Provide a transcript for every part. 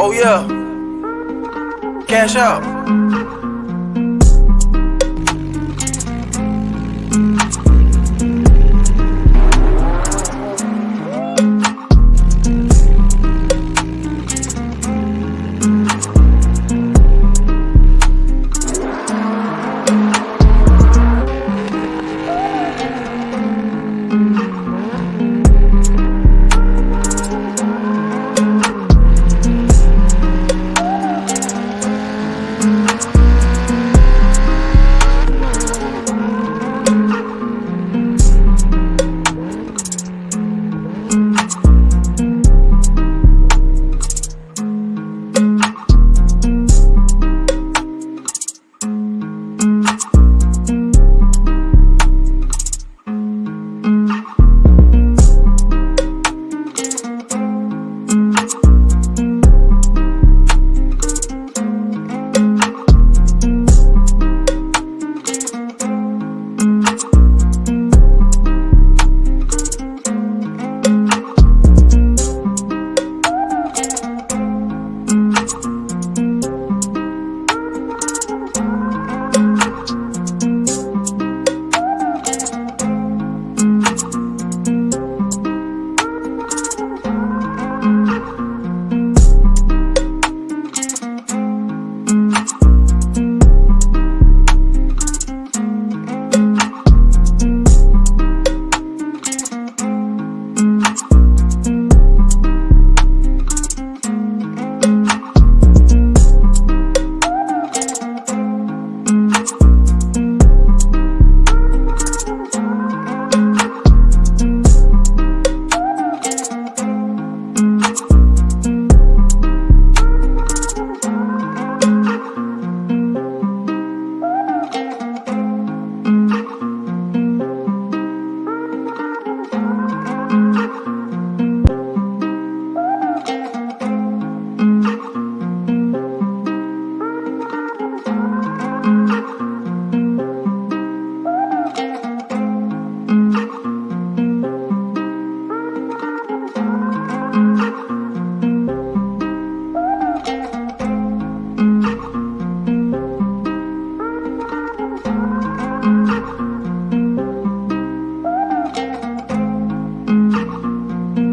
Oh yeah, Cashapp.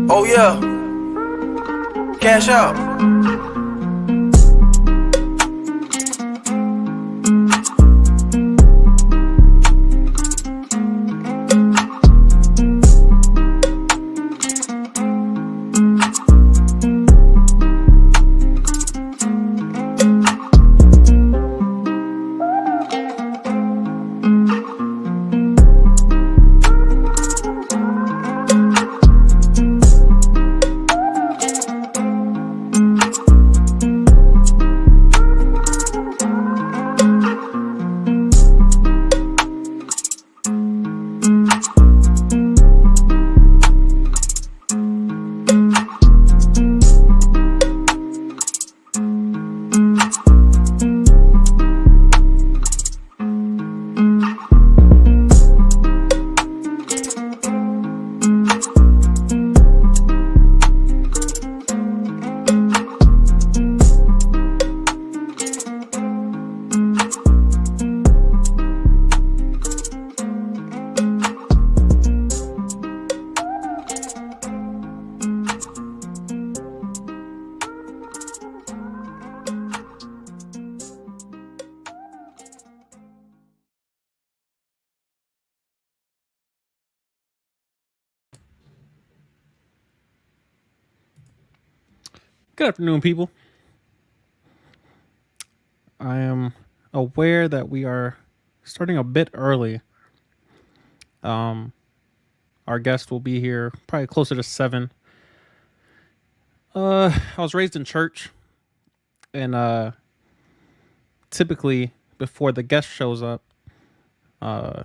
Oh yeah, Cashapp. Good afternoon, people. I am aware that we are starting a bit early. Um, our guest will be here probably closer to 7. I was raised in church, and typically before the guest shows up, uh,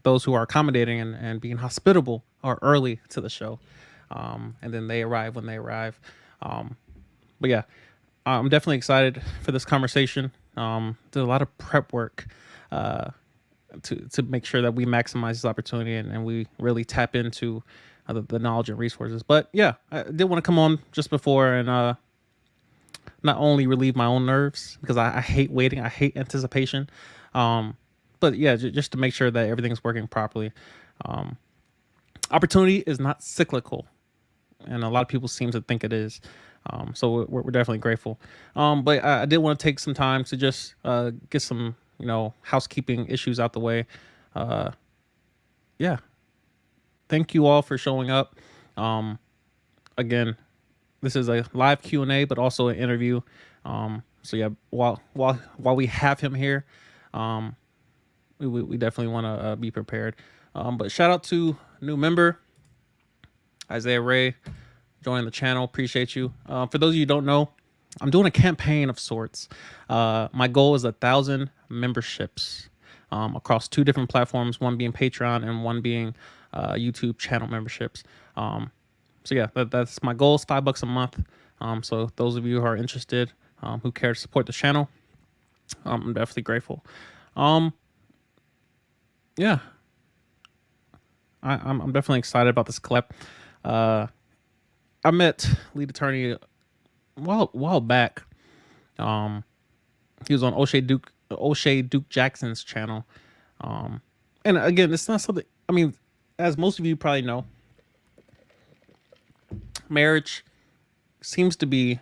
those who are accommodating and being hospitable are early to the show, and then they arrive when they arrive. But yeah, I'm definitely excited for this conversation. Did a lot of prep work to make sure that we maximize this opportunity and we really tap into the knowledge and resources. But yeah, I did want to come on just before and not only relieve my own nerves because I hate waiting, I hate anticipation, but yeah, just to make sure that everything's working properly. Opportunity is not cyclical, and a lot of people seem to think it is. So we're definitely grateful. But I did want to take some time to just get some, housekeeping issues out the way. Yeah, thank you all for showing up. Again, this is a live Q&A, but also an interview. So yeah, while we have him here, we definitely want to be prepared. But shout out to new member Isaiah Ray joining the channel. Appreciate you. For those of you who don't know, I'm doing a campaign of sorts. My goal is 1,000 memberships across 2 different platforms, one being Patreon and one being YouTube channel memberships. So yeah, that's my goal. Is $5 a month. So those of you who are interested, who care to support the channel, I'm definitely grateful. Yeah, I'm definitely excited about this clip. I met lead attorney a while back. He was on O'Shea Duke Jackson's channel. And again, it's not something, I mean, as most of you probably know, marriage seems to be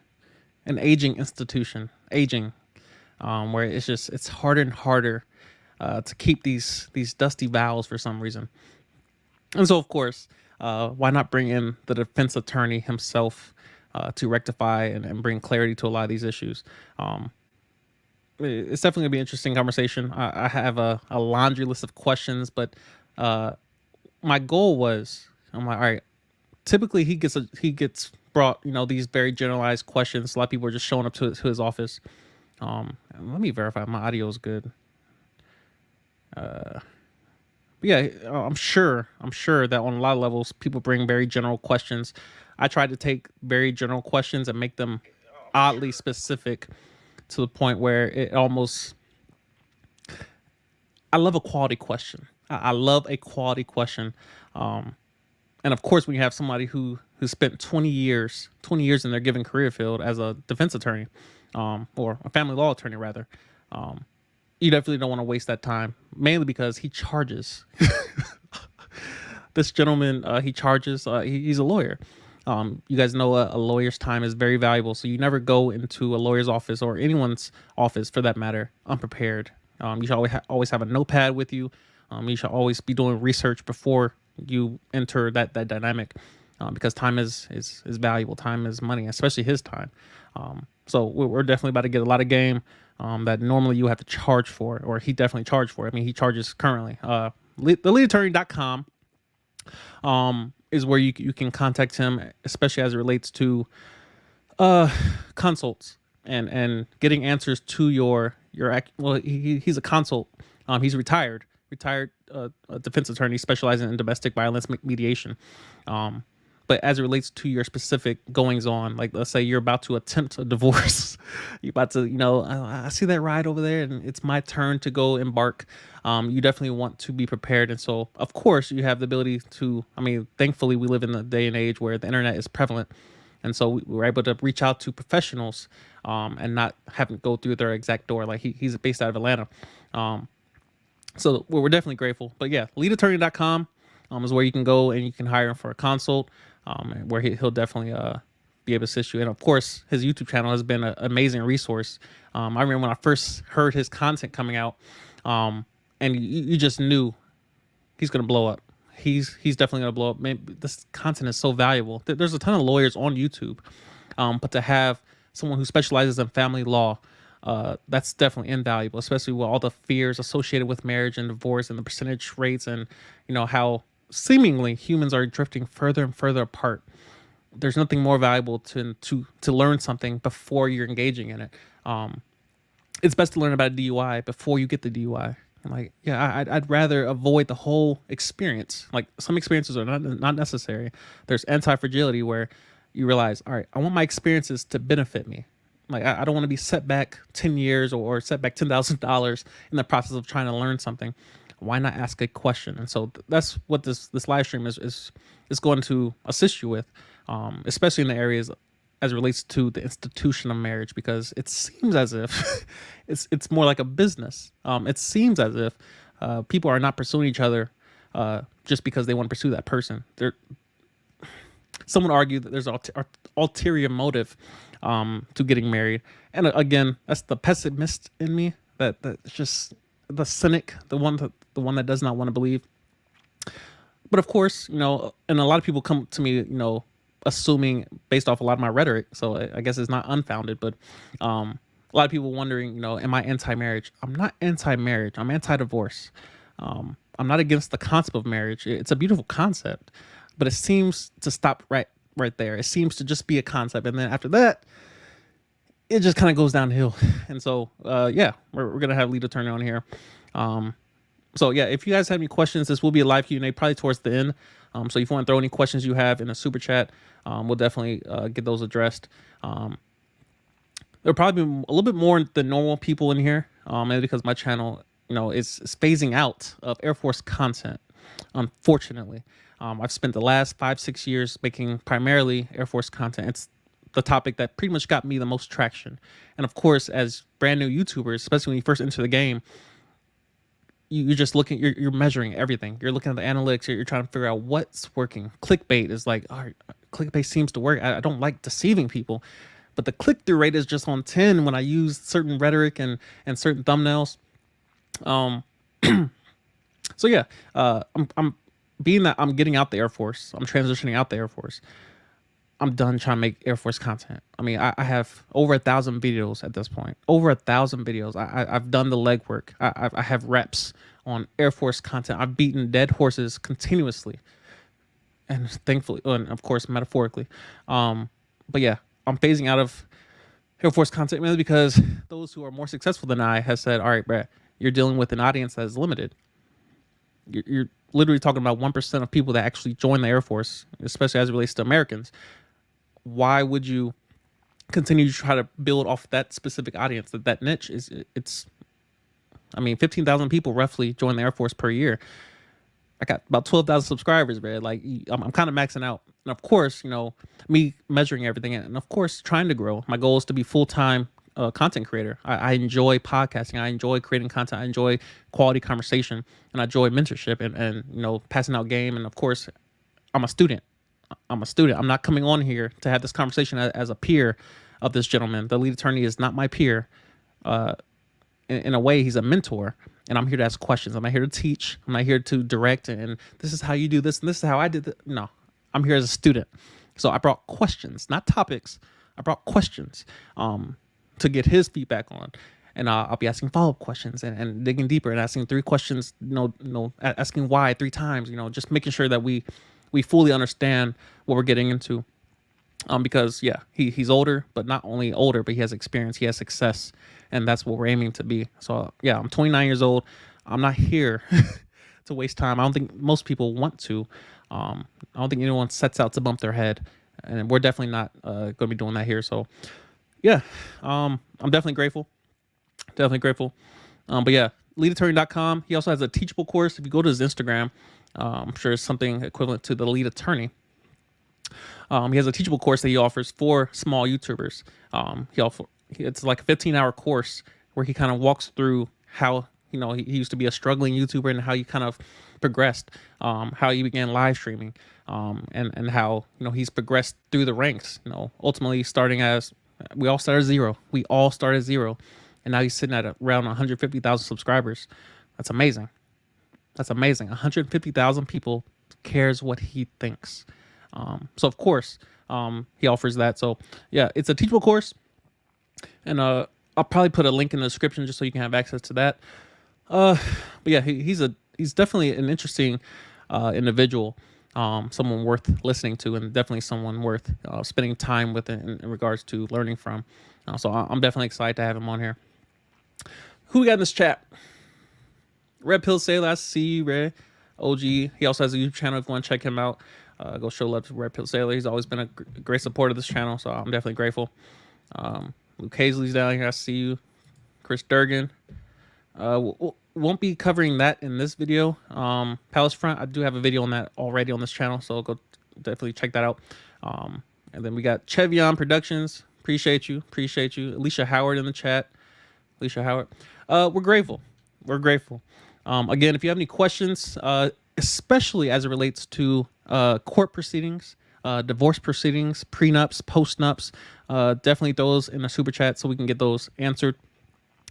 an aging institution, where it's harder and harder to keep these dusty vows for some reason. And so, of course, why not bring in the defense attorney himself to rectify and bring clarity to a lot of these issues? It's definitely gonna be an interesting conversation. I have a laundry list of questions, but my goal was, I'm like, all right. Typically, he gets brought, these very generalized questions. A lot of people are just showing up to his office. Let me verify my audio is good. Yeah, I'm sure that on a lot of levels, people bring very general questions. I tried to take very general questions and make them oddly specific to the point where it almost. I love a quality question. I love a quality question. And of course, when you have somebody who spent 20 years in their given career field as a defense attorney, or a family law attorney rather, you definitely don't want to waste that time, mainly because he charges. This gentleman, he charges, he's a lawyer. You guys know a lawyer's time is very valuable, so you never go into a lawyer's office or anyone's office for that matter unprepared. You should always have a notepad with you. You should always be doing research before you enter that dynamic, because time is valuable. Time is money, especially his time. So we're definitely about to get a lot of game that normally you have to charge for, or he definitely charged for. I mean, he charges currently. TheLeadAttorney.com is where you can contact him, especially as it relates to consults and getting answers to your well, he's a consult. He's retired defense attorney specializing in domestic violence mediation. But as it relates to your specific goings on, like let's say you're about to attempt a divorce, you're about to, I see that ride over there and it's my turn to go embark. You definitely want to be prepared. And so, of course, you have the ability to, thankfully we live in a day and age where the internet is prevalent. And so we're able to reach out to professionals and not having to go through their exact door. Like he's based out of Atlanta. So we're definitely grateful. But yeah, leadattorney.com is where you can go and you can hire him for a consult, where he'll definitely be able to assist you. And of course, his YouTube channel has been an amazing resource. I remember when I first heard his content coming out, and you just knew he's going to blow up. He's definitely going to blow up. Man, this content is so valuable. There's a ton of lawyers on YouTube, but to have someone who specializes in family law, that's definitely invaluable, especially with all the fears associated with marriage and divorce and the percentage rates and, how seemingly humans are drifting further and further apart. There's nothing more valuable to learn something before you're engaging in it. It's best to learn about a DUI before you get the DUI. Like, yeah, I'd rather avoid the whole experience. Like some experiences are not necessary. There's anti-fragility where you realize, all right, I want my experiences to benefit me. Like I don't want to be set back 10 years or set back $10,000 in the process of trying to learn something. Why not ask a question? And so that's what this live stream is going to assist you with, especially in the areas as it relates to the institution of marriage, because it seems as if it's more like a business. It seems as if people are not pursuing each other just because they want to pursue that person. Some would argue that there's an ulterior motive to getting married, and again, that's the pessimist in me. That's just the cynic, the one that does not want to believe. But of course, and a lot of people come to me, assuming based off a lot of my rhetoric. So I guess it's not unfounded, but a lot of people wondering, am I anti-marriage? I'm not anti-marriage. I'm anti-divorce. I'm not against the concept of marriage. It's a beautiful concept, but it seems to stop right there. It seems to just be a concept, and then after that, it just kind of goes downhill. And so, we're gonna have lead attorney on here. So yeah, if you guys have any questions, this will be a live Q&A probably towards the end. So if you want to throw any questions you have in a super chat, we'll definitely get those addressed. There'll probably be a little bit more than normal people in here, maybe because my channel, is phasing out of Air Force content. Unfortunately, I've spent the last 5-6 years making primarily Air Force content. It's the topic that pretty much got me the most traction. And of course, as brand new YouTubers, especially when you first enter the game, you're just looking, you're measuring everything. You're looking at the analytics. You're trying to figure out what's working. Clickbait is like, all right, clickbait seems to work. I don't like deceiving people, but the click-through rate is just on 10 when I use certain rhetoric and certain thumbnails. So yeah, I'm being that I'm getting out the Air Force. I'm transitioning out the Air Force. I'm done trying to make Air Force content. I mean, I have over 1,000 videos at this point. Over 1,000 videos. I've done the legwork. I have reps on Air Force content. I've beaten dead horses continuously, and thankfully, and of course, metaphorically. But yeah, I'm phasing out of Air Force content mainly because those who are more successful than I have said, all right, Brad, you're dealing with an audience that is limited. You're literally talking about 1% of people that actually join the Air Force, especially as it relates to Americans. Why would you continue to try to build off that specific audience? That niche it's 15,000 people roughly join the Air Force per year. I got about 12,000 subscribers, man. Like, I'm kind of maxing out. And of course, me measuring everything, and of course trying to grow. My goal is to be full-time content creator. I enjoy podcasting. I enjoy creating content. I enjoy quality conversation, and I enjoy mentorship and passing out game. And of course, I'm a student. I'm not coming on here to have this conversation as a peer of this gentleman. The lead attorney is not my peer. In a way, he's a mentor, and I'm here to ask questions. I'm not here to teach. I'm not here to direct, and this is how you do this, and this is how I did it. No, I'm here as a student. So I brought questions, not topics. I brought questions to get his feedback on. And I'll be asking follow-up questions and digging deeper and asking 3 questions, asking why 3 times, just making sure that we fully understand what we're getting into. Because yeah, he's older, but not only older, but he has experience, he has success, and that's what we're aiming to be. So yeah, I'm 29 years old. I'm not here to waste time. I don't think most people want to. I don't think anyone sets out to bump their head, and we're definitely not going to be doing that here. So yeah, I'm definitely grateful. But yeah, leadattorney.com. He also has a teachable course. If you go to his Instagram, I'm sure it's something equivalent to the lead attorney. He has a teachable course that he offers for small YouTubers. It's like a 15-hour course where he kind of walks through how, he used to be a struggling YouTuber and how he kind of progressed, how he began live streaming, and how, he's progressed through the ranks, ultimately starting as, we all start at zero. And now he's sitting at around 150,000 subscribers. That's amazing. 150,000 people cares what he thinks. So of course, he offers that. So yeah, it's a teachable course, and I'll probably put a link in the description just so you can have access to that. But yeah, he's definitely an interesting individual, someone worth listening to, and definitely someone worth spending time with in regards to learning from. So I'm definitely excited to have him on here. Who we got in this chat? Red Pill Sailor, I see you, Red. OG. He also has a YouTube channel if you want to check him out. Go show love to Red Pill Sailor. He's always been a great supporter of this channel, so I'm definitely grateful. Luke Hazley's down here. I see you. Chris Durgan. Won't be covering that in this video. Palace Front, I do have a video on that already on this channel, so go definitely check that out. And then we got Chevion Productions. Appreciate you. Alicia Howard in the chat. Alicia Howard. We're grateful. We're grateful. Again, if you have any questions, especially as it relates to court proceedings, divorce proceedings, prenups, postnups, definitely those in the super chat so we can get those answered.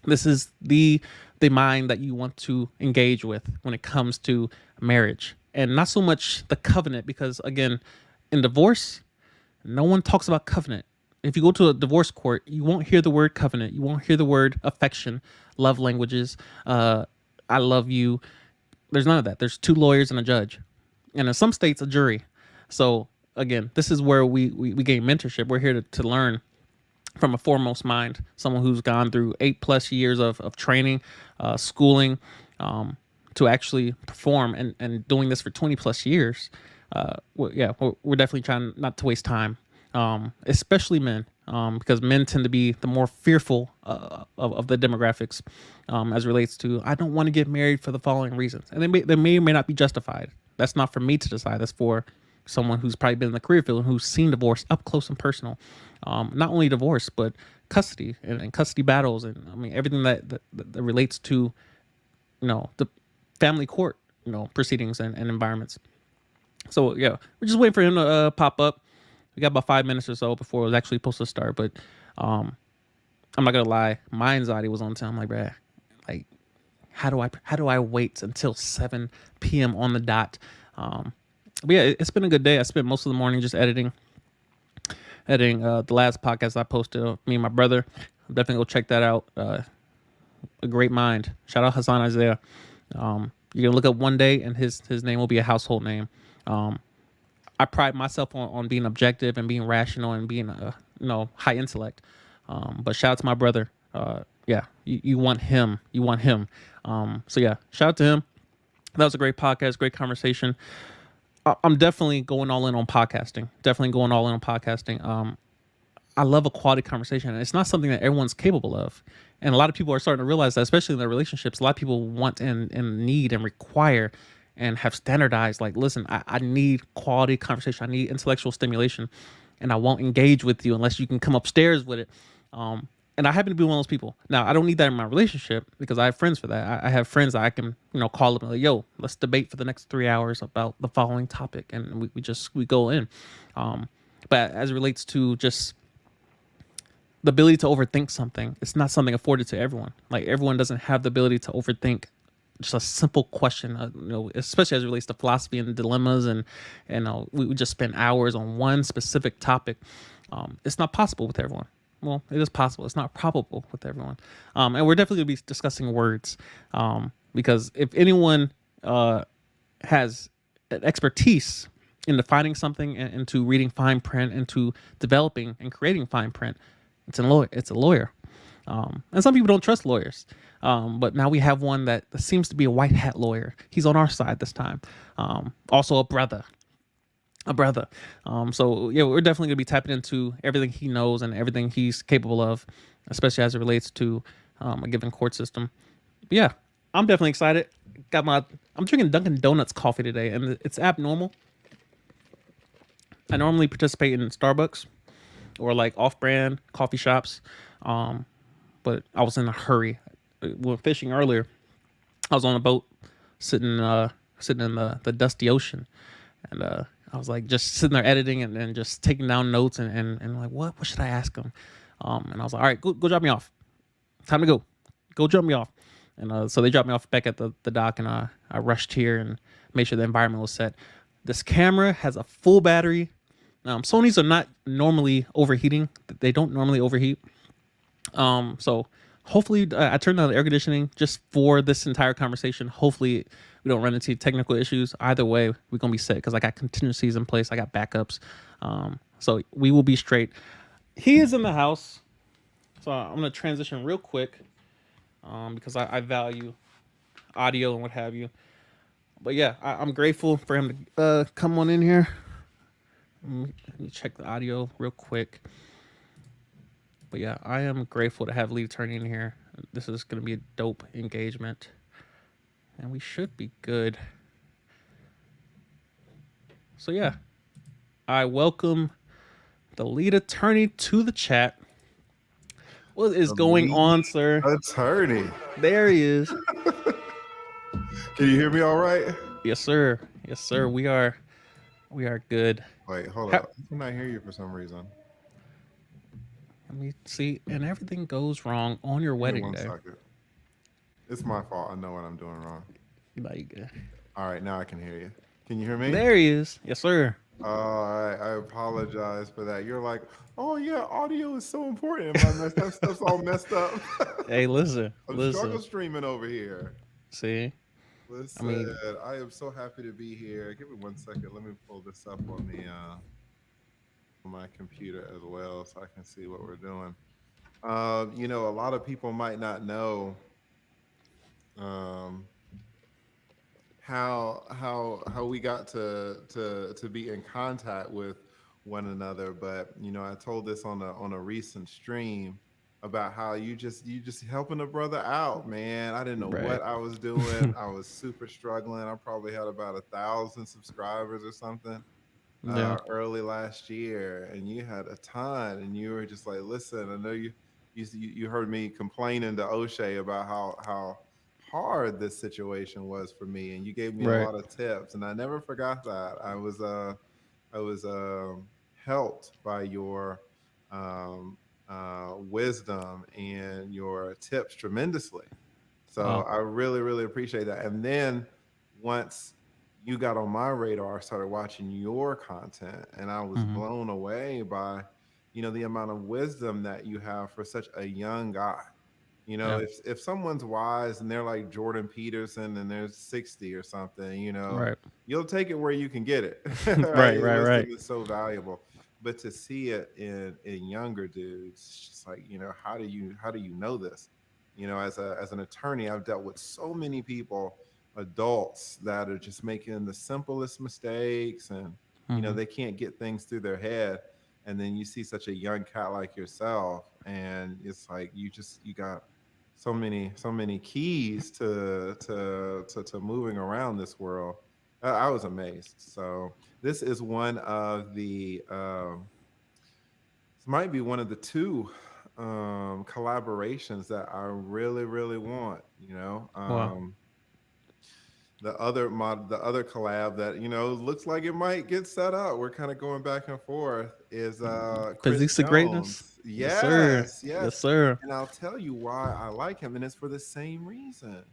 This is the mind that you want to engage with when it comes to marriage, and not so much the covenant, because again, in divorce, no one talks about covenant. If you go to a divorce court, you won't hear the word covenant. You won't hear the word affection, love languages, I love you. There's none of that. There's two lawyers and a judge, and in some states, a jury. So again, this is where we gain mentorship. We're here to learn from a foremost mind, someone who's gone through 8+ years of training, schooling, to actually perform, and doing this for 20+ years. We're definitely trying not to waste time, especially men, because men tend to be the more fearful of the demographics, as it relates to, I don't want to get married for the following reasons. And they may or may not be justified. That's not for me to decide. That's for someone who's probably been in the career field and who's seen divorce up close and personal. Not only divorce, but custody and custody battles. And I mean, everything that relates to, the family court, proceedings and environments. So yeah, we're just waiting for him to pop up. We got about 5 minutes or so before it was actually supposed to start. But I'm not gonna lie, my anxiety was on 10. I'm like, bruh, like, how do I wait until 7 p.m. on the dot? But yeah, it's been a good day. I spent most of the morning just editing the last podcast I posted, me and my brother. Definitely go check that out. A great mind. Shout out Hassan Isaiah. You're gonna look up one day and his name will be a household name. I pride myself on being objective and being rational and being high intellect. But shout out to my brother. You want him. So yeah, shout out to him. That was a great podcast, great conversation. I'm definitely going all in on podcasting. I love a quality conversation, and it's not something that everyone's capable of. And a lot of people are starting to realize that, especially in their relationships. A lot of people want and need and require and have standardized, like, listen, I need quality conversation. I need intellectual stimulation, and I won't engage with you unless you can come upstairs with it. And I happen to be one of those people. Now, I don't need that in my relationship because I have friends for that. I have friends that I can, call them and like, yo, let's debate for the next 3 hours about the following topic. And we go in. But as it relates to just the ability to overthink something, it's not something afforded to everyone. Like, everyone doesn't have the ability to overthink just a simple question, especially as it relates to philosophy and dilemmas. And we just spend hours on one specific topic. It's not possible with everyone. Well, it is possible. It's not probable with everyone. And we're definitely going to be discussing words, because if anyone has an expertise in defining something and into reading fine print, into developing and creating fine print, it's a lawyer. And some people don't trust lawyers. But now we have one that seems to be a white hat lawyer. He's on our side this time. Also a brother. So yeah, we're definitely gonna be tapping into everything he knows and everything he's capable of, especially as it relates to a given court system. But yeah, I'm definitely excited. I'm drinking Dunkin' Donuts coffee today, and it's abnormal. I normally participate in Starbucks or like off-brand coffee shops, but I was in a hurry. We were fishing earlier. I was on a boat, sitting in the dusty ocean, and I was like just sitting there editing and just taking down notes and like, what should I ask them? And I was like, all right, go drop me off. Time to go. Go drop me off. And so they dropped me off back at the dock, and I rushed here and made sure the environment was set. This camera has a full battery. Sonys are not normally overheating. They don't normally overheat. So hopefully I turned on the air conditioning just for this entire conversation. Hopefully we don't run into technical issues. Either way, we're going to be set because I got contingencies in place. I got backups. So we will be straight. He is in the house. So I'm going to transition real quick because I value audio and what have you. But yeah, I'm grateful for him to come on in here. Let me check the audio real quick. But yeah, I am grateful to have lead attorney in here. This is going to be a dope engagement. And we should be good. So yeah, I welcome the lead attorney to the chat. What is The going lead on, sir? attorney. There he is. Can you hear me all right? Yes, sir. Yes, sir. We are good. Wait, hold Ha- up. I cannot hear you for some reason. Let me see. And everything goes wrong on your Give me wedding one day. second. It's my fault. I know what I'm doing wrong. Like, All right, now I can hear you. Can you hear me? there he is. Yes, sir. I apologize for that. You're like, oh yeah, audio is so important. My stuff's all messed up. Hey, listen, I'm struggle listen. streaming over here. See, I Listen, mean, I am so happy to be here. Give me one second. Let me pull this up on my computer as well, so I can see what we're doing. A lot of people might not know um, how we got to be in contact with one another, but I told this on a recent stream about how you just helping a brother out, man. I didn't know right. what I was doing. I was super struggling. I probably had about 1,000 subscribers or something Yeah. early last year, and you had a ton, and you were just like, listen, I know you heard me complaining to O'Shea about how hard this situation was for me, and you gave me a Right. lot of tips, and I never forgot that. I was helped by your um, wisdom and your tips tremendously. So Wow. I really, really appreciate that. And then once you got on my radar, I started watching your content, and I was Hmm. blown away by, the amount of wisdom that you have for such a young guy. Yeah. If someone's wise and they're like Jordan Peterson and they're 60 or something, Right. you'll take it where you can get it. Right? Right. Right. Wisdom Right. is so valuable. But to see it in younger dudes, it's just like, how do you know this? As an attorney, I've dealt with so many people, adults that are just making the simplest mistakes, and Hmm. they can't get things through their head. And then you see such a young cat like yourself, and it's like you got so many keys to moving around this world. I was amazed. So this is one of the this might be one of the two collaborations that I really, really want. Wow. The other collab that looks like it might get set up. We're kind of going back and forth. Is Chris Physiques of greatness. Jones? Yes, sir. Yes, Yes, yes. sir. And I'll tell you why I like him, and it's for the same reason.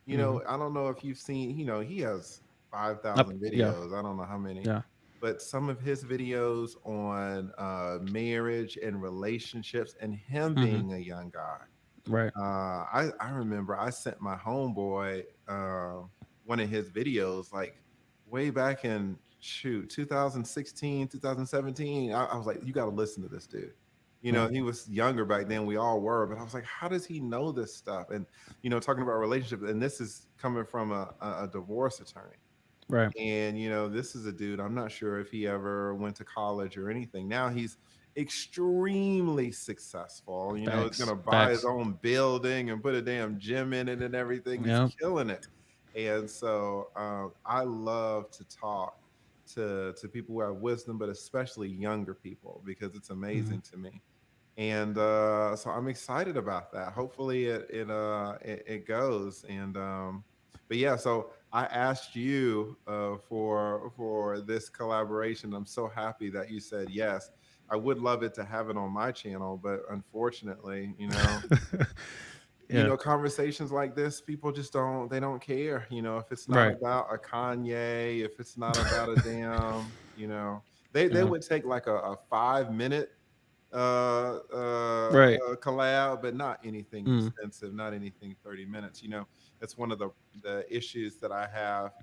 Hmm. I don't know if you've seen. He has five Up. thousand Yeah. videos. I don't know how many, Yeah. but some of his videos on marriage and relationships, and him Hmm. being a young guy. Right. I remember I sent my homeboy one of his videos like way back in 2016, 2017. I was like, you got to listen to this dude. Yeah. He was younger back then. We all were, but I was like, how does he know this stuff? And talking about relationships, and this is coming from a divorce attorney. Right. And this is a dude. I'm not sure if he ever went to college or anything. Now he's extremely successful. He's Facts. gonna buy his Facts. own building and put a damn gym in it and everything. He's Yeah. killing it. And so I love to talk to people who have wisdom, but especially younger people, because it's Hmm. amazing to me. And so I'm excited about that. Hopefully it goes. And but yeah, so I asked you for this collaboration. I'm so happy that you said yes. I would love it to have it on my channel, but unfortunately, Yeah. conversations like this, people just don't care. If it's not Right. about a Kanye, if it's not about a damn, they Yeah. would take like a 5 minute Right. collab, but not anything Mm. extensive, not anything 30 minutes. That's one of the issues that I have,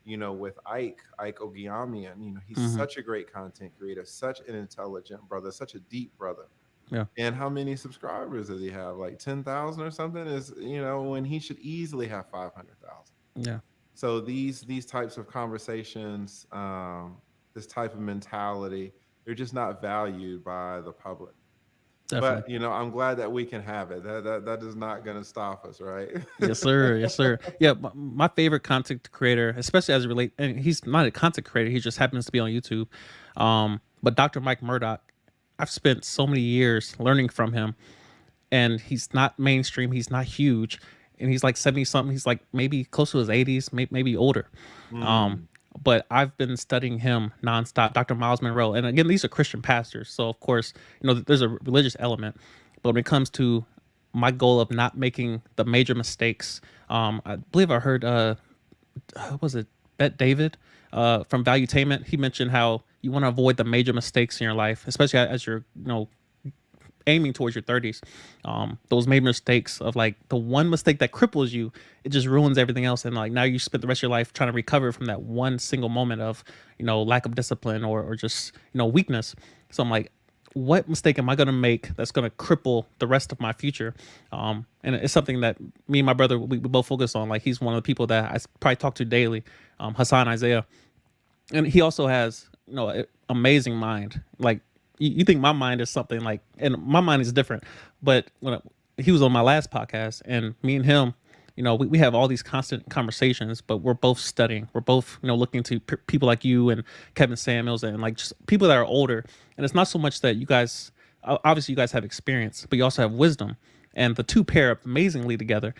with Ike Ogiamian. He's Hmm. such a great content creator, such an intelligent brother, such a deep brother. Yeah. And how many subscribers does he have? Like 10,000 or something? Is when he should easily have 500,000. Yeah. So these types of conversations, this type of mentality, they're just not valued by the public. But Definitely. I'm glad that we can have it. That is not going to stop us, right? Yes, sir. Yes, sir. Yeah, my favorite content creator, especially as it relate, and he's not a content creator. He just happens to be on YouTube. But Dr. Mike Murdoch, I've spent so many years learning from him, and he's not mainstream. He's not huge, and he's like 70 something. He's like maybe close to his 80s, maybe older. Um, Mm, but I've been studying him nonstop. Dr. Miles Monroe, and again, these are Christian pastors, so of course, there's a religious element. But when it comes to my goal of not making the major mistakes, I believe I heard was it Bet David from Valuetainment. He mentioned how you want to avoid the major mistakes in your life, especially as you're aiming towards your 30s. Those major mistakes of like the one mistake that cripples you, it just ruins everything else. And like now you spend the rest of your life trying to recover from that one single moment of, lack of discipline or just, weakness. So I'm like, what mistake am I going to make that's going to cripple the rest of my future? And it's something that me and my brother, we both focus on. Like he's one of the people that I probably talk to daily, Hassan Isaiah. And he also has an amazing mind. Like you think my mind is something like, and my mind is different. But he was on my last podcast, and me and him, we have all these constant conversations, but we're both studying. We're both looking to people like you and Kevin Samuels and like just people that are older. And it's not so much that you guys, obviously you guys have experience, but you also have wisdom, and the two pair up amazingly together.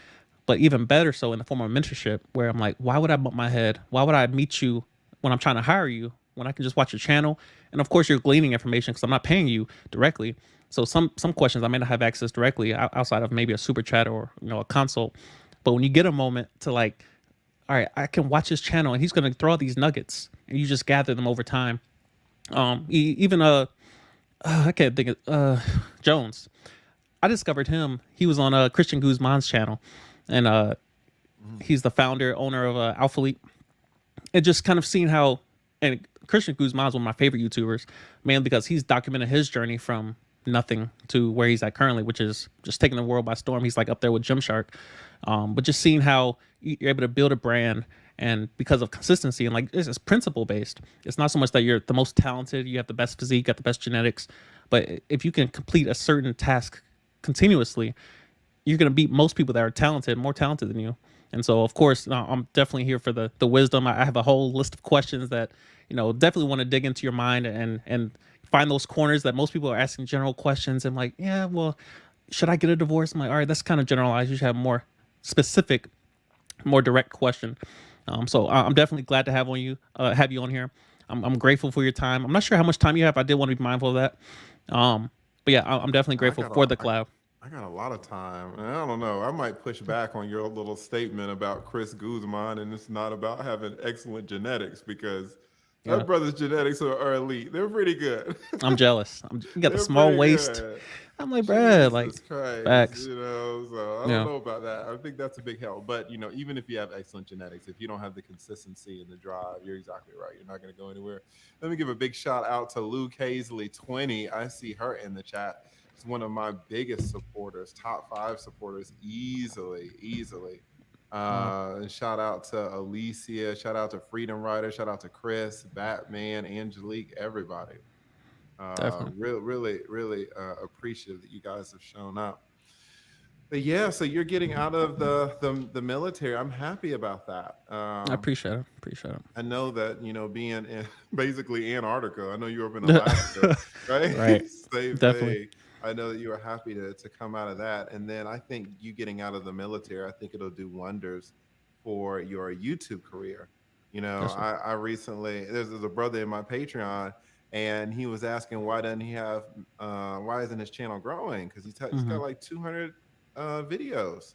But even better so in the form of mentorship, where I'm like, why would I bump my head? Why would I meet you when I'm trying to hire you when I can just watch your channel? And of course, you're gleaning information because I'm not paying you directly. So some questions I may not have access directly outside of maybe a super chat or a consult. But when you get a moment to like, all right, I can watch his channel and he's gonna throw out these nuggets, and you just gather them over time. Even I can't think of Jones. I discovered him. He was on Christian Guzman's channel, and mm, he's the founder owner of Alpha Leap. And just kind of seeing how, and Christian Guzman is one of my favorite YouTubers, mainly because he's documented his journey from nothing to where he's at currently, which is just taking the world by storm. He's like up there with Gymshark. But just seeing how you're able to build a brand, and because of consistency and like it's principle based. It's not so much that you're the most talented, you have the best physique, got the best genetics, but if you can complete a certain task continuously, you're going to beat most people that are talented, more talented than you. And so, of course, I'm definitely here for the wisdom. I have a whole list of questions that definitely want to dig into your mind and find those corners that most people are asking general questions. And like, yeah, well, should I get a divorce? I'm like, all right, that's kind of generalized. You should have more specific, more direct question. So I'm definitely glad to have you on here. I'm grateful for your time. I'm not sure how much time you have. I did want to be mindful of that. But yeah, I'm definitely I grateful got for a, the collab. I got a lot of time. And I don't know. I might push back on your little statement about Chris Guzman, and it's not about having excellent genetics because Yeah, that brother's genetics are elite. They're pretty good. I'm jealous. You got the They're small pretty waist. good. I'm like, bruh, like, Jesus Christ, facts. so I don't Yeah, know about that. I think that's a big help. But even if you have excellent genetics, if you don't have the consistency and the drive, you're exactly right. You're not going to go anywhere. Let me give a big shout out to Luke Hazley 20. I see her in the chat. She's one of my biggest supporters, top 5 supporters, easily, easily. wow, And shout out to Alicia, shout out to Freedom Rider, shout out to Chris, Batman, Angelique, everybody. definitely. Really appreciative that you guys have shown up. But yeah, so you're getting out of the military. I'm happy about that. I appreciate it. Appreciate I know that being in basically Antarctica. I know you're up in Alaska, it. right? Right. Same Definitely. thing. I know that you are happy to come out of that, and then I think you getting out of the military, I think it'll do wonders for your YouTube career. Yes, sir. I recently there's a brother in my Patreon, and he was asking why doesn't he have why isn't his channel growing? Because he's Mm-hmm. got like 200 videos.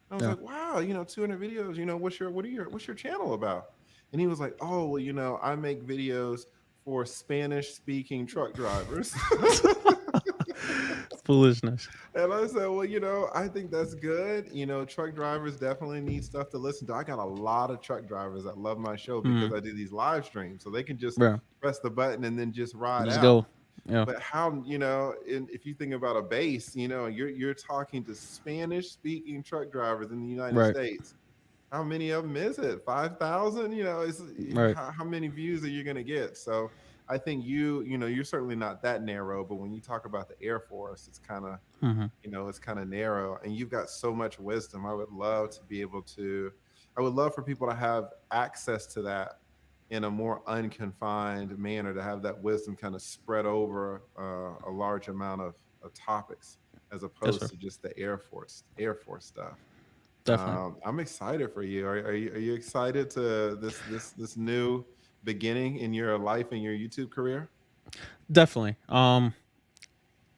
I was Yeah. like, wow, 200 videos. What's your channel about? And he was like, oh, well, I make videos for Spanish speaking truck drivers. Foolishness. And I said, well, I think that's good. Truck drivers definitely need stuff to listen to. I got a lot of truck drivers that love my show Mm, because I do these live streams. So they can just bro, press the button and then just ride just out. go. Yeah. But how, if you think about a base, you're talking to Spanish speaking truck drivers in the United Right. States. How many of them is it? 5,000? It's Right. how many views are you going to get? So I think you're certainly not that narrow, but when you talk about the Air Force, it's kind of, Mm-hmm. it's kind of narrow, and you've got so much wisdom. I would love for people to have access to that in a more unconfined manner, to have that wisdom kind of spread over a large amount of topics, as Yes, opposed sir. to just the Air Force stuff. Definitely. I'm excited for you. Are you excited to this new beginning in your life and your YouTube career? Definitely.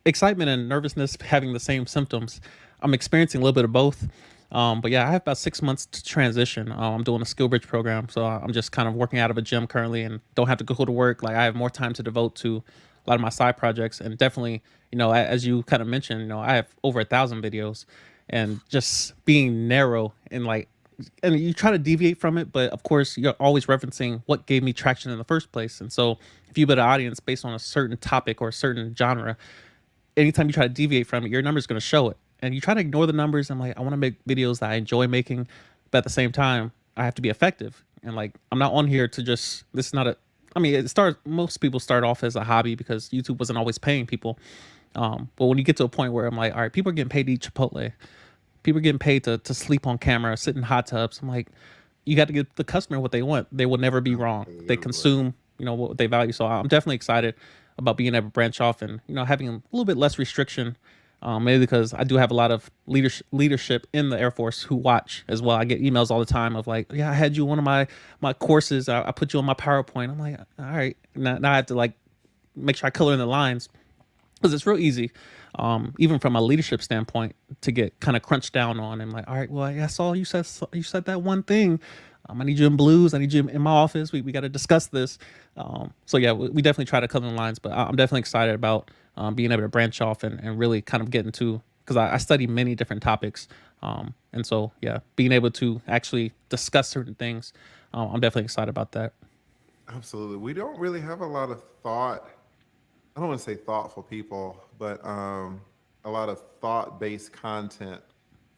Excitement and nervousness having the same symptoms. I'm experiencing a little bit of both. But yeah, I have about 6 months to transition. I'm doing a skill bridge program, so I'm just kind of working out of a gym currently, and don't have to go to work. Like I have more time to devote to a lot of my side projects, and definitely, as you kind of mentioned, I have over 1,000 videos, and just being narrow and like, and you try to deviate from it, but of course you're always referencing what gave me traction in the first place. And so if you build an audience based on a certain topic or a certain genre, anytime you try to deviate from it, your number's going to show it. And you try to ignore the numbers. I'm like, I want to make videos that I enjoy making, but at the same time, I have to be effective. And like, I'm not on here to just. This is not a. I mean, it starts. Most people start off as a hobby because YouTube wasn't always paying people. But when you get to a point where I'm like, all right, people are getting paid to eat Chipotle, people are getting paid to sleep on camera, sit in hot tubs. I'm like, you got to give the customer what they want. They will never be wrong. They Absolutely. consume, what they value. So I'm definitely excited about being able to branch off and having a little bit less restriction. Maybe because I do have a lot of leadership in the Air Force who watch as well. I get emails all the time of like, yeah, I had you one of my courses. I put you on my PowerPoint. I'm like, all right, now I have to like make sure I color in the lines because it's real easy, even from a leadership standpoint, to get kind of crunched down on. And like, all right, well, I saw you said that one thing. I need you in blues. I need you in my office. We got to discuss this. So yeah, we definitely try to cover the lines, but I'm definitely excited about being able to branch off and really kind of get into, because I study many different topics. And so yeah, being able to actually discuss certain things, I'm definitely excited about that. Absolutely. We don't really have a lot of thought. I don't want to say thoughtful people, but a lot of thought-based content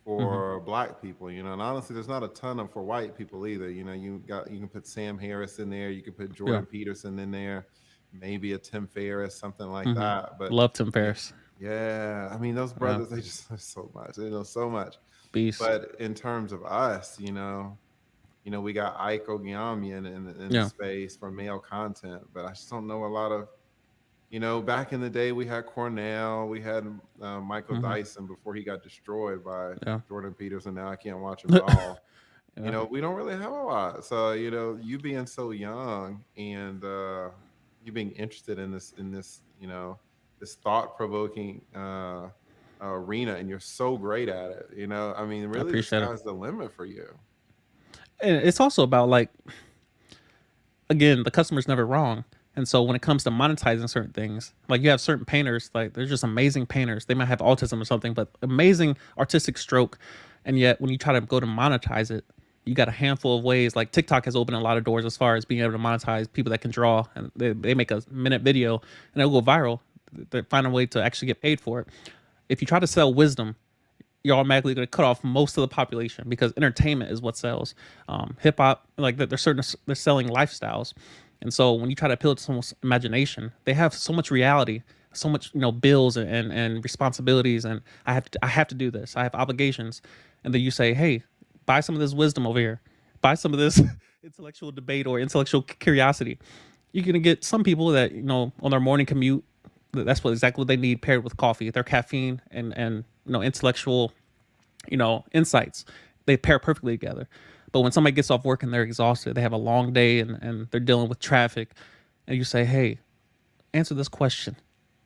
Hmm. for Black people. And honestly, there's not a ton of for white people either. You can put Sam Harris in there, you can put Yeah. Jordan Peterson in there, maybe a Tim Ferriss, something like Hmm. that. But Love Tim yeah, Ferriss. yeah, I mean, those Yeah. brothers, they just know so much. They know so much. Beast. But in terms of us, we got Ike Ogiamian in the Yeah. space for male content, but I just don't know a lot of. Back in the day, we had Cornell, we had Michael Hmm. Dyson before he got destroyed by Yeah. Jordan Peterson. Now I can't watch him at all. Yeah. We don't really have a lot. So, you being so young and you being interested in this thought provoking arena, and you're so great at it. I mean, I really, the appreciate it. sky's the limit for you. And it's also about like, again, the customer's never wrong. And so when it comes to monetizing certain things, like you have certain painters, like they're just amazing painters. They might have autism or something, but amazing artistic stroke. And yet when you try to go to monetize it, you got a handful of ways. Like TikTok has opened a lot of doors as far as being able to monetize people that can draw, and they make a minute video and it'll go viral. They find a way to actually get paid for it. If you try to sell wisdom, you're automatically going to cut off most of the population because entertainment is what sells. Hip hop, like they're selling lifestyles, and so when you try to appeal to someone's imagination, they have so much reality, so much bills and responsibilities, and I have to do this. I have obligations, and then you say, hey, buy some of this wisdom over here, buy some of this intellectual debate or intellectual curiosity. You're gonna get some people that on their morning commute, that's exactly what they need paired with coffee. Their caffeine and intellectual insights, they pair perfectly together. But when somebody gets off work and they're exhausted, they have a long day and they're dealing with traffic, and you say, hey, answer this question.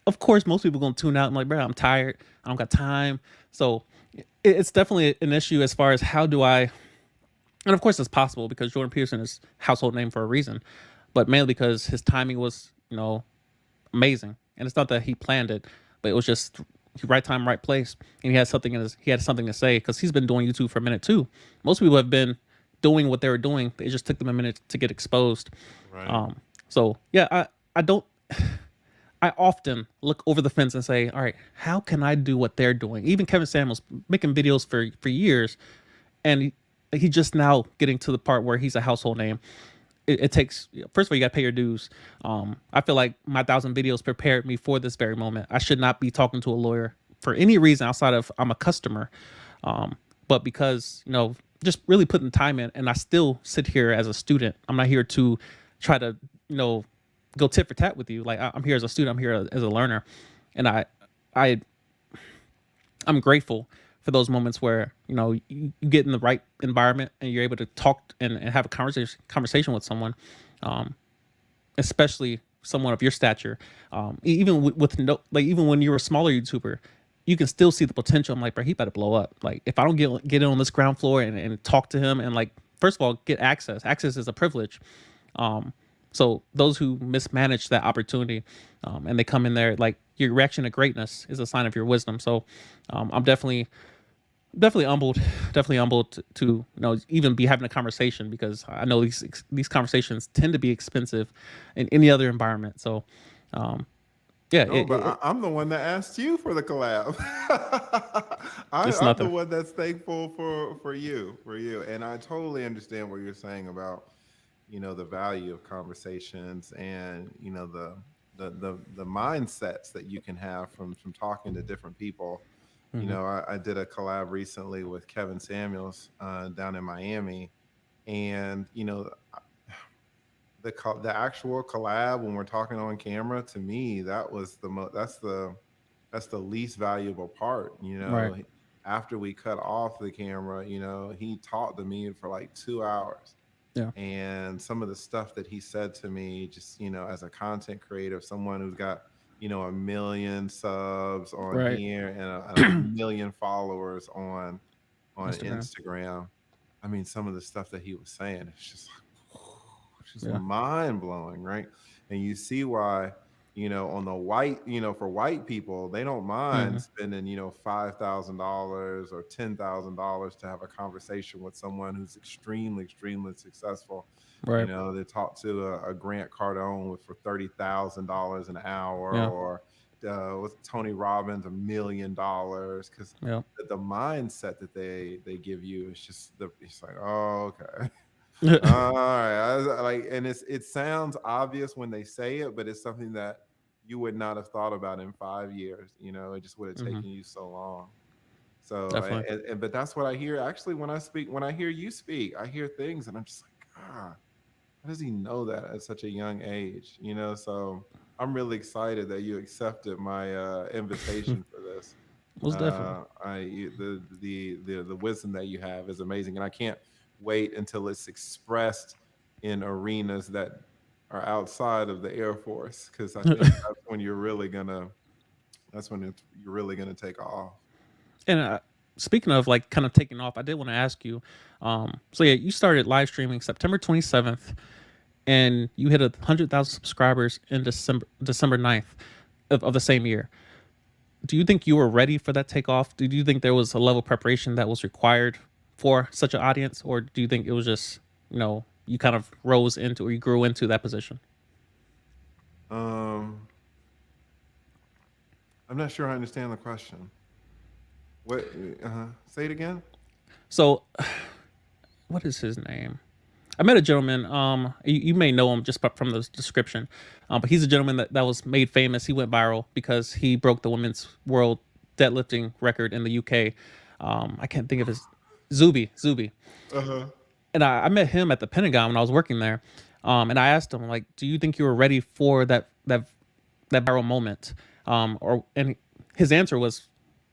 Of course, most people are gonna tune out. I'm like, bro, I'm tired. I don't got time. So it's definitely an issue as far as how do I, and of course it's possible because Jordan Peterson is household name for a reason, but mainly because his timing was, amazing. And it's not that he planned it, but it was just right time, right place. And he had something to say because he's been doing YouTube for a minute too. Most people have been doing what they were doing. It just took them a minute to get exposed. Right. So yeah, I don't. I often look over the fence and say, all right, how can I do what they're doing? Even Kevin Samuels making videos for years, and he just now getting to the part where he's a household name. It takes, first of all, you got to pay your dues. I feel like my 1,000 videos prepared me for this very moment. I should not be talking to a lawyer for any reason outside of I'm a customer. But because just really putting time in, and I still sit here as a student. I'm not here to try to, you know, go tit for tat with you. Like I'm here as a student, I'm here as a learner, and I I'm grateful for those moments where, you know, you get in the right environment and you're able to talk and have a conversation with someone, um, especially someone of your stature. Even with no, like, even when you're a smaller YouTuber, you can still see the potential. I'm like, bro, he better blow up. Like, if I don't get in on this ground floor and talk to him and, like, first of all, get access. Access is a privilege. Um, so those who mismanage that opportunity, and they come in there, like, your reaction to greatness is a sign of your wisdom. So I'm definitely humbled, definitely humbled to, you know, even be having a conversation, because I know these conversations tend to be expensive in any other environment. So yeah, No, but I'm the one that asked you for the collab. it's I'm the nothing. one that's thankful for you, and I totally understand what you're saying about, you know, the value of conversations, and, you know, the mindsets that you can have from talking to different people. You Hmm. know, I did a collab recently with Kevin Samuels down in Miami, and, you know, the actual collab when we're talking on camera, to me, that was that's the least valuable part. You Right. know, after we cut off the camera, you know, he talked to me for like 2 hours, Yeah. and some of the stuff that he said to me, just, you know, as a content creator, someone who's got, you know, 1 million subs on Right. here and a million followers on Instagram. Instagram. I mean, some of the stuff that he was saying, it's just like, it's just Yeah. mind blowing, right? And you see why, you know, on the white, you know, for white people, they don't mind Hmm. spending, you know, $5,000 or $10,000 to have a conversation with someone who's extremely, extremely successful. You Right. know, they talk to a Grant Cardone with for $30,000 an hour, Yeah. or with Tony Robbins $1 million, because Yeah. the mindset that they give you is just it's like, oh, okay. Yeah. All right. Like, and it sounds obvious when they say it, but it's something that you would not have thought about in 5 years. You know, it just would have Hmm. taken you so long. So, Definitely. but that's what I hear actually when I speak. When I hear you speak, I hear things, and I'm just like, God, how does he know that at such a young age? You know, so I'm really excited that you accepted my invitation for this. Most definitely. The wisdom that you have is amazing, and I can't wait until it's expressed in arenas that are outside of the Air Force, because I think that's when you're really gonna take off. And speaking of, like, kind of taking off, I did want to ask you. So yeah, you started live streaming September 27th, and you hit 100,000 subscribers in December 9th of the same year. Do you think you were ready for that takeoff? Do you think there was a level of preparation that was required for such an audience, or do you think it was just, you know, you kind of rose into, or you grew into that position? Um, I'm not sure I understand the question. What? Say it again. So, what is his name? I met a gentleman. You may know him just from the description, but he's a gentleman that was made famous. He went viral because he broke the women's world deadlifting record in the UK. I can't think of his Zuby. Uh huh. And I met him at the Pentagon when I was working there. And I asked him, like, do you think you were ready for that viral moment? And his answer was,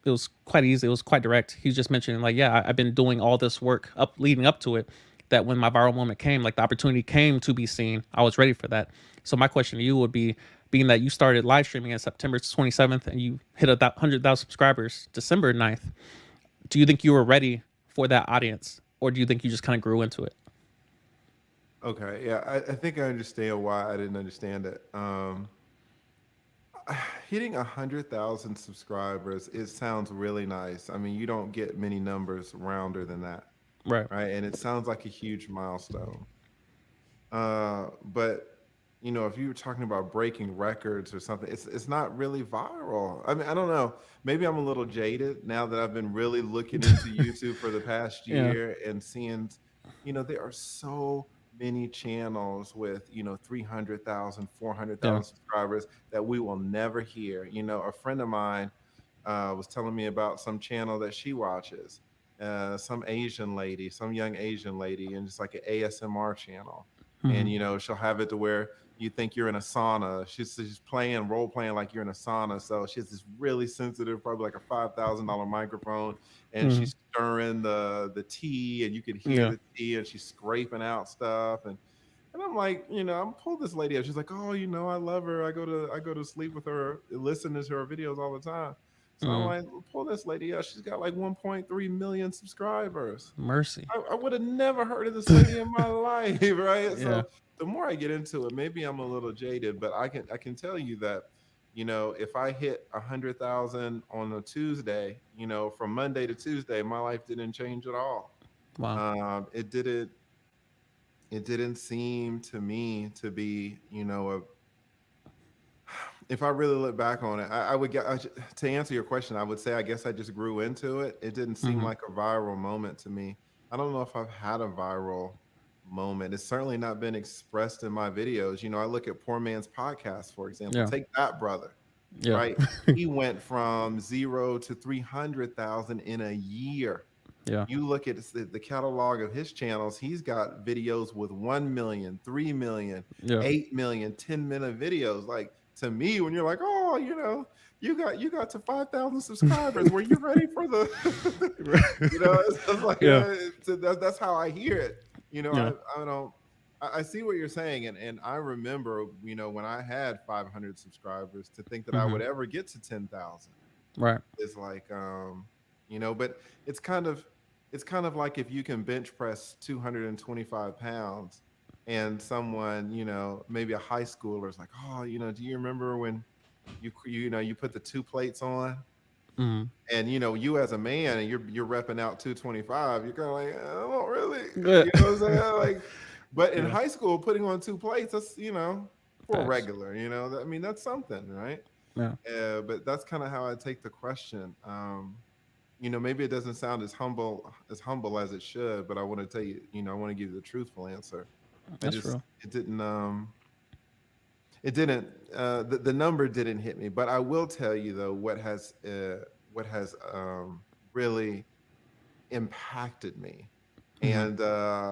it was quite easy. It was quite direct. He just mentioned, like, yeah, I've been doing all this work up leading up to it. That when my viral moment came, like, the opportunity came to be seen, I was ready for that. So my question to you would be, being that you started live streaming on September 27th and you hit 100,000 subscribers December 9th, do you think you were ready for that audience, or do you think you just kind of grew into it? Okay. Yeah, I think I understand why I didn't understand it. Hitting 100,000 subscribers, it sounds really nice. I mean, you don't get many numbers rounder than that, Right. right? And it sounds like a huge milestone. But, you know, if you were talking about breaking records or something, it's not really viral. I mean, I don't know. Maybe I'm a little jaded now that I've been really looking into YouTube for the past Yeah. year and seeing, you know, there are so many channels with, you know, 300,000, four hundred Yeah. thousand subscribers that we will never hear. You know, a friend of mine was telling me about some channel that she watches, some Asian lady, some young Asian lady, and just like an ASMR channel. and Mhm. she'll have it to where you think you're in a sauna. She's playing role playing like you're in a sauna. So she has this really sensitive, probably like a $5,000 microphone, and Mhm. she's stirring the tea, and you could hear Yeah. the tea, and she's scraping out stuff, and I'm like, I'm pull this lady up. She's like, oh, I love her. I go to sleep with her, listen to her videos all the time. So I'm Mhm. like, pull this lady up. She's got like 1.3 million subscribers. Mercy. I would have never heard of this lady in my life, right? Yeah. So the more I get into it, maybe I'm a little jaded, but I can tell you that, if I hit 100,000 on a Tuesday, from Monday to Tuesday, my life didn't change at all. Wow. It didn't seem to me to be, if I really look back on it, I would get to answer your question. I would say I guess I just grew into it. It didn't seem Mhm. like a viral moment to me. I don't know if I've had a viral moment. It's certainly not been expressed in my videos. I look at Poor Man's Podcast, for example. Yeah. Take that brother, Yeah. right? He went from 0 to 300,000 in a year. Yeah. You look at the catalog of his channels, he's got videos with 1 million, 3 million, Yeah. 8 million, 10-minute videos. Like, to me, when you're like, oh, you got to 5,000 subscribers, were you ready for the it's like, Yeah. that's how I hear it. Yeah. I don't, I see what you're saying, and I remember, when I had 500 subscribers, to think that I would Mhm. ever get to 10,000 Right. is like, but it's kind of like if you can bench press 225 pounds, and someone, maybe a high schooler is like, oh, do you remember when you put the two plates on, Mhm. and you as a man, and you're repping out 225, you're kind of like, I don't really, Good. you know what I'm saying? Like, but in Yeah. high school, putting on two plates, that's, for a Facts. regular, I mean, that's something, right? Yeah. But that's kind of how I take the question. Maybe it doesn't sound as humble as it should, but I want to tell you, I want to give you the truthful answer. I That's just real. the number didn't hit me, but I will tell you though what has really impacted me, Mhm.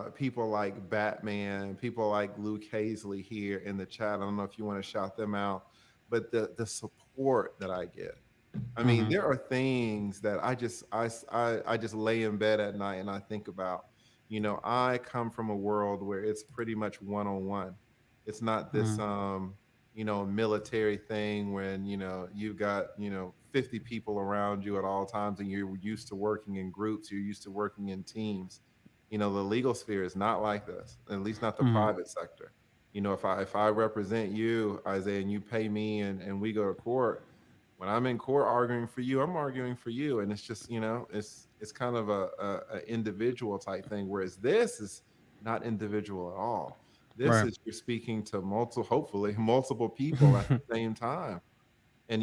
and people like Batman, people like Luke Hazley here in the chat. I don't know if you want to shout them out, but the support that I get. I mean, Mhm. there are things that I just lay in bed at night and I think about. I come from a world where it's pretty much one on one. It's not this Mhm. military thing when you've got 50 people around you at all times, and you're used to working in groups, you're used to working in teams. The legal sphere is not like this, at least not the Mhm. private sector. If I represent you, Isaiah, and you pay me, and we go to court, when I'm in court arguing for you, I'm arguing for you, and it's just it's kind of a individual type thing. Whereas this is not individual at all. This Right. is you're speaking to hopefully multiple people at the same time. And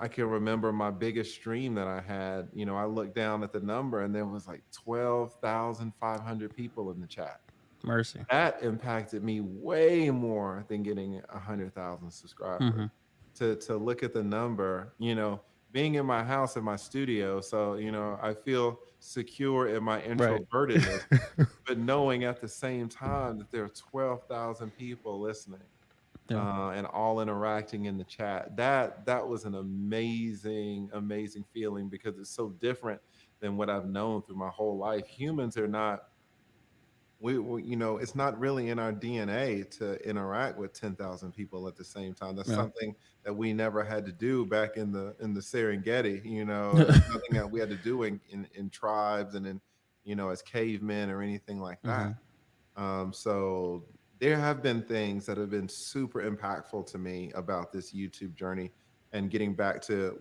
I can remember my biggest stream that I had. I looked down at the number, and there was like 12,500 people in the chat. Mercy. That impacted me way more than getting 100,000 subscribers. Mhm. To look at the number, being in my house, in my studio, so I feel secure in my Right. introvertedness, but knowing at the same time that there are 12,000 people listening, Yeah. and all interacting in the chat. That was an amazing, amazing feeling, because it's so different than what I've known through my whole life. Humans are not it's not really in our DNA to interact with 10,000 people at the same time. That's Yeah. something that we never had to do back in the Serengeti. It's nothing that we had to do in tribes, and as cavemen or anything like that. Mhm. So there have been things that have been super impactful to me about this YouTube journey, and getting back to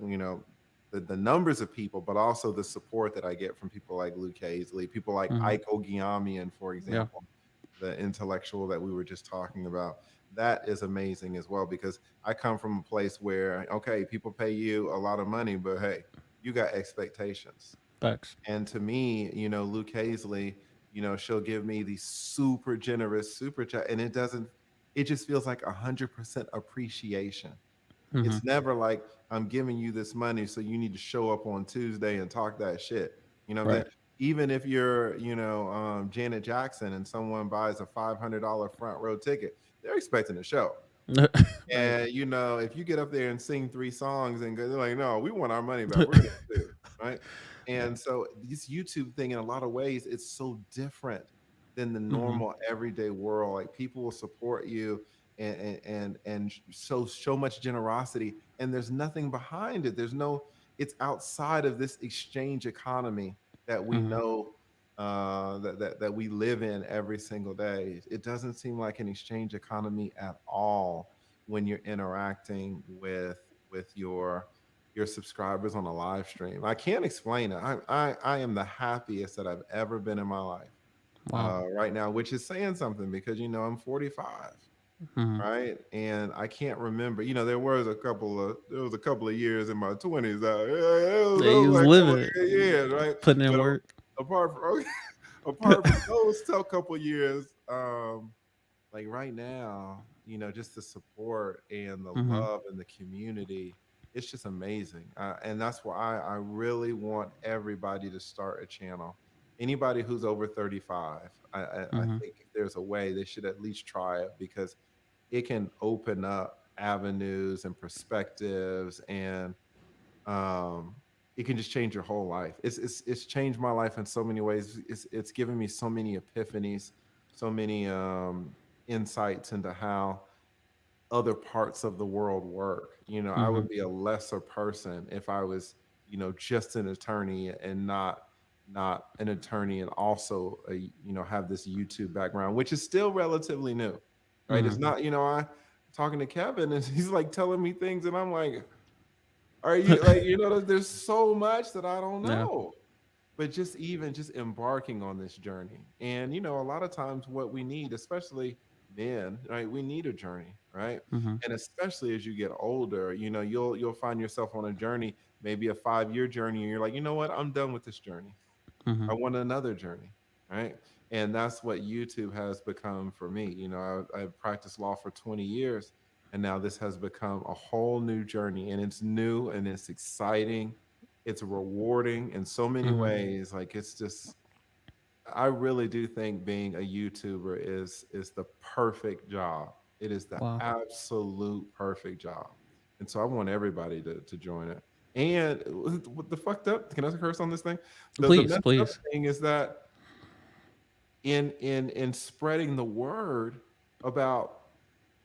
the numbers of people, but also the support that I get from people like Luke Hazley, people like Mhm. Iko Giamian, for Yeah. example, the intellectual that we were just talking about. That is amazing as well, because I come from a place where, okay, people pay you a lot of money, but hey, you got expectations. Facts. And to me, Luke Hazley, she'll give me the super generous super chat, and it just feels like 100% appreciation. Mhm. It's never like, I'm giving you this money, so you need to show up on Tuesday and talk that shit. You know what I'm Right. saying? even if you're, Janet Jackson and someone buys a $500 front row ticket, they're expecting a show. Right. And if you get up there and sing 3 songs and go, they're like, no, we want our money back. We're gonna sue, right? Yeah. And so this YouTube thing, in a lot of ways, it's so different than the Mm-hmm. normal everyday world. Like people will support you and show much generosity, and there's nothing behind it. There's no. It's outside of this exchange economy that we Mm-hmm. know that we live in every single day. It doesn't seem like an exchange economy at all when you're interacting with your subscribers on a live stream. I can't explain it. I am the happiest that I've ever been in my life Wow. right now, which is saying something because I'm 45, Mm-hmm. right? And I can't remember. There was a couple of years in my 20s. Yeah, Those he was like living couple it, of years, right? putting in But work. apart from apart from those couple years, like right now, just the support and the Mm-hmm. love and the community, it's just amazing. And that's why I really want everybody to start a channel. Anybody who's over 35, I Mm-hmm. think if there's a way, they should at least try it because it can open up avenues and perspectives, and um, it can just change your whole life. It's changed my life in so many ways. It's given me so many epiphanies, so many insights into how other parts of the world work. I Mm-hmm. would be a lesser person if I was, just an attorney and not an attorney and also have this YouTube background, which is still relatively new, right? Mm-hmm. It's not, I talking to Kevin and he's like telling me things and I'm like, are you like, there's so much that I don't Yeah. know. But just embarking on this journey. And a lot of times what we need, especially men, right? We need a journey, right? Mm-hmm. And especially as you get older, you'll find yourself on a journey, maybe a 5-year journey, and you're like, you know what? I'm done with this journey. Mm-hmm. I want another journey, right? And that's what YouTube has become for me. I practiced law for 20 years, and now this has become a whole new journey, and it's new and it's exciting. It's rewarding in so many Mm-hmm. ways. Like it's just, I really do think being a YouTuber is the perfect job. It is the Wow. absolute perfect job, and so I want everybody to join it. And what the fucked up? Can I curse on this thing? The Please, messed up please. thing is that in spreading the word about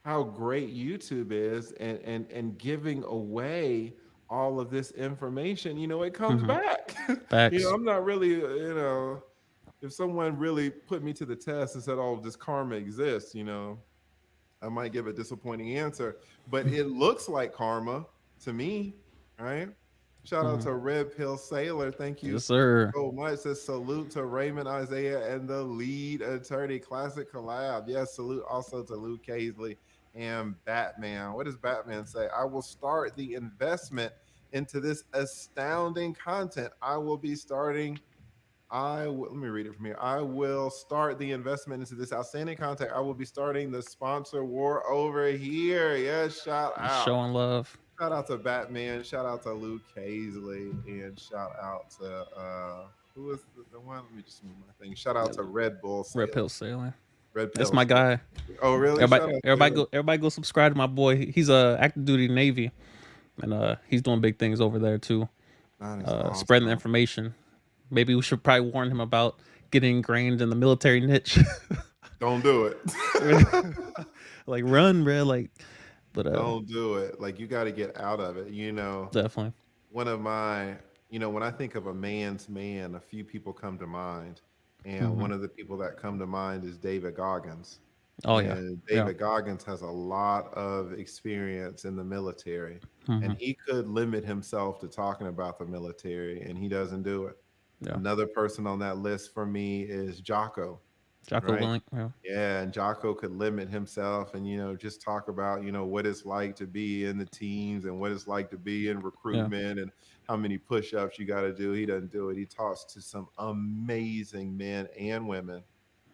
how great YouTube is and giving away all of this information, it comes Mm-hmm. back. Facts. I'm not really, if someone really put me to the test and said, "Oh, does karma exist?" I might give a disappointing answer, but it looks like karma to me, right? Shout out Mm-hmm. to Red Pill Sailor. Thank you Yes, sir. so much. Says salute to Raymond Isiah and the lead attorney. Classic collab. Yes, salute also to Luke Casely and Batman. What does Batman say? I will start the investment into this astounding content. Let me read it from here. I will start the investment into this outstanding content. I will be starting the sponsor war over here. Yes, shout out. Showing love. Shout out to Batman. Shout out to Luke Hazley. And shout out to who is the one? Let me just move my thing. Shout out to Red Bull Red Sailor. pill sailing. Red That's Pill my Sailor. guy. Oh, really? Shout Everybody, out to everybody him. go, everybody go subscribe to my boy. He's active duty Navy, and he's doing big things over there too. That is Spreading the awesome. information. Maybe we should probably warn him about getting ingrained in the military niche. Don't do it. Like run, bro. Like, but Don't do it. Like you got to get out of it. definitely. One of my, when I think of a man's man, a few people come to mind. And Hmm. one of the people that come to mind is David Goggins. Oh yeah, And yeah. David Goggins has a lot of experience in the military. And Hmm. he could limit himself to talking about the military, and he doesn't do it. Yeah. Another person on that list for me is Jocko, Jocko right? Willing. Yeah. Yeah, and Jocko could limit himself and just talk about what it's like to be in the teams and what it's like to be in Yeah. recruitment and how many push-ups you got to do. He doesn't do it. He talks to some amazing men and women,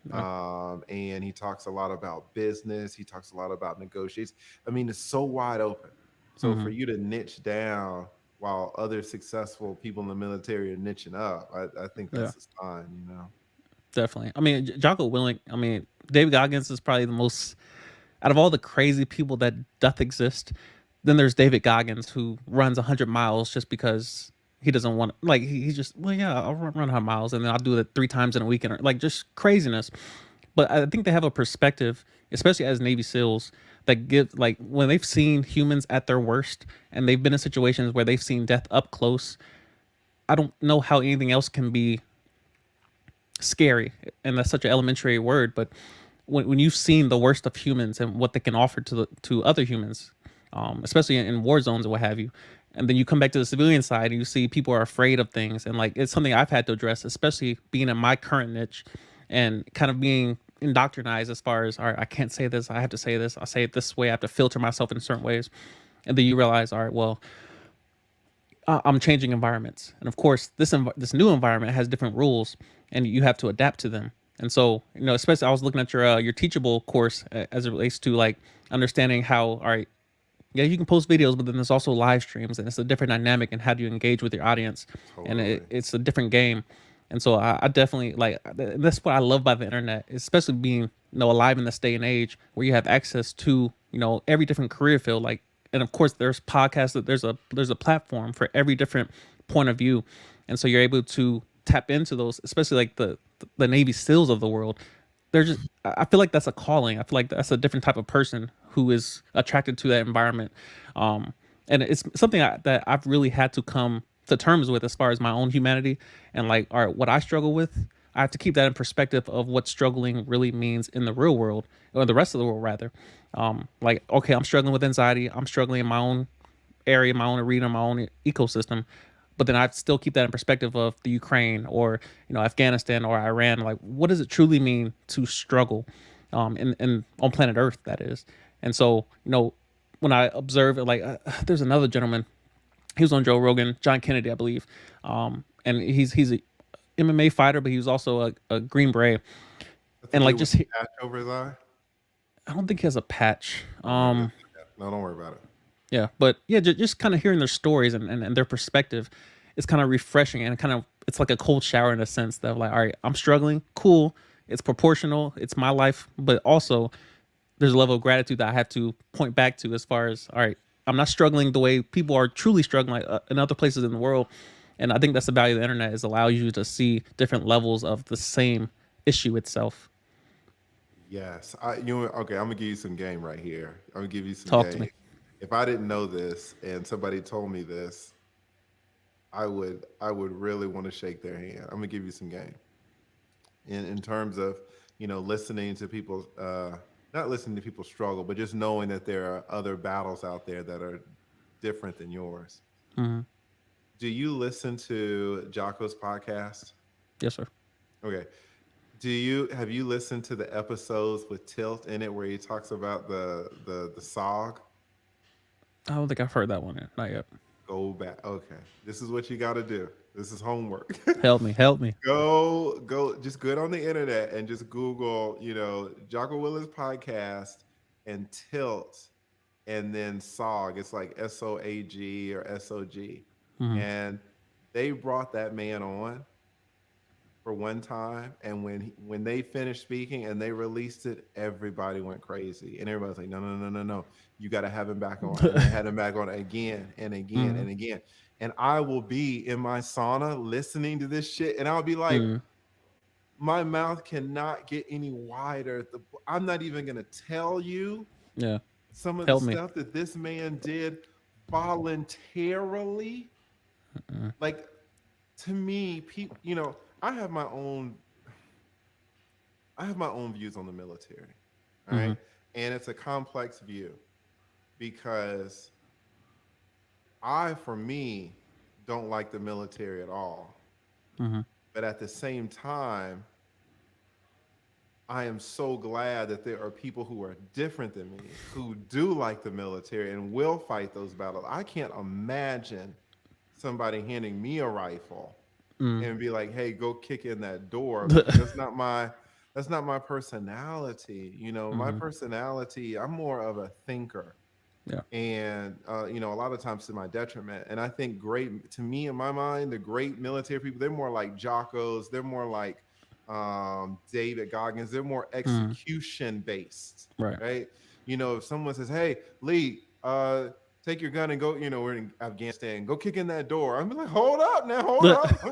Yeah. and he talks a lot about business. He talks a lot about negotiations. I mean, it's so wide open. So Hmm. for you to niche down while other successful people in the military are niching up. I think Yeah, that's a sign, you know. definitely. I mean, Jocko Willink. I mean, David Goggins is probably the most out of all the crazy people that doth exist. Then there's David Goggins who runs 100 miles just because he doesn't want like he just well yeah I'll run 100 miles and then I'll do it 3 times in a weekend or like just craziness. But I think they have a perspective, especially as Navy SEALs, that give like when they've seen humans at their worst and they've been in situations where they've seen death up close. I don't know how anything else can be scary, and that's such an elementary word, but when you've seen the worst of humans and what they can offer to other humans, especially in war zones or what have you, and then you come back to the civilian side and you see people are afraid of things, and like it's something I've had to address, especially being in my current niche and kind of being indoctrinized as far as all right, I can't say this, I have to say this, I say it this way, I have to filter myself in certain ways, and then you realize all right, well, I'm changing environments, and of course, this new environment has different rules, and you have to adapt to them. And so, especially I was looking at your Teachable course as it relates to like understanding how, all right, yeah, you can post videos, but then there's also live streams, and it's a different dynamic, and how do you engage with your audience, and Totally. it's a different game. And so I definitely like that's what I love about the internet, especially being alive in this day and age where you have access to every different career field. Like, and of course, there's podcasts. That there's a platform for every different point of view, and so you're able to tap into those, especially like the Navy SEALs of the world. They're just I feel like that's a calling. I feel like that's a different type of person who is attracted to that environment. And it's something that I've really had to come to terms with as far as my own humanity, and like, all right, what I struggle with, I have to keep that in perspective of what struggling really means in the real world, or the rest of the world rather. Like, okay, I'm struggling with anxiety, I'm struggling in my own area, my own arena, my own ecosystem, but then I still keep that in perspective of the Ukraine, or Afghanistan or Iran. Like, what does it truly mean to struggle, in on planet Earth? That is, and so when I observe it, like there's another gentleman. He was on Joe Rogan, John Kennedy, I believe, and he's a MMA fighter, but he was also a Green Beret, That's the and like dude with just the patch over his eye. I don't think he has a patch. Okay, no, don't worry about it. Yeah, but yeah, just kind of hearing their stories and their perspective is kind of refreshing, and kind of it's like a cold shower in a sense that like, all right, I'm struggling, cool, it's proportional, it's my life, but also there's a level of gratitude that I have to point back to as far as all right, I'm not struggling the way people are truly struggling, like, in other places in the world, and I think that's the value of the internet, is allows you to see different levels of the same issue itself. Yes, okay. I'm gonna give you some game right here. I'm gonna give you some Talk to game. me. If I didn't know this and somebody told me this, I would really want to shake their hand. I'm gonna give you some game in terms of listening to people, not listening to people struggle, but just knowing that there are other battles out there that are different than yours. Hmm. Do you listen to Jocko's podcast? Yes, sir. Okay. Have you listened to the episodes with Tilt in it where he talks about the SOG? I don't think I've heard that one yet. Not yet. Go back. Okay. This is what you got to do. This is homework. Help me, help me. Just go on the internet and just Google, Jocko Willis podcast and Tilt, and then SOG. It's like SOAG or SOG. Hmm. And they brought that man on for one time, and when they finished speaking and they released it, everybody went crazy, and everybody's like, no, no, no, no, no, you got to have him back on. And they had him back on again and again Hmm. and again. And I will be in my sauna listening to this shit, and I'll be like, Hmm. my mouth cannot get any wider. I'm not even gonna tell you Yeah, some of the help me. stuff that this man did voluntarily. Mm. Like, to me, people, I have my own I have my own views on the military. All Hmm. right. And it's a complex view because for me, don't like the military at all. Hmm. But at the same time, I am so glad that there are people who are different than me who do like the military and will fight those battles. I can't imagine somebody handing me a rifle Mm. and be like, "Hey, go kick in that door," because that's not my personality. My Hmm. personality, I'm more of a thinker. Yeah. And a lot of times to my detriment. And I think great to me in my mind, the great military people, they're more like Jocko's, they're more like David Goggins, they're more Mm. execution based, Right. right? If someone says, "Hey, Lee, take your gun and go," we're in Afghanistan, go kick in that door. I'm like, hold up now, hold up,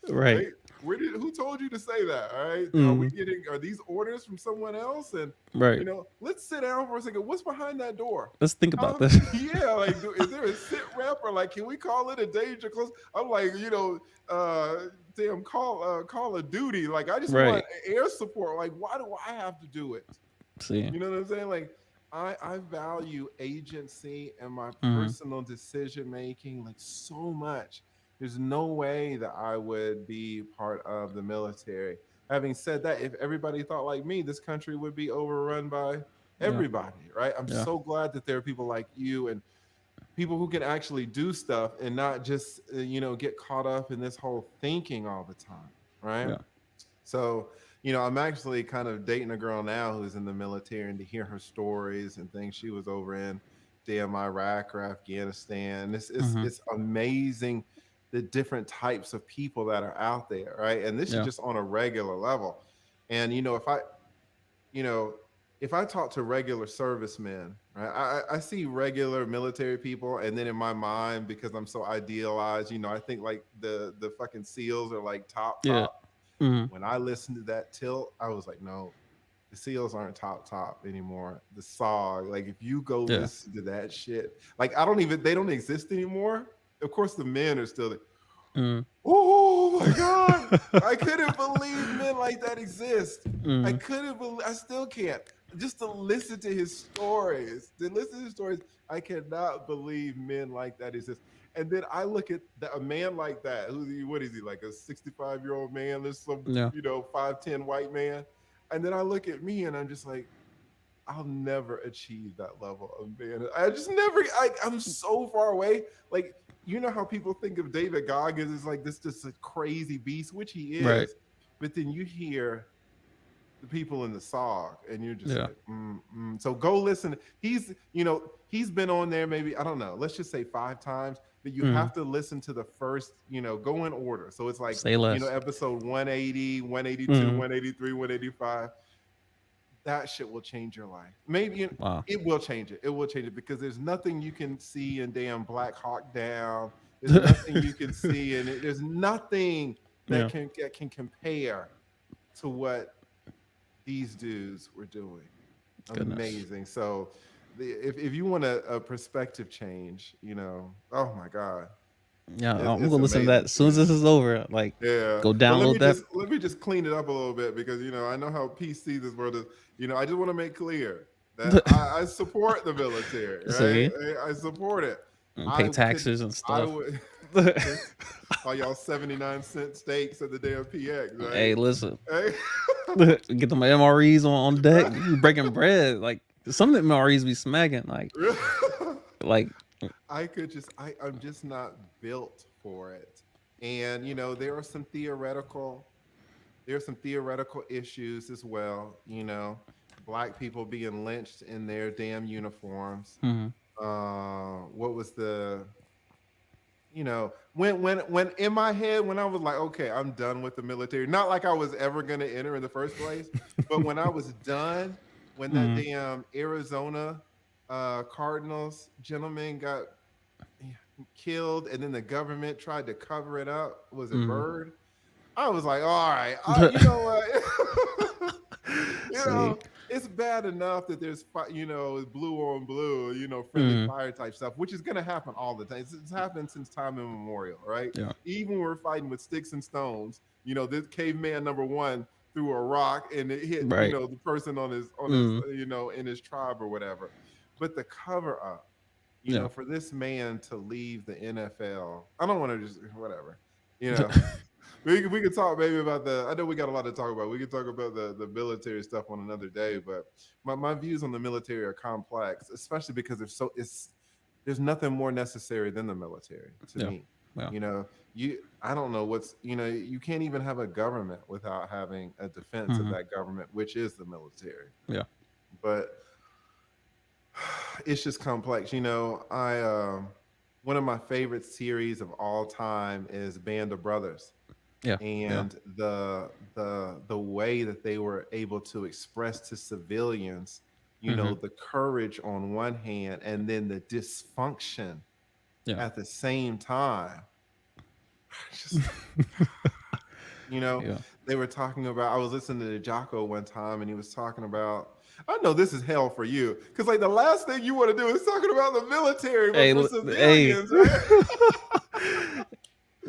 Right. wait. Who told you to say that? All right. Mm. Are these orders from someone else? And Right. let's sit down for a second. What's behind that door? Let's think about this. Yeah, like, is there a sit rep, or like, can we call it a danger close? I'm like, damn, call a duty. Like, I just want Right. air support. Like, why do I have to do it? See. You know what I'm saying? Like, I value agency and my Mm. personal decision making like so much. There's no way that I would be part of the military. Having said that, if everybody thought like me, this country would be overrun by Yeah. everybody, right? I'm Yeah. so glad that there are people like you and people who can actually do stuff and not just get caught up in this whole thinking all the time, right? Yeah. So, I'm actually kind of dating a girl now who's in the military, and to hear her stories and things she was over in damn Iraq or Afghanistan, Mm-hmm. it's amazing the different types of people that are out there, right? And this is Yeah. just on a regular level. And you know, if I talk to regular servicemen, right, I see regular military people, and then in my mind, because I'm so idealized, I think like the fucking SEALs are like top Yeah. top. Mm-hmm. When I listened to that tilt, I was like, no, the SEALs aren't top anymore. The SOG, like, if you go Yeah. listen to that shit, like, they don't exist anymore. Of course, the men are still there. Mm. Oh my God. I couldn't believe men like that exist. Mm. I still can't. Just to listen to his stories, I cannot believe men like that exist. And then I look at a man like that. What is he, like a 65-year-old man? There's some, Yeah. 5'10" white man. And then I look at me and I'm just like, I'll never achieve that level of man. I just never. I'm so far away. Like, how people think of David Goggins as like this just a crazy beast, which he Right. is. But then you hear the people in the SOG, and you're just Yeah. like, So go listen. He's been on there maybe, I don't know. Let's just say 5 times. But you Mm. have to listen to the first. Go in order. So it's like, Say less. episode 180, 182, Mm. 183, 185. That shit will change your life. Maybe Wow. it will change it. It will change it, because there's nothing you can see in damn Black Hawk Down. There's nothing you can see in it. There's nothing Yeah. that can compare to what these dudes were doing. Goodness. Amazing. So, if you want a perspective change, oh my God, Yeah. I'm it's gonna listen to that amazing as to soon as me. this is over. Like, Yeah, go but download that. let me just clean it up a little bit, because I know how PC this world is. I just want to make clear that I support the military, right? See, I support it. and pay I could taxes and I stuff. would all y'all 79-cent steaks at the damn PX, Hey, right? listen. Hey. Get them MREs on deck. You be breaking bread. Like, some of the MREs be smacking. Like. I'm just not built for it. And there are some theoretical issues as well. Black people being lynched in their damn uniforms. Mm-hmm. What was the when in my head, when I was like, okay, I'm done with the military. Not like I was ever gonna enter in the first place, but when I was done, when that Mm-hmm. damn Arizona Cardinals gentleman got killed, and then the government tried to cover it up. Was it Mm-hmm. Bird? I was like, all right, you know what? See. It's bad enough that there's it's blue on blue, friendly Mm-hmm. fire type stuff, which is gonna happen all the time. It's happened since time immemorial, right? Yeah. Even when we're fighting with sticks and stones, this caveman number one threw a rock and it hit, Right. the person on his Mm. in his tribe or whatever. But the cover up, Yeah. for this man to leave the NFL, I don't want to just whatever, we could talk maybe about I know we got a lot to talk about. We could talk about the military stuff on another day, but my views on the military are complex, especially because there's nothing more necessary than the military to Yeah. me. Yeah. I don't know you can't even have a government without having a defense of Mm-hmm. that government, which is the military. Yeah. But It's just complex. I one of my favorite series of all time is Band of Brothers, Yeah, yeah. and the way that they were able to express to civilians, Hmm. the courage on one hand and then the dysfunction Yeah, at the same time. It's just you know yeah. they were talking about, I was listening to Jocko one time and he was talking about, I know this is hell for you because like the last thing you want to do is talking about the military, but Hey, for hey. civilians, right?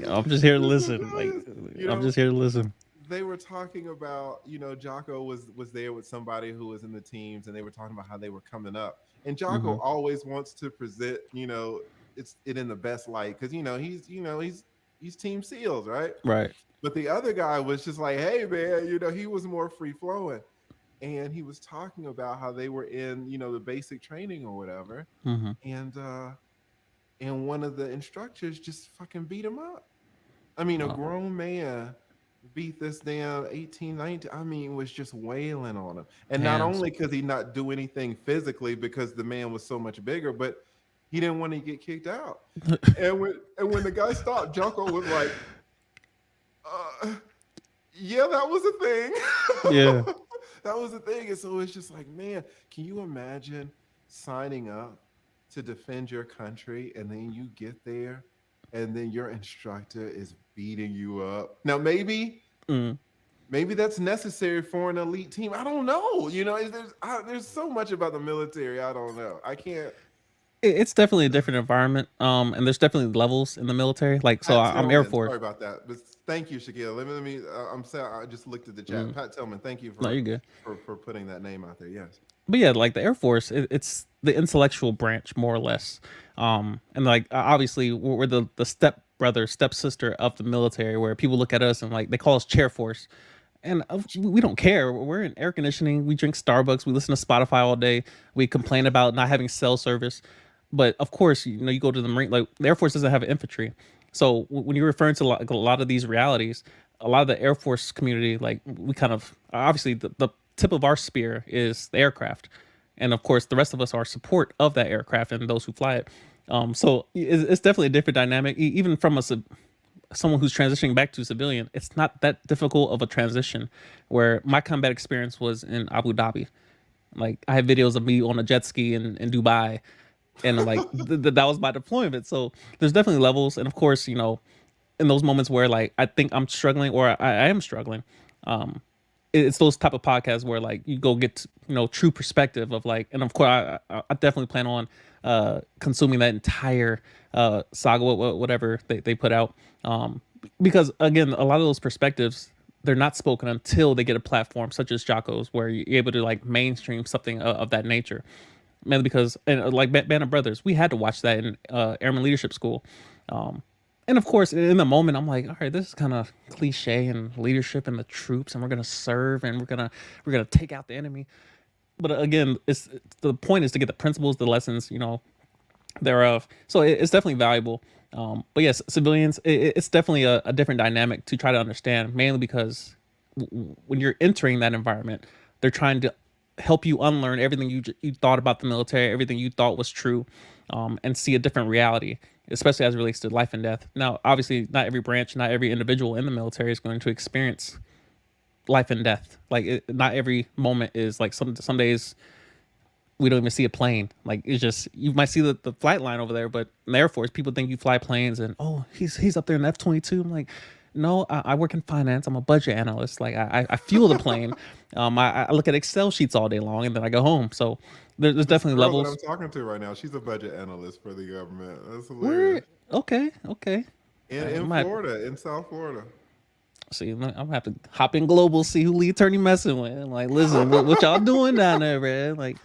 I'm just here to For listen. Like, civilians, you I'm know just here to listen. they were talking about, Jocko was there with somebody who was in the teams, and they were talking about how they were coming up. And Jocko Hmm. always wants to present, it in the best light because he's Team SEALs, right? Right. But the other guy was just like, hey man, he was more free flowing, and he was talking about how they were in, the basic training or whatever, Hmm. and one of the instructors just fucking beat him up. I mean, a Wow. grown man beat this damn 18, 19. I mean, was just wailing on him. And not Hands. only could he not do anything physically because the man was so much bigger, but he didn't want to get kicked out. And when the guy stopped, Junko was like, yeah, that was a Yeah. thing. That was a thing. And so it's just like, man, can you imagine signing up to defend your country and then you get there and then your instructor is beating you up? Now, Mm. maybe that's necessary for an elite team. I don't know. There's so much about the military. I don't know. I can't. It's definitely a different environment. And there's definitely levels in the military. Like, so Pat I'm Air Tillman, Force. sorry about that, but thank you, Shaquille. Let me. I'm sorry. I just looked at the chat. Mm. Pat Tillman, thank you No, for you're good. for putting that name out there. Yes. But yeah, like the Air Force, it's the intellectual branch more or less. And like obviously we're the step brother, step sister of the military, where people look at us and like they call us chair force, and we don't care. We're in air conditioning. We drink Starbucks. We listen to Spotify all day. We complain about not having cell service. But of course, you go to the Marine. Like the Air Force doesn't have infantry, so when you're referring to like, a lot of these realities, a lot of the Air Force community, like we kind of obviously the tip of our spear is the aircraft, and of course the rest of us are support of that aircraft and those who fly it. So it's definitely a different dynamic, even from someone who's transitioning back to civilian. It's not that difficult of a transition. Where my combat experience was in Abu Dhabi. Like I have videos of me on a jet ski in Dubai, and like that was my deployment. So there's definitely levels, and of course, in those moments where like I think I'm struggling or I am struggling, um, it's those type of podcasts where like you go get true perspective of like, and of course I definitely plan on consuming that entire saga, whatever they put out, because again a lot of those perspectives, they're not spoken until they get a platform such as Jocko's, where you're able to like mainstream something of that nature. Mainly because, and like Band of Brothers, we had to watch that in Airman Leadership School. Um, and of course, in the moment, I'm like, all right, this is kind of cliche and leadership and the troops, and we're gonna serve, and we're gonna take out the enemy. But again, it's the point is to get the principles, the lessons, thereof. So it's definitely valuable. But yes, civilians, it's definitely a different dynamic to try to understand, mainly because when you're entering that environment, they're trying to help you unlearn everything you thought about the military, everything you thought was true, and see a different reality, especially as it relates to life and death. Now, obviously, not every branch, not every individual in the military is going to experience life and death. Like, not every moment is like some days we don't even see a plane. Like it's just you might see the flight line over there, but in the Air Force, people think you fly planes and oh he's up there in F-22. I'm like, no, I work in finance. I'm a budget analyst. Like I fuel the plane. I look at Excel sheets all day long and then I go home. So there's This definitely girl that I'm levels. talking to right now, she's a budget analyst for the government. That's Where hilarious. okay. In I might Florida, in South Florida. see. I'm gonna have to hop in global, see who Lee Attorney messing with. I'm like, listen, what y'all doing down there, man? Like,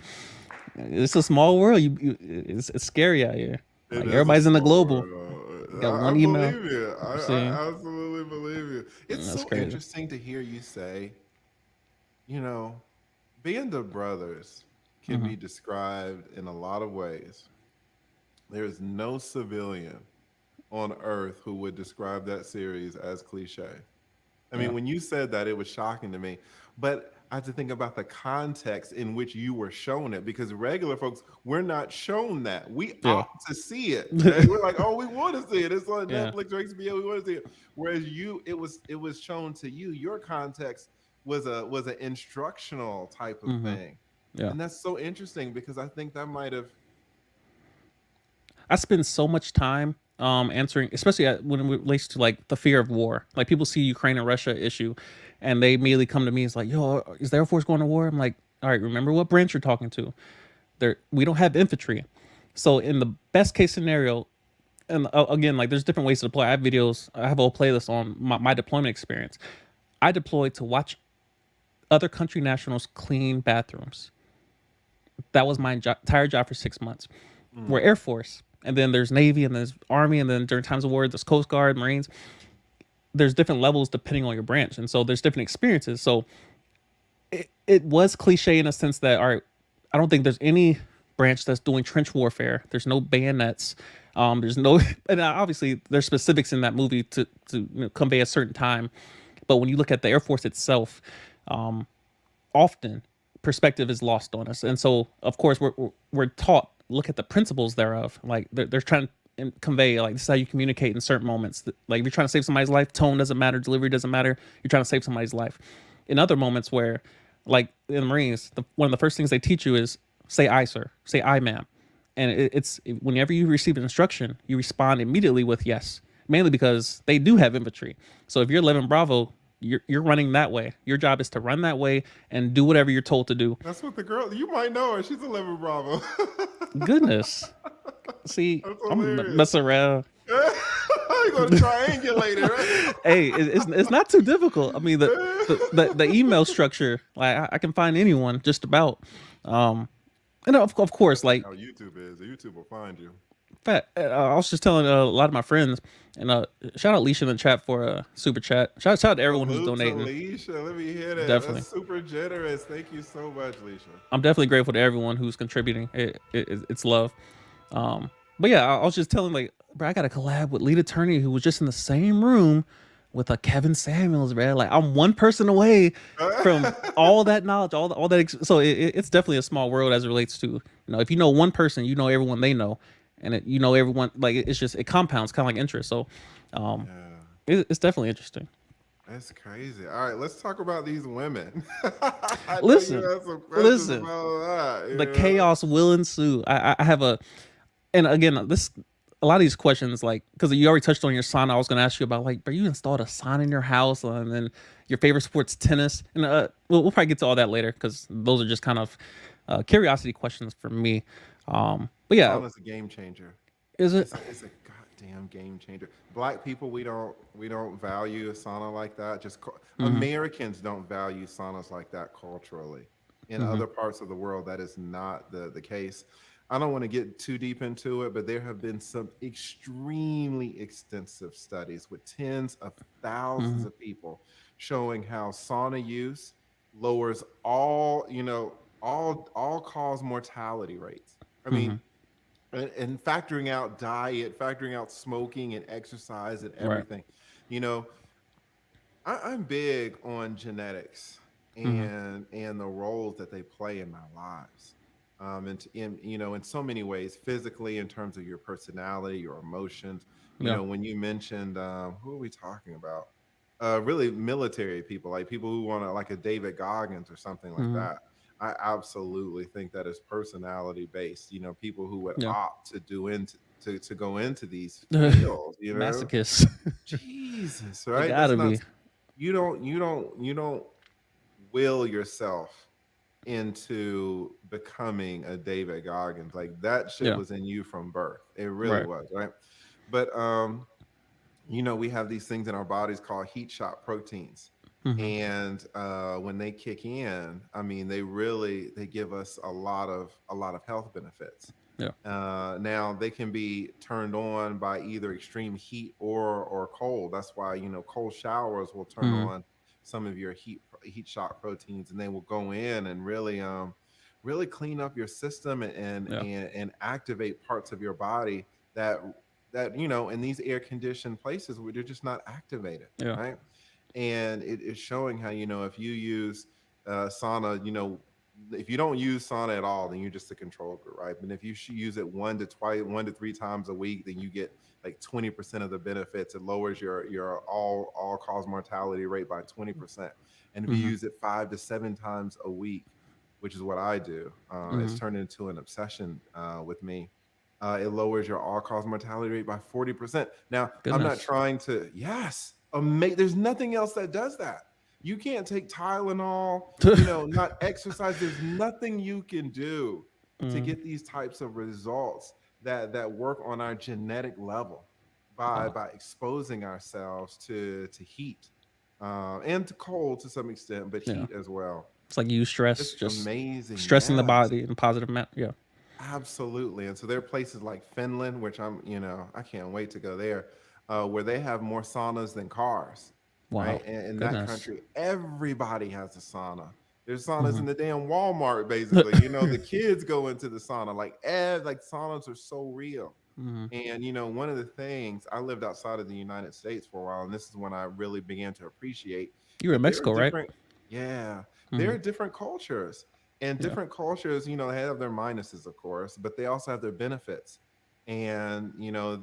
it's a small world. It's scary out here. It Like is a everybody's in the small global. world. Got I one email. believe you. I'm saying I absolutely believe you. It's that's so crazy. interesting to hear you say, you know, Band of Brothers can Hmm. be described in a lot of ways. There is no civilian on earth who would describe that series as cliche. I Yeah. mean, when you said that, it was shocking to me. But I had to think about the context in which you were shown it, because regular folks, we're not shown that. We Yeah. opt to see it. Right? We're like, oh, we want to see it. It's on Yeah. Netflix or HBO. We want to see it. Whereas you, it was shown to you. Your context was an instructional type of Hmm. thing, Yeah. and that's so interesting because I think that might have. I spend so much time answering, especially when it relates to like the fear of war. Like people see Ukraine and Russia issue, and they immediately come to me. It's like, yo, is the Air Force going to war? I'm like, all right, remember what branch you're talking to. There, we don't have infantry. So in the best case scenario, and again, like there's different ways to deploy. I have videos. I have a whole playlist on my deployment experience. I deployed to watch other country nationals clean bathrooms. That was my entire job for 6 months. We're Mm, Air Force, and then there's Navy, and there's Army, and then during times of war, there's Coast Guard, Marines. There's different levels depending on your branch, and so there's different experiences. So it was cliche in a sense that, all right, I don't think there's any branch that's doing trench warfare. There's no bayonets. There's no, and obviously there's specifics in that movie to convey a certain time. But when you look at the Air Force itself, often perspective is lost on us, and so of course we're taught look at the principles thereof. Like they're trying to convey like this is how you communicate in certain moments. Like if you're trying to save somebody's life, tone doesn't matter, delivery doesn't matter. You're trying to save somebody's life. In other moments where, like in the Marines, one of the first things they teach you is say "I, sir," say "I, ma'am," and it's whenever you receive an instruction, you respond immediately with yes, mainly because they do have infantry. So if you're 11 Bravo, you're running that way. Your job is to run that way and do whatever you're told to do. that's what the girl. You might know her. She's 11 Bravo. Goodness, see, That's I'm hilarious. messing around. You're gonna triangulate it, Hey, it's not too difficult. I mean, the right? email structure, like I can find anyone just about. Um, and of course, That's like like how YouTube is. YouTube will find you. I was just telling a lot of my friends, and shout out Leisha in the chat for a super chat. Shout out to everyone who's Salute to donating. Leisha. Let me hear that. That's Definitely, super generous. Thank you so much, Leisha. I'm definitely grateful to everyone who's contributing. It's love. Um, but yeah, I was just telling like, bro, I got a collab with Lead Attorney who was just in the same room with a Kevin Samuels, man. Like I'm one person away from all that knowledge, all that. So it's definitely a small world as it relates to if you know one person, you know everyone they know, and you know everyone. Like it's just it compounds, kind of like interest. So um, Yeah, it's definitely interesting. that's crazy. All right, let's talk about these women. I know you Listen, have some questions listen. about that. The chaos will ensue. I have a and again, this a lot of these questions, like because you already touched on your sauna, I was going to ask you about like, you installed a sauna in your house, and then your favorite sport's tennis, and we'll probably get to all that later because those are just kind of curiosity questions for me. But yeah, Sauna's a game changer. is it? It's a goddamn game changer. Black people, we don't value a sauna like that. Mm-hmm, Americans don't value saunas like that culturally. In mm-hmm, other parts of the world, that is not the case. I don't want to get too deep into it, but there have been some extremely extensive studies with tens of mm-hmm, thousands of people showing how sauna use lowers all cause mortality rates. I mm-hmm. mean, and factoring out diet, factoring out smoking and exercise and Right. everything. You know, I'm big on genetics Mm-hmm. and the roles that they play in my lives. And in so many ways, physically in terms of your personality, your emotions. Yeah. When you mentioned who are we talking about? Really military people, like people who want to like a David Goggins or something like Mm-hmm. that. I absolutely think that is personality based. People who would Yeah. opt to do into to go into these fields. Masochist. Jesus, They right? That's gotta not be. you don't will yourself into becoming a David Goggins. Like that shit Yeah. was in you from birth. It really Right. was, right? But we have these things in our bodies called heat shock proteins. Mm-hmm. And when they kick in, I mean, they give us a lot of health benefits. Yeah. Now they can be turned on by either extreme heat or cold. That's why cold showers will turn Mm-hmm. on some of your heat shock proteins, and they will go in and really clean up your system Yeah. and activate parts of your body that in these air conditioned places where they're just not activated, Yeah. right? And it is showing how if you use sauna, if you don't use sauna at all, then you're just a control group, right? But if you use it 1 to 3 times a week, then you get like 20% of the benefits. It lowers your all cause mortality rate by 20%. And if you Mm-hmm. use it 5 to 7 times a week, which is what I do, it's Mm-hmm. turned into an obsession with me. It lowers your all cause mortality rate by 40%. Now, I'm not Goodness. trying to, yes, there's nothing else that does that. You can't take Tylenol, not exercise. There's nothing you can do to Mm. get these types of results that work on our genetic level by Wow. by exposing ourselves to heat and to cold to some extent, but Yeah. heat as well. It's like you stress, It's just amazing. stressing the Yes. body in a positive manner. Yeah. Absolutely. And so there are places like Finland, which I can't wait to go there, where they have more saunas than cars, right? Wow. And in that Goodness. country, everybody has a sauna. There's saunas Mm-hmm. in the damn Walmart, basically. The kids go into the sauna. Like saunas are so real. Mm-hmm. And one of the things, I lived outside of the United States for a while, and this is when I really began to appreciate You were in that there are Mexico, right? different, yeah, there Mm-hmm. are different cultures. And Yeah. different cultures, they have their minuses, of course, but they also have their benefits. And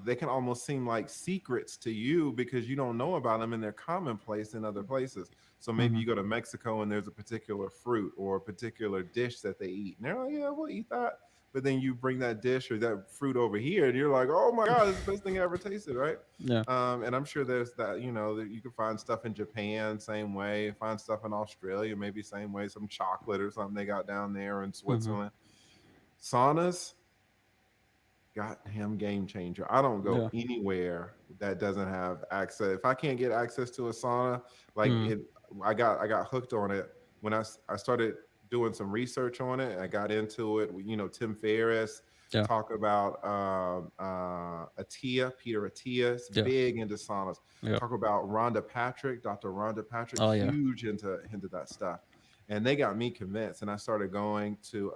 they can almost seem like secrets to you because you don't know about them, and they're commonplace in other places. So maybe Mm-hmm. you go to Mexico and there's a particular fruit or a particular dish that they eat, and they're like, yeah, we'll eat that. But then you bring that dish or that fruit over here, and you're like, oh my god, it's the best thing I ever tasted, right? Yeah. And I'm sure there's that, that you can find stuff in Japan, same way, find stuff in Australia, maybe same way, some chocolate or something they got down there in Mm-hmm. Switzerland. Saunas, goddamn game changer. I don't go Yeah. anywhere that doesn't have access. If I can't get access to a sauna, like Mm. it, I got hooked on it when I started doing some research on it. I got into it. Tim Ferriss Yeah. talk about Peter Attia is Yeah. big into saunas. Yeah. Talk about Dr. Rhonda Patrick, Oh yeah. huge into that stuff. And they got me convinced, and I started going to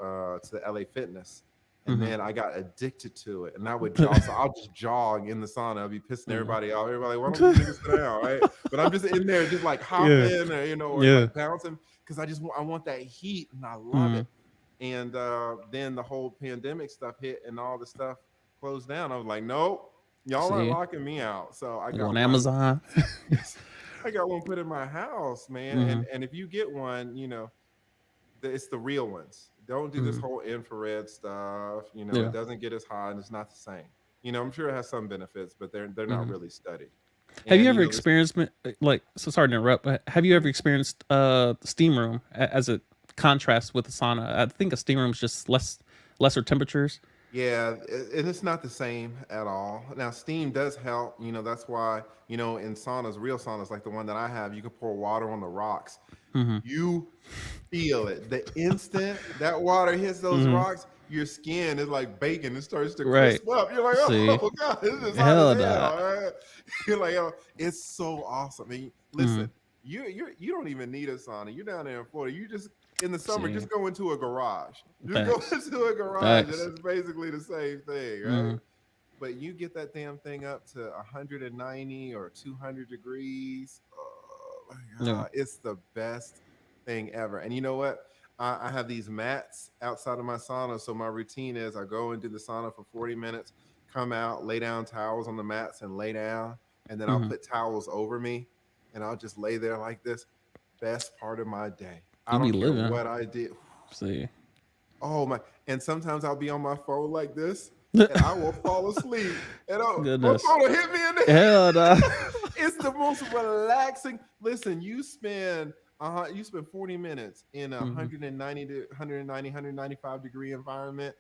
the LA Fitness, and Mm-hmm. then I got addicted to it. And I would jog. So I'll just jog in the sauna. I'll be pissing everybody off. Everybody, like, why don't you niggas sit down, right? But I'm just in there, just like Yeah. hopping, or Yeah. like bouncing, because I want that heat, and I love Mm. it. And then the whole pandemic stuff hit, and all the stuff closed down. I was like, nope, y'all aren't See, locking me out. So I you go got on one. Amazon. Yes, I got one put in my house, man. Mm-hmm. And if you get one, it's the real ones. Don't do this Mm-hmm. whole infrared stuff. It Yeah. doesn't get as hot, and it's not the same. I'm sure it has some benefits, but they're not Mm-hmm. really studied. Have you And ever this. experienced like? So sorry to interrupt, but have you ever experienced steam room as a contrast with a sauna? I think a steam room is just lesser temperatures. Yeah, and it's not the same at all. Now, steam does help. That's why in saunas, real saunas like the one that I have, you can pour water on the rocks. Mm-hmm. You feel it. The instant that water hits those Mm-hmm. rocks, your skin is like bacon. It starts to Right. crisp up. You're like, See, oh god, this is hot as hell hell. nah. Right? You're like, oh, it's so awesome. I mean, Mm-hmm. listen, you don't even need a sauna. You're down there in Florida. You just in the summer, See, just go into a garage. Just go facts. into a garage, and Facts. it's basically the same thing, right? Mm-hmm. But you get that damn thing up to 190 or 200 degrees. Oh my Yeah. god, it's the best thing ever. And you know what? I have these mats outside of my sauna. So my routine is I go and do the sauna for 40 minutes, come out, lay down towels on the mats and lay down. And then I'll Mm-hmm. put towels over me, and I'll just lay there like this. Best part of my day. I You be don't care living. what I did. See. Oh my. And sometimes I'll be on my phone like this, and I will fall asleep. And my Goodness. phone will hit me in the Hell nah. It's the most relaxing. Listen, you spend 40 minutes in a Mm-hmm. 195 degree environment,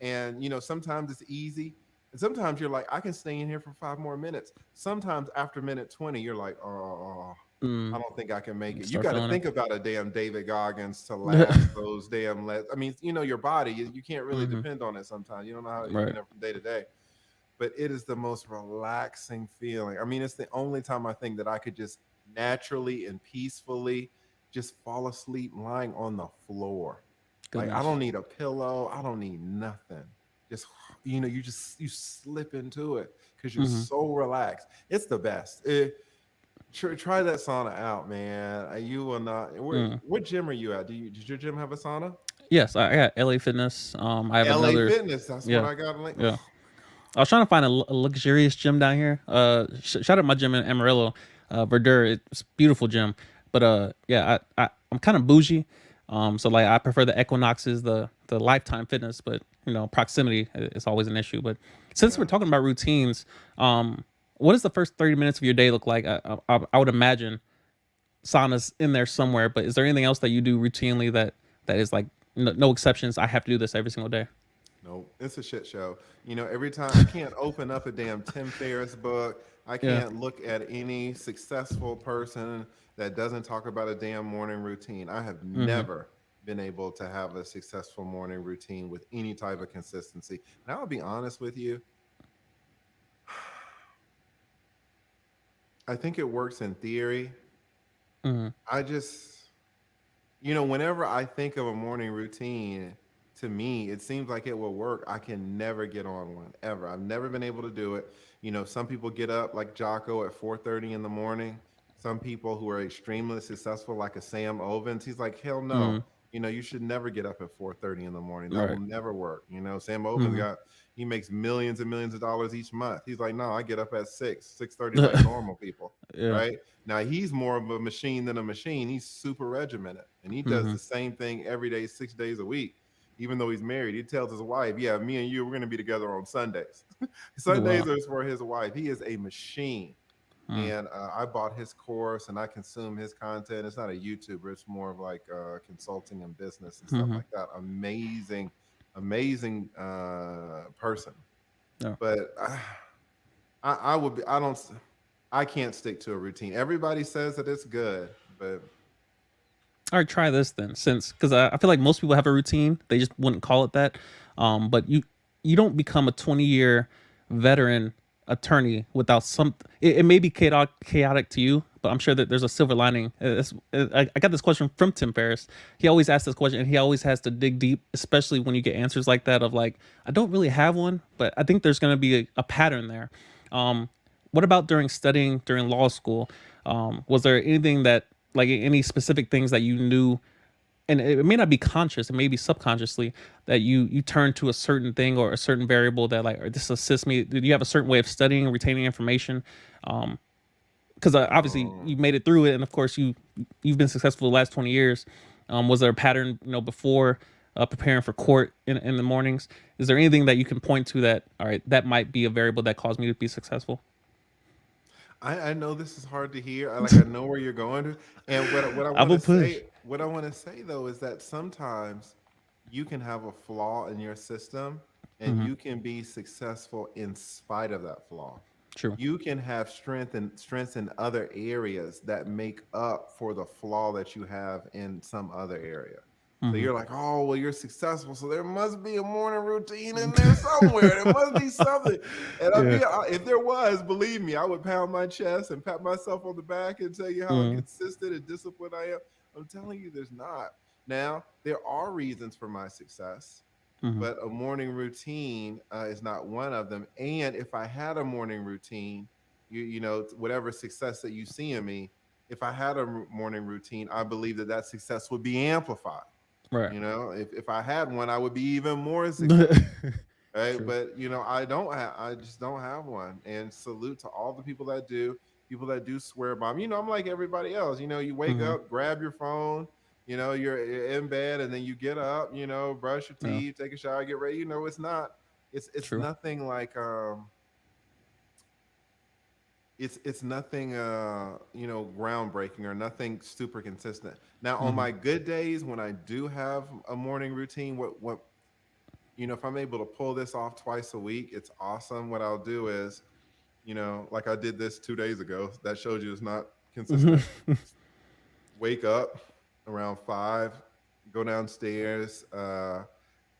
and sometimes it's easy, and sometimes you're like, I can stay in here for 5 more minutes. Sometimes after minute 20, you're like, oh, I Mm. don't think I can make it. You Start got to feeling think about a damn David Goggins to last it. those damn. I mean, your body, you can't really Mm-hmm. depend on it sometimes. You don't know how Right. from day to day, but it is the most relaxing feeling. I mean, it's the only time I think that I could just naturally and peacefully just fall asleep lying on the floor. Like I Goodness. don't need a pillow. I don't need nothing. Just you slip into it because you're Mm-hmm. so relaxed. It's the best. Try that sauna out, man. You will not. Mm. What gym are you at? Did your gym have a sauna? Yes, I got LA Fitness. I have LA another. Fitness. That's what Yeah, I got. Like, yeah. oh I was trying to find a luxurious gym down here. Shout out my gym in Amarillo, Verdure. It's a beautiful gym, but yeah, I'm kind of bougie. So like I prefer the Equinoxes, the Lifetime Fitness, but proximity is always an issue. But since we're yeah. talking about routines, what does the first 30 minutes of your day look like? I would imagine saunas in there somewhere, but is there anything else that you do routinely that is like no exceptions? I have to do this every single day. No, it's a shit show. Every time I can't open up a damn Tim Ferriss book. I Yeah. can't look at any successful person that doesn't talk about a damn morning routine. I have Mm-hmm. never been able to have a successful morning routine with any type of consistency. And I'll be honest with you, I think it works in theory. Mm-hmm. I just, whenever I think of a morning routine, to me, it seems like it will work. I can never get on one ever. I've never been able to do it. Some people get up like Jocko at 4:30 in the morning. Some people who are extremely successful, like a Sam Ovens, he's like, hell no. Mm-hmm. You should never get up at 4:30 in the morning. That will Right. never work. Sam Ovens Mm-hmm. he makes millions and millions of dollars each month. He's like, no, I get up at 6:30 like normal people, Yeah. right? Now he's more of a machine than a machine. He's super regimented, and he does Mm-hmm. the same thing every day, 6 days a week. Even though he's married, he tells his wife, "Yeah, me and you, we're going to be together on Sundays." Wow. Sundays are for his wife. He is a machine, Mm. and I bought his course and I consume his content. It's not a YouTuber; it's more of like consulting and business and stuff Mm-hmm. like that. Amazing, amazing person. Yeah. But I would be. I don't. I can't stick to a routine. Everybody says that it's good, but All right, try this then, since because I feel like most people have a routine, they just wouldn't call it that. But you don't become a 20-year veteran attorney without some. It may be chaotic to you, but I'm sure that there's a silver lining. I got this question from Tim Ferriss. He always asks this question, and he always has to dig deep, especially when you get answers like that of like, I don't really have one, but I think there's going to be a pattern there. Um, what about during studying during law school? Was there anything that like any specific things that you knew, and it may not be conscious, it may be subconsciously, that you turn to a certain thing or a certain variable that like, or this assists me? Did you have a certain way of studying and retaining information? Because obviously um, you made it through it, and of course you've been successful the last 20 years. Was there a pattern, before preparing for court in the mornings? Is there anything that you can point to that, all right, that might be a variable that caused me to be successful? I know this is hard to hear. I know where you're going to, and what I I want will to push. say, what I want to say though is that sometimes you can have a flaw in your system, and Hmm. you can be successful in spite of that flaw. True. You can have strengths in other areas that make up for the flaw that you have in some other area. So Hmm. you're like, oh, well, you're successful, so there must be a morning routine in there somewhere. There must be something. And Yeah. if there was, believe me, I would pound my chest and pat myself on the back and tell you how Mm. consistent and disciplined I am. I'm telling you, there's not. Now, there are reasons for my success, Hmm. but a morning routine is not one of them. And if I had a morning routine, whatever success that you see in me, if I had a morning routine, I believe that that success would be amplified. Right. If I had one, I would be even more successful. Right. True. But I just don't have one. And salute to all the people that do swear by me. I'm like everybody else. You wake Hmm. up, grab your phone, you're in bed, and then you get up, brush your Yeah. teeth, take a shower, get ready. It's True. nothing like it's nothing groundbreaking or nothing super consistent. Now on Hmm. my good days when I do have a morning routine, what if I'm able to pull this off twice a week, it's awesome. What I'll do is, like I did this 2 days ago, that shows you it's not consistent. Wake up around 5, go downstairs,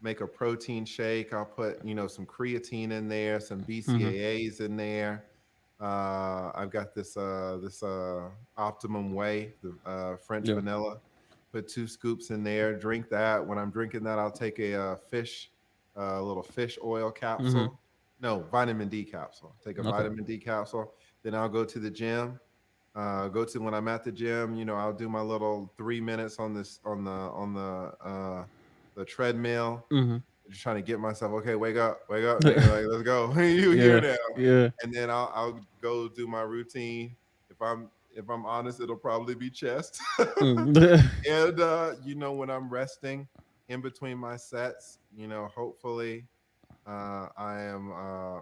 make a protein shake. I'll put, some creatine in there, some Hmm. BCAAs in there. I've got this Optimum Whey, the French Yeah. vanilla. Put 2 scoops in there. Drink that. When I'm drinking that, I'll take a little fish oil Hmm. capsule. No, vitamin D capsule. Take a Okay. vitamin D capsule. Then I'll go to the gym. Go to when I'm at the gym. I'll do my little 3 minutes on this on the treadmill, Mm-hmm. just trying to get myself, okay, wake up, nigga, like let's go. You here Yeah. now. Yeah. And then I'll go do my routine. If I'm honest, it'll probably be chest. Mm. And when I'm resting in between my sets, hopefully I am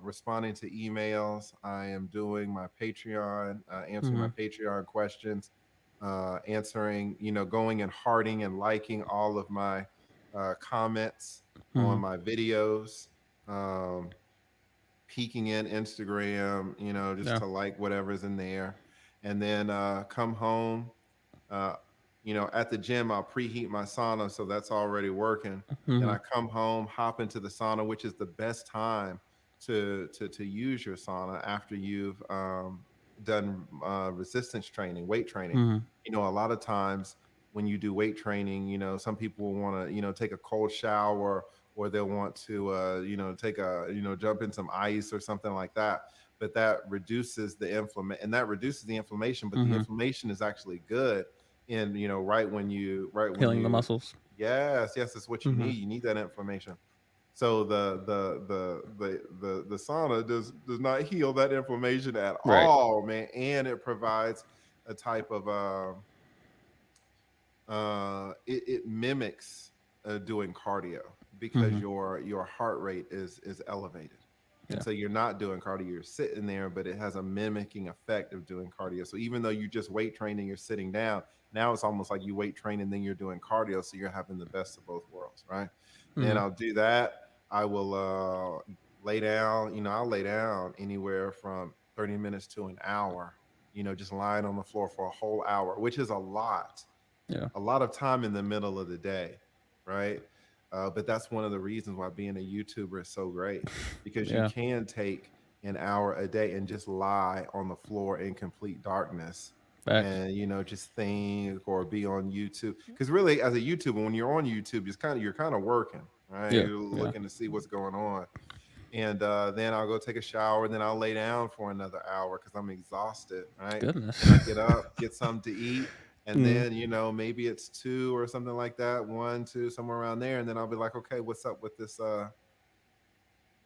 responding to emails. I am doing my Patreon, answering Mm-hmm. my Patreon questions, answering, going and hearting and liking all of my comments on Mm-hmm. my videos, um, peeking in Instagram, just Yeah. to like whatever's in there. And then come home. Uh, at the gym, I'll preheat my sauna, so that's already working. Then Mm-hmm. I come home, hop into the sauna, which is the best time to use your sauna after you've done resistance training, weight training. Mm-hmm. A lot of times when you do weight training, some people will want to, take a cold shower, or they'll want to, take a, jump in some ice or something like that. But that reduces the inflammation, but the Mm-hmm. inflammation is actually good in, right when Healing the you muscles. yes, it's what you Mm-hmm. need that inflammation. So the sauna does not heal that inflammation at Right. all, man. And it provides a type of it mimics doing cardio, because Mm-hmm. your heart rate is elevated. And Yeah. so you're not doing cardio, you're sitting there, but it has a mimicking effect of doing cardio. So even though you just weight training, you're sitting down, now it's almost like you weight train and then you're doing cardio. So you're having the best of both worlds, right? Then Mm-hmm. I'll do that. I will lay down. I'll lay down anywhere from 30 minutes to an hour, just lying on the floor for a whole hour, which is Yeah. a lot of time in the middle of the day, right? But that's one of the reasons why being a YouTuber is so great, because you Yeah. can take an hour a day and just lie on the floor in complete darkness, Facts. and just think or be on YouTube. Because really, as a YouTuber, when you're on YouTube, you're kind of working, right? Yeah. You're Yeah. looking to see what's going on. And then I'll go take a shower, and then I'll lay down for another hour because I'm exhausted, right? Goodness. And I get up, get something to eat, and Mm. then maybe it's two or something like that, one, two, somewhere around there, and then I'll be like, okay, what's up with this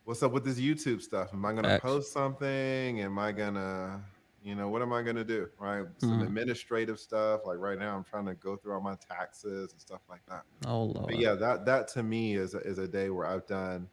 YouTube stuff? Am I gonna Facts. post something? Am I gonna what am I gonna do? Right? Some Mm. administrative stuff. Like right now, I'm trying to go through all my taxes and stuff like that. Oh But Lord. yeah, that to me is a day where I've done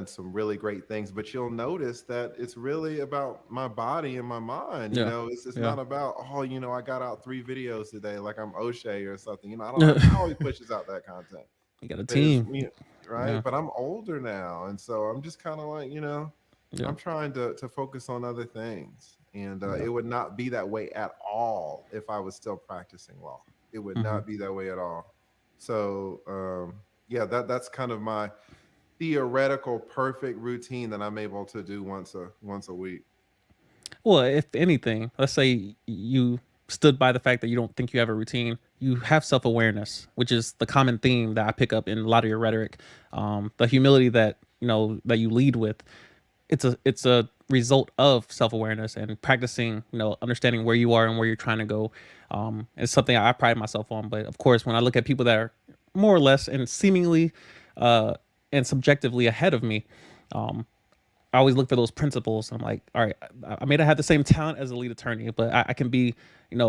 some really great things. But you'll notice that it's really about my body and my mind. Yeah. It's Yeah. not about, oh, I got out 3 videos today, like I'm O'Shea or something. I don't know how he pushes out that content. You got a But it's team. me, right? Yeah. But I'm older now, and so I'm just kind of like, Yeah. I'm trying to focus on other things, and Yeah. it would not be that way at all if I was still practicing law. It would Mm-hmm. not be that way at all. So yeah, that's kind of my theoretical perfect routine that I'm able to do once a week. Well, if anything, let's say you stood by the fact that you don't think you have a routine, you have self awareness, which is the common theme that I pick up in a lot of your rhetoric. The humility that that you lead with, it's a result of self awareness and practicing, understanding where you are and where you're trying to go. It's something I pride myself on. But of course, when I look at people that are more or less and seemingly uh, and subjectively ahead of me, um, I always look for those principles. I'm like, all right, I may not have the same talent as a lead attorney, but I can be,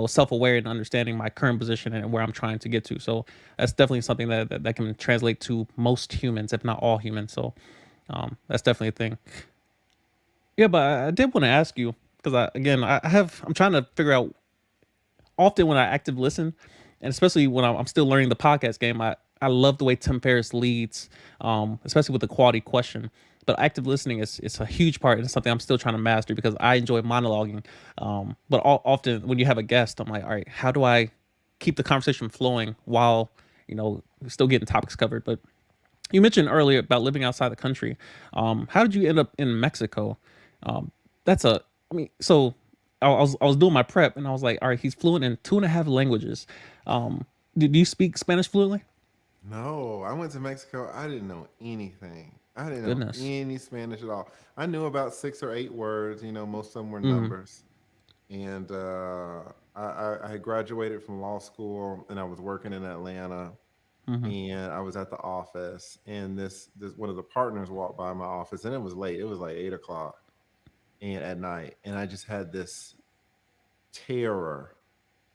self-aware and understanding my current position and where I'm trying to get to. So that's definitely something that can translate to most humans, if not all humans. So that's definitely a thing. Yeah, but I did want to ask you because I'm trying to figure out often when I active listen, and especially when I'm still learning the podcast game, I love the way Tim Ferriss leads, especially with the quality question. But active listening is it's a huge part, and it's something I'm still trying to master because I enjoy monologuing. But often when you have a guest, I'm like, all right, how do I keep the conversation flowing while still getting topics covered? But you mentioned earlier about living outside the country. How did you end up in Mexico? Um, that's a, I mean, so I was doing my prep and I was like, all right, he's fluent in two and a half languages. Do you speak Spanish fluently? No, I went to Mexico. I didn't know anything. I didn't know Goodness. any Spanish at all. I knew about 6 or 8 words. Most of them were Hmm. numbers. and I had graduated from law school, and I was working in Atlanta, Mhm. and I was at the office, and this one of the partners walked by my office, and it was late. It was like 8 o'clock and at night, and I just had this terror.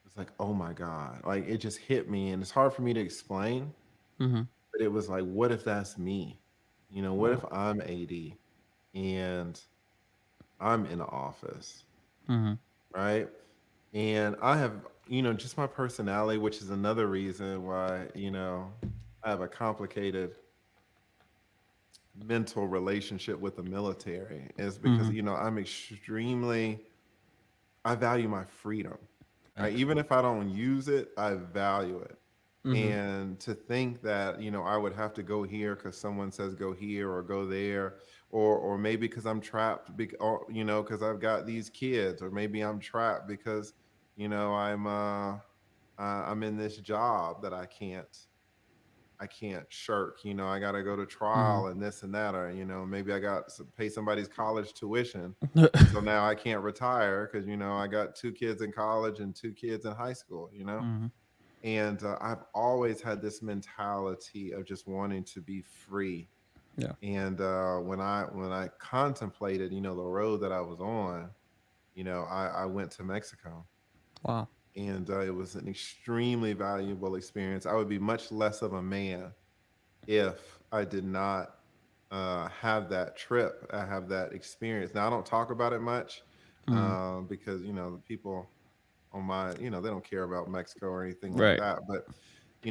It's like, oh my god, like it just hit me, and it's hard for me to explain. Mhm. But it was like, what if that's me? What Wow. if I'm 80 and I'm in the office, Mhm. right? And I have, just my personality, which is another reason why, I have a complicated mental relationship with the military, is because, Mhm. I'm extremely, I value my freedom, right? Facts. Even if I don't use it, I value it. Mhm. And to think that, I would have to go here because someone says go here or go there, or maybe because I'm trapped, or, because I've got these kids, or maybe I'm trapped because, I'm in this job that I can't shirk. I got to go to Mhm. trial and this and that, or maybe I got to pay somebody's college tuition, and so now I can't retire because I got two kids in college and two kids in high school. Mhm. And I've always had this mentality of just wanting to be free. Yeah. And when I contemplated, the road that I was on, I went to Mexico, Wow. and it was an extremely valuable experience. I would be much less of a man if I did not have that trip. I have that experience. Now I don't talk about it much, Mhm. because the people on my, they don't care about Mexico or anything like Right. that. But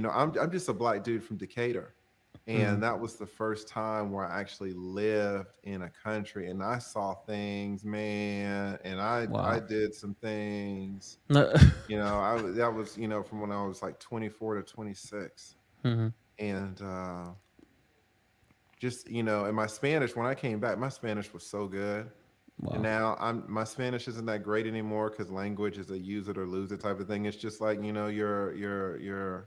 I'm just a black dude from Decatur, Mhm. and that was the first time where I actually lived in a country, and I saw things, man, and I Wow. did some things. That was from when I was like 24 to 26, Mhm. and just and my Spanish, when I came back, my Spanish was so good. And Wow. now my Spanish isn't that great anymore because language is a use it or lose it type of thing. It's just like your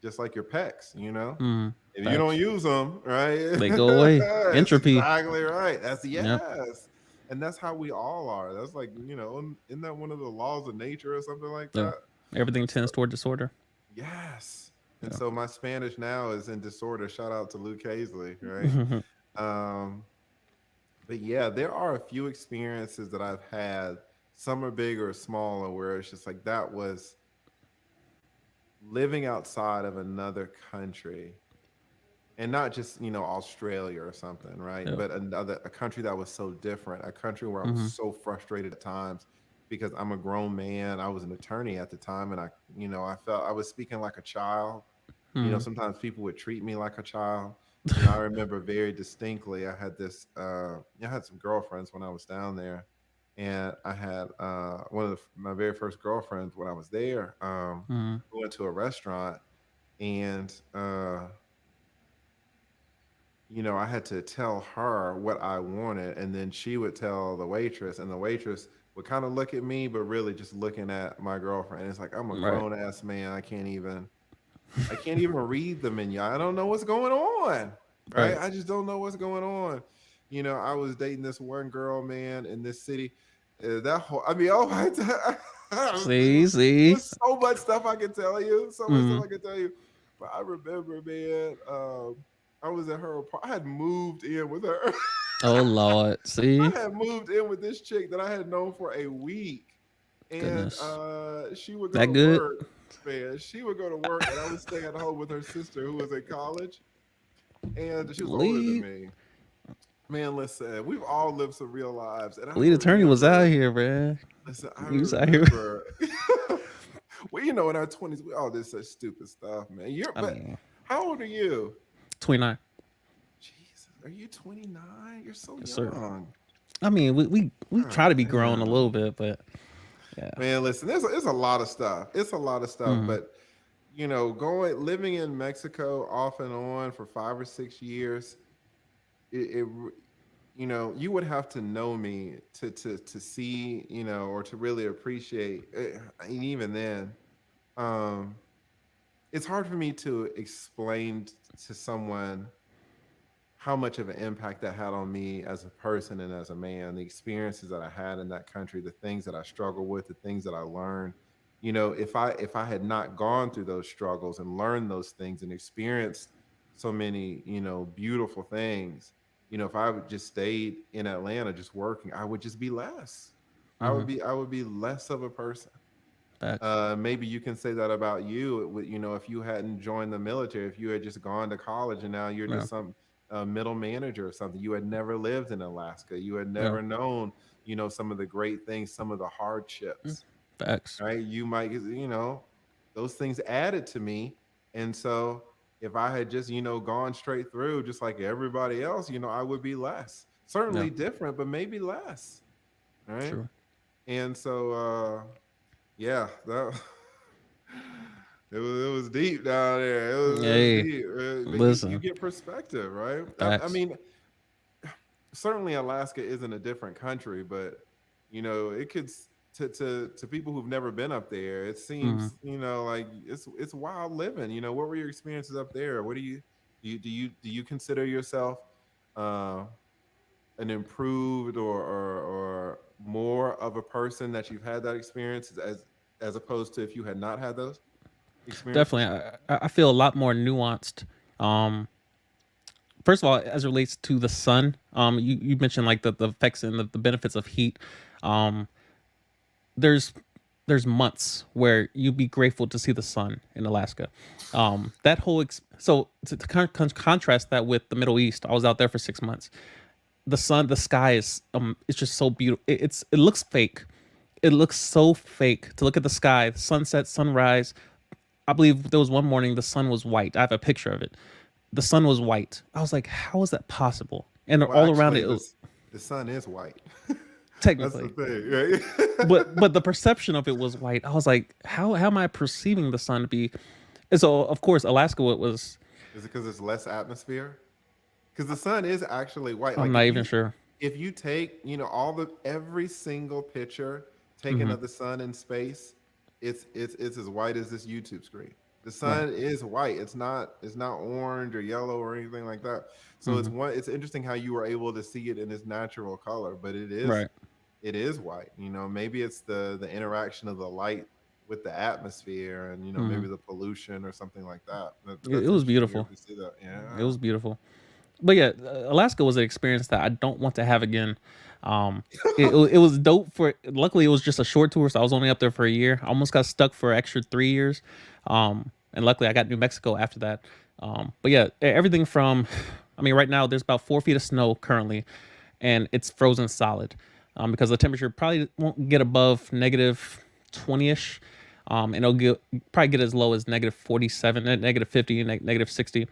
just like your pecs. Mhm. If you don't Facts. use them, right, They go away. that's Entropy. exactly right. That's Yep. yes, and that's how we all are. That's like isn't that one of the laws of nature or something like Yeah. that? Everything So tends toward disorder. yes, and Yeah. so my Spanish now is in disorder. Shout out to Luke Hazley, right? Mhm. Um, but yeah, there are a few experiences that I've had. Some are big or smaller, where it's just like that was living outside of another country, and not just Australia or something, right? Yep. But a country that was so different, a country where I was Mhm. so frustrated at times because I'm a grown man. I was an attorney at the time, and I felt I was speaking like a child. Mhm. Sometimes people would treat me like a child. I remember very distinctly. I had some girlfriends when I was down there, and I had one of my very first girlfriends when I was there. Mhm. We went to a restaurant, and I had to tell her what I wanted, and then she would tell the waitress, and the waitress would kind of look at me, but really just looking at my girlfriend. It's like I'm a Right. grown ass man. I can't even read the menu. I don't know what's going on. Right? Right. I just don't know what's going on. I was dating this one girl, man, in this city. That whole, I mean, oh my See. See. there's so much stuff I can tell you. So much stuff Mhm. I can tell you. But I remember, man, I was at her apartment. I had moved in with her. Oh Lord. See. I had moved in with this chick that I had known for a week, and Goodness. she would go That to good? work. Man, she would go to work, and I would stay at home with her sister, who was in college, and she was older than Lead. me. Man, listen, we've all lived some real lives, and I Lead attorney was out remember. here, man. Listen, I He was out here. remember. Well, in our 20s, we all did such stupid stuff, man. I But mean, how old are you? 29. Jesus, are you 29? You're so Yes, sir. young. I mean, we try God to be grown a little damn. bit, but yeah. Man, listen, there's a lot of stuff. It's a lot of stuff, Mhm. but going living in Mexico off and on for 5 or 6 years, you would have to know me to see, or to really appreciate it. And even then, um, it's hard for me to explain to someone how much of an impact that had on me as a person and as a man, the experiences that I had in that country, the things that I struggled with, the things that I learned. If I had not gone through those struggles and learned those things and experienced so many, beautiful things, if I would just stayed in Atlanta just working, I would just be less. Mm-hmm. I would be less of a person. Facts. Maybe you can say that about you. If you hadn't joined the military, if you had just gone to college and now you're Yeah. just some middle manager or something, you had never lived in Alaska, you had Yeah. never known, some of the great things, some of the Mm. hardships, Facts. right? You might, those things added to me. And so if I had just, gone straight through just like everybody else, I would be less, Yeah. certainly different, but maybe less. Right. True. And so, yeah, that it was deep down there. It was Hey, deep, but you listen. get perspective, right? I Facts. mean, certainly Alaska isn't a different country, but it could to people who've never been up there, it Mm-hmm. seems like it's wild living. What were your experiences up there? What do you consider yourself uh, an improved or more of a person that you've had that experience as opposed to if you had not had those experiences? Definitely. I feel a lot more nuanced. Um, First of all, as it relates to the sun, you mentioned like the effects and the benefits of heat. Um, there's there's months where you'd be grateful to see the sun in Alaska. That whole so to contrast that with the Middle East, I was out there for 6 months. The sun, the sky is it's just so beautiful. It looks fake. It looks so fake to look at the sky, sunset, sunrise. I believe there was one morning the sun was white. I have a picture of it. The sun was white. I was like, how is that possible? And Well, all around actually, it, the sun is white. That's the technically, thing, but right? the perception of it was white. I was like, how am I perceiving the sun to be? And so of course Alaska was. Is it because there's less atmosphere? Because the sun is actually white. I'm Like not even sure. if you take every single picture taken Hmm. of the sun in space, it's as white as this YouTube screen. The Right. sun is white. It's not orange or yellow or anything like that. So Hmm. it's interesting how you were able to see it in its natural color, but it is Right. it is white. Maybe it's the interaction of the light with the atmosphere and Hmm. maybe the pollution or something like that. But It that's was interesting you're beautiful. able to see that. It Yeah. was beautiful. But yeah, Alaska was an experience that I don't want to have again. It was dope for. Luckily, it was just a short tour, so I was only up there for a year. I almost got stuck for an extra 3 years, and luckily I got New Mexico after that. But yeah, everything from, I mean, right now there's about 4 feet of snow currently, and it's frozen solid, because the temperature probably won't get above -20ish. And it'll probably get as low as -47, -50, -60.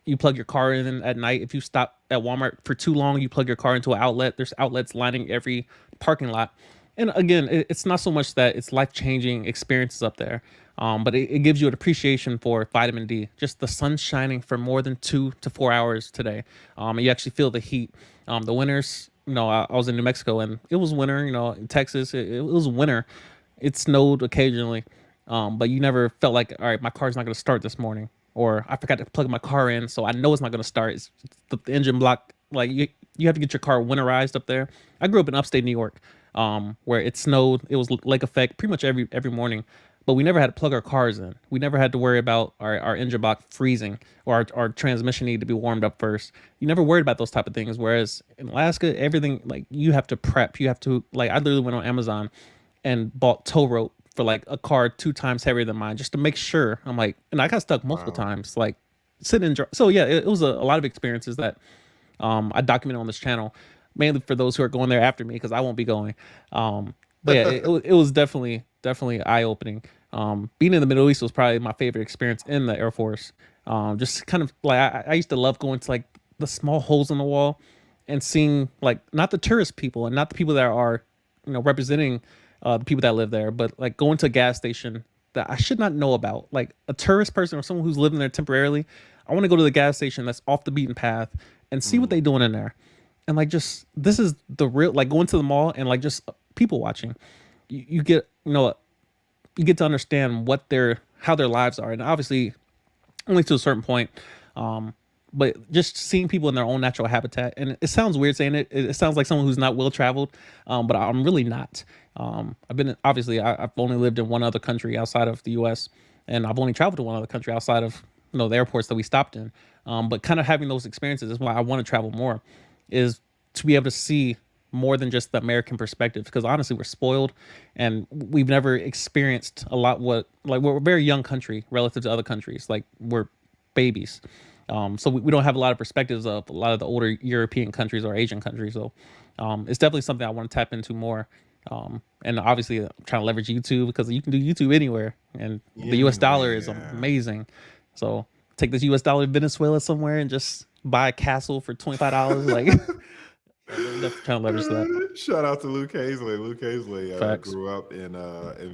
You plug your car in at night. If you stop at Walmart for too long, you plug your car into an outlet. There's outlets lining every parking lot. And again, it's not so much that it's life changing experiences up there, but it gives you an appreciation for vitamin D. Just the sun shining for more than 2 to 4 hours today. And you actually feel the heat. The winters, I was in New Mexico and it was winter. In Texas, it was winter. It snowed occasionally, but you never felt like, all right, my car's not going to start this morning, or I forgot to plug my car in, so I know it's not going to start. It's the engine block. Like you have to get your car winterized up there. I grew up in upstate New York, where it snowed. It was lake effect pretty much every morning, but we never had to plug our cars in. We never had to worry about our engine block freezing or our transmission need to be warmed up first. You never worried about those type of things. Whereas in Alaska, everything like you have to prep. You have to I literally went on Amazon and bought tow rope for like a car 2 times heavier than mine just to make sure. I'm like, and I got stuck multiple Wow. times, like sitting in. So yeah, it was a lot of experiences that I documented on this channel, mainly for those who are going there after me because I won't be going. But yeah, it was definitely eye opening. Being in the Middle East was probably my favorite experience in the Air Force. Just kind of like I used to love going to like the small holes in the wall and seeing like not the tourist people and not the people that are representing the people that live there, but like going to a gas station that I should not know about, like a tourist person or someone who's living there temporarily. I want to go to the gas station that's off the beaten path and see what they Mm, doing in there, and like just this is the real like going to the mall and like just people watching. You get you get to understand what their how their lives are, and obviously only to a certain point. Um, but just seeing people in their own natural habitat, and it sounds weird saying it. It sounds like someone who's not well traveled, but I'm really not. I've been obviously I've only lived in one other country outside of the U.S., and I've only traveled to one other country outside of the airports that we stopped in. But kind of having those experiences is why I want to travel more, is to be able to see more than just the American perspective. Because honestly, we're spoiled, and we've never experienced a lot. What like we're a very young country relative to other countries. Like we're babies. So we don't have a lot of perspectives of a lot of the older European countries or Asian countries. So it's definitely something I want to tap into more. And obviously, I'm trying to leverage YouTube because you can do YouTube anywhere, and the U.S. dollar is Anywhere. amazing. So take this U.S. dollar to Venezuela somewhere and just buy a castle for $25. Like, yeah, definitely trying to leverage that. Shout out to Luke Hazley. Luke Hazley Facts, grew up in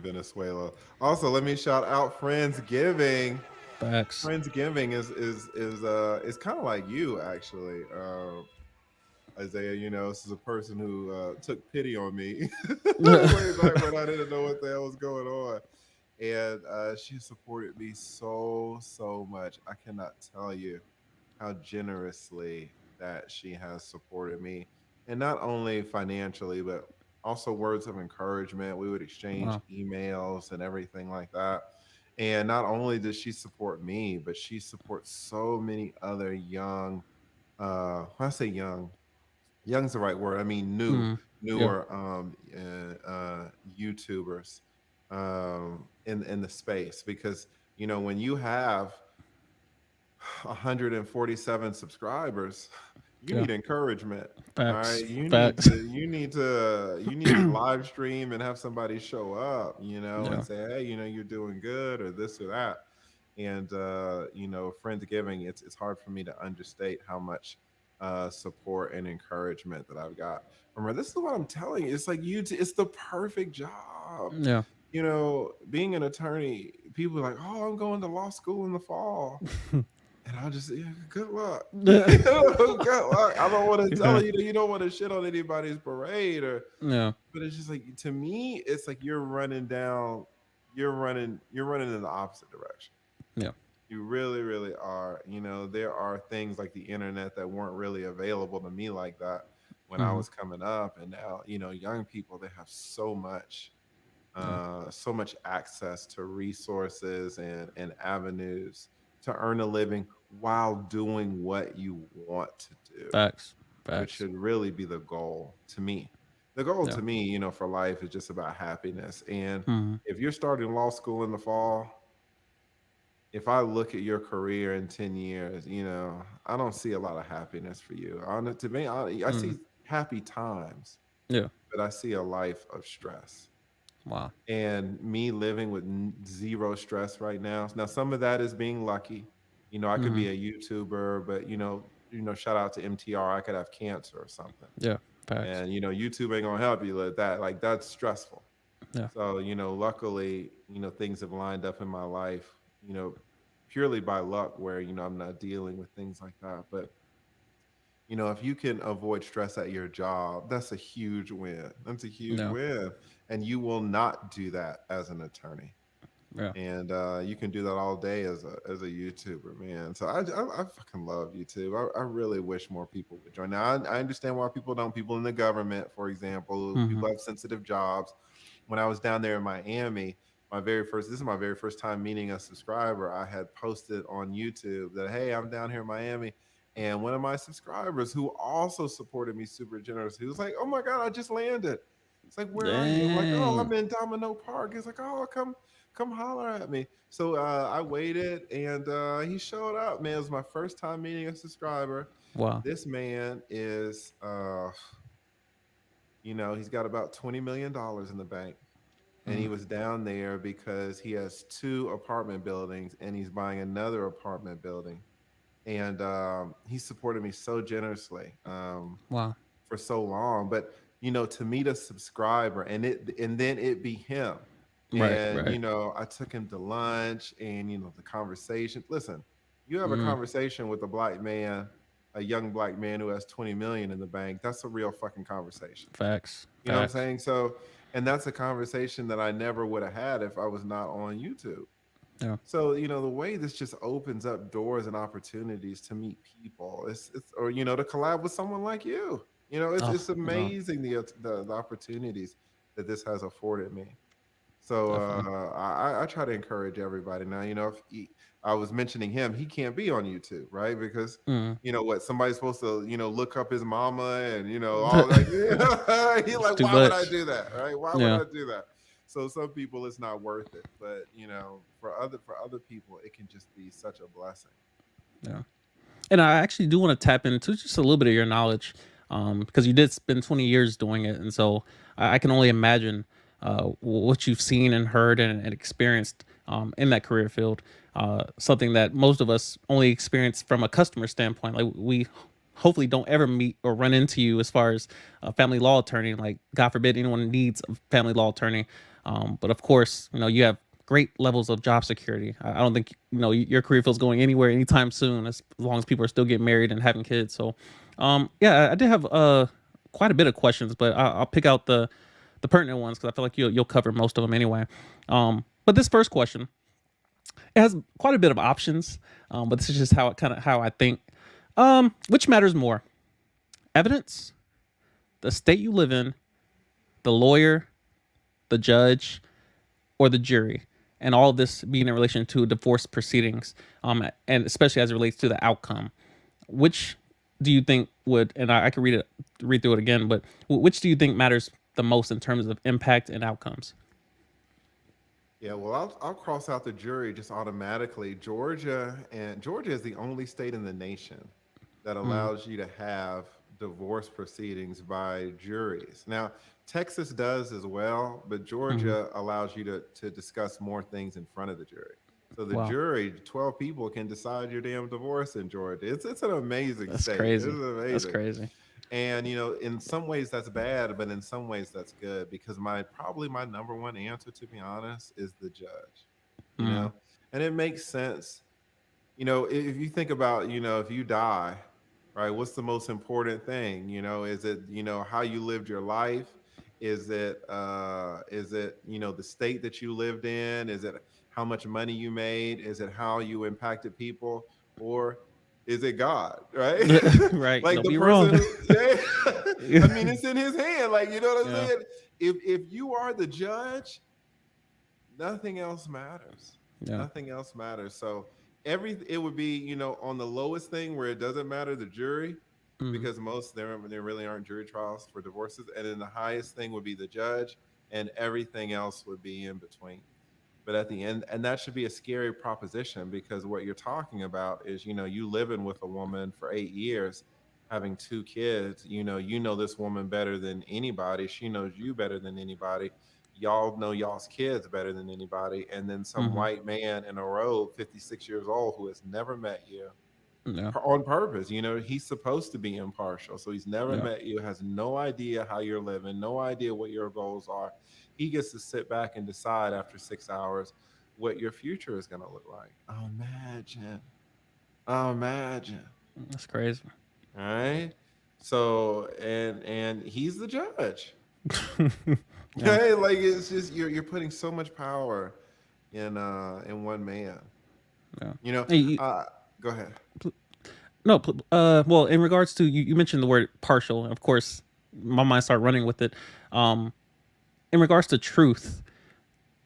Venezuela. Also, let me shout out Friendsgiving. facts. Friendsgiving is kind of like you actually, Isaiah. This is a person who took pity on me way back when I didn't know what the hell was going on, and she supported me so much. I cannot tell you how generously that she has supported me, and not only financially but also words of encouragement. We would exchange Wow. emails and everything like that. And not only does she support me, but she supports so many other young, when I say young, young's the right word, I mean Mm, yeah. newer YouTubers in the space. Because when you have 147 subscribers, you Yeah. need encouragement. All Facts. right, you need Facts. to live stream and have somebody show up, and Yeah. say, hey, you're doing good or this or that. And Friendsgiving, it's hard for me to understate how much support and encouragement that I've got from her. This is what I'm telling you. It's like it's the perfect job. Yeah. Being an attorney, people are like, oh, I'm going to law school in the fall. And I'll just say, yeah, good luck. Good luck. I don't want to tell Yeah. you that you don't want to shit on anybody's parade Yeah. but it's just like, to me, it's like you're running in the opposite direction. Yeah. You really, really are. There are things like the internet that weren't really available to me like that when I Hmm. was coming up. And now, young people, they have Yeah. so much access to resources and avenues to earn a living while doing what you want to do, Facts. which Facts. should really be the goal to me. The goal Yeah. to me, for life is just about happiness. And Hmm. if you're starting law school in the fall, if I look at your career in 10 years, I don't see a lot of happiness for you. To me, I Hmm. see happy times, Yeah. but I see a life of stress. Wow. And me living with zero stress right now. Now, some of that is being lucky. I could Hmm. be a YouTuber, but shout out to MTR. I could have cancer or something, Yeah. Facts. and YouTube ain't gonna help you with that. Like, that's stressful. Yeah. So luckily, things have lined up in my life. Purely by luck, where I'm not dealing with things like that. But if you can avoid stress at your job, that's a huge win. That's a huge Yeah. win, and you will not do that as an attorney. Yeah. And you can do that all day as a YouTuber, man. So I fucking love YouTube. I really wish more people would join. Now I understand why people don't. People in the government, for example, Hmm. people have sensitive jobs. When I was down there in Miami, this is my very first time meeting a subscriber. I had posted on YouTube that, hey, I'm down here in Miami. And one of my subscribers, who also supported me super generous, he was like, oh my God, I just landed. It's like, where are you? I'm like, oh, Dang. I'm in Domino Park. He's like, oh, come holler at me. So I waited, and he showed up. Man, it was my first time meeting a subscriber. Wow. This man is, he's got about $20 million in the bank. And Hmm. he was down there because he has two apartment buildings and he's buying another apartment building. And he supported me so generously Wow. for so long. But to meet a subscriber and then it be him. Right. And Right. I took him to lunch, and the conversation. Listen, you have a Mm. conversation with a black man, a young black man who has 20 million in the bank. That's a real fucking conversation. Facts. You know what I'm Facts. saying? So, and that's a conversation that I never would have had if I was not on YouTube. Yeah. So, the way this just opens up doors and opportunities to meet people, it's or to collab with someone like you. It's Oh, it's no, amazing the opportunities that this has afforded me. So definitely. I try to encourage everybody. Now, if I was mentioning him, he can't be on YouTube, right? Because Mm. what, somebody's supposed to look up his mama and all like he It's like, too why would I much. do that, right? Why would Yeah. I do that? So some people it's not worth it, but for other people it can just be such a blessing. Yeah. And I actually do want to tap into just a little bit of your knowledge, because you did spend 20 years doing it, and so I can only imagine what you've seen and heard and experienced in that career field. Something that most of us only experience from a customer standpoint. Like we hopefully don't ever meet or run into you as far as a family law attorney. Like God forbid anyone needs a family law attorney. But of course, you have great levels of job security. I don't think your career field's going anywhere anytime soon, as long as people are still getting married and having kids. So, yeah, I did have quite a bit of questions, but I'll pick out the pertinent ones because I feel like you'll cover most of them anyway. But this first question, it has quite a bit of options, but this is just how I think. Which matters more, evidence, the state you live in, the lawyer, the judge, or the jury, and all of this being in relation to divorce proceedings, and especially as it relates to the outcome. Which do you think would, and I could read through it again, but which do you think matters the most in terms of impact and outcomes? Yeah, well, I'll cross out the jury just automatically. Georgia is the only state in the nation that Mm, allows you to have divorce proceedings by juries. Now, Texas does as well, but mm, Georgia allows you to discuss more things in front of the jury. So the wow, jury, 12 people can decide your damn divorce in Georgia. It's an amazing that's state. It's crazy. That's amazing. crazy. And in some ways that's bad, but in some ways that's good because my number one answer, to be honest, is the judge. You Mm, know, and it makes sense. If you think about, if you die, right, what's the most important thing? Is it how you lived your life? Is it the state that you lived in? Is it how much money you made? Is it how you impacted people? Or is it God, right? right. Like Don't the be person wrong. who, yeah. I Yeah. mean, it's in his hand. Like, you know what I'm Yeah. saying? If you are the judge, nothing else matters. Yeah. Nothing else matters. So it would be, on the lowest thing where it doesn't matter, the jury, Mm, because most there really aren't jury trials for divorces. And then the highest thing would be the judge, and everything else would be in between. But at the end, and that should be a scary proposition because what you're talking about is, you living with a woman for 8 years, having two kids, you know this woman better than anybody. She knows you better than anybody. Y'all know y'all's kids better than anybody. And then some mm-hmm. white man in a robe, 56 years old, who has never met you Yeah. on purpose. He's supposed to be impartial. So he's never Yeah. met you, has no idea how you're living, no idea what your goals are. He gets to sit back and decide after 6 hours what your future is going to look like. Imagine. Imagine. That's crazy. All right. So, and he's the judge. Yeah. Okay, like it's just you're putting so much power in one man. Yeah. You know, Hey, uh go ahead. no, well, in regards to you mentioned the word partial, and of course, my mind started running with it. Um, in regards to truth,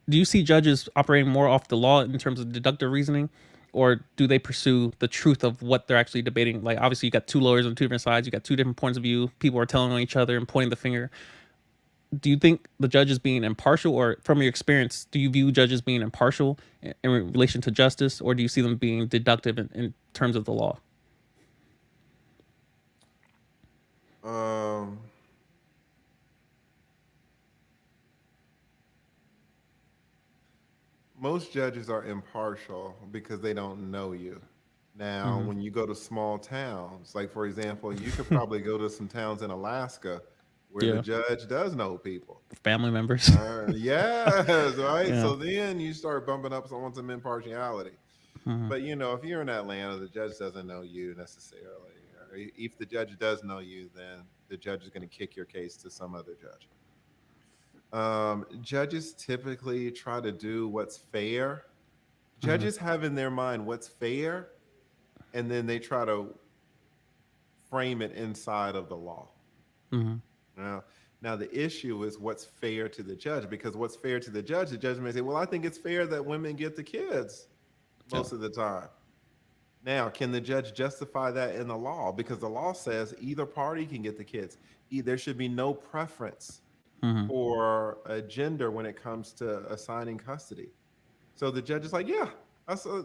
do you see judges operating more off the law in terms of deductive reasoning, or do they pursue the truth of what they're actually debating? Like, obviously, you got two lawyers on two different sides, you got two different points of view. People are telling on each other and pointing the finger. Do you think the judge is being impartial, or from your experience, do you view judges being impartial in relation to justice, or do you see them being deductive in terms of the law? Um Most judges are impartial because they don't know you. Now, Mm-hmm. when you go to small towns, like for example, you could probably go to some towns in Alaska where the Yeah, judge does know people. family members. Yes, right. Yeah. So then you start bumping up on some impartiality. Mm-hmm. But if you're in Atlanta, the judge doesn't know you necessarily. Or if the judge does know you, then the judge is going to kick your case to some other judge. Judges typically try to do what's fair, Mm-hmm. Judges have in their mind what's fair, and then they try to frame it inside of the law. Mm-hmm. Now, now the issue is what's fair to the judge, because what's fair to the judge may say, well, I think it's fair that women get the kids Yeah. most of the time. Now, can the judge justify that in the law? Because the law says either party can get the kids. There should be no preference Mm-hmm. for a gender when it comes to assigning custody. So the judge is like, yeah,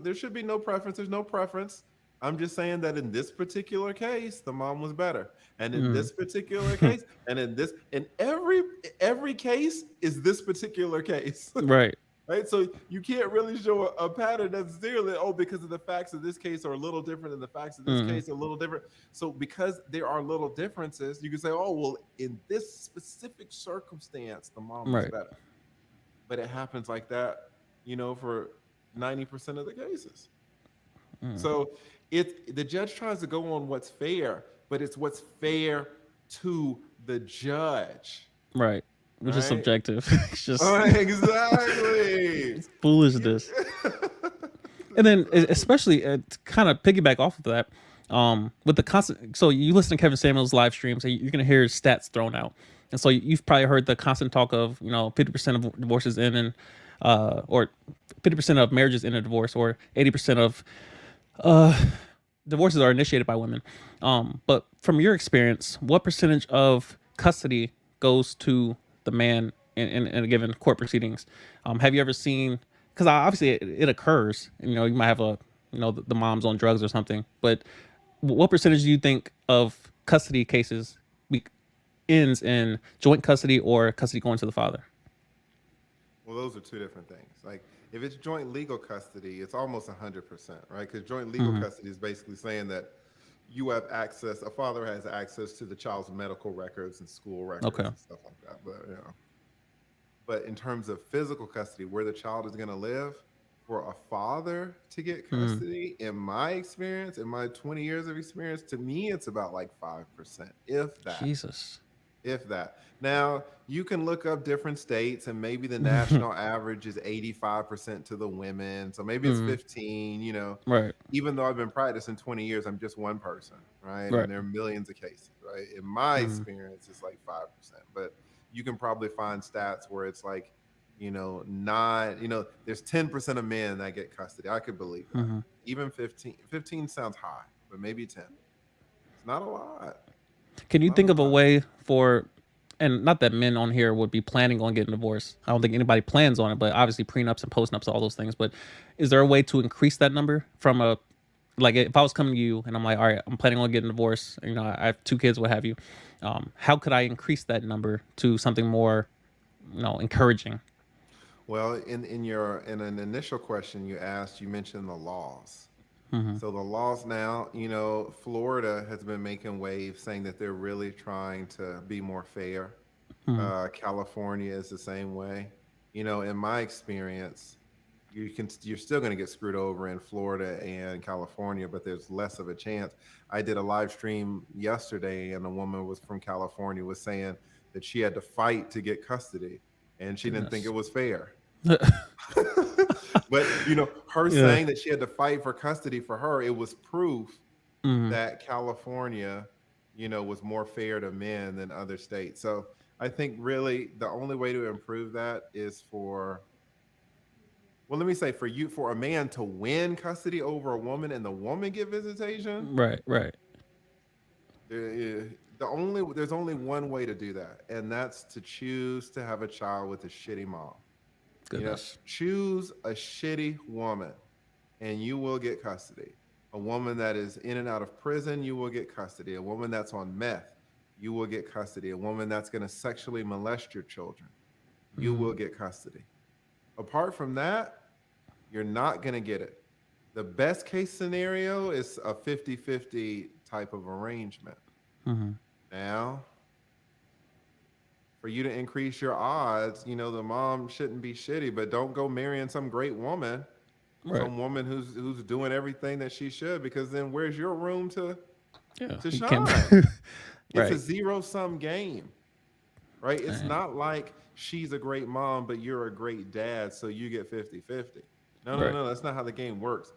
there should be no preference. There's no preference. I'm just saying that in this particular case, the mom was better, and in Mm-hmm. this particular case, and in every case is this particular case. Right. Right, so you can't really show a pattern necessarily. Oh, because of the facts of this case are a little different, and the facts of this Mm-hmm. case are a little different. So, because there are little differences, you can say, "Oh, well, in this specific circumstance, the mom was Right. better." But it happens like that, for 90% of the cases. Mm. So, the judge tries to go on what's fair, but it's what's fair to the judge, Right. Which is right? subjective. It's just Exactly. foolishness. And then especially to kind of piggyback off of that, with the constant, so you listen to Kevin Samuels live streams, so you're gonna hear stats thrown out, and so you've probably heard the constant talk of 50% of divorces end in, or 50% of marriages end in divorce, or 80% of divorces are initiated by women. But from your experience, what percentage of custody goes to the man in a given court proceedings? Have you ever seen? Because obviously it occurs. You might have the mom's on drugs or something. But what percentage do you think of custody cases ends in joint custody or custody going to the father? Well, those are two different things. Like if it's joint legal custody, it's almost 100%, right? Because joint legal Mm-hmm. custody is basically saying that you have access, a father has access to the child's medical records and school records Okay. and stuff like that. But in terms of physical custody, where the child is going to live, for a father to get Mm-hmm. custody, in my experience, in my 20 years of experience, to me, it's about like 5%, if that. Jesus. If that. Now, you can look up different states, and maybe the national average is 85% to the women. So maybe it's Mm-hmm. 15. Right. Even though I've been practicing 20 years, I'm just one person, right? Right. And there are millions of cases, right? In my Mm-hmm. experience, it's like 5%. But you can probably find stats where it's like, not, there's 10% of men that get custody. I could believe that. Mm-hmm. Even 15. 15 sounds high, but maybe 10. It's not a lot. Can you Not a think of a lot. way for, and not that men on here would be planning on getting divorced. I don't think anybody plans on it, but obviously prenups and postnups, all those things. But is there a way to increase that number from like if I was coming to you and I'm like, all right, I'm planning on getting divorced, I have 2 kids, what have you. How could I increase that number to something more, encouraging? Well, in an initial question you mentioned the laws. Mm-hmm. So the laws now, Florida has been making waves saying that they're really trying to be more fair. Mm-hmm. California is the same way. In my experience, you're still going to get screwed over in Florida and California, but there's less of a chance. I did a live stream yesterday, and a woman was from California was saying that she had to fight to get custody, and she didn't think it Goodness. was fair. But her Yeah. saying that she had to fight for custody, for her, it was proof Mm-hmm. that California, was more fair to men than other states. So I think really the only way to improve that is let me say for a man to win custody over a woman and the woman get visitation. Right. Right. There's only one way to do that, and that's to choose to have a child with a shitty mom. Goodness. Choose a shitty woman, and you will get custody. A woman that is in and out of prison, you will get custody. A woman that's on meth, you will get custody. A woman that's going to sexually molest your children, you Mm-hmm. will get custody. Apart from that, you're not going to get it. The best case scenario is a 50-50 type of arrangement. Mm-hmm. Now, for you to increase your odds, the mom shouldn't be shitty, but don't go marrying some great woman, Right. some woman who's doing everything that she should, because then where's your room to Yeah. to You can't. shine? It's a Right. zero-sum game, right? It's Dang. not like she's a great mom, but you're a great dad, so you get 50-50. No, no, Right. no. That's not how the game works.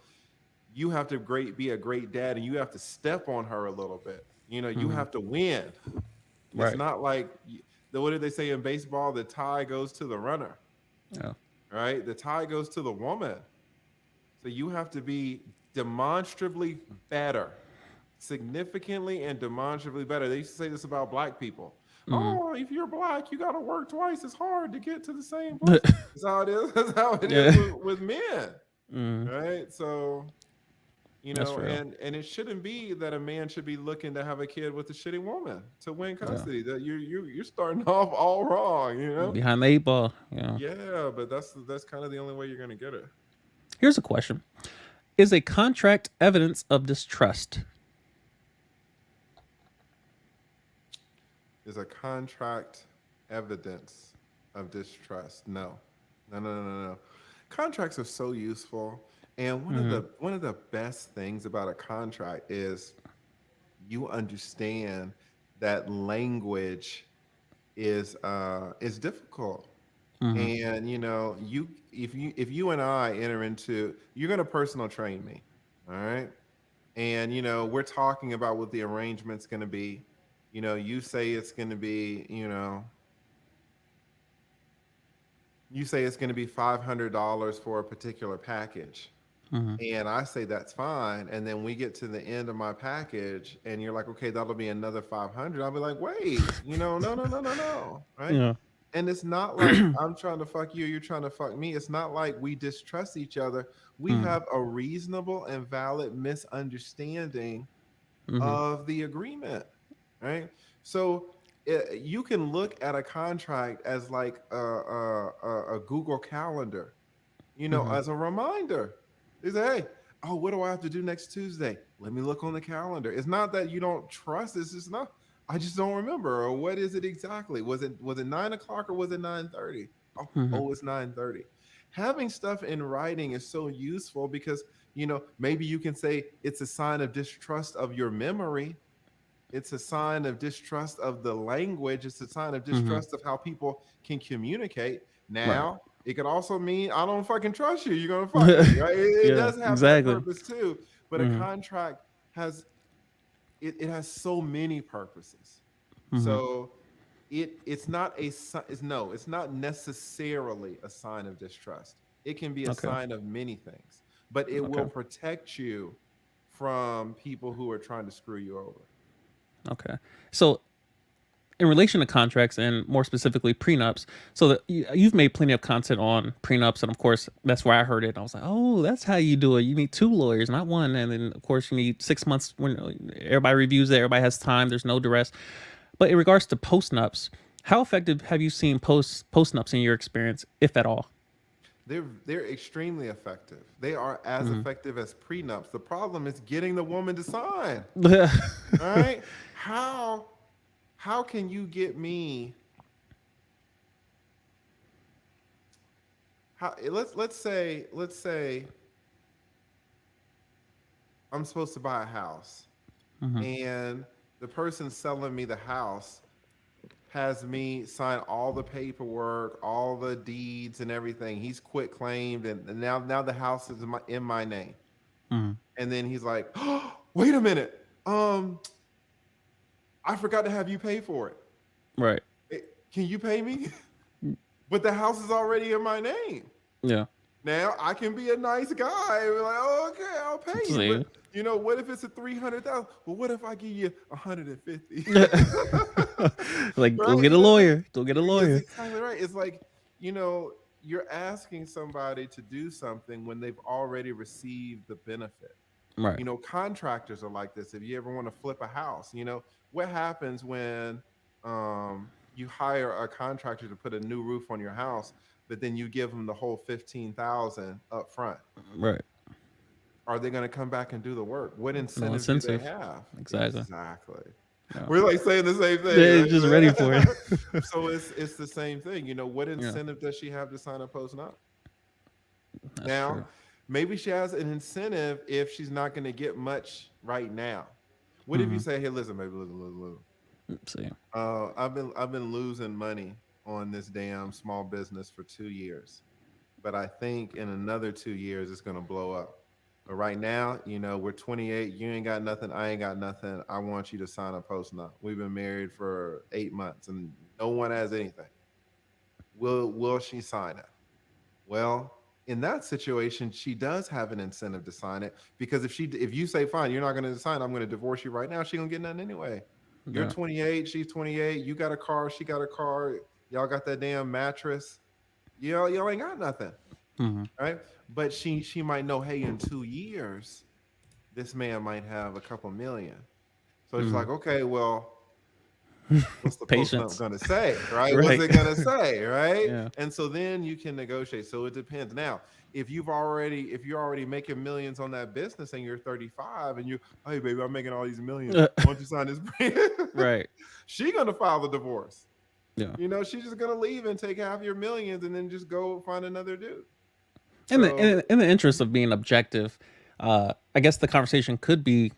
You have to be a great dad, and you have to step on her a little bit. You Mm-hmm. have to win. It's Right. not like what did they say in baseball? The tie goes to the runner, Yeah. right? The tie goes to the woman. So you have to be demonstrably better, significantly and demonstrably better. They used to say this about black people. Mm-hmm. Oh, if you're black, you got to work twice as hard to get to the same place. That's how it is. That's how it is Yeah. with men, Mm, right? So that's real. and it shouldn't be that a man should be looking to have a kid with a shitty woman to win Yeah. custody. That you're starting off all wrong. Behind the eight ball. Yeah. Yeah, but that's kind of the only way you're gonna get it. Here's a question: is a contract evidence of distrust? Is a contract evidence of distrust? No, no, no, no, no, no. Contracts are so useful, and one of Mm-hmm. the best things about a contract is you understand that language is difficult. Mm-hmm. And if you and I enter into, you're gonna personal train me, all right? And we're talking about what the arrangement's gonna be. You say it's gonna be, you say it's gonna be $500 for a particular package. Mm-hmm. And I say that's fine. And then we get to the end of my package, and you're like, okay, that'll be another 500. I'll be like, wait, no, no, no, no, no, right? Yeah. And it's not like I'm trying to fuck you, you're trying to fuck me. It's not like we distrust each other. We Mm-hmm. have a reasonable and valid misunderstanding Mm-hmm. of the agreement, right? So you can look at a contract as like a Google Calendar, Mm-hmm. as a reminder. They say, hey, oh, what do I have to do next Tuesday? Let me look on the calendar. It's not that you don't trust. It's just not. I just don't remember. Or what is it exactly? Was it 9 o'clock or was it 9:30? Oh, Mm-hmm. oh, it's 9:30. Having stuff in writing is so useful because maybe you can say it's a sign of distrust of your memory. It's a sign of distrust of the language. It's a sign of Mm-hmm. distrust of how people can communicate. Right. Now, it could also mean I don't fucking trust you. You're gonna fuck me, right? It Yeah. does have that Exactly. purpose too. But a Mm-hmm. contract has it has so many purposes. Mm-hmm. So it's not it's not necessarily a sign of distrust. It can be a Okay. sign of many things, but it will Okay. protect you from people who are trying to screw you over. Okay. So in relation to contracts and more specifically prenups, so that you've made plenty of content on prenups, and of course that's where I heard it. And I was like, oh, that's how you do it. You need two lawyers, not one, and then of course you need 6 months when everybody reviews it. Everybody has time. There's no duress. But in regards to postnups, how effective have you seen postnups in your experience, if at all? They're extremely effective. They are as Mm-hmm. effective as prenups. The problem is getting the woman to sign. Mm-hmm. All right? How can you get me how let's say I'm supposed to buy a house and the person selling me the house has me sign all the paperwork, all the deeds and everything. He's quit claimed and now the house is in my name. Mm-hmm. And then he's like, oh, wait a minute. I forgot to have you pay for it. Right. Can you pay me? But the house is already in my name. Yeah. Now I can be a nice guy and be like, oh, okay, I'll pay you. See. But what if it's a 300,000? Well, what if I give you 150? Like, go Right? get a lawyer. Go get a That's lawyer. exactly right. It's like, you're asking somebody to do something when they've already received the benefit. Right. Contractors are like this. If you ever want to flip a house, what happens when you hire a contractor to put a new roof on your house, but then you give them the whole 15,000 up front? Right. Are they going to come back and do the work? What No incentive do they incentive. have? Exactly. Exactly. Yeah. We're like saying the same They're thing. just ready for it. Right? So it's the same thing. What Yeah. incentive does she have to sign a post-nup? That's Now, true. maybe she has an incentive if she's not going to get much right now. What if you Mm-hmm. say, "Hey, listen, baby, listen. See. I've been losing money on this damn small business for 2 years. but I think in another 2 years it's gonna blow up. But right now, we're 28. You ain't got nothing. I ain't got nothing. I want you to sign a post now. We've been married for 8 months and no one has anything. Will she sign it? Well, in that situation, she does have an incentive to sign it because if you say fine, you're not going to sign, I'm going to divorce you right now. She gonna get nothing anyway. You're Yeah. 28, she's 28. You got a car, she got a car. Y'all got that damn mattress. Y'all ain't got nothing, Hmm. right? But she might know, hey, in 2 years, this man might have a couple million. So she's Hmm. like, okay, well, what's the post note Patience. going to say, right? What's Right. it going to say, right? Yeah. And so then you can negotiate. So it depends. Now, if you're already making millions on that business and you're 35 and you, hey baby, I'm making all these millions. Why don't you sign this? Right. She gonna file the divorce. Yeah. She's just gonna leave and take half your millions and then just go find another dude. In the So in the interest of being objective, I guess the conversation could be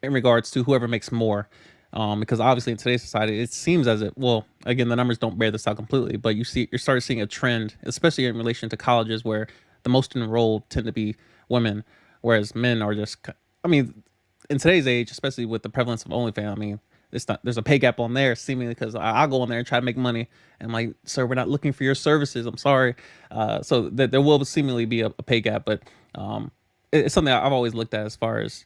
in regards to whoever makes more. Because obviously in today's society, it seems as if, well, again, the numbers don't bear this out completely, but you're starting seeing a trend, especially in relation to colleges, where the most enrolled tend to be women, whereas men are just, I mean, in today's age, especially with the prevalence of OnlyFans, I mean, it's not, there's a pay gap on there seemingly because I'll go on there and try to make money. And I'm like, sir, we're not looking for your services. I'm sorry. So that there will seemingly be a pay gap, but um, it's something I've always looked at as far as,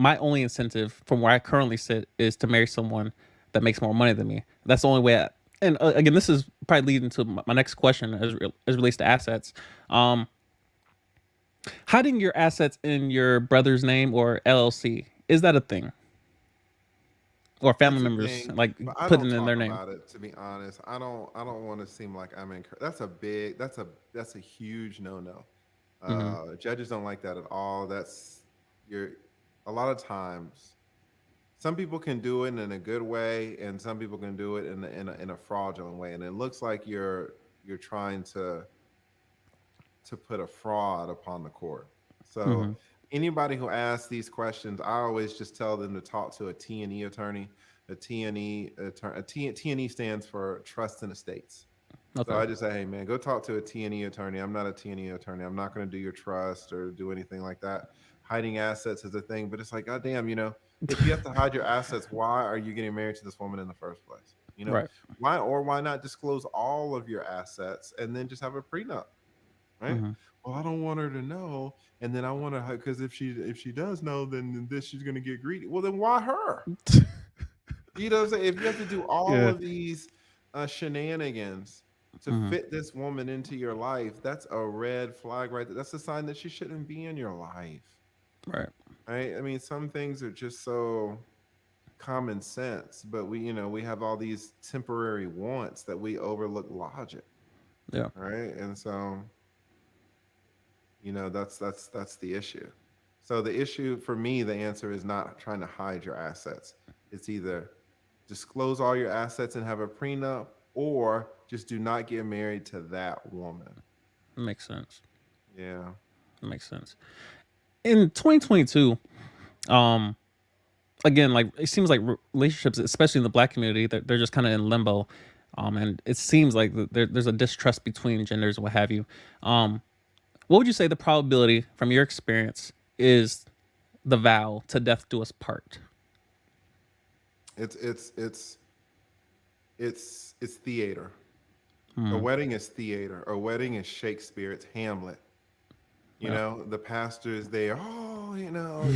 my only incentive from where I currently sit is to marry someone that makes more money than me. That's the only way. And again, this is probably leading to my next question as relates to assets. Um, Hiding your assets in your brother's name or LLC, is that a thing? Or family it's a members thing, like but I don't putting it in talk their name? about it, to be honest. I don't want to seem like I'm in. That's a huge no-no. Mm-hmm. Judges don't like that at all. You're a lot of times. Some people can do it in a good way, and some people can do it in a fraudulent way. And it looks like you're trying to put a fraud upon the court. So Mm-hmm. anybody who asks these questions, I always just tell them to talk to a T&E attorney. A T&E attorney, T&E stands for Trust and Estates. So Okay. I just say, hey man, go talk to a T&E attorney. I'm not a T&E attorney. I'm not going to do your trust or do anything like that. Hiding assets is a thing, but it's like, goddamn, if you have to hide your assets, why are you getting married to this woman in the first place? Right. Why not disclose all of your assets and then just have a prenup, right? Mm-hmm. Well, I don't want her to know, and then I want to, because if she does know, then this she's going to get greedy. Well, then why her? You know what I'm saying? If you have to do all Yeah. of these shenanigans to Mm-hmm. fit this woman into your life, that's a red flag right there. That's a sign that she shouldn't be in your life, Right. right? I mean, some things are just so common sense, but we have all these temporary wants that we overlook logic, Yeah. right? And so, that's the issue. So the issue for me, the answer is not trying to hide your assets. It's either disclose all your assets and have a prenup, or just do not get married to that woman. Makes sense. Yeah. Makes sense. In 2022, um, again, like it seems like relationships, especially in the black community, they're just kind of in limbo. And it seems like there's a distrust between genders and what have you. Um, what would you say the probability from your experience is the vow to death do us part? It's theater. A Hmm. wedding is theater. A wedding is Shakespeare. It's Hamlet. Yeah. The pastor is there. Oh,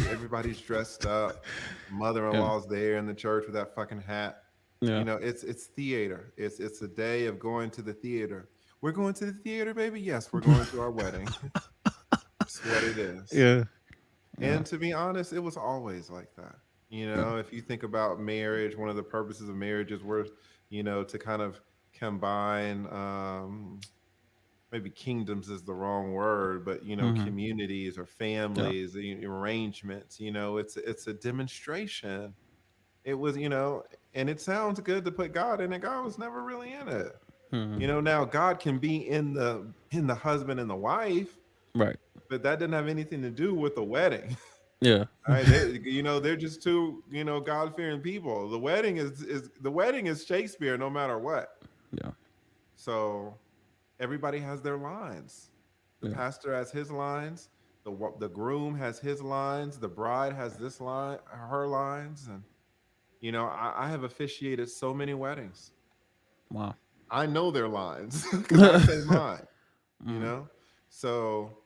everybody's dressed up. Yeah. Mother-in-law's there in the church with that fucking hat. Yeah. It's theater. It's a day of going to the theater. We're going to the theater, baby. Yes, we're going to our wedding. That's what it is. Yeah. Yeah. And to be honest, it was always like that. Yeah. If you think about marriage, one of the purposes of marriage is to kind of combine, maybe kingdoms is the wrong word, but Hmm. communities or Yeah. families, arrangements. It's a demonstration. It was, and it sounds good to put God in it. God was never really in it. Hmm. Now God can be in the husband and the wife, Right. but that didn't have anything to do with the wedding. Yeah. All right, they're just two, God fearing people. The wedding is Shakespeare, no matter what. Yeah. So everybody has their lines. The Yeah. pastor has his lines. The groom has his lines. The bride has this line, her lines, and I have officiated so many weddings. Wow. I know their lines because I say mine. You Mm, know, so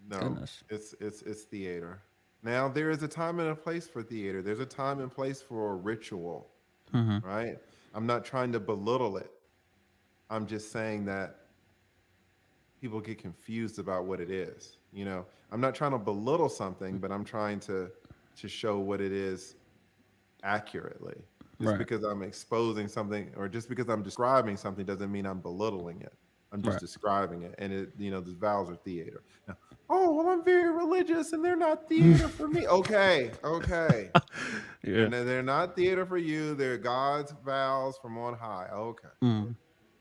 no, goodness. it's theater. Now there is a time and a place for theater. There's a time and place for ritual, Hmm. right? I'm not trying to belittle it. I'm just saying that people get confused about what it is. I'm not trying to belittle something, but I'm trying to show what it is accurately. Just Right. because I'm exposing something or just because I'm describing something doesn't mean I'm belittling it. I'm just Right. describing it. And the vowels are theater. Now, oh, well, I'm very religious and they're not theater for me. Okay, okay. Yeah. They're not theater for you. They're God's vows from on high. Okay. Mm.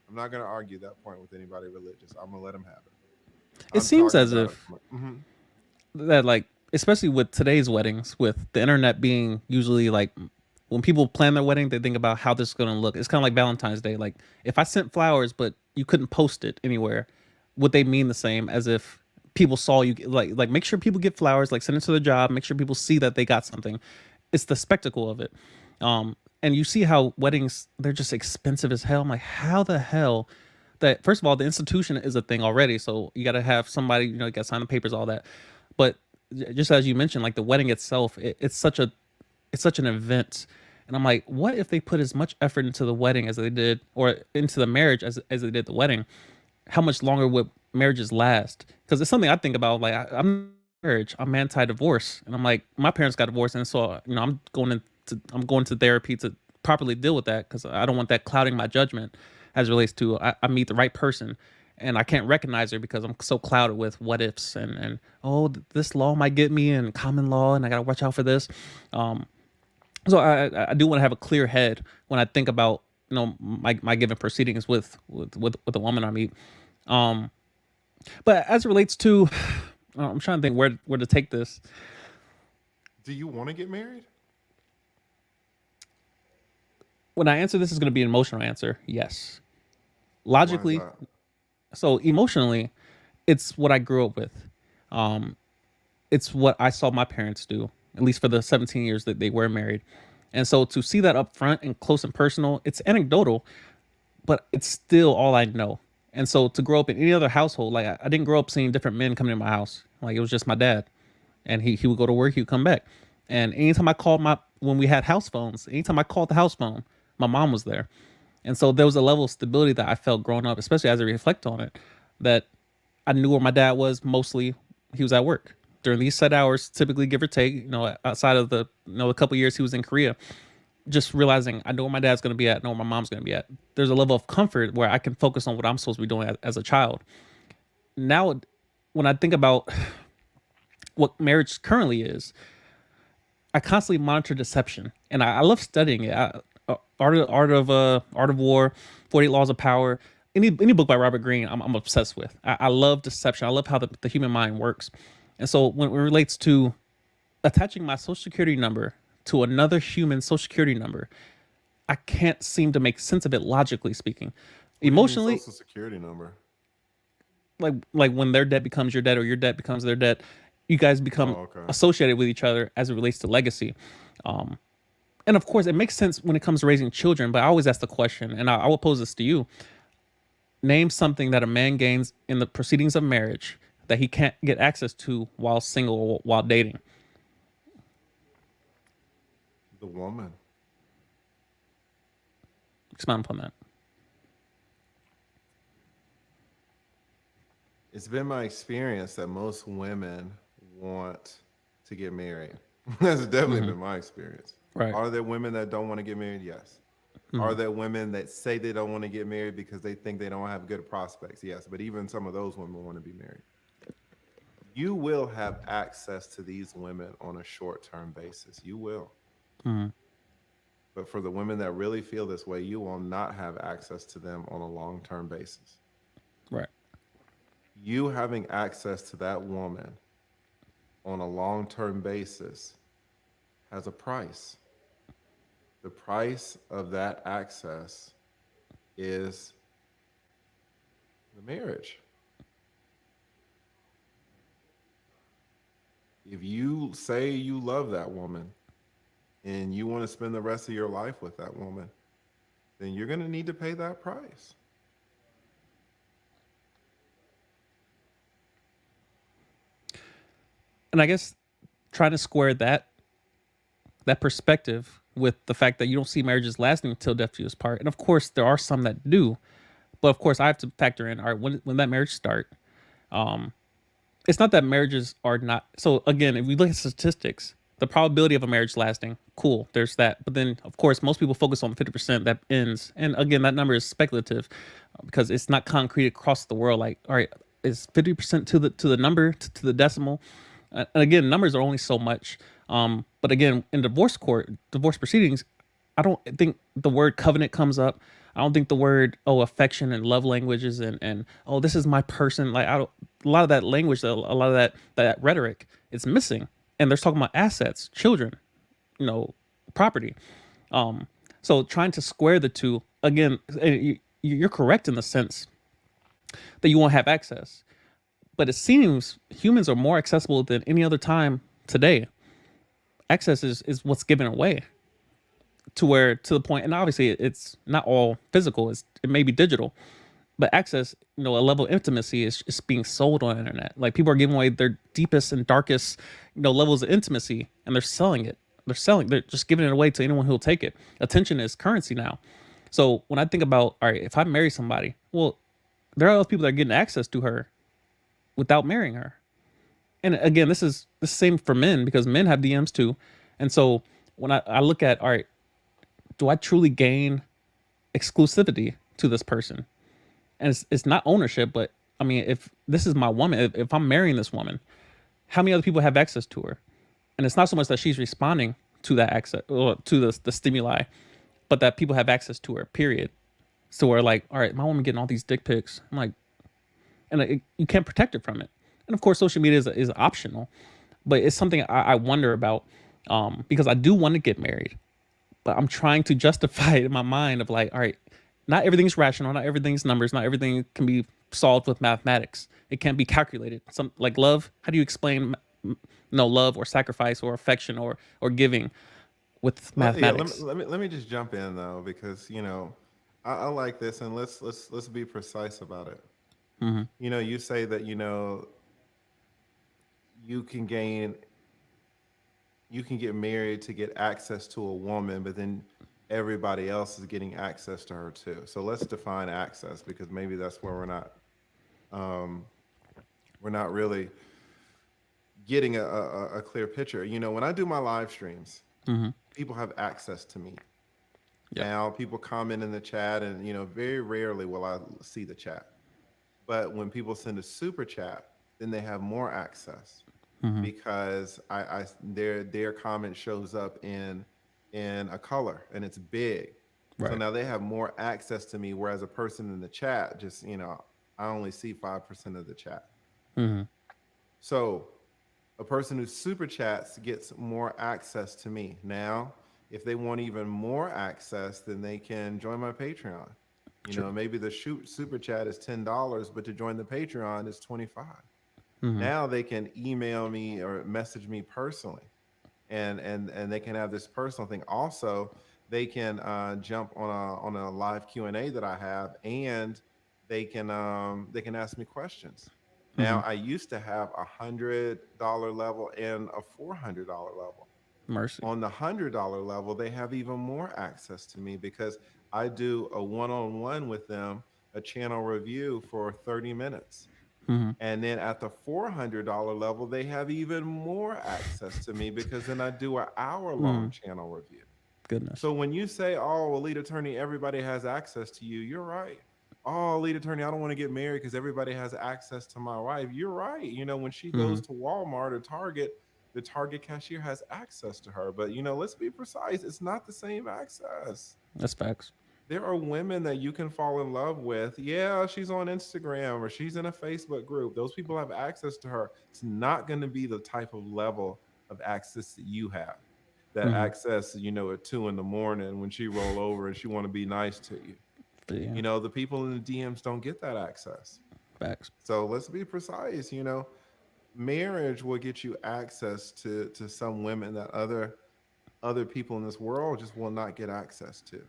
I'm not going to argue that point with anybody religious. I'm going to let them have it. It I'm seems talking as about it. if Mhm. that, like, especially with today's weddings, with the internet being usually like, when people plan their wedding, they think about how this is going to look. It's kind of like Valentine's Day. Like, if I sent flowers but you couldn't post it anywhere, would they mean the same as if people saw you? Like make sure people get flowers, like send it to the job, make sure people see that they got something. It's the spectacle of it. And you see how weddings, they're just expensive as hell. I'm like, how the hell that, first of all, the institution is a thing already, so you got to have somebody, you got to sign the papers, all that. But just as you mentioned, like the wedding itself, it's such an event. And I'm like, what if they put as much effort into the wedding as they did, or into the marriage as they did the wedding? How much longer would marriages last? Because it's something I think about. Like, I'm marriage, I'm anti-divorce, and I'm like, my parents got divorced, and so I'm going to therapy to properly deal with that, because I don't want that clouding my judgment as it relates to, I meet the right person and I can't recognize her because I'm so clouded with what ifs, and oh, this law might get me, and common law, and I gotta watch out for this. Um, so I do want to have a clear head when I think about, my given proceedings with the woman I meet. Um, but as it relates to, I'm trying to think where to take this. Do you want to get married? When I answer this, is going to be an emotional answer. Yes, Why is logically. that? So emotionally, it's what I grew up with. Um, it's what I saw my parents do, at least for the 17 years that they were married. And so to see that up front and close and personal, it's anecdotal, but it's still all I know. And so to grow up in any other household, like I didn't grow up seeing different men coming in my house. Like, it was just my dad, and he would go to work, he would come back. And anytime I called when we had house phones, anytime I called the house phone, my mom was there. And so there was a level of stability that I felt growing up, especially as I reflect on it, that I knew where my dad was mostly. He was at work during these set hours, typically, give or take, outside of the couple years he was in Korea. Just realizing I know where my dad's going to be at, know where my mom's going to be at. There's a level of comfort where I can focus on what I'm supposed to be doing as a child. Now, when I think about what marriage currently is, I constantly monitor deception, and I love studying it. Art of War, 48 Laws of Power, any book by Robert Greene, I'm obsessed with. I love deception. I love how the human mind works. And so when it relates to attaching my social security number to another human social security number, I can't seem to make sense of it, logically speaking. What do you mean Emotionally, social security number? like when their debt becomes your debt, or your debt becomes their debt, you guys become Oh, okay. associated with each other as it relates to legacy. Um, and of course, it makes sense when it comes to raising children. But I always ask the question, and I will pose this to you: name something that a man gains in the proceedings of marriage that he can't get access to while single or while dating. The woman. Expound upon that. It's been my experience that most women want to get married. That's definitely Hmm. been my experience. Right. Are there women that don't want to get married? Yes. Are Hmm. there women that say they don't want to get married because they think they don't have good prospects? Yes. But even some of those women want to be married. You will have access to these women on a short term basis. You will. Hmm. But for the women that really feel this way, you will not have access to them on a long term basis. Right. You having access to that woman on a long term basis has a price. The price of that access is the marriage. If you say you love that woman and you want to spend the rest of your life with that woman, then you're going to need to pay that price. And I guess trying to square that perspective with the fact that you don't see marriages lasting until death do us part. And of course, there are some that do, but of course, I have to factor in, all right, when that marriage start, it's not that marriages are not. So again, if we look at statistics, the probability of a marriage lasting, cool, there's that. But then, of course, most people focus on the 50% that ends, and again, that number is speculative because it's not concrete across the world. Like, all right, is 50% to the number to the decimal? And again, numbers are only so much. But again, in divorce court, divorce proceedings, I don't think the word covenant comes up. I don't think the word affection and love languages and oh this is my person, like I don't, a lot of that language, a lot of that rhetoric is missing, and they're talking about assets, children, you know, property. So trying to square the two again, you're correct in the sense that you won't have access, but it seems humans are more accessible than any other time today. Access is what's given away to where to the point, and obviously it's not all physical, it may be digital, but access, you know, a level of intimacy is being sold on the internet. Like people are giving away their deepest and darkest, you know, levels of intimacy, and they're selling it. They're just giving it away to anyone who will take it. Attention is currency now. So when I think about, all right, if I marry somebody, well, there are those people that are getting access to her without marrying her. And again, this is the same for men because men have DMs too. And so when I look at, all right, do I truly gain exclusivity to this person? And it's not ownership, but I mean, if this is my woman, if I'm marrying this woman, how many other people have access to her? And it's not so much that she's responding to that access or to the stimuli, but that people have access to her, period. So we're like, all right, my woman getting all these dick pics. I'm like, and you can't protect her from it. And of course, social media is optional, but it's something I wonder about because I do want to get married, but I'm trying to justify it in my mind of like, all right, not everything's rational, not everything's numbers, not everything can be solved with mathematics. It can't be calculated. Some like love. How do you explain no love or sacrifice or affection or giving with Yeah, mathematics? let me just jump in though because you know I like this, and let's be precise about it. Mm-hmm. You know, you say that you can gain you can get married to get access to a woman, but then everybody else is getting access to her too. So let's define access because maybe that's where um, we're not really getting a clear picture. You know, when I do my live streams, Mm-hmm. people have access to me. Yep. Now, people comment in the chat, and you know, very rarely will I see the chat. But when people send a super chat, then they have more access Mm-hmm. because their comment shows up in a color and it's big. So Right. now they have more access to me, whereas a person in the chat just, you know, I only see 5% of the chat. Mm-hmm. So a person who super chats gets more access to me. Now, if they want even more access, then they can join my Patreon. You True. know, maybe the super chat is $10, but to join the Patreon is 25. Mm-hmm. Now they can email me or message me personally, and they can have this personal thing. Also, they can jump on a live Q&A that I have, and they can ask me questions. Mm-hmm. Now I used to have $100 level and a $400 level. Mercy. On the $100 level, they have even more access to me because I do a one-on-one with them, a channel review for 30 minutes. Mm-hmm. And then at the $400 level, they have even more access to me because then I do an hour-long Mm. channel review. Goodness. So when you say, "Oh, well, lead attorney, everybody has access to you," you're right. "Oh, lead attorney, I don't want to get married because everybody has access to my wife." You're right. You know, when she Mm-hmm. goes to Walmart or Target, the Target cashier has access to her. But you know, let's be precise. It's not the same access. That's facts. There are women that you can fall in love with. Yeah, she's on Instagram or she's in a Facebook group. Those people have access to her. It's not going to be the type of level of access that you have. That Mm-hmm. access, you know, at 2 in the morning when she roll over and she want to be nice to you. But yeah. You know, the people in the DMs don't get that access. Facts. So let's be precise. Marriage will get you access to some women that other people in this world just will not get access to.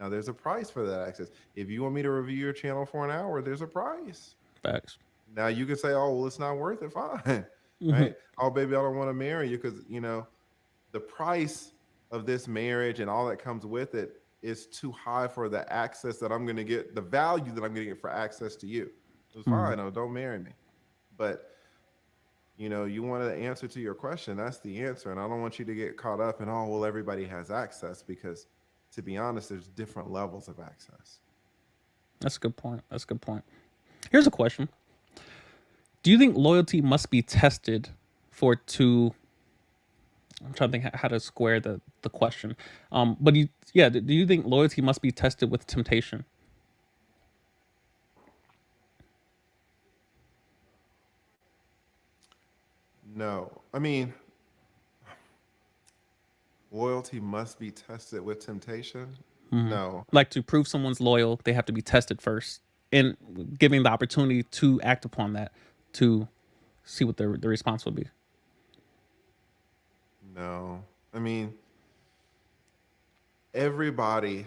Now, there's a price for that access. If you want me to review your channel for an hour, there's a price. Facts. Now you can say, "Oh, well, it's not worth it." Fine, Hmm. right? Oh, baby, I don't want to marry you because the price of this marriage and all that comes with it is too high for the access that I'm going to get, the value that I'm going to get for access to you. It's Hmm. fine. No, don't marry me. But you want an answer to your question. That's the answer, and I don't want you to get caught up in, oh, well, everybody has access, because, to be honest, there's different levels of access. That's a good point. That's a good point. Here's a question: do you think loyalty must be tested for it to? I'm trying to think how to square the question. But do you think loyalty must be tested with temptation? No, I mean, loyalty must be tested with temptation. Hmm. No. Like, to prove someone's loyal, they have to be tested first, and giving the opportunity to act upon that to see what the response will be. No. I mean, everybody,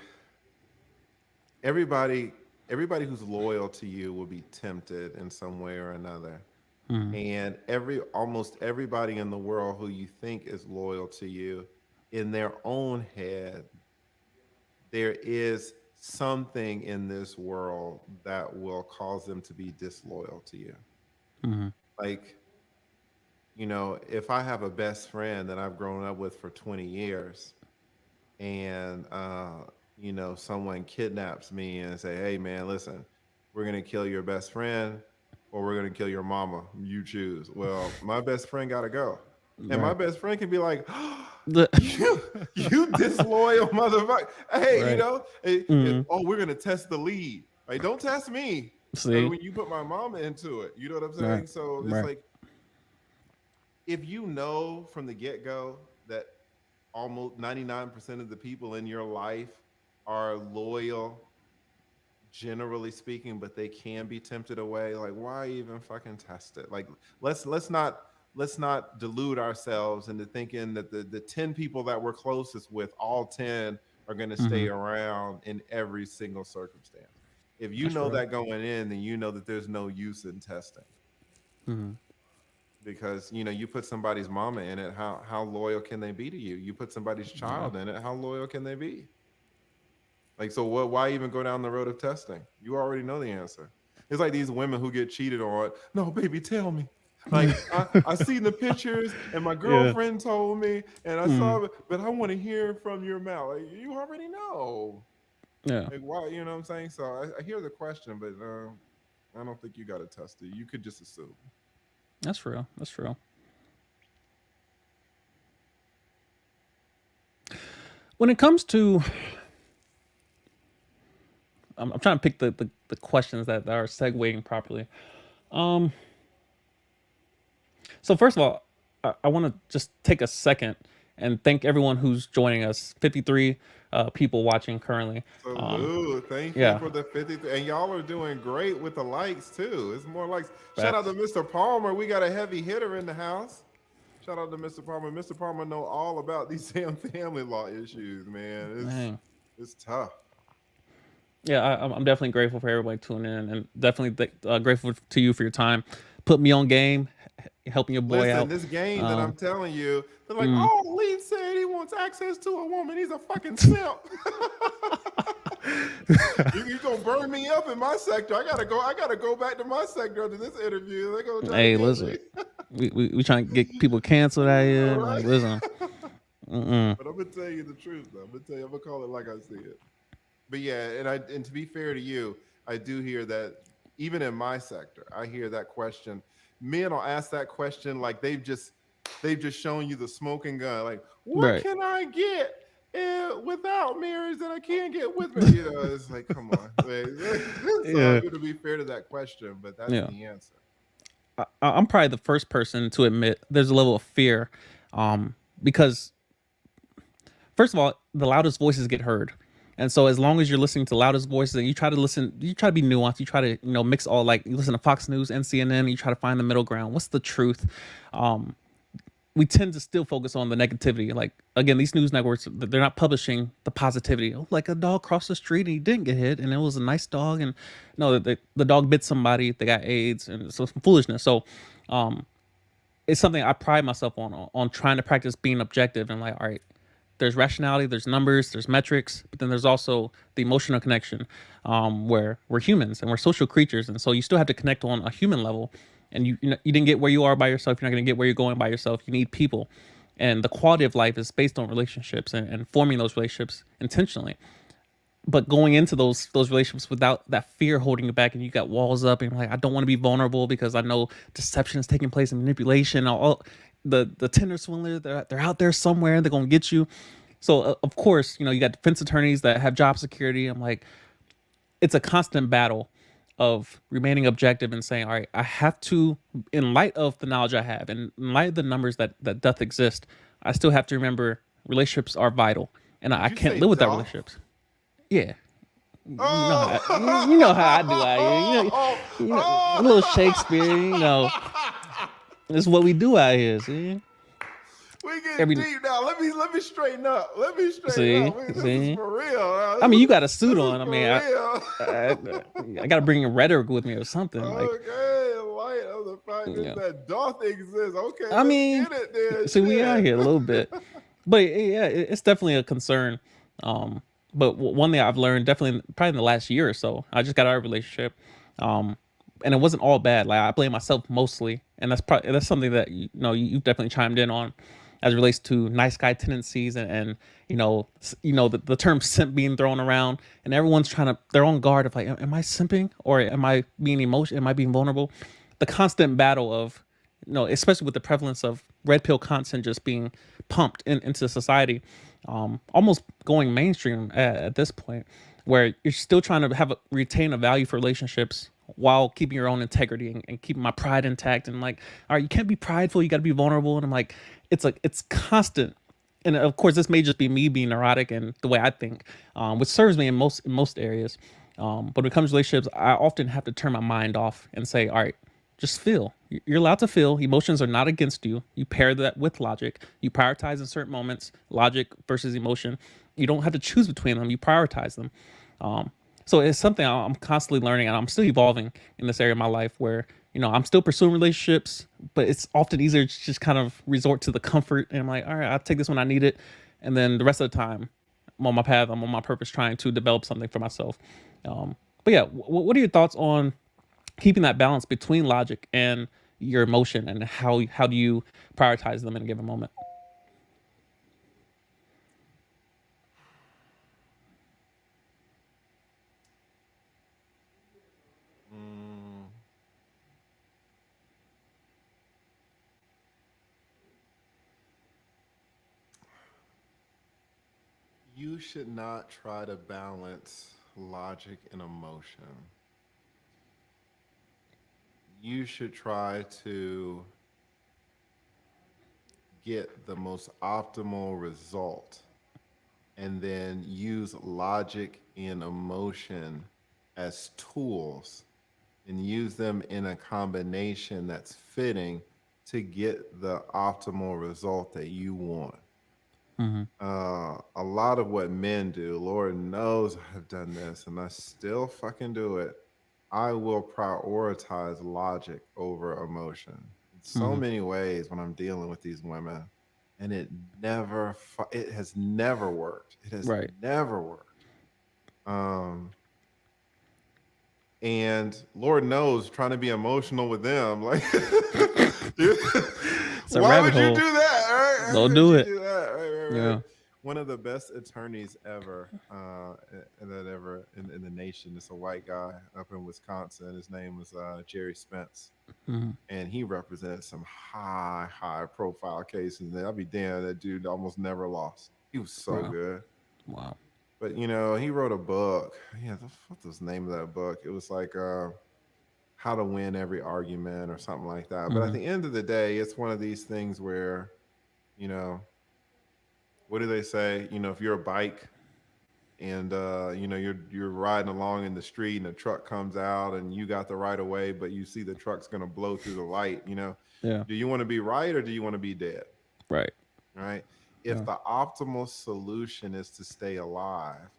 everybody, everybody who's loyal to you will be tempted in some way or another. Hmm. And almost everybody in the world who you think is loyal to you, in their own head, there is something in this world that will cause them to be disloyal to you. Hmm. Like, if I have a best friend that I've grown up with for 20 years, and someone kidnaps me and say, "Hey man, listen, we're going to kill your best friend, or we're going to kill your mama, you choose." Well, my best friend got to go. And my Right. best friend can be like, The you disloyal motherfucker. Hey, right. hey, Mm. oh, we're going to test the lead. Like, don't test me. See. When you put my mama into it, you know what I'm Right. saying? So it's Right. like, if you know from the get-go that almost 99% of the people in your life are loyal, generally speaking, but they can be tempted away, like, why even fucking test it? Like, let's not delude ourselves into thinking that the 10 people that we're closest with, all 10 are going to stay Hmm. around in every single circumstance. If you That's know real. that going in, then you know that there's no use in testing, Hmm. because you put somebody's mama in it. How loyal can they be to you? You put somebody's Yeah. child in it. How loyal can they be? Like, so what? Why even go down the road of testing? You already know the answer. It's like these women who get cheated on. No, baby, tell me. Like, I seen the pictures, and my Yeah. girlfriend told me, and I Mm. saw it, but I want to hear from your mouth. Like, you already know. Yeah. Like, why? You know what I'm saying? So I hear the question, but I don't think you got to test it. You could just assume. That's real. That's real. When it comes to, I'm trying to pick the questions that are segueing properly. Um. So first of all, I want to just take a second and thank everyone who's joining us. 53 people watching currently. Salute. Thank you Yeah. for the 50. And y'all are doing great with the likes, too. It's more likes. Shout out to Facts. Mr. Palmer. We got a heavy hitter in the house. Shout out to Mr. Palmer. Mr. Palmer know all about these damn family law issues, man. Dang. It's tough. Yeah, I'm definitely grateful for everybody tuning in, and definitely grateful to you for your time. Put me on game, helping your boy Listen, out. this game that I'm Um, telling you, they're like, mm. oh, Lee said he wants access to a woman. He's a fucking simp. You gonna burn me up in my sector. I gotta go back to my sector after this interview. They're gonna try to Hey, get listen, me. we trying to get people canceled out All here. right. Like, listen, mm-mm. But I'm gonna tell you the truth, though. I'm gonna call it like I see it. But yeah, and to be fair to you, I do hear that even in my sector, I hear that question. Men will ask that question like they've just shown you the smoking gun. Like, what Right? can I get without marriage that I can't get with me? It's like, come on. So I'm Yeah, going to be fair to that question, but that's yeah. the answer. I'm probably the first person to admit there's a level of fear, because first of all, the loudest voices get heard, And so as long as you're listening to loudest voices and you try to be nuanced, you try to, mix all, like, you listen to Fox News and CNN, you try to find the middle ground. What's the truth? We tend to still focus on the negativity. Like, again, these news networks, they're not publishing the positivity. Oh, like, a dog crossed the street and he didn't get hit and it was a nice dog. And no, the dog bit somebody, they got AIDS, and so some foolishness. So it's something I pride myself on trying to practice being objective and, like, all right, there's rationality, there's numbers, there's metrics, but then there's also the emotional connection, where we're humans and we're social creatures, and so you still have to connect on a human level. And you didn't get where you are by yourself. You're not going to get where you're going by yourself. You need people, and the quality of life is based on relationships and forming those relationships intentionally. But going into those relationships without that fear holding you back, and you got walls up, and you're like, I don't want to be vulnerable because I know deception is taking place and manipulation. All the Tinder swindler, they're out there somewhere. They're gonna get you. So of course, you got defense attorneys that have job security. I'm like, it's a constant battle of remaining objective and saying, all right, I have to, in light of the knowledge I have, and in light of the numbers that doth exist, I still have to remember relationships are vital, and I Did you can't say live without doth? relationships. Yeah, you know how I do out here. Oh, A little oh, Shakespeare. This is what we do out here. See, we getting every deep now. Let me straighten up. Let me straighten see up. This is see. for real. I mean, you got a This suit is on. I mean, for real. I, I got to bring a rhetoric with me or something. Like, Okay, in light of the fact you that know, that doth exists. Okay, I let's mean, get it then. see, we out here a Shit. little bit, but yeah, it's definitely a concern. Um, but one thing I've learned, definitely probably in the last year or so, I just got out of a relationship, um, and it wasn't all bad. Like, I blame myself mostly, and that's something that you've definitely chimed in on, as it relates to nice guy tendencies, and the term simp being thrown around, and everyone's trying to, they're on guard of, like, am I simping, or am I being emotional, am I being vulnerable? The constant battle of, especially with the prevalence of red pill content just being pumped into society, almost going mainstream at this point, where you're still trying to retain a value for relationships while keeping your own integrity, and keeping my pride intact. And, like, all right, you can't be prideful, you got to be vulnerable. And I'm like, it's constant. And of course, this may just be me being neurotic and the way I think, which serves me in most areas. But when it comes to relationships, I often have to turn my mind off and say, all right, just feel. You're allowed to feel. Emotions are not against you. You pair that with logic. You prioritize in certain moments, logic versus emotion. You don't have to choose between them. You prioritize them. Um, so it's something I'm constantly learning, and I'm still evolving in this area of my life where, I'm still pursuing relationships, but it's often easier to just kind of resort to the comfort. And I'm like, all right, I'll take this when I need it. And then the rest of the time, I'm on my path, I'm on my purpose, trying to develop something for myself. But yeah, what are your thoughts on keeping that balance between logic and your emotion, and how do you prioritize them in a given moment? Mm, you should not try to balance logic and emotion. You should try to get the most optimal result and then use logic and emotion as tools and use them in a combination that's fitting to get the optimal result that you want. Mm-hmm. A lot of what men do, Lord knows I've done this and I still fucking do it. I will prioritize logic over emotion in so Mm-hmm. many ways when I'm dealing with these women, and it has never worked. It has Right. never worked. Um, and Lord knows, trying to be emotional with them, like, dude, It's a why rabbit would you hole. do that? Right? Why Don't would do you it. do that? Right. Yeah. One of the best attorneys ever, that ever in the nation. Is a white guy up in Wisconsin. His name was Jerry Spence, Mm-hmm. and he represented some high profile cases. And I'll be damned, that dude almost never lost. He was so Wow. good. Wow. But he wrote a book. Yeah, what was the name of that book? It was like How to Win Every Argument or something like that. But at Mm-hmm. the end of the day, it's one of these things where, you know, what do they say? If you're a bike and you're riding along in the street and a truck comes out and you got the right of way, but you see the truck's going to blow through the light. Yeah. Do you want to be right or do you want to be dead? Right. Right? If Yeah. the optimal solution is to stay alive,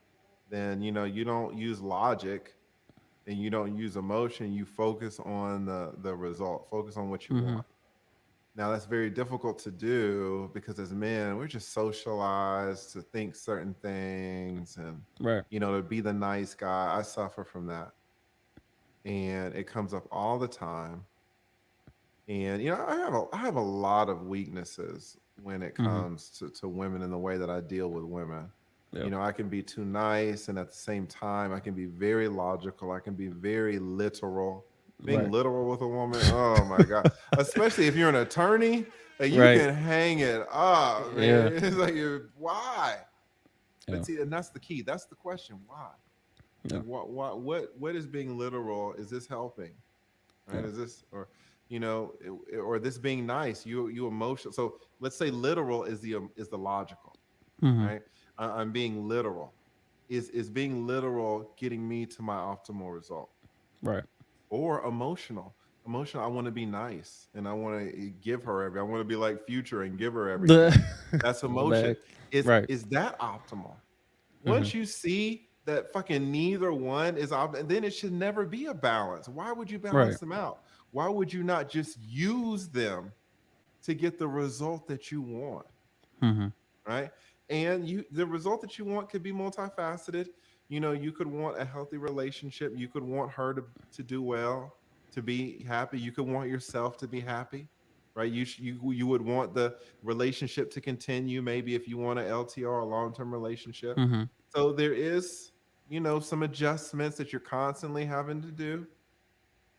then you don't use logic and you don't use emotion. You focus on the result, focus on what you Mm-hmm. want. Now that's very difficult to do because as men, we're just socialized to think certain things and Right. to be the nice guy. I suffer from that. And it comes up all the time. And I have a lot of weaknesses when it Mm-hmm. comes to women and the way that I deal with women. Yep. I can be too nice, and at the same time, I can be very logical. I can be very literal. Being Right. literal with a woman, oh my God. Especially if you're an attorney, you Right. can hang it up, Yeah. man. It's like, why? Yeah. But see, and that's the key. That's the question. Why? Yeah. Like, what is being literal? Is this helping? Right? Yeah. Is this, or this being nice? You emotional. So let's say literal is the logical, Mm-hmm. right? I'm being literal. Is being literal getting me to my optimal result? Right. Or emotional? Emotional, I want to be nice and I want to give her I want to be like Future and give her everything. The That's emotion. Back. Is Right. is that optimal? Mm-hmm. Once you see that fucking neither one is optimal, then it should never be a balance. Why would you Right. balance them out? Why would you not just use them to get the result that you want? Mm-hmm. Right? And the result that you want could be multifaceted. You could want a healthy relationship. You could want her to do well, to be happy. You could want yourself to be happy, right? You would want the relationship to continue. Maybe if you want an LTR, a long term relationship. Mm-hmm. So there is, some adjustments that you're constantly having to do.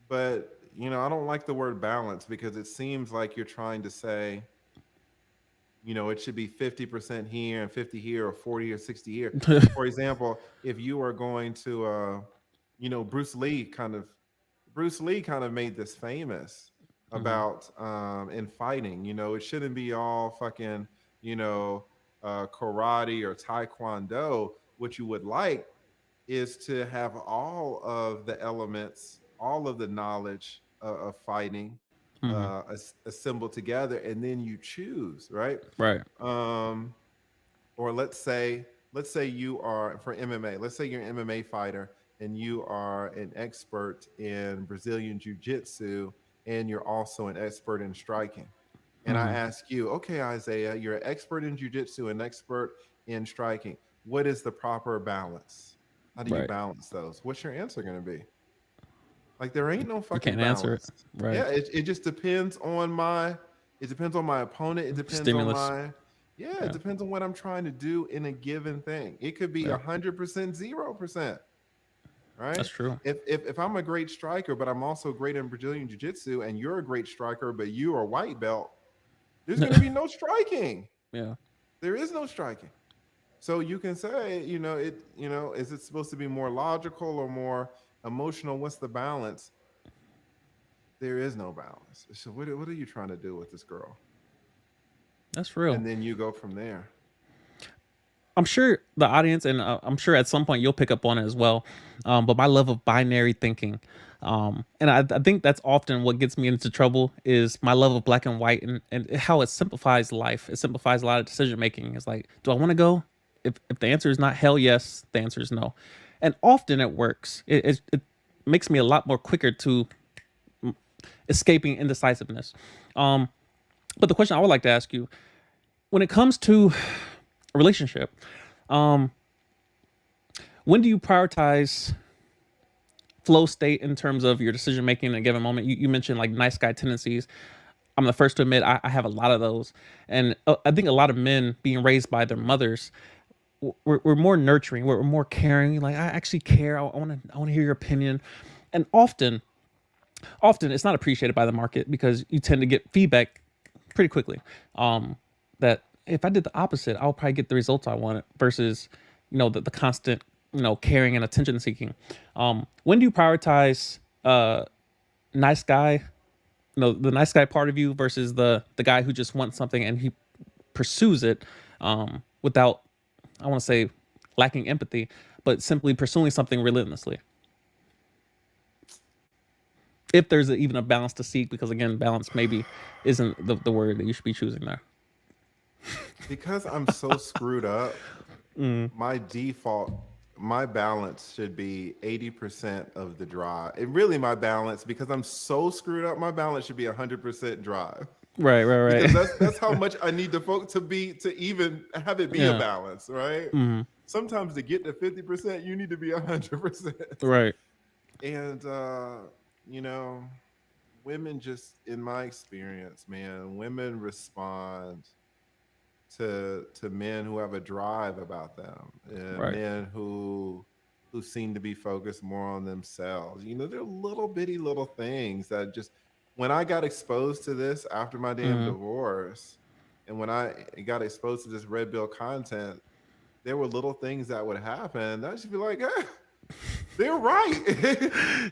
But I don't like the word balance because it seems like you're trying to say it should be 50% here and 50 here or 40 or 60 here. For example, if you are going to Bruce Lee kind of made this famous Mm-hmm. about in fighting. It shouldn't be all fucking you know karate or taekwondo. What you would like is to have all of the elements, all of the knowledge of fighting Mm-hmm. assembled together, and then you choose, right? Right. Um, or let's say you are for MMA. Let's say you're an MMA fighter and you are an expert in Brazilian jiu-jitsu and you're also an expert in striking. And I Mm-hmm. ask you, okay, Isaiah, you're an expert in jiu-jitsu, an expert in striking. What is the proper balance? How do you Right. balance those? What's your answer going to be? Like there ain't no You fucking can't answer it. balance. Right. Yeah, it just depends on my opponent. It depends on Stimulus. my yeah, it Yeah. depends on what I'm trying to do in a given thing. It could be Yeah. 100%, 0%, right? That's true. If I'm a great striker, but I'm also great in Brazilian Jiu-Jitsu, and you're a great striker, but you are a white belt, there's gonna be no striking. Yeah. There is no striking. So you can say, is it supposed to be more logical or more emotional? What's the balance? There is no balance. So what are you trying to do with this girl? That's real. And then you go from there. I'm sure the audience, and I'm sure at some point you'll pick up on it as well. But my love of binary thinking, and I think that's often what gets me into trouble is my love of black and white, and how it simplifies life. It simplifies a lot of decision making. It's like, do I want to go? If the answer is not hell yes, the answer is no, and often it works. It makes me a lot more quicker to escaping indecisiveness. Um, but the question I would like to ask you, when it comes to a relationship, um, when do you prioritize flow state in terms of your decision making in a given moment? You mentioned like nice guy tendencies. I'm the first to admit I have a lot of those, and I think a lot of men being raised by their mothers, we're more nurturing, we're more caring. Like I actually care. I want to hear your opinion, and often it's not appreciated by the market because you tend to get feedback pretty quickly. That if I did the opposite, I'll probably get the results I wanted versus, the constant, caring and attention seeking. When do you prioritize nice guy, the nice guy part of you versus the guy who just wants something and he pursues it without, I want to say, lacking empathy, but simply pursuing something relentlessly. If there's even a balance to seek, because again, balance maybe isn't the word that you should be choosing there. Because I'm so screwed up, Mm, my default, my balance should be 80% of the drive. It really my balance, because I'm so screwed up, my balance should be 100% drive. right, Because right, that's how much I need to be to even have it be a yeah. balance, right? Mm, Sometimes to get to 50%, you need to be 100%. right. And you know, women just, in my experience, man, women respond to men who have a drive about them, and Right. men who seem to be focused more on themselves. You know, they're little bitty little things that just, when I got exposed to this after my damn Mm, divorce, and when I got exposed to this red bill content, there were little things that would happen that I should be like, they're right.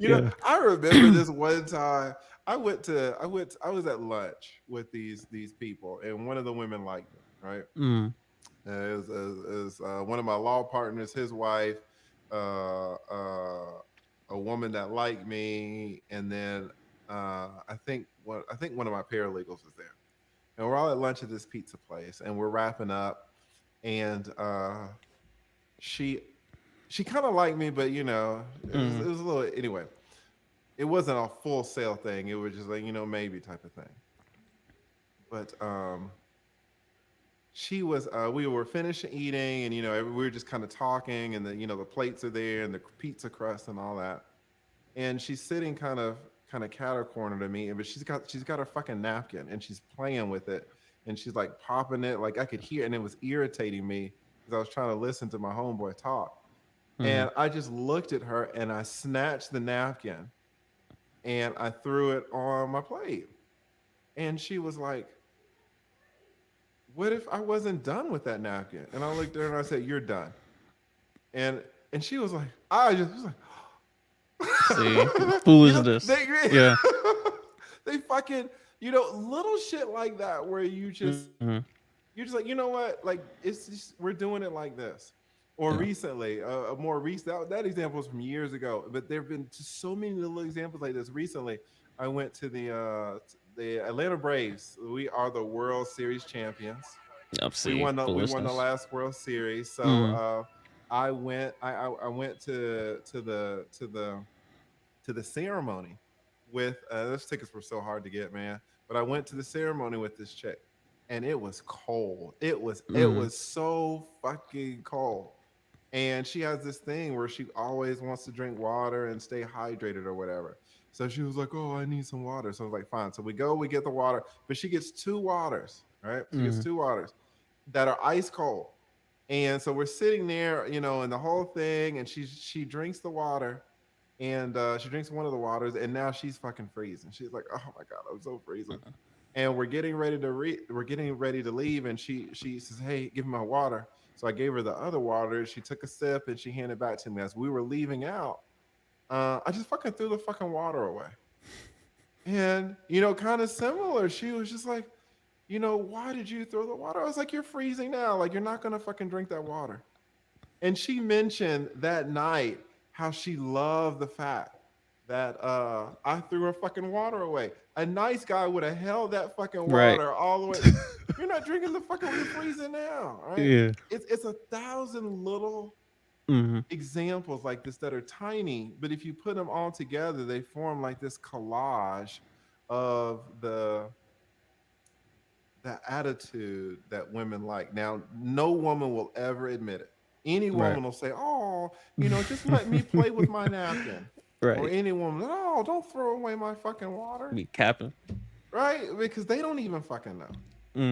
You know, yeah. I remember this one time I was at lunch with these people, and one of the women liked me, right? Mm, One of my law partners, his wife, uh, uh, a woman that liked me, and then I think one of my paralegals was there, and we're all at lunch at this pizza place, and we're wrapping up, and she she kind of liked me, but you know, mm, it was a little, anyway. It wasn't a full sale thing. It was just like, you know, maybe type of thing. But she was we were finishing eating, and you know, we were just kind of talking, and the plates are there and the pizza crust and all that. And she's sitting kind of catty corner to me, but she's got her fucking napkin, and she's playing with it, and she's like popping it, like I could hear, and it was irritating me because I was trying to listen to my homeboy talk. mm. And I just looked at her, and I snatched the napkin and I threw it on my plate. And she was like, "What if I wasn't done with that napkin?" And I looked at her and I said, "You're done." And she was like, I just was See, like, you know, foolishness. Yeah. they fucking, little shit like that where Mm-hmm. you're just like, you know what, like it's just, we're doing it like this. Or Yeah. recently, a more recent, that example was from years ago, but there have been just so many little examples like this recently. I went to the Atlanta Braves. We are the World Series champions. Yep. We See, won the foolishness. last World Series. So Mm, I went to the ceremony with those tickets were so hard to get, man. But I went to the ceremony with this chick, and it was cold. mm, It was so fucking cold. And she has this thing where she always wants to drink water and stay hydrated or whatever. So she was like, "Oh, I need some water." So I was like, "Fine." So we go, we get the water, but she gets two waters, right? She gets mm, two waters that are ice cold. And so we're sitting there, and the whole thing, and she drinks the water, and she drinks one of the waters, and now she's fucking freezing. She's like, "Oh my god, I'm so freezing." And we're getting ready to leave, and she says, "Hey, give me my water." So I gave her the other water. She took a sip and she handed it back to me. As we were leaving out, I just fucking threw the fucking water away. And kind of similar. She was just like, "Why did you throw the water?" I was like, "You're freezing now. Like, you're not gonna fucking drink that water." And she mentioned that night how she loved the fact that I threw her fucking water away. A nice guy would have held that fucking right. water all the way. You're not drinking the fucking. You're freezing now, right? Yeah. It's a thousand little Mm-hmm. examples like this that are tiny, but if you put them all together, they form like this collage of the attitude that women like. Now, no woman will ever admit it. Any Right. woman will say, "Oh, just let me play with my napkin." Or Right. any woman, "Oh, don't throw away my fucking water." Be capping. Right? Because they don't even fucking know.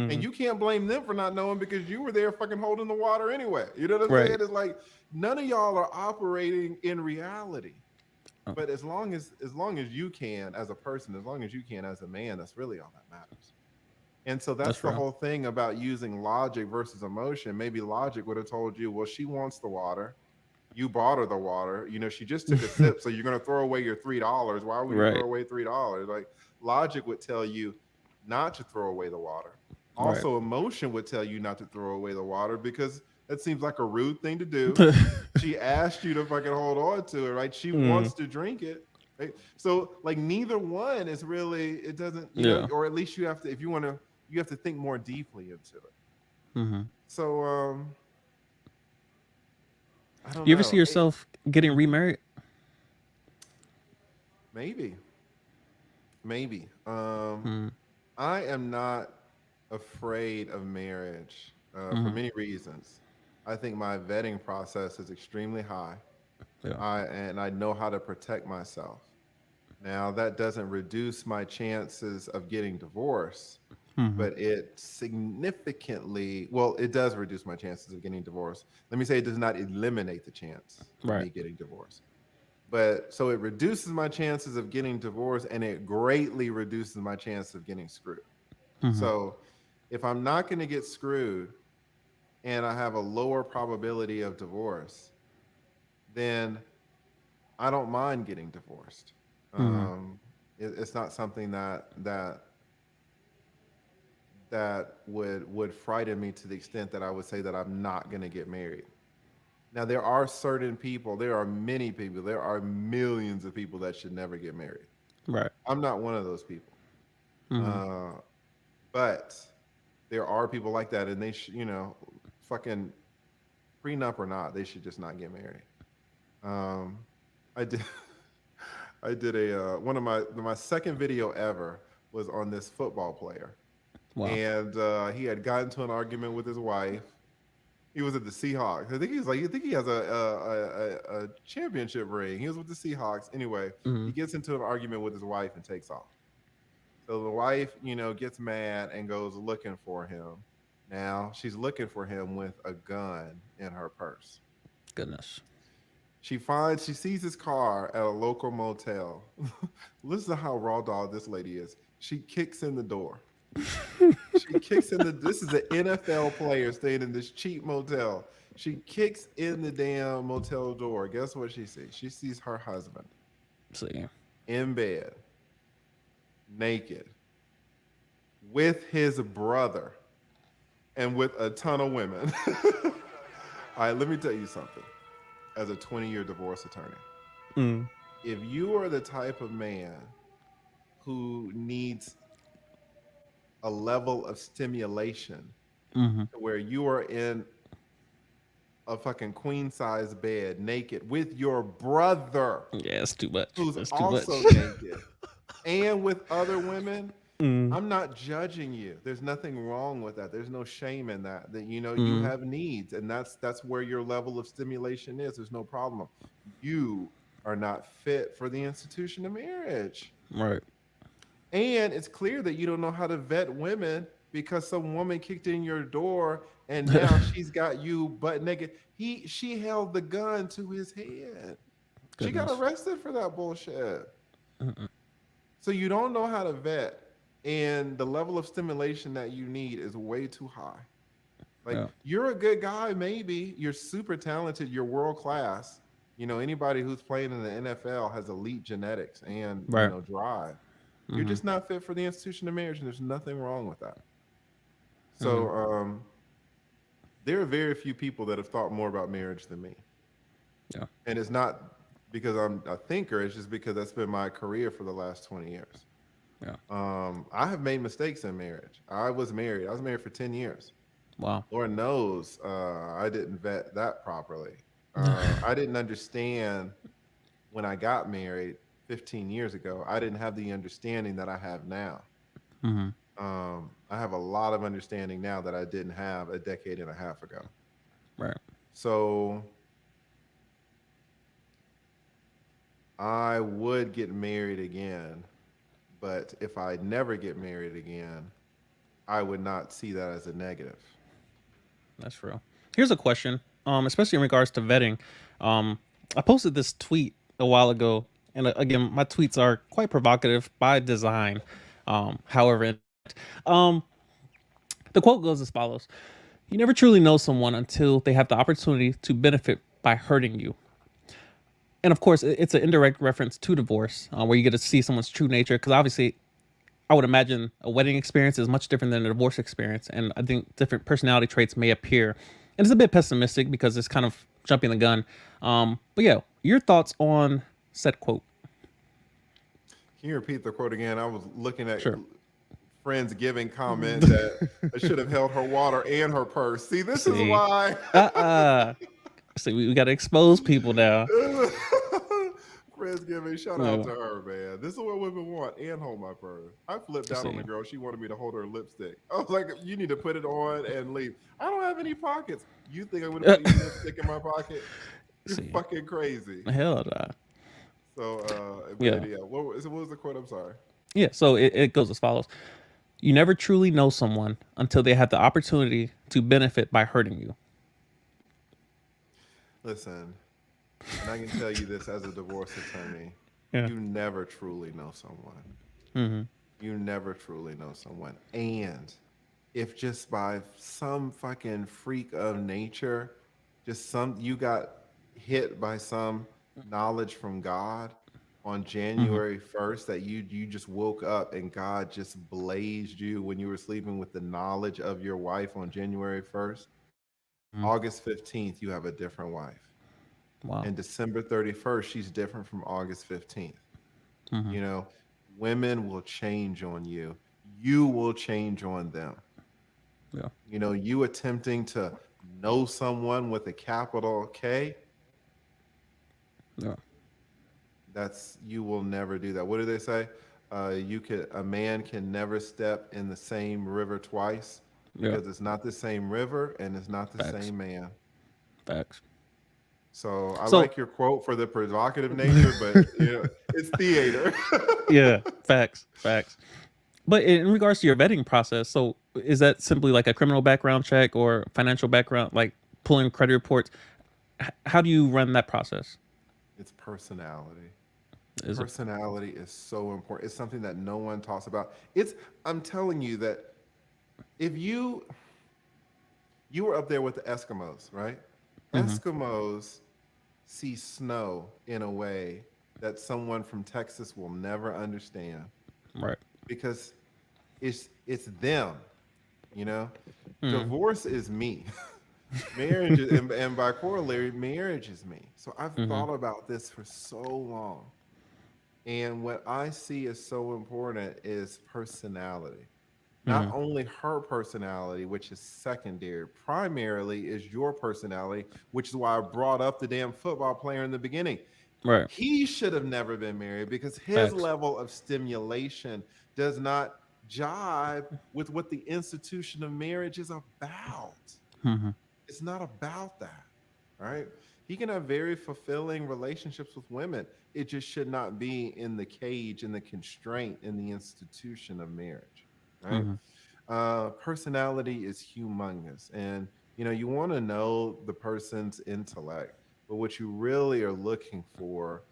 And Mm-hmm. you can't blame them for not knowing because you were there fucking holding the water anyway. You know what I'm saying? Right. It's like none of y'all are operating in reality. Oh, But as long as you can as a person, as long as you can as a man, that's really all that matters. And so that's that's the real. whole thing about using logic versus emotion. Maybe logic would have told you, well, she wants the water. You bought her the water. She just took a sip. So you're going to throw away your $3. Why would you throw Right. away $3? Like logic would tell you not to throw away the water. Right. Also, emotion would tell you not to throw away the water because That seems like a rude thing to do. She asked you to fucking hold on to it, right? She Mm, wants to drink it. Right? So like neither one is really, it doesn't, yeah. or at least you have to, if you want to, you have to think more deeply into it. Hmm. So I don't You ever see know. yourself getting remarried? Maybe, maybe. Mm, I am not afraid of marriage for hmm. many reasons. I think my vetting process is extremely high. Yeah. I know how to protect myself. Now that doesn't reduce my chances of getting divorced, Hmm. but it significantly, well, it does reduce my chances of getting divorced. Let me say it does not eliminate the chance of Right. me getting divorced. But so it reduces my chances of getting divorced and it greatly reduces my chance of getting screwed. Hmm. So if I'm not going to get screwed and I have a lower probability of divorce, then I don't mind getting divorced. Hmm. It's not something that would frighten me to the extent that I would say that I'm not going to get married. Now there are certain people, there are many people, there are millions of people that should never get married. Right. I'm not one of those people. Hmm. Uh, but there are people like that, and they should, fucking prenup or not, they should just not get married. Um, I did, I did a one of my second video ever was on this football player, Wow. and he had gotten into an argument with his wife. He was at the Seahawks. I think he has a championship ring. He was with the Seahawks. Anyway, Hmm. he gets into an argument with his wife and takes off. So the wife, gets mad and goes looking for him. Now she's looking for him with a gun in her purse. Goodness. She sees his car at a local motel. Listen to how raw dog this lady is. She kicks in the door. She kicks in the. This is an NFL player staying in this cheap motel. She kicks in the damn motel door. Guess what she sees? She sees her husband See. in bed, naked, with his brother, and with a ton of women. All right, let me tell you something. As a 20-year divorce attorney, Mm. if you are the type of man who needs a level of stimulation Hmm. where you are in a fucking queen size bed naked with your brother Yeah, it's too much. who's That's too much. also naked and with other women, Mm. I'm not judging you. There's nothing wrong with that. There's no shame in that. That you Mm. have needs, and that's where your level of stimulation is. There's no problem. You are not fit for the institution of marriage. Right. And it's clear that you don't know how to vet women because some woman kicked in your door and now she's got you butt naked. She held the gun to his head. She got Goodness. arrested for that bullshit. Mm-mm. So you don't know how to vet, and the level of stimulation that you need is way too high. Like Yeah. you're a good guy, maybe you're super talented, you're world class. Anybody who's playing in the NFL has elite genetics and Right. drive. You're Hmm. just not fit for the institution of marriage, and there's nothing wrong with that. Hmm. So there are very few people that have thought more about marriage than me, Yeah. and it's not because I'm a thinker. It's just because that's been my career for the last 20 years. Yeah. I have made mistakes in marriage. I was married. I was married for 10 years. Wow. Lord knows I didn't vet that properly. I didn't understand when I got married 15 years ago. I didn't have the understanding that I have now. Hmm. I have a lot of understanding now that I didn't have a decade and a half ago. Right. So I would get married again, but if I never get married again, I would not see that as a negative. That's real. Here's a question, especially in regards to vetting. I posted this tweet a while ago, and again, my tweets are quite provocative by design. However, um, the quote goes as follows: "You never truly know someone until they have the opportunity to benefit by hurting you." And of course, it's an indirect reference to divorce, where you get to see someone's true nature. Because obviously, I would imagine a wedding experience is much different than a divorce experience, and I think different personality traits may appear and it's a bit pessimistic because it's kind of jumping the gun. But yeah, your thoughts on said quote? Can you repeat the quote again? I was looking at Sure. friends giving comment that I should have held her water and her purse. See, this is See, why. uh, see, we got to expose people now. Friends giving, shout out Yeah. to her, man. This is what women want, and hold my purse. I flipped out on the See, girl. She wanted me to hold her lipstick. I was like, you need to put it on and leave. I don't have any pockets. You think I'm going to put your lipstick in my pocket? You're see, fucking crazy. hell nah. So, Yeah, but yeah, what was the quote? I'm sorry. yeah. So it goes as follows: You never truly know someone until they have the opportunity to benefit by hurting you. Listen, and I can tell you this as a divorce attorney, Yeah. you never truly know someone. Mm-hmm. You never truly know someone. And if just by some fucking freak of nature, just some you got hit by some knowledge from God on Mm-hmm. January 1st that you just woke up and God just blazed you when you were sleeping with the knowledge of your wife on January 1st, Mm-hmm. August 15th you have a different wife. Wow. And December 31st she's different from August 15th. Mm-hmm. You know, women will change on you. You will change on them. Yeah. You know, you attempting to know someone with a capital K, Yeah. that's you will never do that. What do they say? A man can never step in the same river twice Yeah. because it's not the same river and it's not the Facts. same man. Facts. So I So like your quote for the provocative nature, but you know, it's theater. yeah, facts. Facts. But in regards to your vetting process, so is that simply like a criminal background check or financial background, like pulling credit reports? How do you run that process? It's personality. Is it? Personality is so important. It's something that no one talks about. I'm telling you that if you were up there with the Eskimos, right? Mm-hmm. Eskimos see snow in a way that someone from Texas will never understand Right. because it's them, you know. Mm-hmm. Divorce is me. Marriage is, and by corollary, marriage is me. So I've Mm-hmm. thought about this for so long. And what I see is so important is personality. Not Mm-hmm. only her personality, which is secondary, primarily is your personality, which is why I brought up the damn football player in the beginning. Right. He should have never been married because his Facts. level of stimulation does not jive with what the institution of marriage is about. Mm-hmm. It's not about that, right? He can have very fulfilling relationships with women. It just should not be in the cage, in the constraint, in the institution of marriage, right? Mm-hmm. Personality is humongous, and you know you want to know the person's intellect, but what you really are looking for,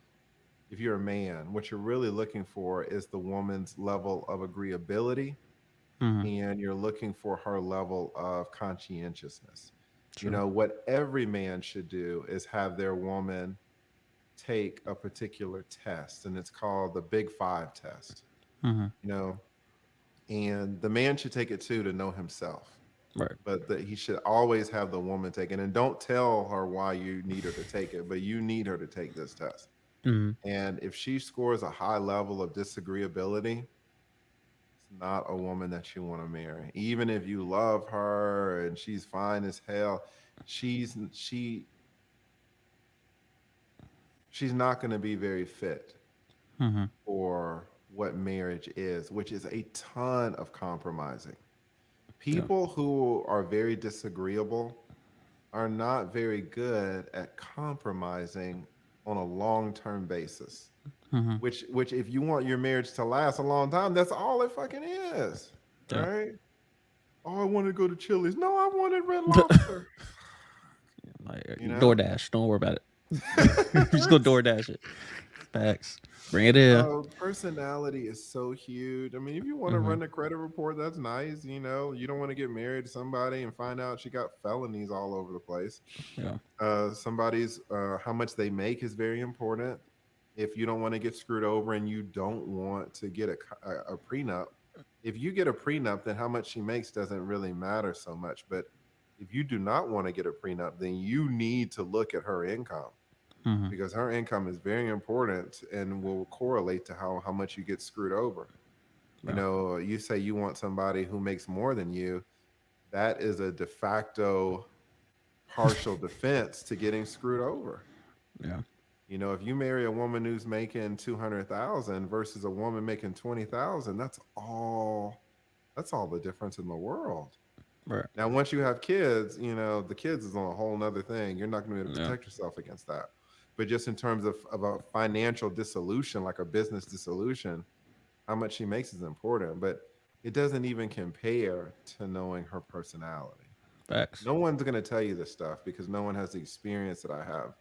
if you're a man, what you're really looking for is the woman's level of agreeability, Mm-hmm. and you're looking for her level of conscientiousness. You True. know, what every man should do is have their woman take a particular test, and it's called the Big Five test, Mm-hmm. you know, and the man should take it too to know himself. Right. But he should always have the woman take it. And don't tell her why you need her to take it, but you need her to take this test. Mm-hmm. And if she scores a high level of disagreeability, it's not a woman that you want to marry. Even if you love her and she's fine as hell, she's she she's not going to be very fit Mm-hmm. for what marriage is, which is a ton of compromising. Yeah. People who are very disagreeable are not very good at compromising on a long-term basis. Mm-hmm. Which if you want your marriage to last a long time, that's all it fucking is. Yeah. Right? Oh, I want to go to Chili's. No, I wanted Red Lobster. Like You know? DoorDash. Don't worry about it. Just go DoorDash it. Facts. Bring it in. Personality is so huge. I mean, if you want to Mm-hmm. run a credit report, that's nice. You know, you don't want to get married to somebody and find out she got felonies all over the place. Yeah. Somebody's how much they make is very important. If you don't want to get screwed over and you don't want to get a prenup, if you get a prenup, then how much she makes doesn't really matter so much. But If you do not want to get a prenup, then you need to look at her income, Mm-hmm. because her income is very important and will correlate to how much you get screwed over. You Yeah. know, you say you want somebody who makes more than you, that is a de facto partial defense to getting screwed over. Yeah. You know, if you marry a woman who's making 200,000 versus a woman making 20,000, that's all the difference in the world. Right. Now, once you have kids, you know, the kids is on a whole nother thing. You're not going to be able to Yeah. protect yourself against that. But just in terms of a financial dissolution, like a business dissolution, how much she makes is important. But it doesn't even compare to knowing her personality. Facts. No one's going to tell you this stuff because no one has the experience that I have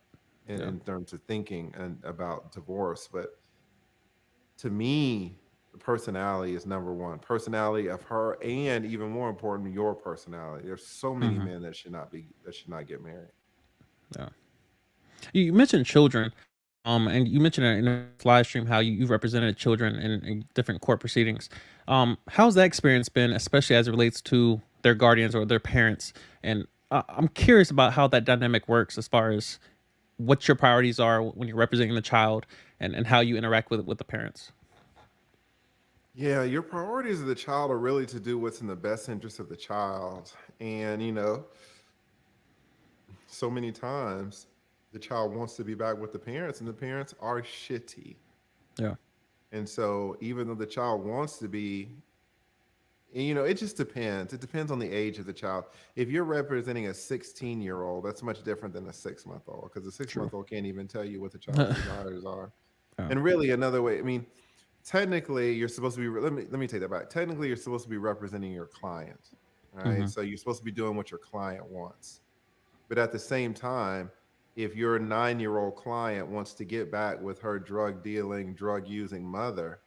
Yeah. in terms of thinking and about divorce. But to me, the personality is number one. Personality of her, and even more important, your personality. There's so many Mm-hmm. men that should not get married. Yeah. You mentioned children, and you mentioned in a live stream how you've represented children in different court proceedings. How's that experience been, especially as it relates to their guardians or their parents? And I'm curious about how that dynamic works as far as what your priorities are when you're representing the child, and how you interact with the parents. Yeah, your priorities of the child are really to do what's in the best interest of the child. And, you know, so many times the child wants to be back with the parents, and the parents are shitty. Yeah. And so, even though the child wants to be, and, you know, it just depends. It depends on the age of the child. If you're representing a 16-year-old, that's much different than a 6 month old, because a six True. month old can't even tell you what the child's desires are. Yeah. And really, another way, I mean, technically, you're supposed to be, let me take that back. Technically, you're supposed to be representing your client, right? Mm-hmm. So, you're supposed to be doing what your client wants. But at the same time, if your 9-year-old client wants to get back with her drug dealing, drug using mother,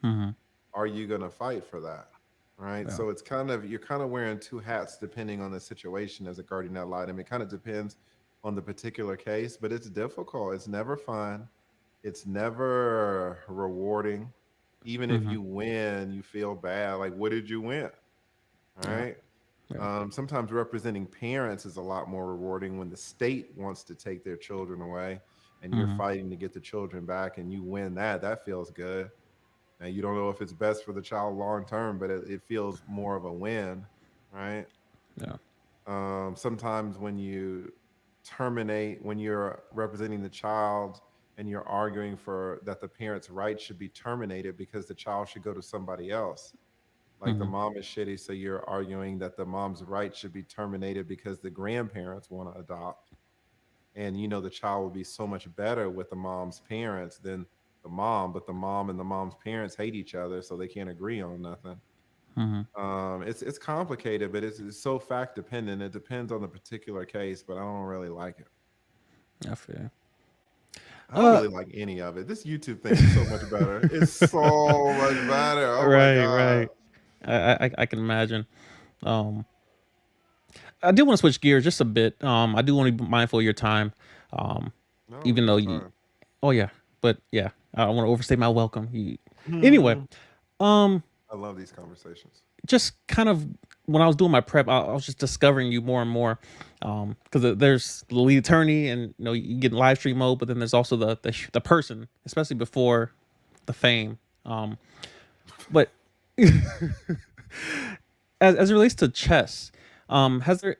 Mm-hmm. are you going to fight for that? Right. Yeah. So it's kind of, you're kind of wearing two hats depending on the situation as a guardian ad litem. It kind of depends on the particular case, but it's difficult. It's never fun. It's never rewarding. Even if Mm-hmm. you win, you feel bad. Like, what did you win? All Yeah. right. Yeah. Sometimes representing parents is a lot more rewarding when the state wants to take their children away and you're Mm-hmm. fighting to get the children back and you win that. That feels good. Now, you don't know if it's best for the child long term, but it feels more of a win, right? Yeah. Sometimes when you terminate, when you're representing the child and you're arguing for that the parent's rights should be terminated because the child should go to somebody else. Like the Mm-hmm. mom is shitty, so you're arguing that the mom's rights should be terminated because the grandparents want to adopt. And you know the child will be so much better with the mom's parents than the mom, but the mom and the mom's parents hate each other, so they can't agree on nothing. Mm-hmm. It's complicated, but it's so fact dependent. It depends on the particular case, but I don't really like it. I feel. I don't Uh. really like any of it. This YouTube thing is so much better. It's so much better. Oh my Right. god. Right. I can imagine. Um. I do want to switch gears just a bit. I do want to be mindful of your time. Um. No, Even take though your you. time. Oh yeah. But yeah. I don't want to overstay my welcome. Anyway. Um. I love these conversations. Just kind of when I was doing my prep, I was just discovering you more and more, because there's the lead attorney, and you get in live stream mode, but then there's also the person, especially before the fame. But as it relates to chess, has there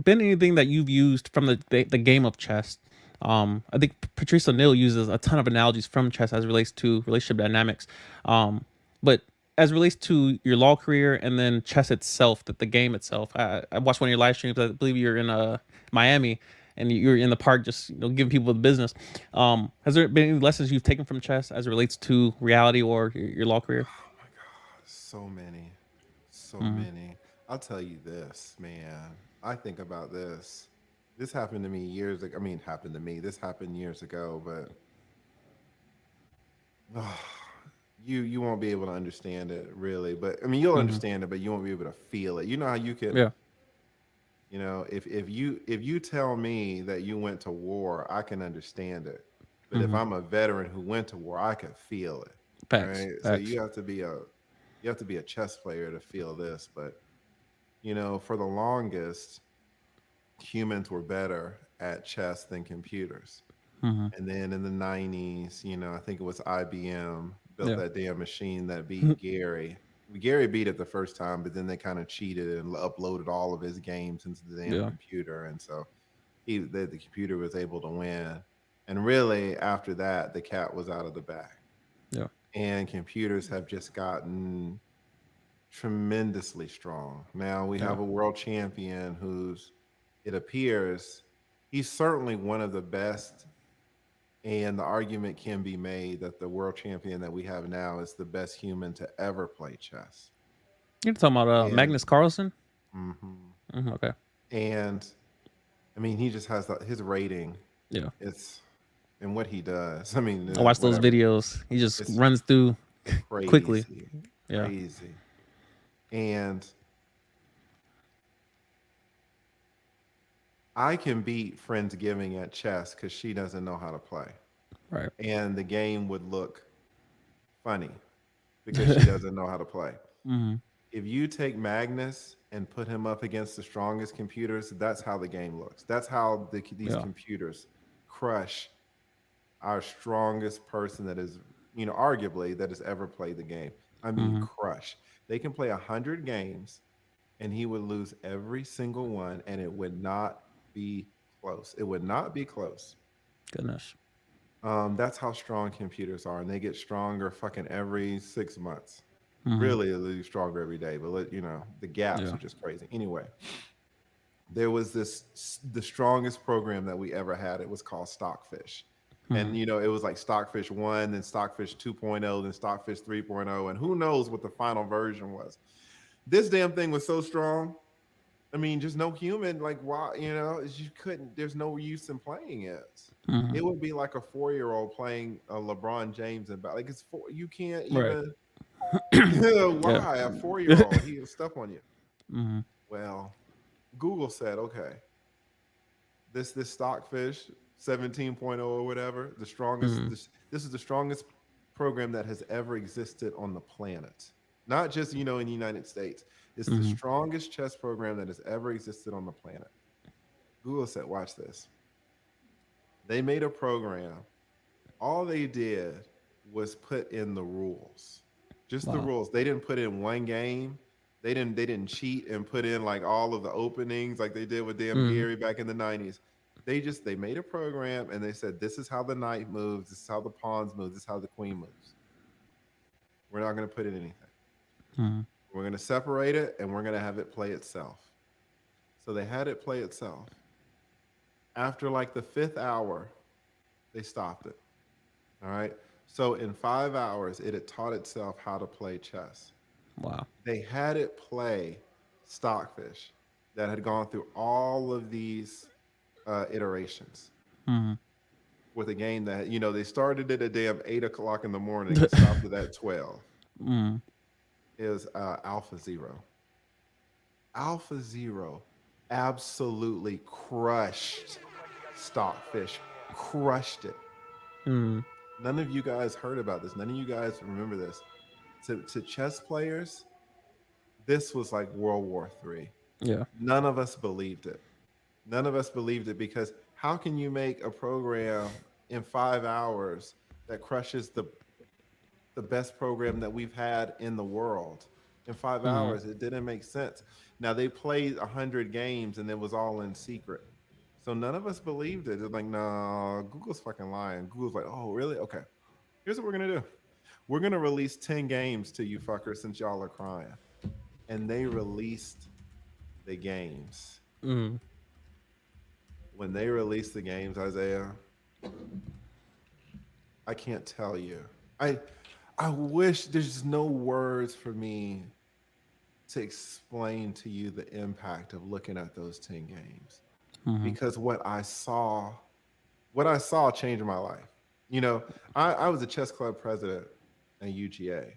been anything that you've used from the game of chess? I think Patrice O'Neill uses a ton of analogies from chess as it relates to relationship dynamics. But as it relates to your law career and then chess itself, the game itself, I watched one of your live streams. I believe you're in Miami, and you're in the park just giving people the business. Has there been any lessons you've taken from chess as it relates to reality or your law career? Oh my god, so many. So Mm-hmm. many. I'll tell you this, man. I think about this. This happened to me years ago. I mean, happened to me. This happened years ago, but you won't be able to understand it really. But I mean, you'll Mm-hmm. understand it, but you won't be able to feel it. You know how you can, Yeah. if you tell me that you went to war, I can understand it. But if Mm-hmm. I'm a veteran who went to war, I can feel it. Facts. Right? So Facts. you have to be a chess player to feel this, but for the longest, humans were better at chess than computers. Mm-hmm. And then in the 90s, I think it was IBM built Yeah. that damn machine that beat Gary. Gary beat it the first time, but then they kind of cheated and uploaded all of his games into the damn Yeah. computer. And so the computer was able to win. And really, after that, the cat was out of the bag. Yeah. And computers have just gotten tremendously strong. Now we Yeah. have a world champion who's, it appears, he's certainly one of the best. And the argument can be made that the world champion that we have now is the best human to ever play chess. You're talking about And Magnus Carlsen? mhm. Okay. And I mean, he just has his rating. Yeah. It's and what he does. I mean, I watch those whatever. videos. He just It's runs through quickly. crazy, Yeah. crazy. And I can beat Friendsgiving at chess because she doesn't know how to play, Right. and the game would look funny because she doesn't know how to play. Mm-hmm. If you take Magnus and put him up against the strongest computers, that's how the game looks. That's how these Yeah. computers crush our strongest person that is, arguably that has ever played the game. I mean, Mm-hmm. crush. They can play 100 games and he would lose every single one and it would not be close. It would not be close. Goodness. That's how strong computers are, and they get stronger fucking every 6 months. Mm-hmm. Really, they get stronger every day, but the gaps Yeah. are just crazy. Anyway, there was the strongest program that we ever had. It was called Stockfish. Mm-hmm. And it was like Stockfish 1, then Stockfish 2.0, then Stockfish 3.0, and who knows what the final version was. This damn thing was so strong. I mean, just no human, like, why, you couldn't, there's no use in playing it. Mm-hmm. It would be like a 4-year-old playing a LeBron James and like you can't Right. even, Yeah. why a 4-year-old, he was stuff on you. Mm-hmm. Well, Google said, okay, this Stockfish 17.0 or whatever, the strongest, Mm-hmm. this is the strongest program that has ever existed on the planet. Not just, in the United States. It's the Mm-hmm. strongest chess program that has ever existed on the planet. Google said, watch this. They made a program. All they did was put in the rules. Just the Wow. rules. They didn't put in one game. They didn't cheat and put in like all of the openings like they did with damn Mm-hmm. Gary back in the 90s. They made a program and they said this is how the knight moves, this is how the pawns move, this is how the queen moves. We're not going to put in anything. Mm-hmm. We're going to separate it and we're going to have it play itself. So they had it play itself. After like the 5th hour, they stopped it. All right. So in 5 hours, it had taught itself how to play chess. Wow. They had it play Stockfish that had gone through all of these iterations Mm-hmm. with a game that, they started it at damn 8 o'clock in the morning and stopped it at 12. Mm-hmm. It was Alpha Zero. Alpha Zero absolutely crushed Stockfish, crushed it. Mm-hmm. None of you guys heard about this. None of you guys remember this. To chess players, this was like World War III. Yeah. None of us believed it. None of us believed it because how can you make a program in 5 hours that crushes the best program that we've had in the world in 5 Mm-hmm. hours? It didn't make sense. Now they played 100 games and it was all in secret. So none of us believed it. It's like, no, Google's fucking lying. Google's like, oh, really? Okay. Here's what we're gonna do. We're gonna release 10 games to you fuckers since y'all are crying. And they released the games. Mm-hmm. When they released the games, Isaiah, I can't tell you. I wish there's no words for me to explain to you the impact of looking at those 10 games. Mm-hmm. Because what I saw changed my life. I was a chess club president at UGA,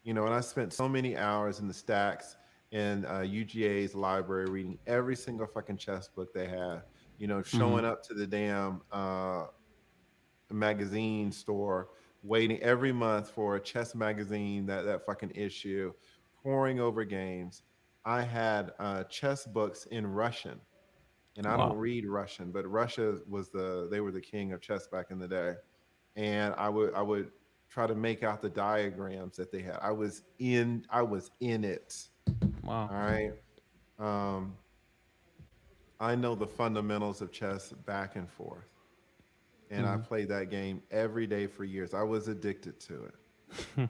and I spent so many hours in the stacks in UGA's library reading every single fucking chess book they had, Mm-hmm. showing up to the damn magazine store, waiting every month for a chess magazine, that fucking issue, poring over games. I had chess books in Russian and I don't Wow. read Russian, but Russia was they were the king of chess back in the day, and I would try to make out the diagrams that they had. I was in it. Wow. All right. Um, I know the fundamentals of chess back and forth, and I Mm-hmm. played that game every day for years. I was addicted to it.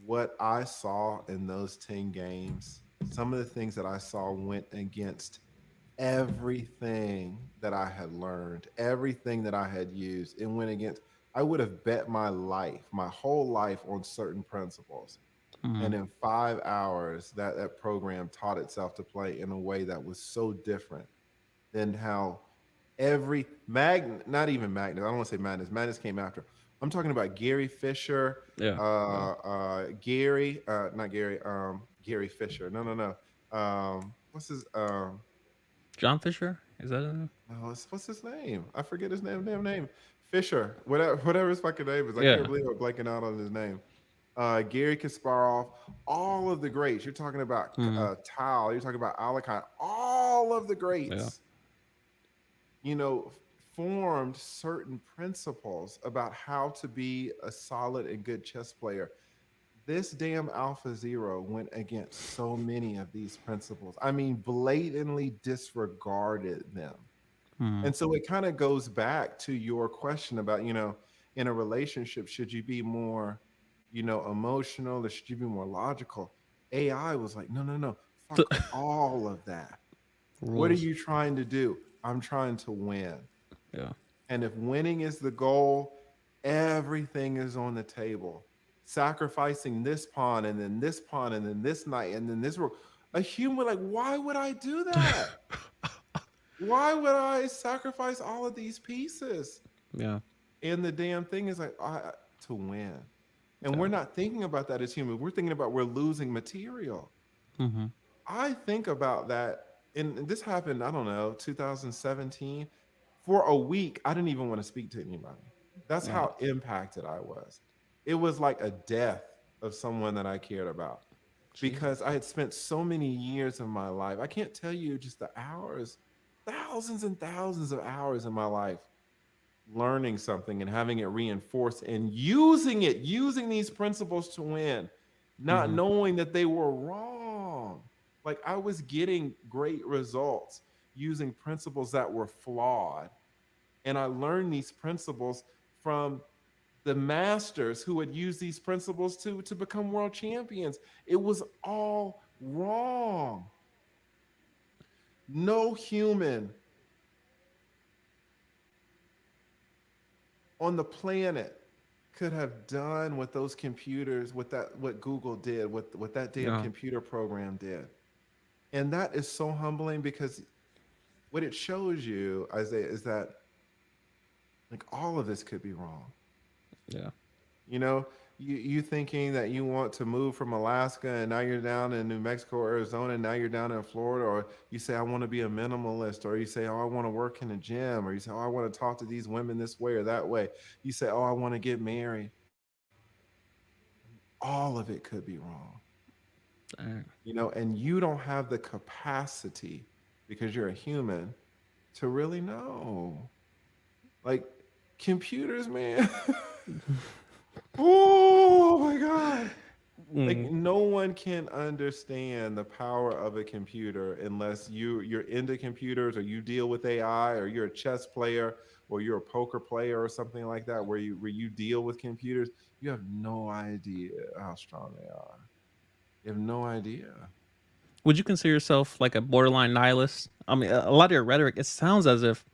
What I saw in those 10 games, some of the things that I saw went against everything that I had learned, everything that I had used. It went against, I would have bet my life, my whole life on certain principles. Mm-hmm. And in 5 hours, that program taught itself to play in a way that was so different than how every not even Magnus, I don't want to say Magnus came after. I'm talking about Gary Fisher, Yeah. Yeah. Gary, not Gary, Gary Fisher. No, no, no. What's his John Fisher? Is that it? no, what's his name? I forget his name, damn name. Fisher, whatever his fucking name is. I can't Yeah. believe I'm blanking out on his name. Gary Kasparov, all of the greats. You're talking about Mm-hmm. Tal, you're talking about Alekhine, all of the Yeah. greats, you know, formed certain principles about how to be a solid and good chess player. This damn Alpha Zero went against so many of these principles. I mean, blatantly disregarded them. Mm-hmm. And so it kind of goes back to your question about, in a relationship, should you be more, emotional, or should you be more logical? AI was like, no, no, no, fuck all of that. What are Rules. you trying to do? I'm trying to win. Yeah. And if winning is the goal, everything is on the table. Sacrificing this pawn and then this pawn and then this knight and then this rook. A human, like, why would I do that? Why would I sacrifice all of these pieces? Yeah. And the damn thing is like, to win. And Yeah. we're not thinking about that as humans. We're thinking about we're losing material. Mm-hmm. I think about that, and this happened, I don't know, 2017. For a week, I didn't even want to speak to anybody. That's Wow. how impacted I was. It was like a death of someone that I cared about because Jesus. I had spent so many years of my life. I can't tell you just the hours, thousands and thousands of hours in my life learning something and having it reinforced and using it, using these principles to win, not Mm-hmm. knowing that they were wrong. Like I was getting great results using principles that were flawed. And I learned these principles from the masters who had used these principles to become world champions. It was all wrong. No human on the planet could have done what those computers, what Google did, what that damn Yeah. computer program did. And that is so humbling because what it shows you, Isaiah, is that like all of this could be wrong. Yeah. You know, you thinking that you want to move from Alaska and now you're down in New Mexico or Arizona and now you're down in Florida, or you say I want to be a minimalist, or you say oh I want to work in a gym, or you say oh I want to talk to these women this way or that way. You say oh I want to get married. All of it could be wrong. Dang. And you don't have the capacity because you're a human to really know. Like computers, man. Oh my god. Like Mm. no one can understand the power of a computer unless you're into computers or you deal with AI or you're a chess player or you're a poker player or something like that where you deal with computers. You have no idea how strong they are. You have no idea. Would you consider yourself like a borderline nihilist? I mean, a lot of your rhetoric, it sounds as if,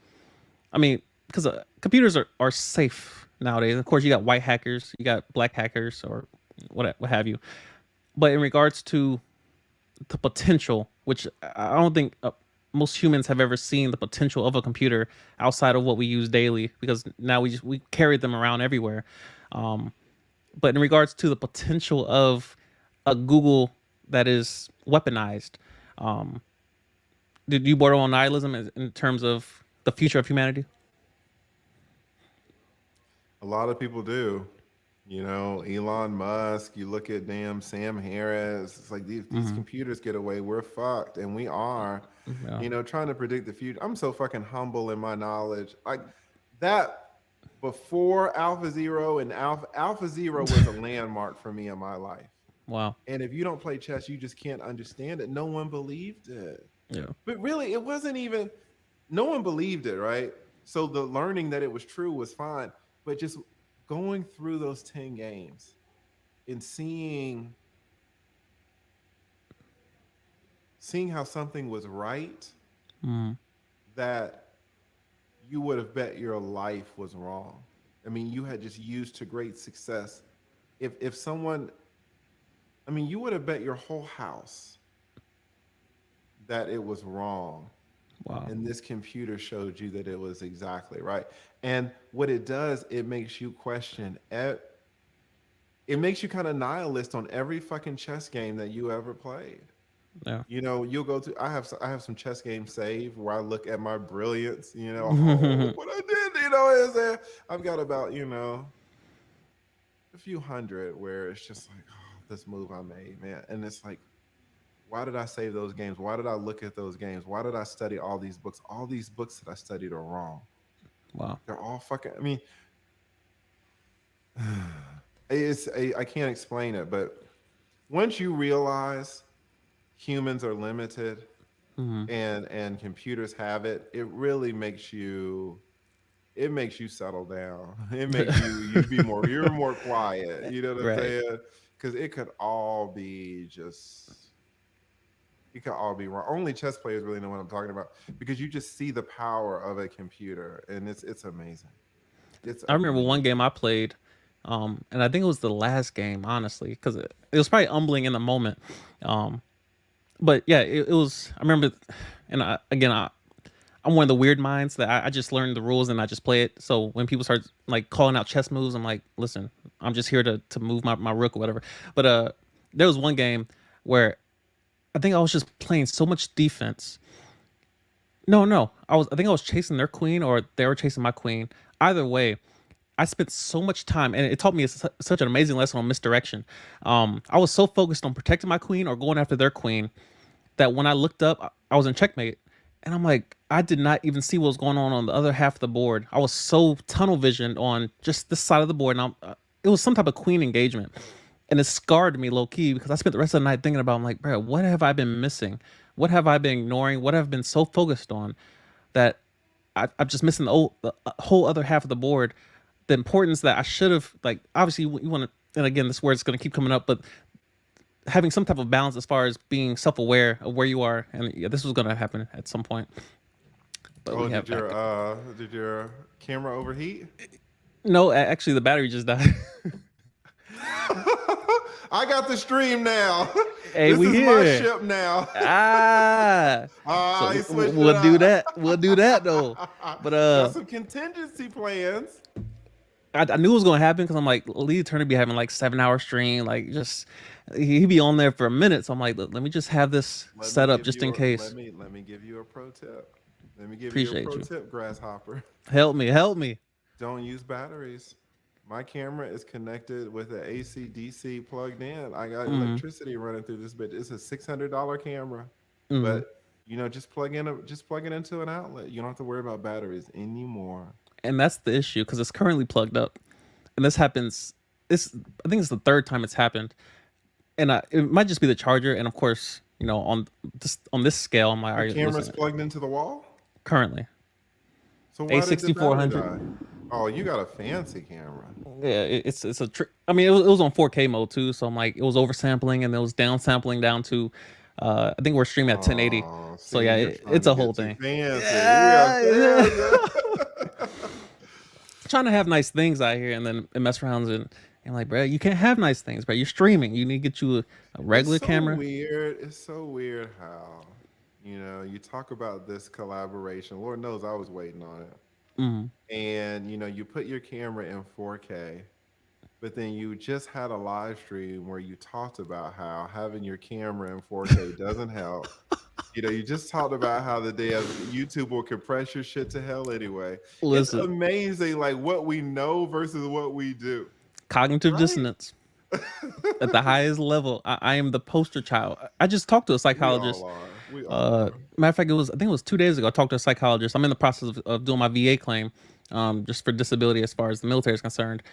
I mean, because computers are safe nowadays. Of course, you got white hackers, you got black hackers, or what have you. But in regards to the potential, which I don't think most humans have ever seen the potential of a computer outside of what we use daily, because now we carry them around everywhere. Um, but in regards to the potential of a Google that is weaponized, um, did you border on nihilism in terms of the future of humanity? A lot of people do. You know, Elon Musk, you look at damn Sam Harris, it's like these Mm-hmm. computers get away, we're fucked. And we are, Yeah. you know, trying to predict the future. I'm so fucking humble in my knowledge. Like that before Alpha Zero and Alpha Zero was a landmark for me in my life. Wow. And if you don't play chess, you just can't understand it. No one believed it. Yeah. But really, it wasn't even, no one believed it, right? So the learning that it was true was fine. But just going through those 10 games and seeing how something was right Mm-hmm. that you would have bet your life was wrong. I mean, you had just used to great success. If someone, I mean, you would have bet your whole house that it was wrong. Wow. And this computer showed you that it was exactly right. And what it does, it makes you question. It makes you kind of nihilist on every fucking chess game that you ever played. Yeah. You know, you'll go to. I have some chess games saved where I look at my brilliance. You know, oh look what I did. You know, is there? I've got about a few hundred where it's just like, oh, this move I made, man, and it's like, why did I save those games? Why did I look at those games? Why did I study all these books? All these books that I studied are wrong. Wow. They're all fucking. I mean, I can't explain it, but once you realize humans are limited Mm-hmm. and computers have it, it makes you settle down. It makes you be more, you're more quiet. You know what I'm Right. saying? Because it could all be wrong. Only chess players really know what I'm talking about because you just see the power of a computer and it's amazing. It's I remember one amazing. game I played, and I think it was the last game, honestly, because it was probably humbling in the moment. Um, but yeah, it was. I remember, and I'm one of the weird minds that I just learned the rules and I just play it. So when people start like calling out chess moves, I'm like, listen, I'm just here to move my rook or whatever. But there was one game where I think I was just playing so much defense. No, no, I think I was chasing their queen or they were chasing my queen. Either way, I spent so much time, and it taught me such an amazing lesson on misdirection. I was so focused on protecting my queen or going after their queen that when I looked up, I was in checkmate, and I'm like, I did not even see what was going on the other half of the board. I was so tunnel visioned on just this side of the board, and it was some type of queen engagement, and it scarred me low key because I spent the rest of the night thinking about, I'm like, bro, what have I been missing? What have I been ignoring? What have I been so focused on that I'm just missing the whole other half of the board. The importance that I should have, like, obviously you want to, and again, this word's going to keep coming up, but having some type of balance as far as being self-aware of where you are, and yeah, this was going to happen at some point. But we Oh, have back. did your camera overheat? No, actually, the battery just died. I got the stream now. Hey, This we is my here. ship now. Ah, so I switched it we'll do up. that. We'll do that though. But Got some contingency plans. I knew it was gonna happen because I'm like, Lee Turner be having like 7 hour stream, like just he be on there for a minute. So I'm like, let me just have this Let me set up give just you in a case. let me give you a pro tip. Let me give you a Appreciate pro you. tip, grasshopper. Help me, help me. Don't use batteries. My camera is connected with an AC DC plugged in. I got Mm-hmm. electricity running through this bit. It's a $600 camera, Mm-hmm. but just plug it into an outlet. You don't have to worry about batteries anymore. And that's the issue because it's currently plugged up, and this happens. This I think it's the third time it's happened, and it might just be the charger. And of course, on this scale, I'm like, all Your right, camera's listen. plugged into the wall. Currently, So a why did the sixty four battery die? hundred. Oh, you got a fancy camera. Yeah, it's a trick. I mean, it was on 4K mode too, so I'm like, it was oversampling and it was downsampling down to, I think we're streaming at 1080. Oh, So see, yeah, you're trying it's to a whole get too thing. fancy. Yeah, Yeah, fancy. trying to have nice things out here and then it mess around and like, bro, you can't have nice things, bro. You're streaming. You need to get you a It's regular so camera. weird. It's so weird how, you talk about this collaboration. Lord knows I was waiting on it. Mm. And, you put your camera in 4K, but then you just had a live stream where you talked about how having your camera in 4K doesn't help. You just talked about how the day of YouTube will compress your shit to hell anyway. It's Listen, amazing, like what we know versus what we do. Cognitive right? dissonance at the highest level. I am the poster child. I just talked to a We all psychologist. are. We all are. Matter of fact, I think it was 2 days ago. I talked to a psychologist. I'm in the process of doing my VA claim, just for disability as far as the military is concerned.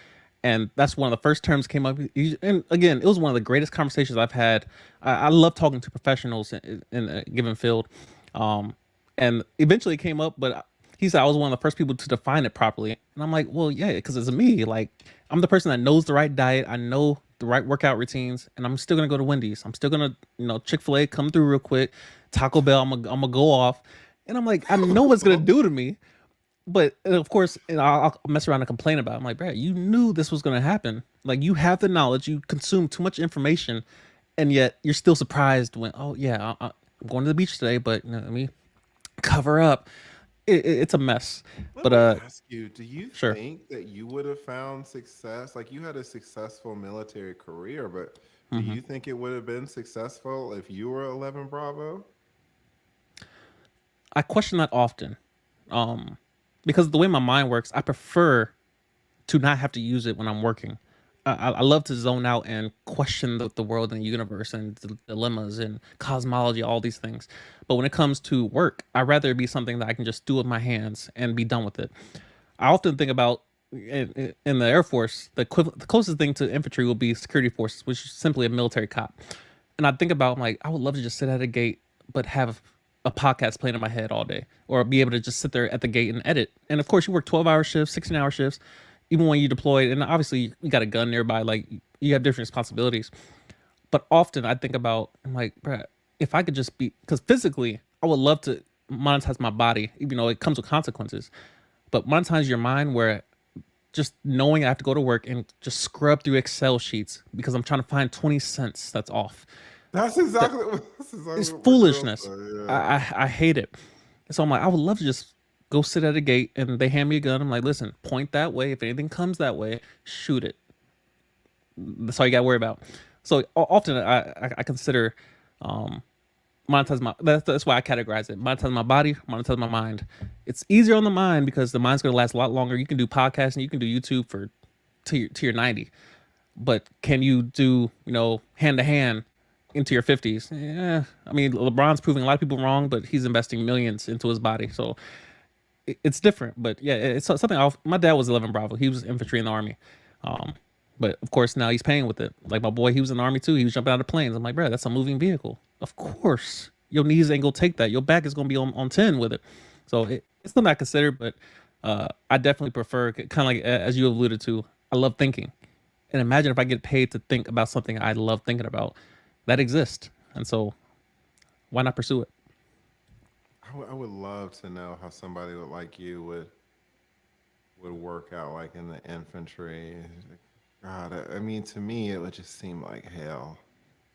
And that's one of the first terms came up. And again, it was one of the greatest conversations I've had. I love talking to professionals in a given field. Um, and eventually it came up, but he said I was one of the first people to define it properly. And I'm like, well, yeah, because it's me. Like, I'm the person that knows the right diet. I know the right workout routines, and I'm still gonna go to Wendy's. I'm still gonna, Chick-fil-A come through real quick. Taco Bell, I'm gonna go off. And I'm like, I know what's gonna do to me. But of course, I'll mess around and complain about it. I'm like, Brad, you knew this was going to happen. Like, you have the knowledge, you consume too much information, and yet you're still surprised when, oh, yeah, I'm going to the beach today, but let me cover up. It's a mess. Let But, me ask you, do you sure. think that you would have found success? Like you had a successful military career, but do hmm you think it would have been successful if you were 11 Bravo? I question that often, um, because the way my mind works, I prefer to not have to use it when I'm working. I love to zone out and question the world and the universe and the dilemmas and cosmology, all these things. But when it comes to work, I'd rather it be something that I can just do with my hands and be done with it. I often think about in the Air Force, the closest thing to infantry will be security forces, which is simply a military cop. And I think about, like, I would love to just sit at a gate, but have a podcast playing in my head all day, or be able to just sit there at the gate and edit. And of course, you work 12-hour shifts, 16-hour shifts, even when you deploy. And obviously, you got a gun nearby, like you have different responsibilities. But often I think about, I'm like, bruh, if I could just be, because physically, I would love to monetize my body, even though it comes with consequences. But monetize your mind, where just knowing I have to go to work and just scrub through Excel sheets because I'm trying to find 20 cents that's off. That That's exactly is what my girl foolishness. said. I, Yeah. I hate it. So I'm like, I would love to just go sit at a gate and they hand me a gun. I'm like, listen, point that way. If anything comes that way, shoot it. That's all you got to worry about. So often I consider um, monetize my. That's why I categorize it. Monetize my body, monetize my mind. It's easier on the mind because the mind's gonna last a lot longer. You can do podcasting, you can do YouTube for to your 90. But can you do, hand to hand into your 50s? Yeah, I mean, LeBron's proving a lot of people wrong, but he's investing millions into his body, so it's different. But yeah, it's something. My dad was 11 Bravo. He was infantry in the army. Um, but of course now he's paying with it. Like my boy, he was in the army too. He was jumping out of planes. I'm like, bro, that's a moving vehicle. Of course, your knees ain't gonna take that. Your back is gonna be on 10 with it. So it's something I consider, but I definitely prefer, kind of like as you alluded to. I love thinking, and imagine if I get paid to think about something I love thinking about that exists. And so why not pursue it? I would love to know how somebody like you would work out like in the infantry. God, I mean, to me, it would just seem like hell.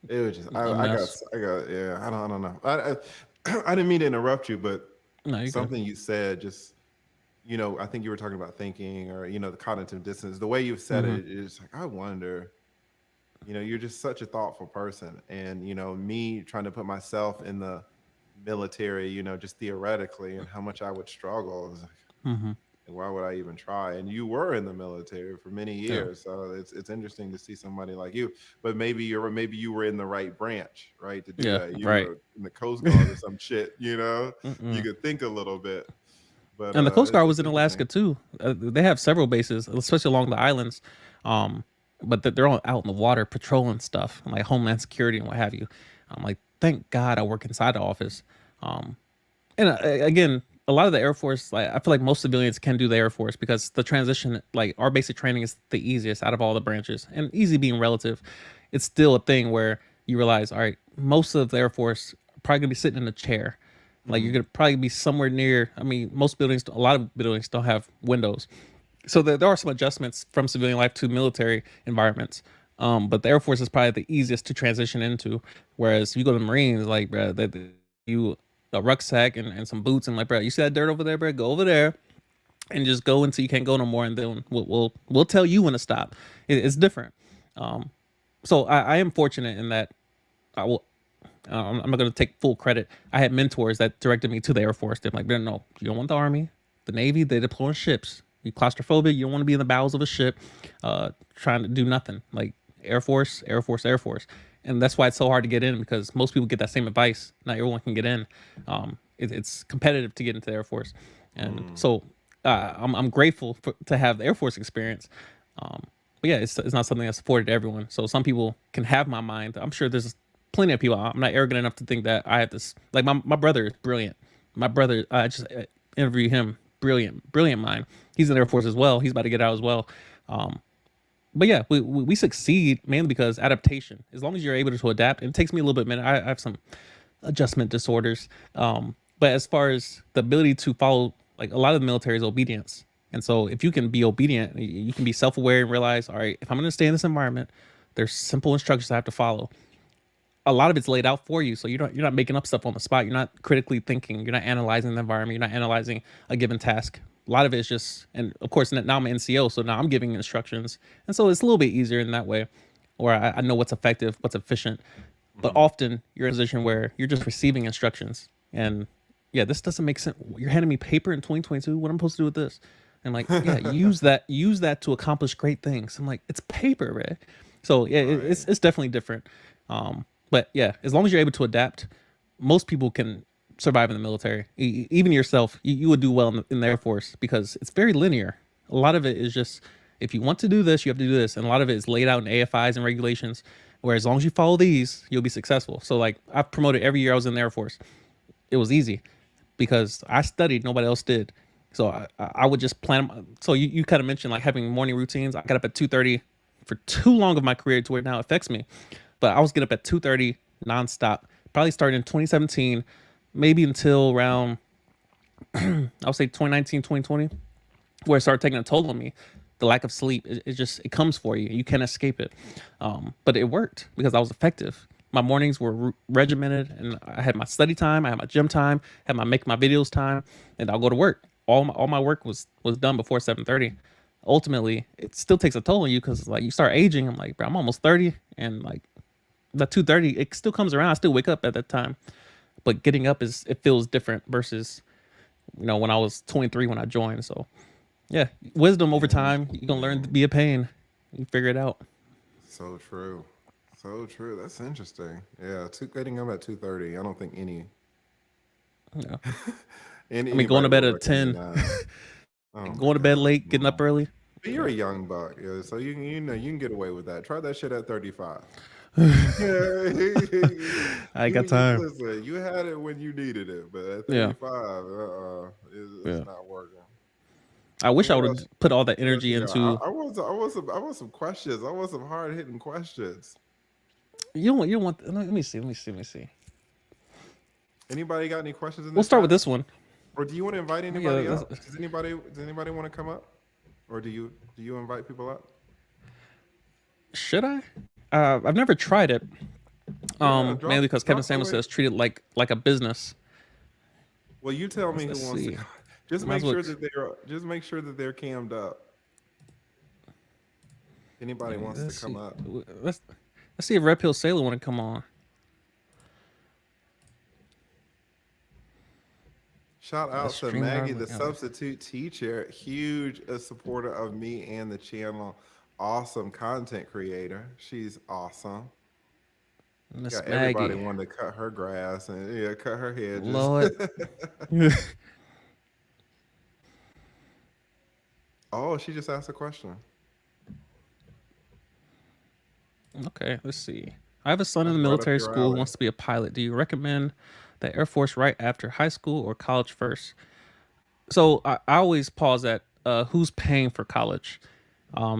It would just, A mess. yeah, I don't know. I didn't mean to interrupt you, but No, you're good. something you said just, I think you were talking about thinking or, the cognitive dissonance. The way you've said hmm it is like, I wonder, you're just such a thoughtful person. And, me trying to put myself in the military, just theoretically, and how much I would struggle. I was like, hmm why would I even try? And you were in the military for many Yeah. years, so it's interesting to see somebody like you. But maybe you were in the right branch, right, to do Yeah. that. You Right. were in the Coast Guard or some shit. You Mm-mm. could think a little bit. But And the Coast Guard was it's in Alaska interesting. too. They have several bases, especially along the islands. Um, but they're all out in the water patrolling stuff, like Homeland Security and what have you. I'm like, thank God I work inside the office. Um, and again, a lot of the Air Force, like I feel like most civilians can do the Air Force because the transition, like our basic training, is the easiest out of all the branches. And easy being relative, it's still a thing where you realize, all right, most of the Air Force are probably gonna be sitting in a chair. Like you're Hmm. gonna probably be somewhere near. I mean, most buildings, a lot of buildings don't have windows, so there are some adjustments from civilian life to military environments. But the Air Force is probably the easiest to transition into. Whereas you go to the Marines, like, bro, you a rucksack and some boots, and like, bro, you see that dirt over there, bro? Go over there and just go until you can't go no more, and then we'll tell you when to stop. It's different. Um, so I am fortunate in that I will. I'm not going to take full credit. I had mentors that directed me to the Air Force. They're like, no, you don't want the Army, the Navy. They deploy on ships. You claustrophobic. You don't want to be in the bowels of a ship, trying to do nothing. Like Air Force, Air Force, Air Force, and that's why it's so hard to get in because most people get that same advice. Not everyone can get in. It's competitive to get into the Air Force, and so I'm grateful to have the Air Force experience. But yeah, it's not something that's afforded to everyone. So some people can have my mind. I'm sure there's plenty of people. I'm not arrogant enough to think that I have this. Like my brother is brilliant. My brother, I just interviewed him. Brilliant mind. He's in the Air Force as well. He's about to get out as well. But yeah, we succeed mainly because adaptation. As long as you're able to adapt, and it takes me a little bit minute. I have some adjustment disorders. But as far as the ability to follow, like a lot of the military is obedience. And so if you can be obedient, you can be self-aware and realize, all right, if I'm going to stay in this environment, there's simple instructions I have to follow. A lot of it's laid out for you, so you're not making up stuff on the spot. You're not critically thinking. You're not analyzing the environment. You're not analyzing a given task. A lot of it is just, and of course now I'm an NCO, so now I'm giving instructions, and so it's a little bit easier in that way, or I know what's effective, what's efficient. But often you're in a position where you're just receiving instructions, and yeah, this doesn't make sense. You're handing me paper in 2022. What am I supposed to do with this? And like, yeah, use that to accomplish great things. I'm like, it's paper, right? So yeah, Right. it's definitely different. But yeah, as long as you're able to adapt, most people can survive in the military. Even yourself, you would do well in the Air Force because it's very linear. A lot of it is just if you want to do this, you have to do this, and a lot of it is laid out in AFIs and regulations. Where as long as you follow these, you'll be successful. So like I've promoted every year I was in the Air Force. It was easy because I studied, nobody else did. So I would just plan. So you kind of mentioned like having morning routines. I got up at 2:30 for too long of my career to where it now affects me. But I was getting up at 2:30 nonstop, probably starting in 2017, maybe until around, I would say 2019, 2020, where it started taking a toll on me. The lack of sleep, it just, it comes for you. You can't escape it. But it worked because I was effective. My mornings were regimented and I had my study time, I had my gym time, had my make my videos time, and I'll go to work. All my work was done before 7:30. Ultimately, it still takes a toll on you because like you start aging. I'm like, bro, I'm almost 30, and like the 2:30, it still comes around. I still wake up at that time, but getting up it feels different versus when I was 23 when I joined. So yeah, wisdom over time. You're gonna learn to be a pain. You figure it out. So true. So true. That's interesting. Yeah, getting up at 2:30. I don't think Yeah. I mean, going anybody to bed would at recommend 10, that. Oh my going to bed god. late, getting up early. But you're a young buck, yeah, so you can get away with that. Try that shit at 35. I ain't got time. Listen. You had it when you needed it, but at Yeah, 35, it's yeah. not working. I wish I What would else? have put all that What else energy you got? I, into. I want some questions. I want some hard hitting questions. You don't want. Let me see. Anybody got any questions in the We'll start with chat, this one. or do you want to invite Yeah, anybody up? Does anybody want to come up, or do you invite people up? should I? I've never tried it. Yeah, Mainly because Kevin drop the Samuel link. says treat it like a business. Well, you tell me who Let's wants to. see. Just Might make as well. sure that they're cammed up. Anybody wants to Let's come see. up? Let's see if Red Pill Sailor want to come on. Shout out Let's to stream Maggie, guard. the substitute teacher, huge supporter of me and the channel. Awesome content creator. She's awesome. Miss Got everybody Maggie. wanting to cut her grass and cut her hedges. Lord. Oh, she just asked a question. Okay, let's see. I have a son in That's the right up military your school who alley. wants to be a pilot. Do you recommend the Air Force right after high school or college first? So I always pause at who's paying for college,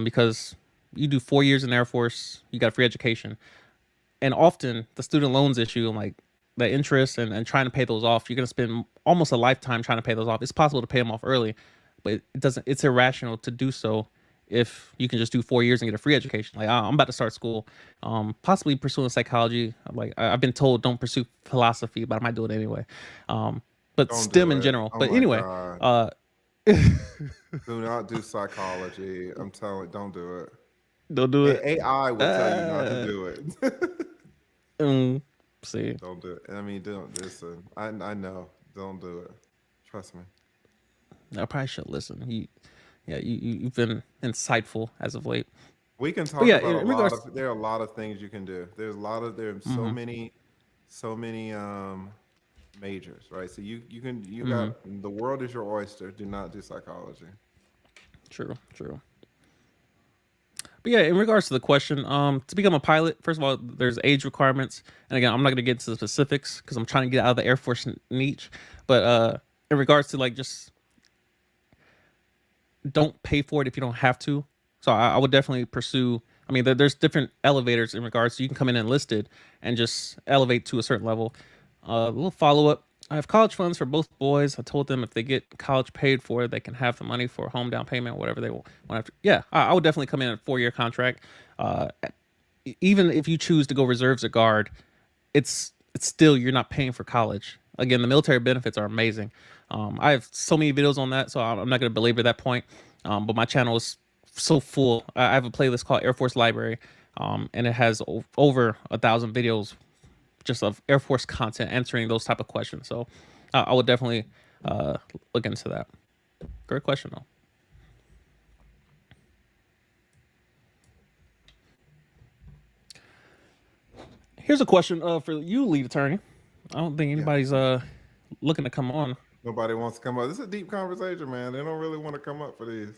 because you do 4 years in the Air Force, you got free education, and often the student loans issue and like the interest and trying to pay those off, you're gonna spend almost a lifetime trying to pay those off. It's possible to pay them off early, but it doesn't. It's irrational to do so if you can just do 4 years and get a free education. Like I'm about to start school, possibly pursuing psychology. Like I've been told don't pursue philosophy, but I might do it anyway. But Don't STEM do in it. general. Oh But my anyway, God. uh, Do not do psychology. I'm telling, don't do it. don't do it. AI will tell you not to Uh, do it. um, see, Don't do it. I mean, don't listen. I know. Don't do it. Trust me. I probably should listen. yeah, you've been insightful as of late. We can But talk yeah, about a in lot regards, of there are a lot of things you can do. There's mm-hmm, so many majors, right? So you mm-hmm, got the world is your oyster. Do not do psychology. true, true. But yeah, in regards to the question, to become a pilot, first of all, there's age requirements, and again, I'm not going to get into the specifics because I'm trying to get out of the Air Force niche. But in regards to like just don't pay for it if you don't have to. So I would definitely pursue. I mean, there's different elevators in regards. So you can come in enlisted and just elevate to a certain level. A little follow up. I have college funds for both boys. I told them if they get college paid for, they can have the money for home down payment, whatever they want. After. Yeah, I would definitely come in at a 4 year contract. Uh, Even if you choose to go reserves or guard, it's still you're not paying for college. Again, the military benefits are amazing. I have so many videos on that, so I'm not going to belabor that point. But my channel is so full. I have a playlist called Air Force Library, and it has over 1,000 videos just of Air Force content answering those type of questions. So I would definitely look into that. Great question though. Here's a question for you, lead attorney. I don't think Yeah. anybody's looking to come on. Nobody wants to come up. This is a deep conversation, man. They don't really want to come up for these.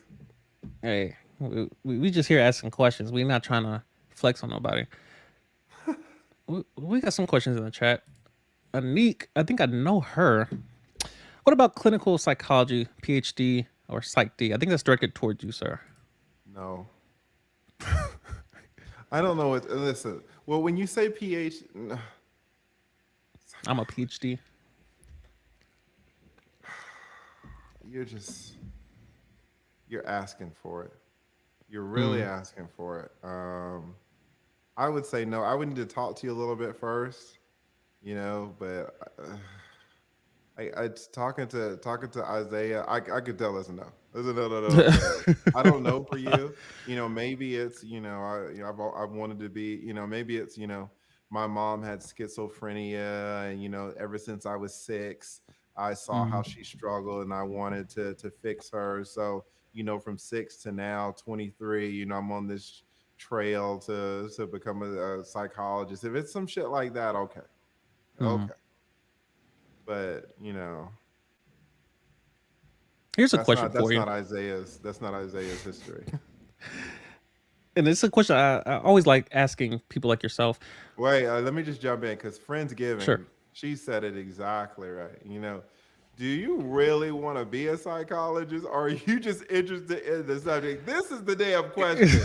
Hey, we just here asking questions. We're not trying to flex on nobody. We got some questions in the chat. Anik, I think I know her. What about clinical psychology, PhD or Psych D? I think that's directed towards you, sir. No. I don't know what. Listen. Well, when you say I'm a PhD. you're just you're asking for it. You're really Mm, asking for it. I would say no. I would need to talk to you a little bit first, but I talking to Isaiah. I could tell. Listen, no. Listen, no, no, no, no, no. I don't know for you. Maybe it's I've wanted to be. Maybe it's my mom had schizophrenia, and ever since I was 6, I saw how mm, she struggled, and I wanted to fix her. So from 6 to now 23, I'm on this trail to become a psychologist. If it's some shit like that, okay, mm. okay. But Here's a question for you, that's not Isaiah's history. and it's a question I always like asking people like yourself. Wait, let me just jump in because Sure. Friendsgiving, she said it exactly right. Do you really want to be a psychologist, or are you just interested in the subject? This is the damn question.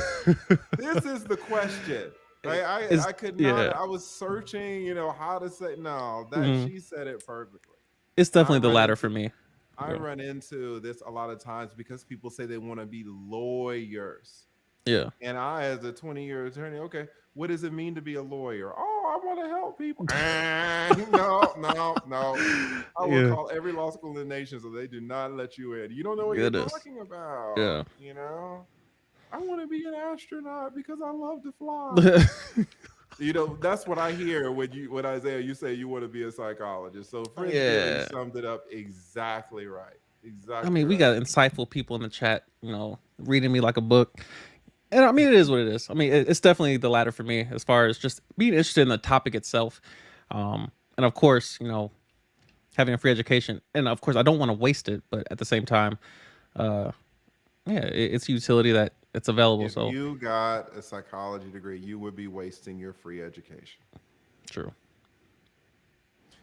This is the question. Right? It's I could not. yeah. I was searching, how to say no. That Mm, she said it perfectly, it's and I definitely the run latter into for me. I Yeah. run into this a lot of times because people say they want to be lawyers. Yeah. And I, as a 20-year attorney, okay, what does it mean to be a lawyer? Oh, I want to help people. No, no, no. I will Yeah. call every law school in the nation so they do not let you in. You don't know what you're Goodness. talking about. Yeah. I want to be an astronaut because I love to fly. That's what I hear when Isaiah, you say you want to be a psychologist. So Friendsgiving Yeah. summed it up exactly right. I Exactly mean, we right. got insightful people in the chat, reading me like a book. And I mean, it is what it is. I mean, it's definitely the latter for me as far as just being interested in the topic itself. And of course, having a free education. And of course, I don't want to waste it, but at the same time, uh, yeah, it's utility that it's available. If So you got a psychology degree, you would be wasting your free education. true.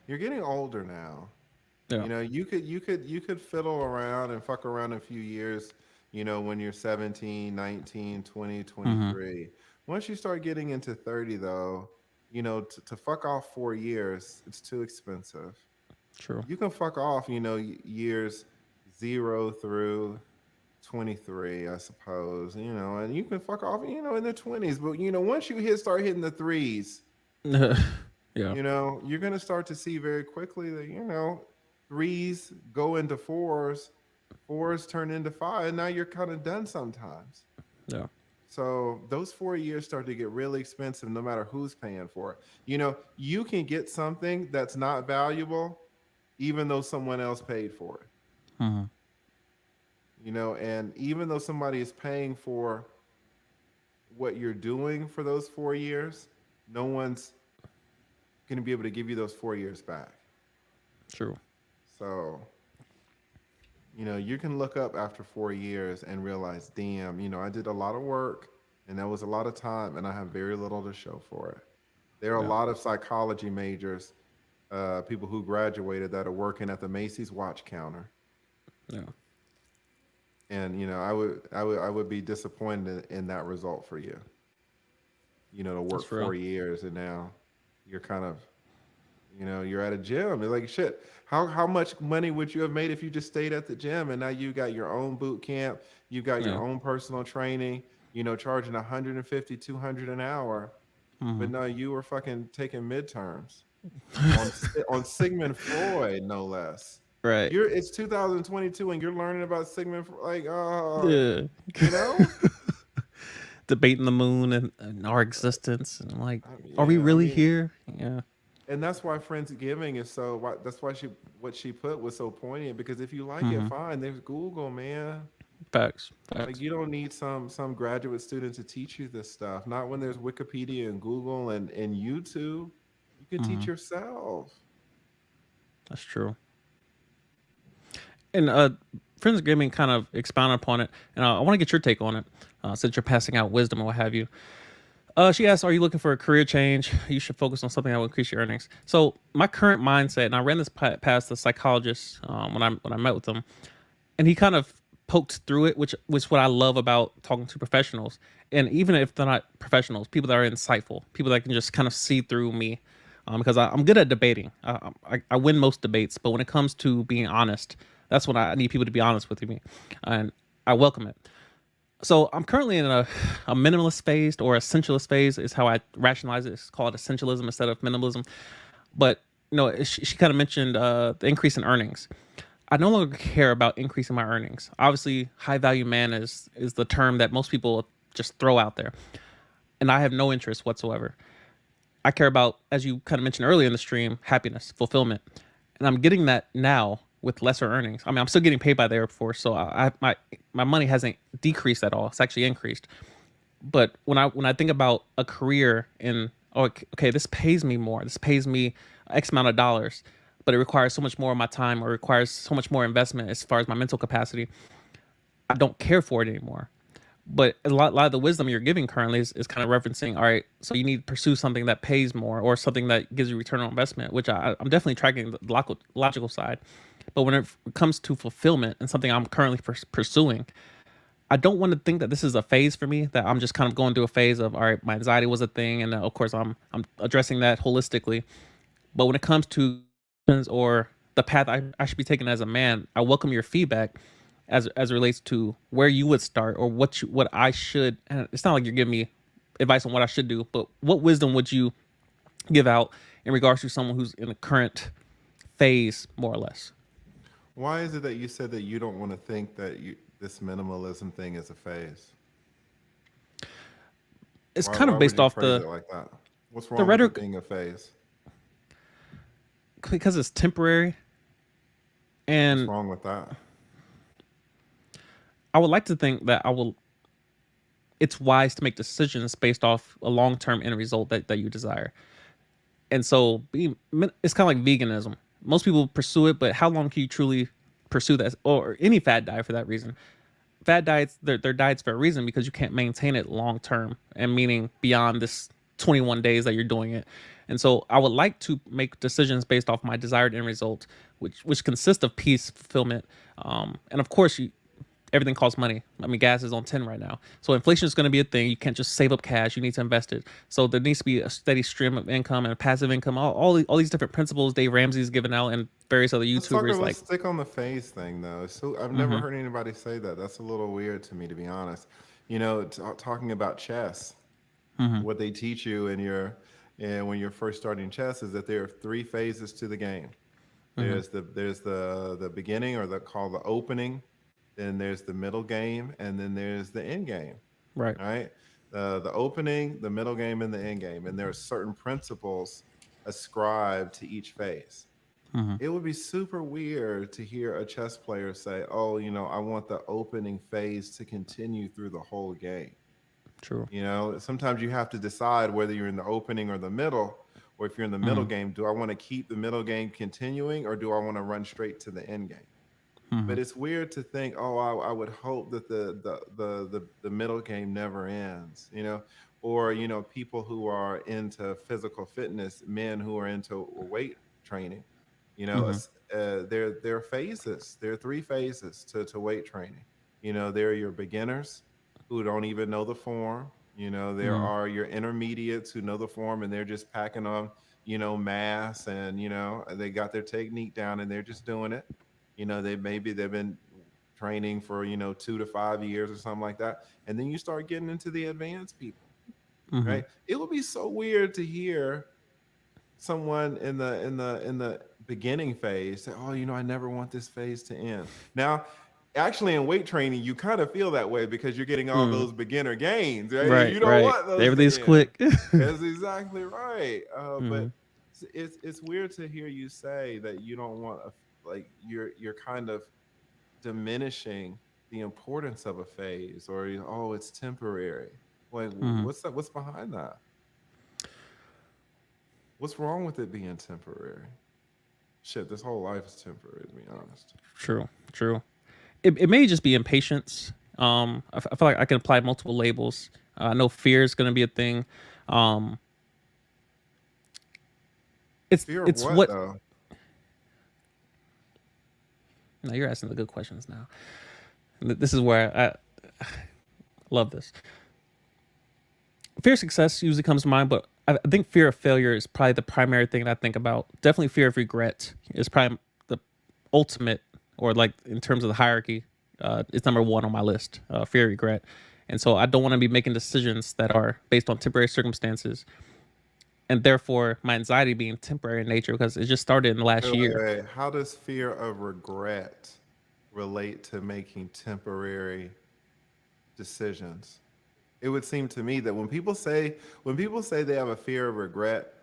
You're getting older now. Yeah. You could fiddle around and fuck around a few years, when you're 17, 19, 20, Mm-hmm. 23. Once you start getting into 30 though, to fuck off 4 years, it's too expensive. True. You can fuck off, years 0 through 23, I suppose, and you can fuck off, in the 20s, but once you start hitting the threes, Yeah. you're going to start to see very quickly that, threes go into fours turn into five, and now you're kind of done sometimes. Yeah. So those 4 years start to get really expensive no matter who's paying for it. You can get something that's not valuable even though someone else paid for it. Mm-hmm. And even though somebody is paying for what you're doing for those 4 years, no one's going to be able to give you those 4 years back. True. So, you can look up after 4 years and realize, damn, I did a lot of work and that was a lot of time and I have very little to show for it. There are a Yeah. lot of psychology majors, people who graduated that are working at the Macy's watch counter. Yeah. And I would be disappointed in that result for you. To work That's real. 4 years and now you're kind of you're at a gym. It's like shit. How much money would you have made if you just stayed at the gym and now you got your own boot camp, you got your Yeah. own personal training, charging 150, 200 an hour, but Hmm. no, you were fucking taking midterms on Sigmund Freud, no less. Right. It's 2022 and you're learning about Sigmund like Yeah. you know? Debating the moon and our existence, and I'm like, are we Yeah, I really mean, here? Yeah. and that's why Friendsgiving is so. That's why what she put was so poignant. Because if you like it, Hmm. fine. There's Google, man. Facts. Like Facts. you don't need some graduate student to teach you this stuff. Not when there's Wikipedia and Google and YouTube. You can Hmm. teach yourself. That's true. And Friends Gaming kind of expounded upon it, and I want to get your take on it, since you're passing out wisdom and what have you. She asked, "Are you looking for a career change? You should focus on something that will increase your earnings." So my current mindset, and I ran this past the psychologist, when I met with him, and he kind of poked through it, which what I love about talking to professionals, and even if they're not professionals, people that are insightful, people that can just kind of see through me, because I'm good at debating. I win most debates, but when it comes to being honest, that's when I need people to be honest with me, and I welcome it. So I'm currently in a minimalist phase or essentialist phase is how I rationalize it. It's called essentialism instead of minimalism. But she kind of mentioned the increase in earnings. I no longer care about increasing my earnings. Obviously, high value man is the term that most people just throw out there, and I have no interest whatsoever. I care about, as you kind of mentioned earlier in the stream, happiness, fulfillment, and I'm getting that now with lesser earnings. I mean, I'm still getting paid by the Air Force, so my money hasn't decreased at all. It's actually increased. But when I think about a career in, oh, okay, this pays me more. This pays me X amount of dollars, but it requires so much more of my time or requires so much more investment as far as my mental capacity. I don't care for it anymore. But a lot of the wisdom you're giving currently is kind of referencing, all right, so you need to pursue something that pays more or something that gives you return on investment, which I'm definitely tracking the logical side. But when it comes to fulfillment and something I'm currently pursuing, I don't want to think that this is a phase for me, that I'm just kind of going through a phase of, all right, my anxiety was a thing. And of course, I'm addressing that holistically. But when it comes to or the path I should be taking as a man, I welcome your feedback as it relates to where you would start or what I should. And it's not like you're giving me advice on what I should do, but what wisdom would you give out in regards to someone who's in a current phase, more or less? Why is it that you said that you don't want to think that this minimalism thing is a phase? It's Why kind why of would based you off phrase the it like that? What's the wrong with it rhetoric, being a phase? because it's temporary. What's And wrong with that? I would like to think that I will. It's wise to make decisions based off a long term end result that you desire. And so, it's kind of like veganism. Most people pursue it, but how long can you truly pursue that, or any fad diet for that reason? Fad diets, they're diets for a reason because you can't maintain it long term, and meaning beyond this 21 days that you're doing it. And so, I would like to make decisions based off my desired end result, which consists of peace, fulfillment, and of course, everything costs money. I mean, gas is on 10 right now. So inflation is going to be a thing. You can't just save up cash. You need to invest it. So there needs to be a steady stream of income and passive income. All these different principles Dave Ramsey's given out and various other YouTubers Let's like, stick on the phase thing though. So I've never mm-hmm, heard anybody say that. That's a little weird to me, to be honest. Talking about chess, mm-hmm, what they teach you and when you're first starting chess is that there are three phases to the game. mm-hmm, There's the beginning or the called the opening, then there's the middle game, and then there's the end game. right, All right. The opening, the middle game, and the end game. And there are certain principles ascribed to each phase. Hmm. It would be super weird to hear a chess player say, "Oh, I want the opening phase to continue through the whole game." True. Sometimes you have to decide whether you're in the opening or the middle, or if you're in the middle Hmm. game, do I want to keep the middle game continuing or do I want to run straight to the end game? Hmm. But it's weird to think, oh, I would hope that the middle game never ends, or people who are into physical fitness, men who are into weight training, Hmm. there are phases. There are three phases to weight training. There are your beginners who don't even know the form. There Hmm. are your intermediates who know the form and they're just packing on, mass, and they got their technique down and they're just doing it. They've been training for 2 to 5 years or something like that, and then you start getting into the advanced people, Hmm. right? It would be so weird to hear someone in the beginning phase say, "Oh, I never want this phase to end." Now, actually, in weight training, you kind of feel that way because you're getting all Mm. those beginner gains, right? Right. You don't Right. want those to Everything's end. quick. That's exactly right. But Hmm. it's weird to hear you say that you don't want like you're kind of diminishing the importance of a phase, or oh, it's temporary. Like, Hmm. what's that? What's behind that? What's wrong with it being temporary? Shit, this whole life is temporary, to be honest. True. True. It may just be impatience. I feel like I can apply multiple labels. I know fear is going to be a thing. Um, it's Fear of it's what what. though? Now you're asking the good questions. Now this is where I love this. Fear of success usually comes to mind, but I think fear of failure is probably the primary thing that I think about. Definitely fear of regret is probably the ultimate, or like in terms of the hierarchy, it's number one on my list. Fear of regret, and so I don't want to be making decisions that are based on temporary circumstances, and therefore my anxiety being temporary in nature because it just started in the last year. Wait. How does fear of regret relate to making temporary decisions? It would seem to me that when people say they have a fear of regret,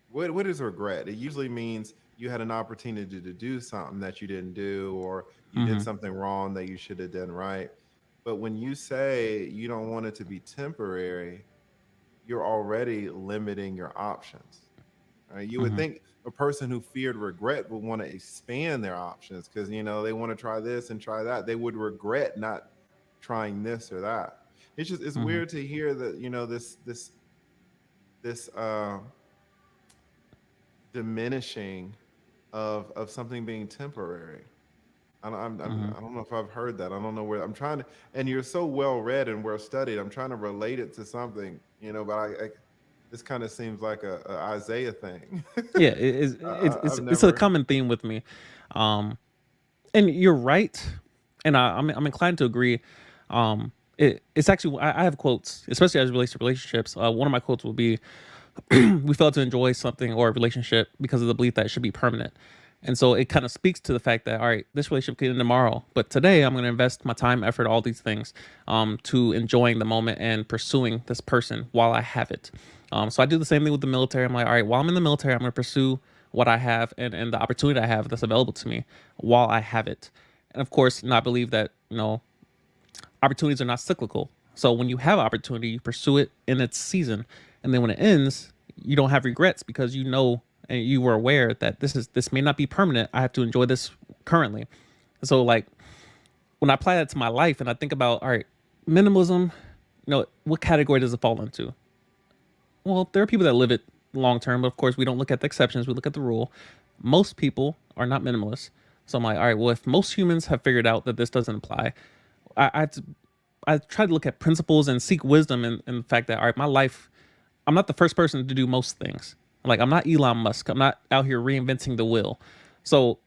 what is regret? It usually means you had an opportunity to do something that you didn't do, or you did Hmm. something wrong that you should have done right. But when you say you don't want it to be temporary, you're already limiting your options. Right? You would Hmm. think a person who feared regret would want to expand their options because they want to try this and try that. They would regret not trying this or that. It's Hmm. weird to hear that this diminishing of something being temporary. Hmm. I don't know if I've heard that. I don't know where I'm trying to. And you're so well read and well studied. I'm trying to relate it to something, but this kind of seems like a Isaiah thing. Yeah, it's I've it's a never. common theme with me. Um, and you're right, and I'm inclined to agree. It's actually I have quotes, especially as it relates to relationships. One of my quotes will be, "We fail to enjoy something or a relationship because of the belief that it should be permanent." And so it kind of speaks to the fact that all right, this relationship can end tomorrow, but today I'm going to invest my time, effort, all these things, to enjoying the moment and pursuing this person while I have it. So I do the same thing with the military. I'm like, all right, while I'm in the military, I'm going to pursue what I have and the opportunity I have that's available to me while I have it. And of course, not believe that opportunities are not cyclical. So when you have opportunity, you pursue it in its season, and then when it ends, you don't have regrets because you know and you were aware that this may not be permanent. I have to enjoy this currently. So like when I apply that to my life and I think about all right, minimalism, what category does it fall into? Well, there are people that live it long term, but of course we don't look at the exceptions. We look at the rule. Most people are not minimalists. So I'm like, all right, well, if most humans have figured out that this doesn't apply, I have to I try to look at principles and seek wisdom in the fact that all right, my life, I'm not the first person to do most things. Like I'm not Elon Musk. I'm not out here reinventing the wheel. So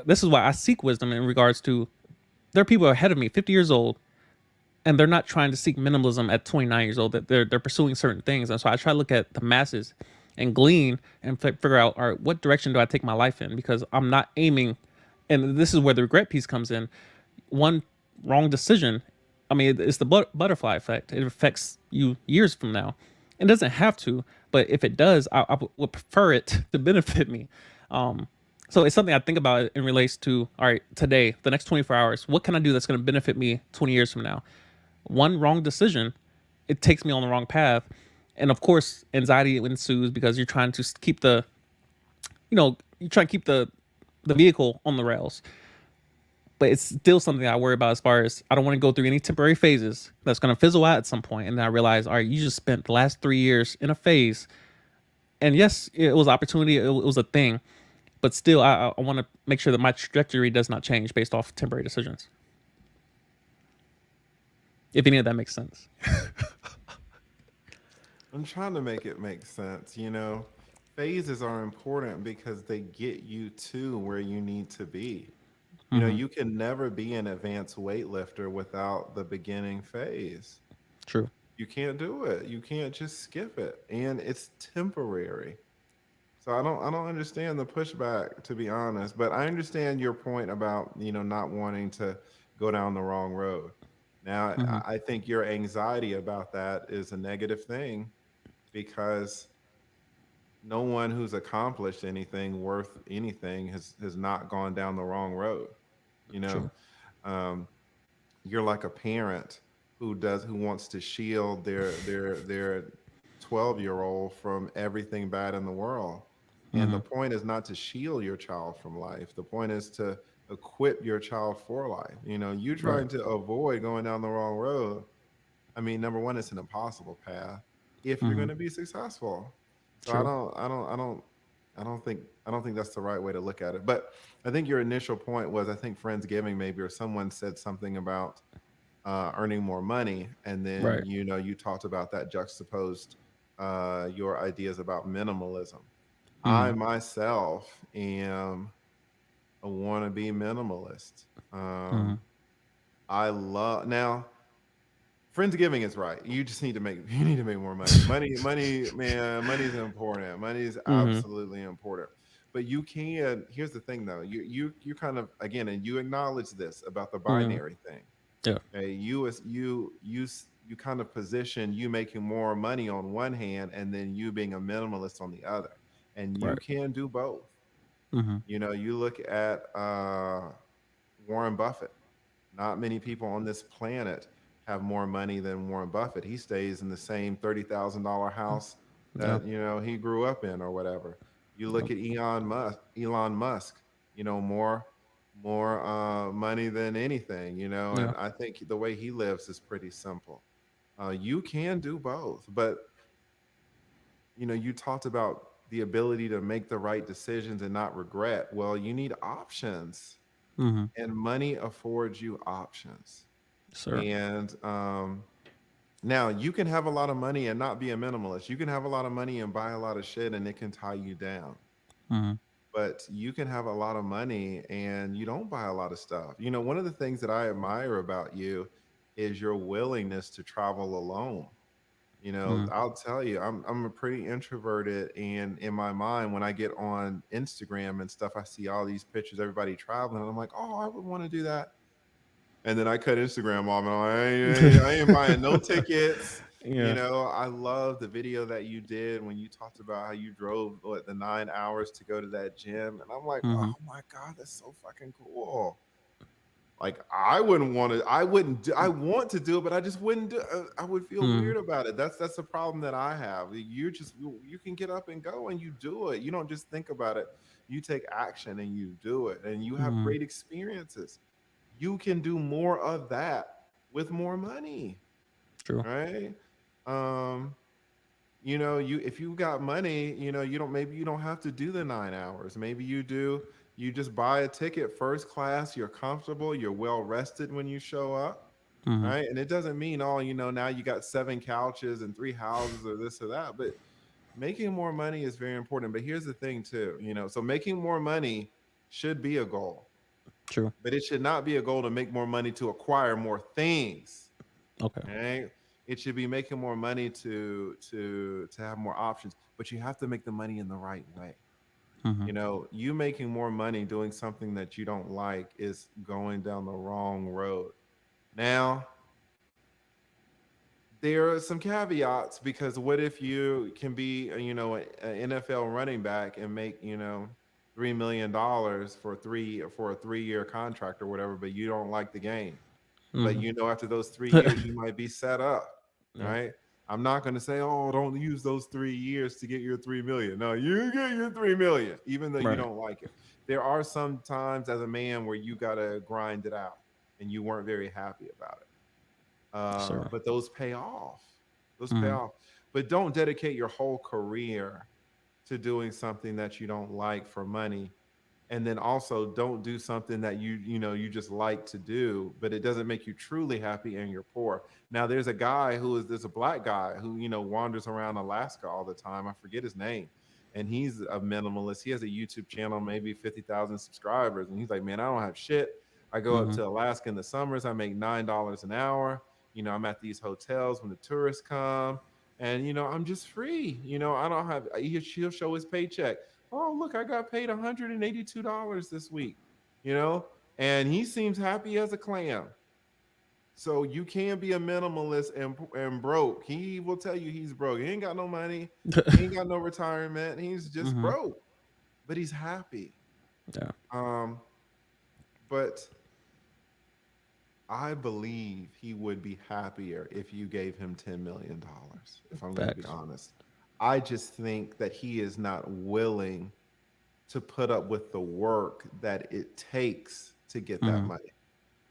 this is why I seek wisdom in regards to there are people ahead of me, 50 years old, and they're not trying to seek minimalism at 29 years old. That they're pursuing certain things, and so I try to look at the masses and glean and figure out all right, what direction do I take my life in because I'm not aiming. And this is where the regret piece comes in. One wrong decision, I mean, it's the butterfly effect. It affects you years from now. It doesn't have to, but if it does, I would prefer it to benefit me. So it's something I think about in relates to, all right, today, the next 24 hours, what can I do that's going to benefit me 20 years from now? One wrong decision, it takes me on the wrong path. And of course, anxiety ensues because you're trying to keep the, you try to keep the vehicle on the rails. But it's still something I worry about as far as I don't want to go through any temporary phases that's going to fizzle out at some point. And then I realize, all right, you just spent the last 3 years in a phase. And yes, it was opportunity, it was a thing. But still, I want to make sure that my trajectory does not change based off temporary decisions. If any of that makes sense. I'm trying to make it make sense. Phases are important because they get you to where you need to be. Mm-hmm. You can never be an advanced weightlifter without the beginning phase. True. You can't do it. You can't just skip it. And it's temporary. So I don't understand the pushback, to be honest, but I understand your point about, not wanting to go down the wrong road. Now, Mm-hmm. I think your anxiety about that is a negative thing because no one who's accomplished anything worth anything has not gone down the wrong road. You know, True. um, you're like a parent who wants to shield their 12-year-old from everything bad in the world. And Mm-hmm. the point is not to shield your child from life. The point is to equip your child for life. You Right. trying to avoid going down the wrong road. I mean, number one, it's an impossible path if you're Mm-hmm. going to be successful. So I True. don't, I don't, I don't, I don't think that's the right way to look at it. But I think your initial point was, I think Friendsgiving maybe, or someone said something about earning more money, and then Right. you talked about that juxtaposed your ideas about minimalism. Mm-hmm. I myself am a wannabe minimalist. Mm-hmm. I love now. Friendsgiving is right. You just need to make you need to make more money. Money, man, money's important. Money is Mm-hmm. absolutely important. But you can, here's the thing though. You kind of, again, and you acknowledge this about the Mm-hmm. binary thing. Yeah. Okay, you kind of position you making more money on one hand and then you being a minimalist on the other. And you Right. can do both. Mm-hmm. You look at Warren Buffett. Not many people on this planet have more money than Warren Buffett. He stays in the same $30,000 house Yep. that he grew up in or whatever. You look Yep. at Elon Musk, more money than anything, Yeah. and I think the way he lives is pretty simple. You can do both, but you talked about the ability to make the right decisions and not regret. Well, you need options, Mm-hmm. and money affords you options. Sir. And now you can have a lot of money and not be a minimalist. You can have a lot of money and buy a lot of shit and it can tie you down. Mm-hmm. But you can have a lot of money and you don't buy a lot of stuff. One of the things that I admire about you is your willingness to travel alone. Mm-hmm. I'll tell you, I'm a pretty introverted, and in my mind, when I get on Instagram and stuff, I see all these pictures, everybody traveling, and I'm like, oh, I would want to do that. And then I cut Instagram off, and I ain't buying no tickets. Yeah. I love the video that you did when you talked about how you drove the 9 hours to go to that gym, and I'm like, Mm-hmm. oh my god, that's so fucking cool. Like I wouldn't want to. I wouldn't. I want to do it, but I just wouldn't do. I would feel Mm-hmm. weird about it. That's the problem that I have. You can get up and go and you do it. You don't just think about it. You take action and you do it, and you have Mm-hmm. great experiences. You can do more of that with more money, True. right? Um, you if you got money, you don't have to do the 9 hours. Maybe you do. You just buy a ticket first class. You're comfortable. You're well rested when you show up, Mm-hmm. right? And it doesn't mean, oh, now you got 7 couches and 3 houses or this or that. But making more money is very important. But here's the thing, too. So making more money should be a goal, True. but it should not be a goal to make more money to acquire more things. Okay. Right? It should be making more money to have more options, but you have to make the money in the right way. Mm-hmm. You making more money doing something that you don't like is going down the wrong road. Now, there are some caveats because what if you can be, an NFL running back and make, $3 million for a 3-year contract or whatever, but you don't like the game. But Mm-hmm. you know, after those 3 years, you might be set up, Yeah. right? I'm not going to say, oh, don't use those 3 years to get your 3 million. No, you get your 3 million, even though you Right. don't like it. There are some times as a man where you got to grind it out, and you weren't very happy about it. Sure. But those pay off. Those pay Mm-hmm. off. But don't dedicate your whole career to doing something that you don't like for money, and then also don't do something that you just like to do, but it doesn't make you truly happy and you're poor. Now there's a black guy who wanders around Alaska all the time. I forget his name, and he's a minimalist. He has a YouTube channel, maybe 50,000 subscribers, and he's like, man, I don't have shit. I go up Mm-hmm. to Alaska in the summers. I make $9 an hour. I'm at these hotels when the tourists come, and I'm just free. I don't have. He'll show his paycheck. Oh, look, I got paid $182 this week, you know, and he seems happy as a clam. So you can be a minimalist and broke. He will tell you he's broke. He ain't got no money. He ain't got no retirement. He's just Mm-hmm. broke, but he's happy. Yeah. Um, but I believe he would be happier if you gave him $10 million, if I'm going to be Facts. honest. I just think that he is not willing to put up with the work that it takes to get that Mm-hmm. money.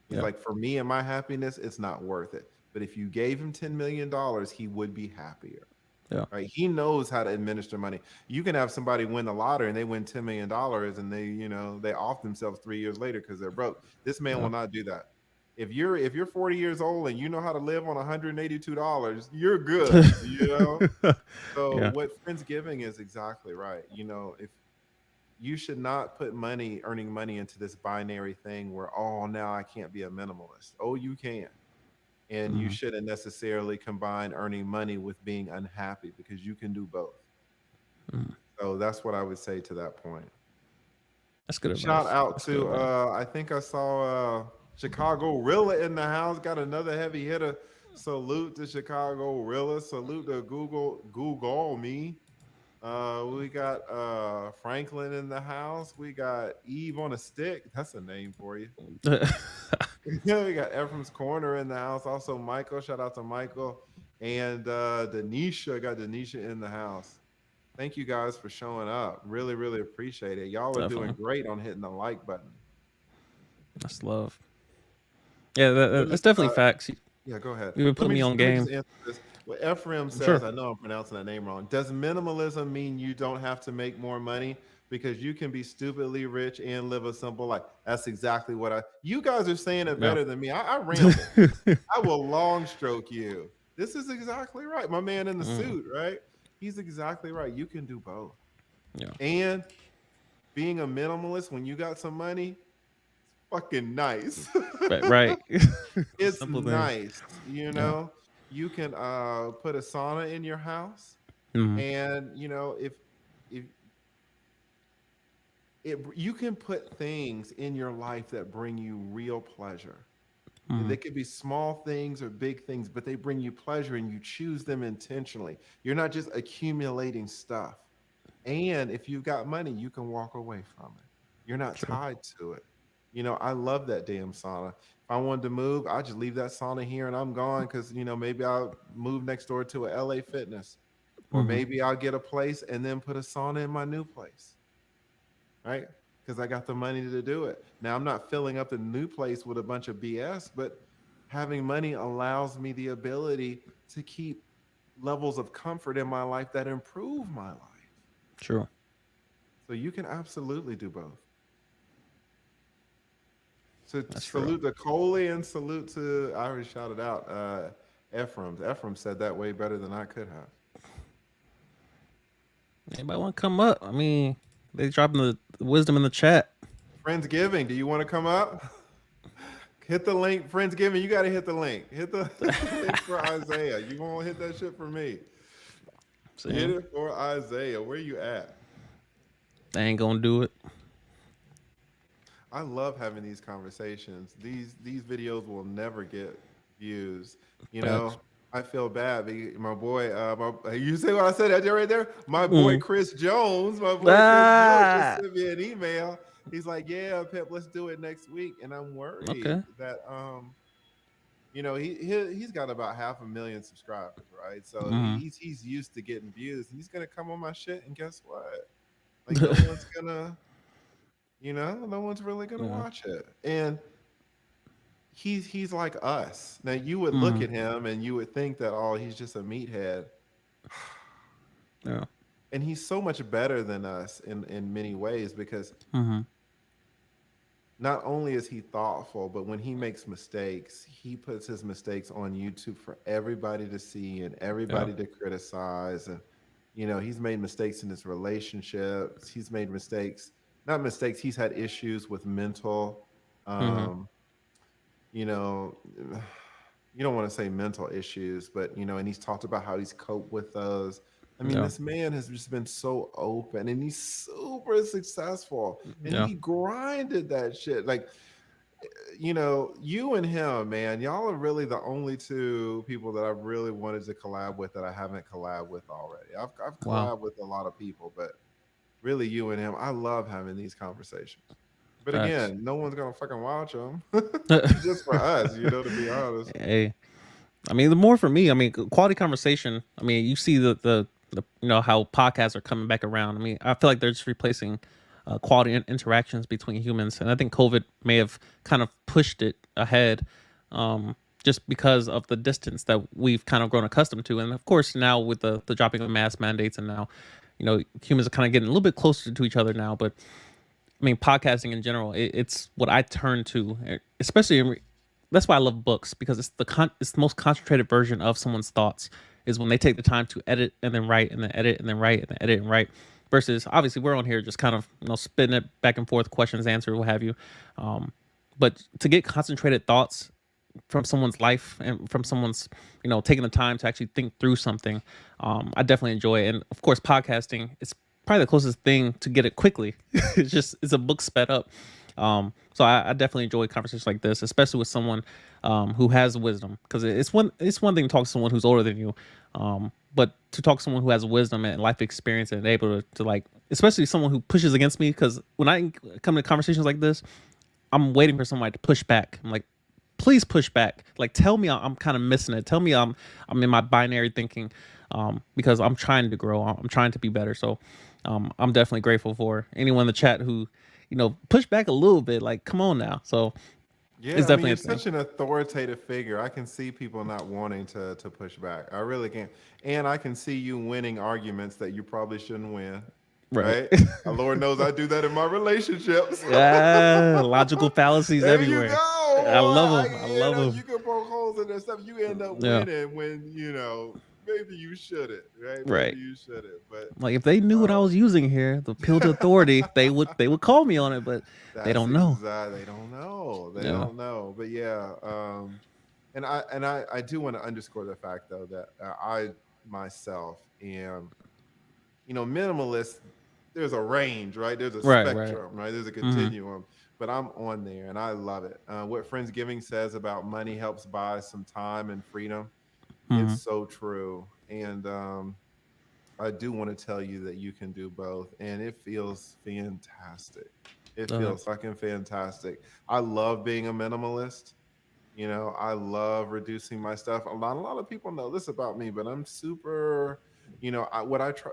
He's Yeah. like, for me and my happiness, it's not worth it. But if you gave him $10 million, he would be happier. Yeah. Right? He knows how to administer money. You can have somebody win the lottery and they win $10 million, and they off themselves 3 years later because they're broke. This man Yeah. will not do that. If you're 40 years old and you know how to live on $182, you're good. So Yeah. what Friendsgiving is exactly right. If you should not put earning money into this binary thing where, oh, now I can't be a minimalist. Oh, you can. And you Mm-hmm. shouldn't necessarily combine earning money with being unhappy, because you can do both. Mm-hmm. So that's what I would say to that point. That's good Shout advice. out That's good to advice. I think I saw Chicago Rilla in the house. Got another heavy hitter. Salute to Chicago Rilla. Salute to Google me. We got Franklin in the house. We got Eve on a stick. That's a name for you. Yeah, we got Ephraim's Corner in the house. Also, Michael. Shout out to Michael. And Denisha. Got Denisha in the house. Thank you guys for showing up. Really, really appreciate it. Y'all are doing Definitely. great on hitting the like button. That's love. Yeah, Let me, that's definitely facts. yeah, go ahead. You've been Let putting me me just on let me just game. answer this. What Ephraim says, Sure. I know I'm pronouncing that name wrong. Does minimalism mean you don't have to make more money because you can be stupidly rich and live a simple life? That's exactly what you guys are saying it Yeah. better than me. I ramble. I will long stroke you. This is exactly right. My man in the Mm, suit, right? He's exactly right. You can do both. yeah. And being a minimalist when you got some money, fucking nice. Right. It's Simple things. nice. Yeah. You can put a sauna in your house, Mm, and if you can put things in your life that bring you real pleasure. mm, They could be small things or big things, but they bring you pleasure and you choose them intentionally. You're not just accumulating stuff. And if you've got money, you can walk away from it. You're not true. tied to it. I love that damn sauna. If I wanted to move, I just leave that sauna here and I'm gone, because maybe I'll move next door to a LA Fitness, or Mm-hmm. maybe I'll get a place and then put a sauna in my new place, right? Because I got the money to do it. Now I'm not filling up the new place with a bunch of BS, but having money allows me the ability to keep levels of comfort in my life that improve my life. True. So you can absolutely do both. So That's real. salute to Coley and salute to, I already shouted out Ephraim. Ephraim said that way better than I could have. Anybody want to come up? I mean, they dropping the wisdom in the chat. Friendsgiving, do you want to come up? Hit the link, Friendsgiving. You got to hit the link. Hit the link for Isaiah. You won't hit that shit for me. See, Hit it for Isaiah. Where you at? they ain't gonna do it. I love having these conversations. These videos will never get views. Facts. I feel bad. My boy, you see what I said that right there? My boy Mm. Chris Jones, just Ah. sent me an email. He's like, "Yeah, Pep, let's do it next week." And I'm worried Okay. that he's got about 500,000 subscribers, right? So Mm. he's used to getting views, and he's gonna come on my shit, and guess what? Like no one's gonna, no one's really gonna Yeah. watch it. And he's like us. Now you would look Mm. at him and you would think that, oh, he's just a meathead. Yeah. And he's so much better than us in many ways, because Mm. not only is he thoughtful, but when he makes mistakes, he puts his mistakes on YouTube for everybody to see and Yeah. everybody to criticize. And he's made mistakes in his relationships. He's made mistakes, not mistakes. He's had issues with mental, Mm. um, you know, you don't want to say mental issues, but and he's talked about how he's coped with those. I mean, Yeah. this man has just been so open, and he's super successful, and Yeah. he grinded that shit. Like, you and him, man, y'all are really the only two people that I've really wanted to collab with that I haven't collabed with already. I've Wow. collabed with a lot of people, but really you and him, I love having these conversations. But Facts. again, no one's gonna fucking watch them. Just for us, to be honest. Hey, I mean, the more for me, I mean, quality conversation. I mean, you see the how podcasts are coming back around. I mean, I feel like they're just replacing quality interactions between humans, and I think COVID may have kind of pushed it ahead, just because of the distance that we've kind of grown accustomed to, and of course now with the dropping of mask mandates, and now, humans are kind of getting a little bit closer to each other now. But I mean, podcasting in general, it's what I turn to, especially that's why I love books, because it's the most concentrated version of someone's thoughts, is when they take the time to edit and then write and then edit and then write and then edit and write. Versus obviously we're on here just kind of spitting it back and forth, questions answered, what have you. Um, but to get concentrated thoughts from someone's life and from someone's taking the time to actually think through something, I definitely enjoy it. And of course podcasting, it's probably the closest thing to get it quickly. It's a book sped up. So I definitely enjoy conversations like this, especially with someone who has wisdom, because it's one thing to talk to someone who's older than you, but to talk to someone who has wisdom and life experience and able to like, especially someone who pushes against me, because when I come to conversations like this, I'm waiting for somebody to push back. I'm like, please push back. Like, tell me I'm kind of missing it. Tell me I'm in my binary thinking, because I'm trying to grow. I'm trying to be better. So, I'm definitely grateful for anyone in the chat who, push back a little bit. Like, come on now. So it's Yeah, I mean, definitely you're a thing. such an authoritative figure. I can see people not wanting to push back. I really can. And I can see you winning arguments that you probably shouldn't win, Right. right? Lord knows I do that in my relationships. Yeah, logical fallacies There you everywhere. go, I boy. love them. I love them. You can poke holes in that stuff. You end up Yeah. winning when, maybe you shouldn't, right? Maybe Right. you shouldn't. But Like, if they knew what I was using here, the appeal to authority, they would call me on it, but they that's don't know. exactly, they don't know. They Yeah. don't know. But yeah, and I do want to underscore the fact though that I myself am, minimalist. There's a range, right? There's a Right. Right. spectrum, right? There's a Mm-hmm. continuum. But I'm on there, and I love it. What Friendsgiving says about money helps buy some time and freedom, Mm-hmm. it's so true. And I do want to tell you that you can do both, and it feels fantastic. It Uh, feels fucking fantastic. I love being a minimalist. I love reducing my stuff. A lot of people know this about me, but I'm super, what I try.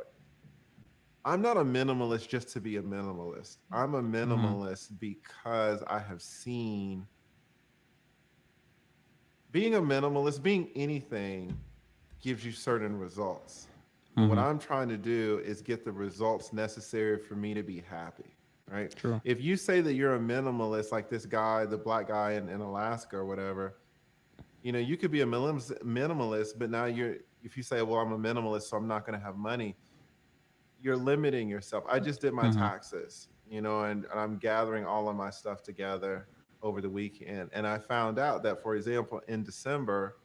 I'm not a minimalist just to be a minimalist. I'm a mm-hmm. minimalist because I have seen being a minimalist, being anything gives you certain results. And what Mm-hmm. I'm trying to do is get the results necessary for me to be happy, right? True. If you say that you're a minimalist, like this guy, the black guy in Alaska or whatever, you could be a minimalist, but now if you say, well, I'm a minimalist, so I'm not going to have money, you're limiting yourself. I just did my Mm-hmm. taxes, and I'm gathering all of my stuff together over the weekend. And I found out that, for example, in December,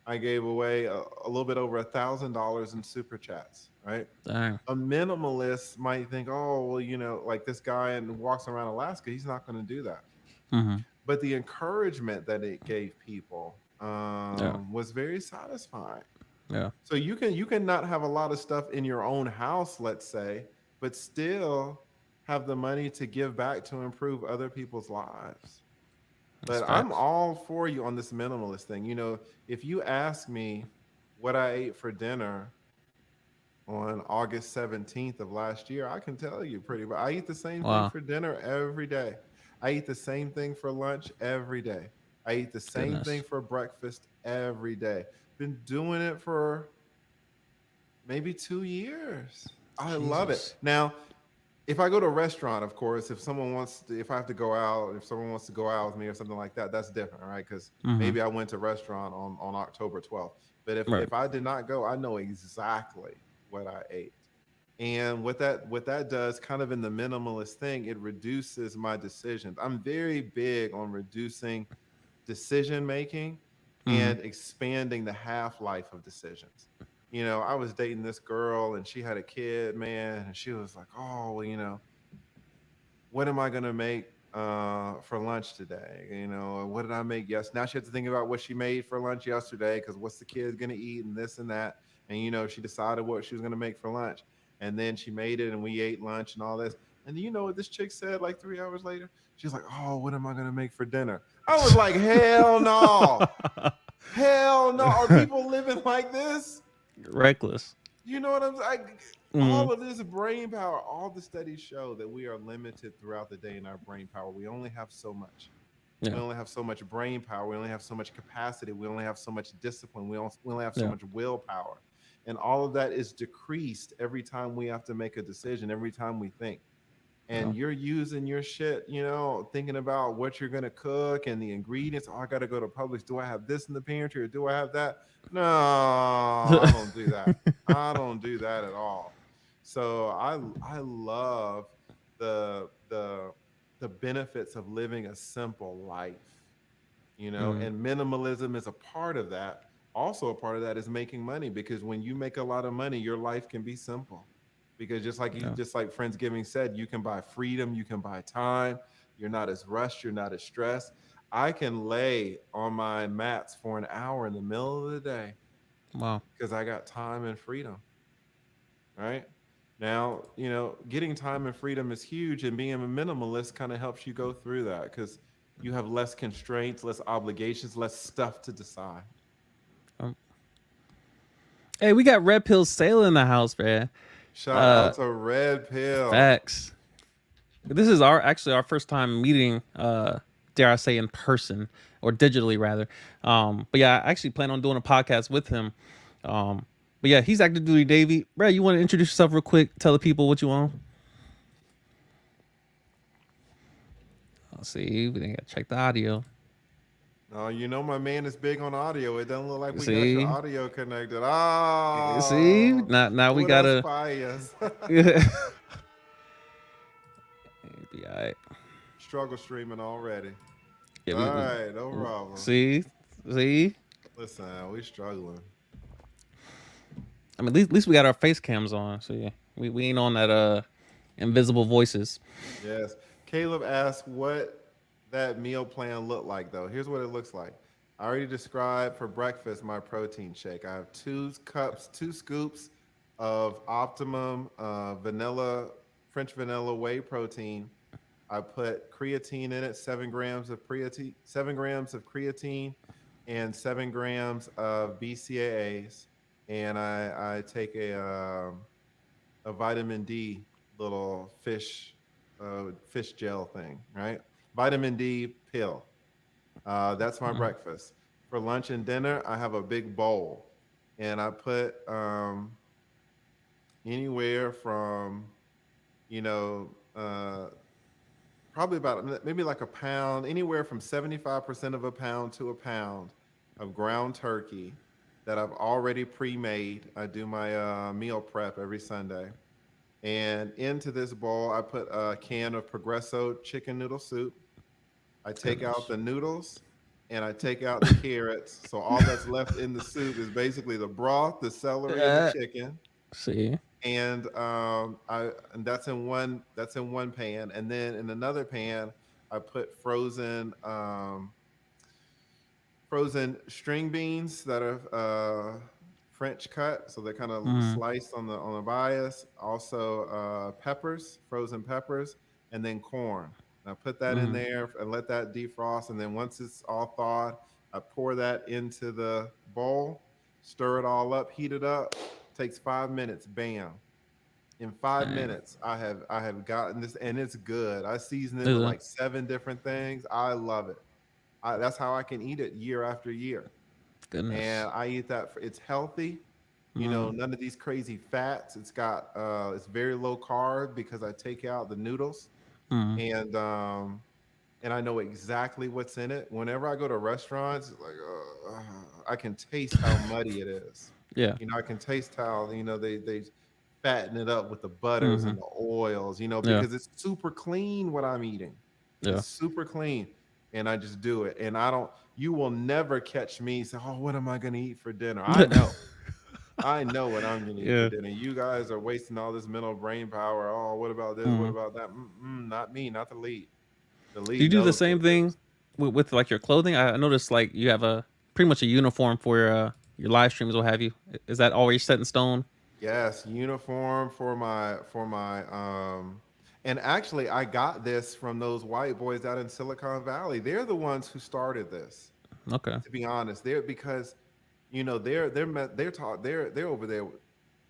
I gave away a little bit over $1,000 in super chats, right? Dang. A minimalist might think, oh, well, like this guy and walks around Alaska, he's not going to do that. Mm-hmm. But the encouragement that it gave people, Yeah. was very satisfying. Yeah. So you can not have a lot of stuff in your own house, let's say, but still have the money to give back to improve other people's lives. That's But I'm facts. all for you on this minimalist thing. If you ask me what I ate for dinner on August 17th of last year, I can tell you pretty well. I eat the same thing Wow. for dinner every day. I eat the same thing for lunch every day. I eat the same thing Goodness. for breakfast every day. Been doing it for maybe 2 years. I love it. Jesus. Now, if I go to a restaurant, of course, if I have to go out, if someone wants to go out with me or something like that, that's different, right? Because Mm-hmm. maybe I went to a restaurant on October 12th. But if Right. if I did not go, I know exactly what I ate. And what that does, kind of in the minimalist thing, it reduces my decisions. I'm very big on reducing decision making Mm-hmm. and expanding the half life of decisions. I was dating this girl and she had a kid, man, and she was like, "Oh, well, what am I gonna make for lunch today? What did I make yesterday?" Now she had to think about what she made for lunch yesterday because what's the kid gonna eat and this and that. And she decided what she was gonna make for lunch, and then she made it and we ate lunch and all this. And you know what this chick said like 3 hours later? She's like, "Oh, what am I gonna make for dinner?" I was like, "Hell no, hell no! Are people living like this?" Reckless. You know what I'm saying? Mm-hmm. All of this brain power, all the studies show that we are limited throughout the day in our brain power. We only have so much. We Yeah. only have so much brain power. We only have so much capacity. We only have so much discipline. We only have so Yeah. much willpower. And all of that is decreased every time we have to make a decision, every time we think. Yeah. And you're using your shit, thinking about what you're gonna cook and the ingredients. Oh, I gotta go to Publix. Do I have this in the pantry or do I have that? No, I don't do that. I don't do that at all. So I love the benefits of living a simple life, Mm-hmm. and minimalism is a part of that. Also, a part of that is making money because when you make a lot of money, your life can be simple. Because Yeah. just like Friendsgiving said, you can buy freedom, you can buy time. You're not as rushed, you're not as stressed. I can lay on my mats for an hour in the middle of the day Wow. because I got time and freedom. Right now, getting time and freedom is huge, and being a minimalist kind of helps you go through that because you have less constraints, less obligations, less stuff to decide. Um, hey, we got Red Pill Sale in the house, man. Shout Uh, out to Red Pill. Facts. This is our first time meeting. Dare I say in person or digitally rather. But yeah, I actually plan on doing a podcast with him. But yeah, he's active duty Davy. Brad, you want to introduce yourself real quick? Tell the people what you want. Let's see. We didn't check the audio. Oh, my man is big on audio. It doesn't look like we got your See, audio connected. see. Oh, Now we puras gotta. payas. Yeah. Be alright. Struggle streaming already. Yeah, All we right, no problem. see, see. Listen, we struggling. I mean, at least we got our face cams on, so yeah, we ain't on that invisible voices. Yes. Caleb asked what that meal plan looked like, though. Here's what it looks like. I already described for breakfast my protein shake. I have 2 cups, 2 scoops of optimum French vanilla whey protein. I put creatine in it, 7 grams of creatine, and 7 grams of BCAAs. And I take a vitamin D little fish gel thing, right? Vitamin D pill. That's my Mm, breakfast. For lunch and dinner, I have a big bowl, and I put anywhere from you know probably about maybe like a pound, anywhere from 75% of a pound to a pound of ground turkey that I've already pre-made. I do my meal prep every Sunday. And into this bowl, I put a can of Progresso chicken noodle soup. I take out goodness. the noodles and I take out the carrots. So all that's left in the soup is basically the broth, the celery, and the Uh, chicken. see. And that's in one pan. And then in another pan, I put frozen string beans that are French cut, so they're kind of Mm-hmm. sliced on the bias. Also, peppers, frozen peppers, and then corn. Now put that in Mm-hmm. there and let that defrost. And then once it's all thawed, I pour that into the bowl, stir it all up, heat it up. Takes 5 minutes. Bam. In five Dang. minutes, I have gotten this, and it's good. I season it Is with it? like 7 different things. I love it. That's how I can eat it year after year, and Goodness. I eat that. It's healthy. Mm-hmm. None of these crazy fats. It's very low carb because I take out the noodles, Mm-hmm. and I know exactly what's in it. Whenever I go to restaurants, it's like I can taste how muddy it is. Yeah. I can taste how they fatten it up with the butters Mm-hmm. and the oils. Yeah. Because it's super clean what I'm eating. Yeah. It's super clean, and I just do it. And I don't. You will never catch me say, "Oh, what am I going to eat for dinner?" I know. I know what I'm going to eat for Yeah. dinner. You guys are wasting all this mental brain power. Oh, what about this? What Mm-hmm. about that? Not me. Not the lead. The Do lead you do the knows what same it thing is. with like your clothing? I noticed like you have a pretty much a uniform for your live streams. What have you? Is that always set in stone? Yes, uniform for my and actually I got this from those white boys out in Silicon Valley. They're the ones who started this, Okay. to be honest. They're because they're over there.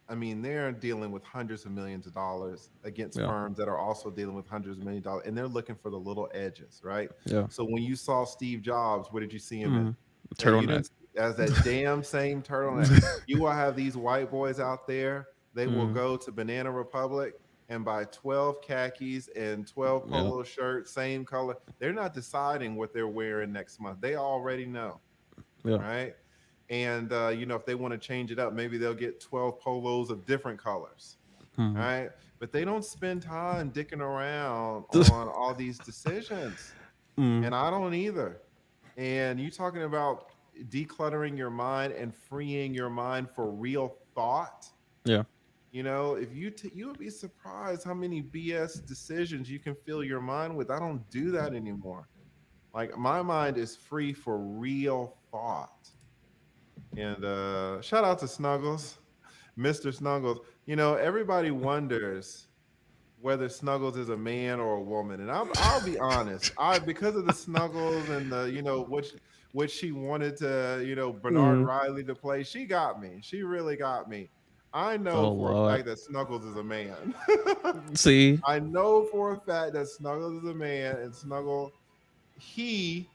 I mean, they're dealing with hundreds of millions of dollars against Yeah. firms that are also dealing with hundreds of million dollars, and they're looking for the little edges, right? Yeah. So when you saw Steve Jobs, what did you see him in? Mm. You Turtleneck. didn't as that damn same turtleneck. You will have these white boys out there. They will Mm. go to Banana Republic and buy 12 khakis and 12 Yeah. polo shirts, same color. They're not deciding what they're wearing next month. They already know, Yeah. right? And if they want to change it up, maybe they'll get 12 polos of different colors, Mm. right? But they don't spend time dicking around on all these decisions, Mm. and I don't either. And you talking about decluttering your mind and freeing your mind for real thought. Yeah. If you would be surprised how many BS decisions you can fill your mind with. I don't do that anymore. Like my mind is free for real thought. And shout out to Snuggles, Mr. Snuggles. Everybody wonders whether Snuggles is a man or a woman. And I'll be honest. I Because of the Snuggles and the what she wanted to Bernard Mm. Riley to play, she got me. She really got me. I know Oh for a Lord. fact that Snuggles is a man. See. I know for a fact that Snuggles is a man, and he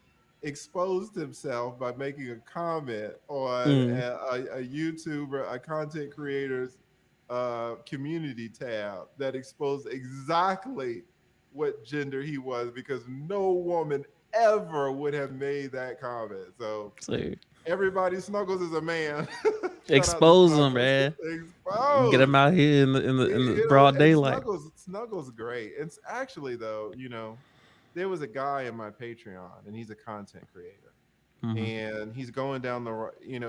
exposed himself by making a comment on Mm. a YouTuber, a content creator's community tab that exposed exactly what gender he was, because no woman ever would have made that comment. So See. everybody, Snuggles is a man. Shout out to Expose them, Snuggles. man. Get them Exposed. out here in the broad And daylight. Snuggles great. It's actually though, there was a guy in my Patreon, and he's a content creator, Mm-hmm. and he's going down he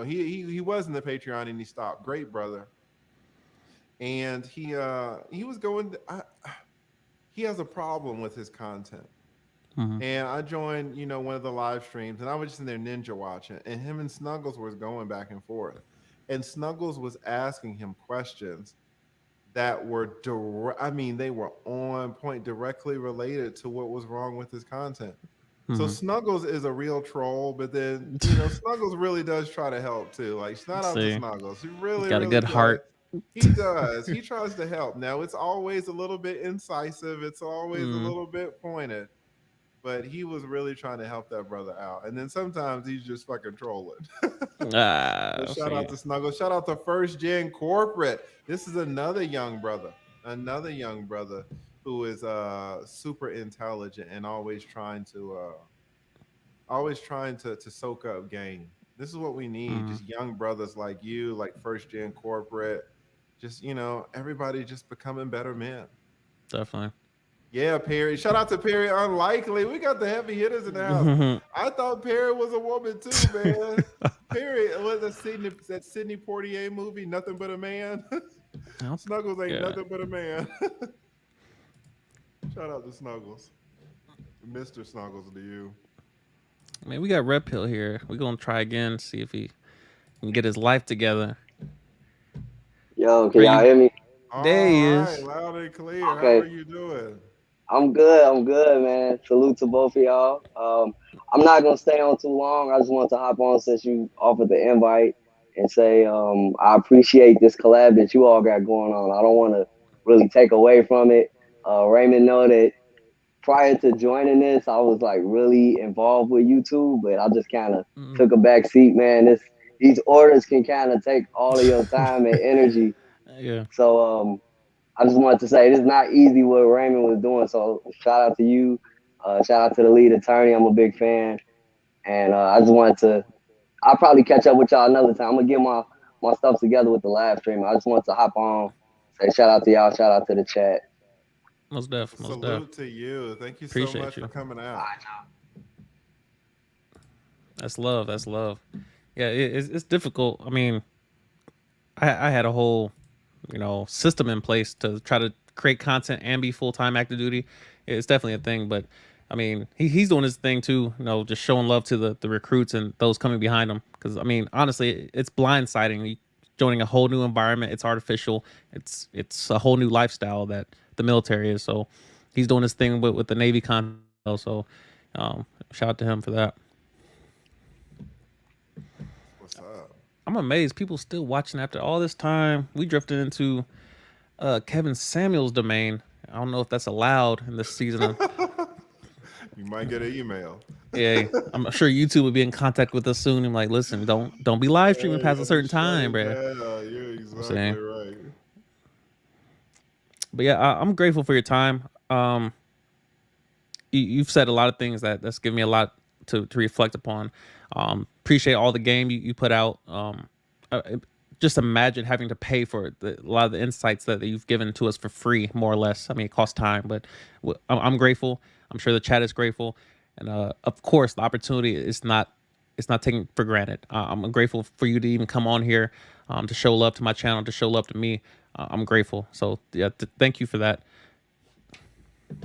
was in the Patreon, and he stopped. Great brother, and he was going. He has a problem with his content, Mm-hmm. and I joined one of the live streams, and I was just in there ninja watching, and him and Snuggles was going back and forth, and Snuggles was asking him questions that were direct. I mean, they were on point, directly related to what was wrong with his content. So Mm-hmm. Snuggles is a real troll, but then Snuggles really does try to help too. Like, shout out to See. Snuggles. He really, Got a really good does. heart. He does. He tries to help. Now it's always a little bit incisive. It's always a Mm. little bit pointed. But he was really trying to help that brother out. And then sometimes he's just fucking trolling. But Ah. shout See. out to Snuggles. Shout out to First Gen Corporate. This is another young brother. Another young brother who is super intelligent and always trying to soak up game. This is what we need. Mm. Just young brothers like you, like First Gen Corporate. Just, everybody just becoming better men. Definitely. Yeah, Perry. Shout out to Perry Unlikely. We got the heavy hitters in the house. I thought Perry was a woman too, man. Perry was that Sidney Poitier movie, Nothing But a Man. Nope. Snuggles ain't Yeah. nothing but a man. Shout out to Snuggles. Mr. Snuggles to you. Man, we got Red Pill here. We're gonna try again, see if he can get his life together. Yo, can Are y'all you? hear me? There All he right, is. loud and clear. How are Okay, you doing? I'm good. I'm good, man. Salute to both of y'all. I'm not gonna stay on too long. I just want to hop on since you offered the invite and say I appreciate this collab that you all got going on. I don't want to really take away from it. Raymond know that prior to joining this, I was like really involved with YouTube, but I just kind of Mm. took a back seat, man. These orders can kind of take all of your time and energy. Yeah, So I just wanted to say it is not easy what Raymond was doing. So shout out to you. Shout out to the lead attorney. I'm a big fan, and I just wanted to. I'll probably catch up with y'all another time. I'm gonna get my stuff together with the live stream. I just want to hop on, say shout out to y'all. Shout out to the chat. most def, most def. Salute to you. Thank you so Appreciate much for you. coming out. That's love. That's love. Yeah, it's difficult. I mean, I had a whole, system in place to try to create content and be full time active duty. It's definitely a thing, but I mean, he's doing his thing too. Just showing love to the recruits and those coming behind him. Because I mean, honestly, it's blindsiding. Joining a whole new environment. It's artificial. It's a whole new lifestyle that the military is. So he's doing his thing with the Navy content as well. So shout out to him for that. What's up? I'm amazed people still watching after all this time. We drifted into Kevin Samuel's domain. I don't know if that's allowed in this season of. You might get an email. Yeah, I'm sure YouTube will be in contact with us soon. I'm like, listen, don't be live streaming Hey, past a gotta certain time, straighten bruh. that out. You're I'm exactly saying, right. but yeah, I'm grateful for your time. You've said a lot of things that's given me a lot to reflect upon. Appreciate all the game you put out. Uh, just imagine having to pay for a lot of the insights that you've given to us for free, more or less. I mean, it costs time, but I'm grateful. I'm sure the chat is grateful, and of course, the opportunity is not it's not taken for granted. I'm grateful for you to even come on here to show love to my channel, to show love to me. I'm grateful. So yeah, thank you for that.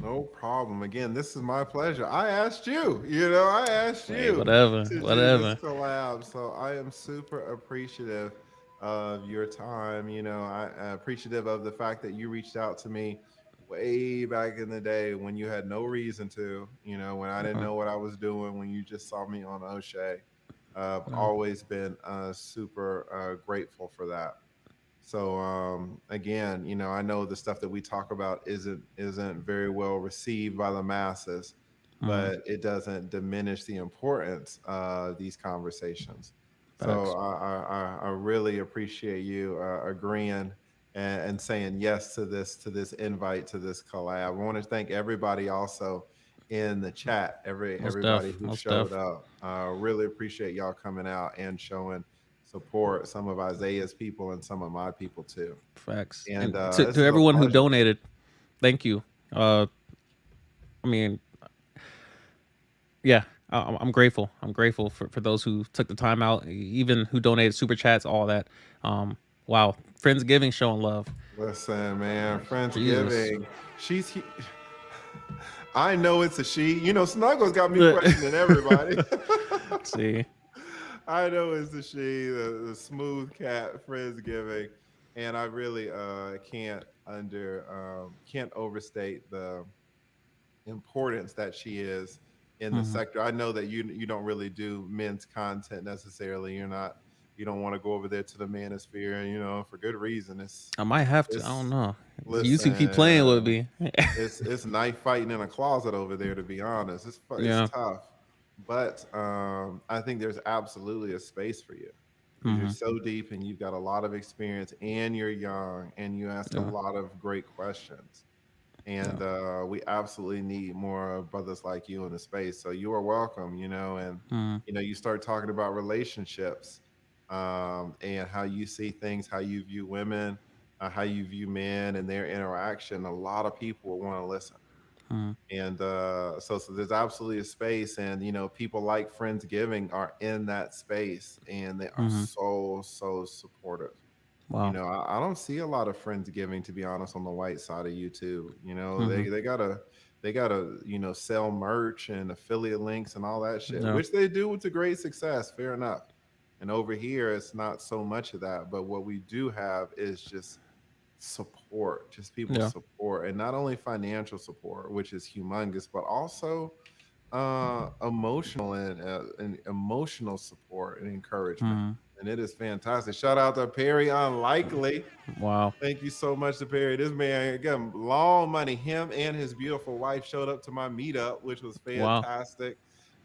No problem. Again, this is my pleasure. I asked you, I asked Hey, you whatever, to do this whatever. collab. So I am super appreciative of your time. I appreciative of the fact that you reached out to me way back in the day when you had no reason to, when I didn't Uh, know what I was doing, when you just saw me on O'Shea. I've no, always been super grateful for that. So again, I know the stuff that we talk about isn't very well received by the masses, mm, but it doesn't diminish the importance of these conversations. So facts. I really appreciate you agreeing and saying yes to this invite to this collab. I want to thank everybody also in the chat, Most everybody def, who most showed def. up. Really appreciate y'all coming out and showing support some of Isaiah's people and some of my people too. Facts. And And this to is a everyone who pleasure. donated, thank you. Uh, I mean, yeah, I'm grateful. I'm grateful for those who took the time out, even who donated super chats, all that. Wow, Friendsgiving showing love. Listen, man, Jesus. Friendsgiving. She's. He, I know it's a she. Snuggles got me questioning everybody. See. I know it's a she, the smooth cat, Friendsgiving, and I really can't overstate the importance that she is in the Mhm. sector. I know that you don't really do men's content necessarily. You don't want to go over there to the manosphere, for good reason. I might have to. I don't It's know. YouTube keep playing with listen, me. it's knife fighting in a closet over there. To be honest, it's Yeah. tough, but I think there's absolutely a space for you because you're Hmm. so deep and you've got a lot of experience and you're young and you ask a Yeah. lot of great questions Yeah. and we absolutely need more brothers like you in the space. So you are welcome, and Mm-hmm. you start talking about relationships and how you see things, how you view women, how you view men and their interaction. A lot of people will want to listen. And so there's absolutely a space, and people like Friendsgiving are in that space, and they are Hmm. so supportive. Wow. I don't see a lot of Friendsgiving, to be honest, on the white side of YouTube. Hmm. They gotta they gotta, sell merch and affiliate links and all that shit, Yeah. which they do with a great success. Fair enough. And over here, it's not so much of that. But what we do have is just support, just people Yeah. support, and not only financial support, which is humongous, but also emotional and emotional support and encouragement. Mhm. And it is fantastic. Shout out to Perry Unlikely. Wow. Thank you so much to Perry. This man, again, long money. Him and his beautiful wife showed up to my meetup, which was Wow. fantastic.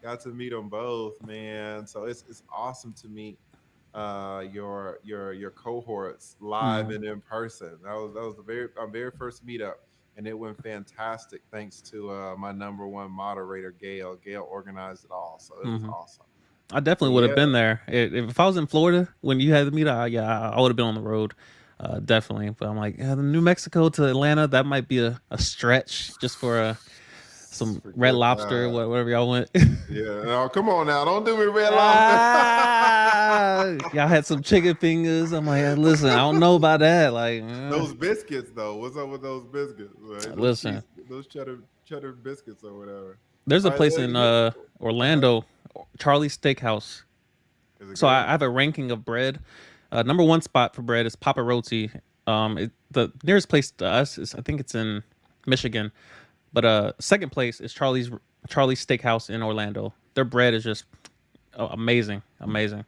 Got to meet them both, man. So it's awesome to meet your cohorts live Mhm. and in person. That was the our very first meetup, and it went fantastic. Thanks to my number one moderator, Gail. Gail organized it all, so it was Mhm. awesome. I So definitely would have yeah, been there if I was in Florida when you had the meet. Yeah, I would have been on the road, definitely. But I'm like, yeah, the New Mexico to Atlanta, that might be a stretch just for some Red forget Lobster, that. whatever y'all went. Yeah, oh, come on now, don't do me Red Lobster. Y'all had some chicken fingers. I'm like, listen, I don't know about that. Like, Those biscuits though, what's up with those biscuits? Right? listen, Those cheddar biscuits or whatever. there's a All right, place in uh-huh. Orlando, Charlie's Steakhouse. Is it So I good? have a ranking of bread. Number one spot for bread is Papa Roti. The nearest place to us is, I think it's in Michigan, but second place is Charlie's Steakhouse in Orlando. Their bread is just amazing, amazing.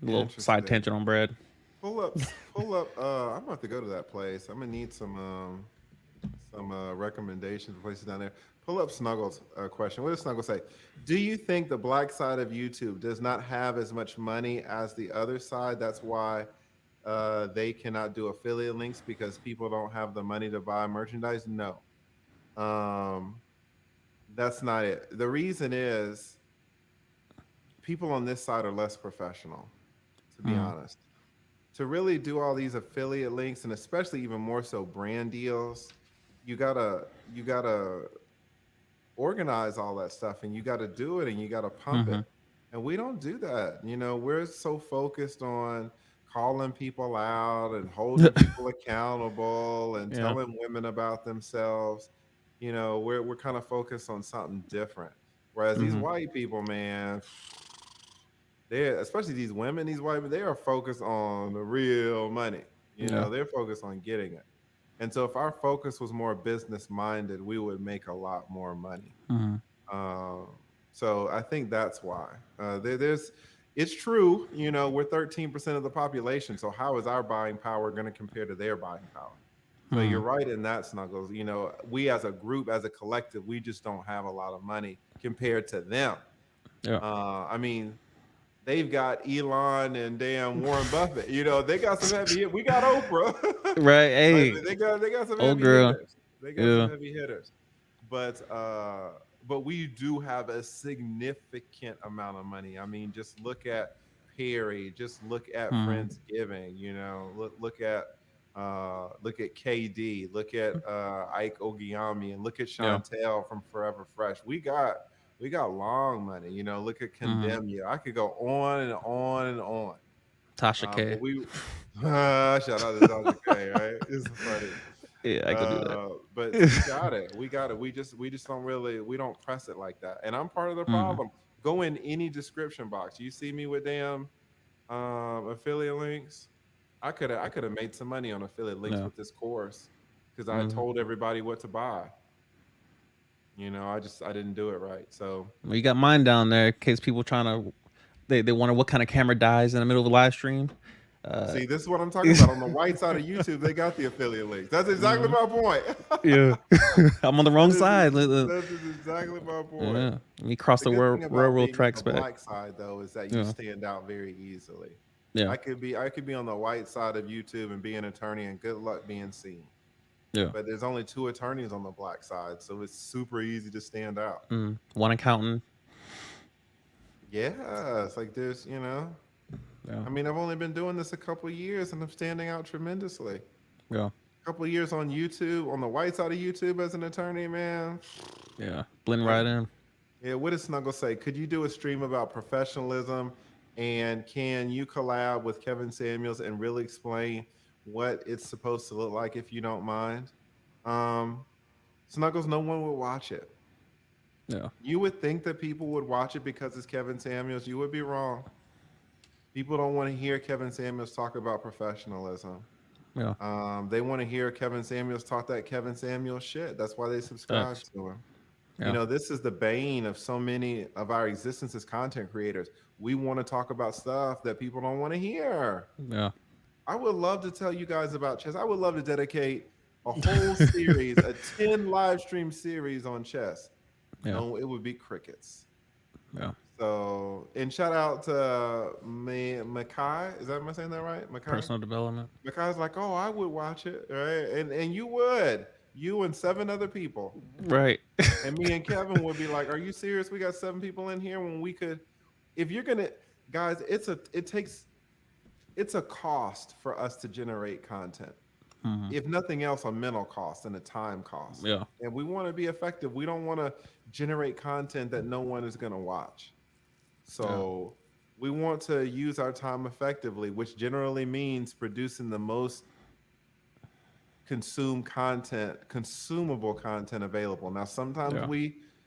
A little side Interesting. tangent on bread. Pull up. I'm about to go to that place. I'm gonna need some recommendations for places down there. Pull up Snuggles' question. What does Snuggle say? Do you think the black side of YouTube does not have as much money as the other side? That's why they cannot do affiliate links because people don't have the money to buy merchandise? No, um, that's not it. The reason is people on this side are less professional, to be Mm, honest. To really do all these affiliate links and especially even more so brand deals, you gotta organize all that stuff and you gotta do it and you gotta pump mm-hmm. it. And we don't do that. We're so focused on calling people out and holding people accountable and Yeah. telling women about themselves. We're kind of focused on something different. Whereas these Mm-hmm. white people, man, especially these women, these white men, they are focused on the real money. Yeah. They're focused on getting it. And so if our focus was more business minded, we would make a lot more money. Mm-hmm. Um, so I think that's why. It's true, we're 13% of the population. So how is our buying power going to compare to their buying power? So Mm-hmm. you're right in that, Snuggles. We as a group, as a collective, we just don't have a lot of money compared to them. Yeah. I mean, they've got Elon and damn Warren Buffett. They got some heavy hit. We got Oprah. Right. Like, Hey, they got some old heavy girl. hitters. They got some Yeah. heavy hitters. But we do have a significant amount of money. I mean, just look at Perry, just look at Mm-hmm. Friendsgiving, look at KD, look at Ike Ogiami, and look at Yeah. Chantel from Forever Fresh. We got long money, look at Mm-hmm. Condemn You. I could go on and on and on. Tasha But K. we shout out to Tasha K, right? It's funny. Yeah, I could do that. But we got it. We got it. We just don't press it like that. And I'm part of the Mm-hmm. problem. Go in any description box. You see me with damn affiliate links. I could have made some money on affiliate links Yeah. with this course because I Mm-hmm. told everybody what to buy. I didn't do it right. So Well, you got mine down there in case people trying to they wonder what kind of camera dies in the middle of a live stream. Uh, see, this is what I'm talking about. On the white side of YouTube, they got the affiliate links. That's exactly mhm. my point. Yeah, I'm on the That wrong is side. that is exactly my point. Yeah, let me cross The the good thing about railroad being on the tracks back. black side though is that you Yeah, stand out very easily. yeah, I could be on the white side of YouTube and be an attorney and good luck being seen. yeah. But there's only two attorneys on the black side, so it's super easy to stand out. One accountant. Yeah, it's like Yeah, I mean, I've only been doing this a couple of years and I'm standing out tremendously. yeah, A couple of years on YouTube, on the white side of YouTube as an attorney, man. yeah. Blend Like, right in. yeah, what does Snuggle say? Could you do a stream about professionalism and can you collab with Kevin Samuels and really explain what it's supposed to look like if you don't mind? Um, Snuggles, no one would watch it. Yeah. You would think that people would watch it because it's Kevin Samuels. You would be wrong. People don't want to hear Kevin Samuels talk about professionalism. Yeah. They want to hear Kevin Samuels talk that Kevin Samuels shit. That's why they subscribe Facts. to him. You Yeah. know, this is the bane of so many of our existence as content creators. We want to talk about stuff that people don't want to hear. Yeah. I would love to tell you guys about chess. I would love to dedicate a whole series, a 10 live stream series on chess. Yeah. No, it would be crickets. Yeah. So, and shout out to me, Makai. Is that, am I saying that right? Makai? Personal development. Makai's like, oh, I would watch it, right? And you would. You and 7 other people. Right. And me and Kevin would be like, are you serious? We got 7 people in here when we could, if you're gonna, guys, it's a cost for us to generate content. Mhm. If nothing else, a mental cost and a time cost. Yeah. And we want to be effective. We don't want to generate content that no one is going to watch. So we want to use our time effectively, which generally means producing the most consumable content available. Now, Yeah.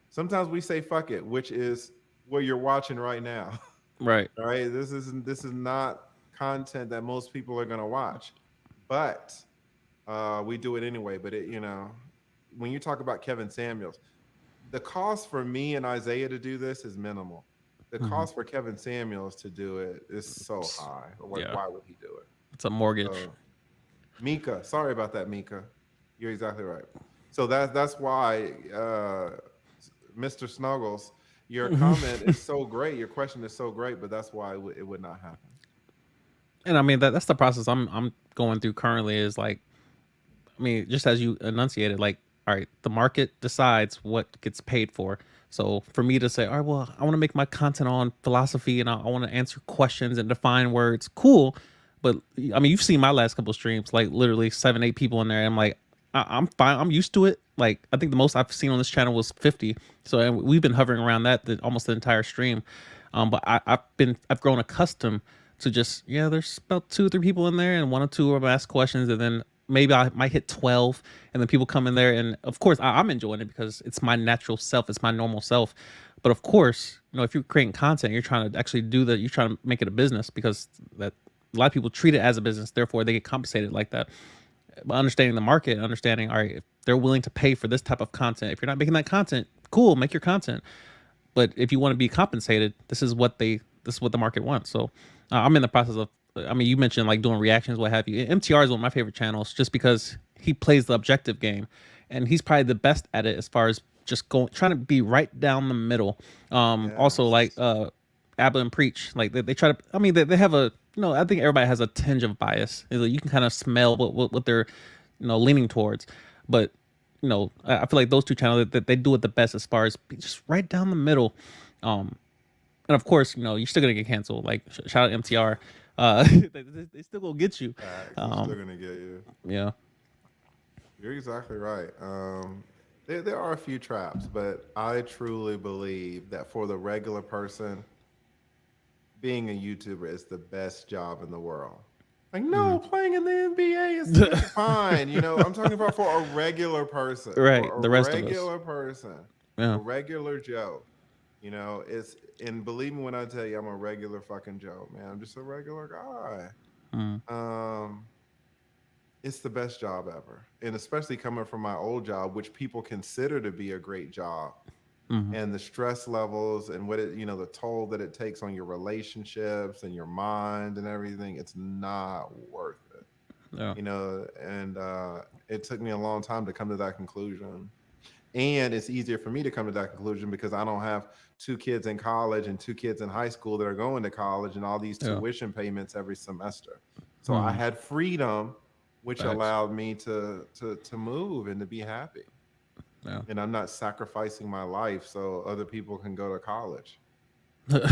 sometimes we say fuck it, which is what you're watching right now. Right. All right, this is not content that most people are going to watch, but we do it anyway. But when you talk about Kevin Samuels, the cost for me and Isaiah to do this is minimal. The Mhm. cost for Kevin Samuels to do it is so high. Like, Yeah. why would he do it? It's a mortgage. Mika, sorry about that, Mika. You're exactly right. So that's why, Mr. Snuggles, your comment is so great. Your question is so great, but that's why it would not happen. And I mean that's the process I'm going through currently is like, I mean, just as you enunciated, like, all right, the market decides what gets paid for. So for me to say, all right, well, I want to make my content on philosophy and I want to answer questions and define words, cool. But I mean, you've seen my last couple streams, like literally 7, 8 people in there. And I'm like, I'm fine. I'm used to it. Like, I think the most I've seen on this channel was 50. So and we've been hovering around that almost the entire stream. But I've grown accustomed to just, yeah, there's about 2 or 3 people in there and 1 or 2 of them ask questions, and then maybe I might hit 12, and then people come in there, and of course I'm enjoying it because it's my natural self, it's my normal self. But of course, if you're creating content, you're trying to actually you're trying to make it a business, because that a lot of people treat it as a business, therefore they get compensated like that. But understanding the market, understanding, all right, if they're willing to pay for this type of content, if you're not making that content, cool, make your content. But if you want to be compensated, this is what the market wants. So I'm in the process of, I mean, you mentioned like doing reactions, what have you. MTR is one of my favorite channels just because he plays the objective game, and he's probably the best at it as far as just trying to be right down the middle. Also Yes. like Abba and Preach, like they try to, I mean, they have a, I think everybody has a tinge of bias. Like, you can kind of smell what they're, leaning towards. But I feel like those 2 channels, that they do it the best as far as just right down the middle. And of course, you're still gonna get canceled. Like, shout out MTR. They still gonna get you. Facts. I'm still gonna get you. Yeah. You're exactly right. There are a few traps, but I truly believe that for the regular person, being a YouTuber is the best job in the world. Like, no, playing in the NBA is fine. I'm talking about for a regular person. Right, For a the rest of us. regular person. Yeah. A regular Joe. And believe me when I tell you I'm a regular fucking Joe, man. I'm just a regular guy. It's the best job ever. And especially coming from my old job, which people consider to be a great job. And the stress levels and the toll that it takes on your relationships and your mind and everything, it's not worth it. Yeah. And it took me a long time to come to that conclusion. And it's easier for me to come to that conclusion because I don't have 2 kids in college and 2 kids in high school that are going to college and all these tuition payments every semester. So I had freedom, which Facts. allowed me to move and to be happy. Yeah. And I'm not sacrificing my life so other people can go to college. That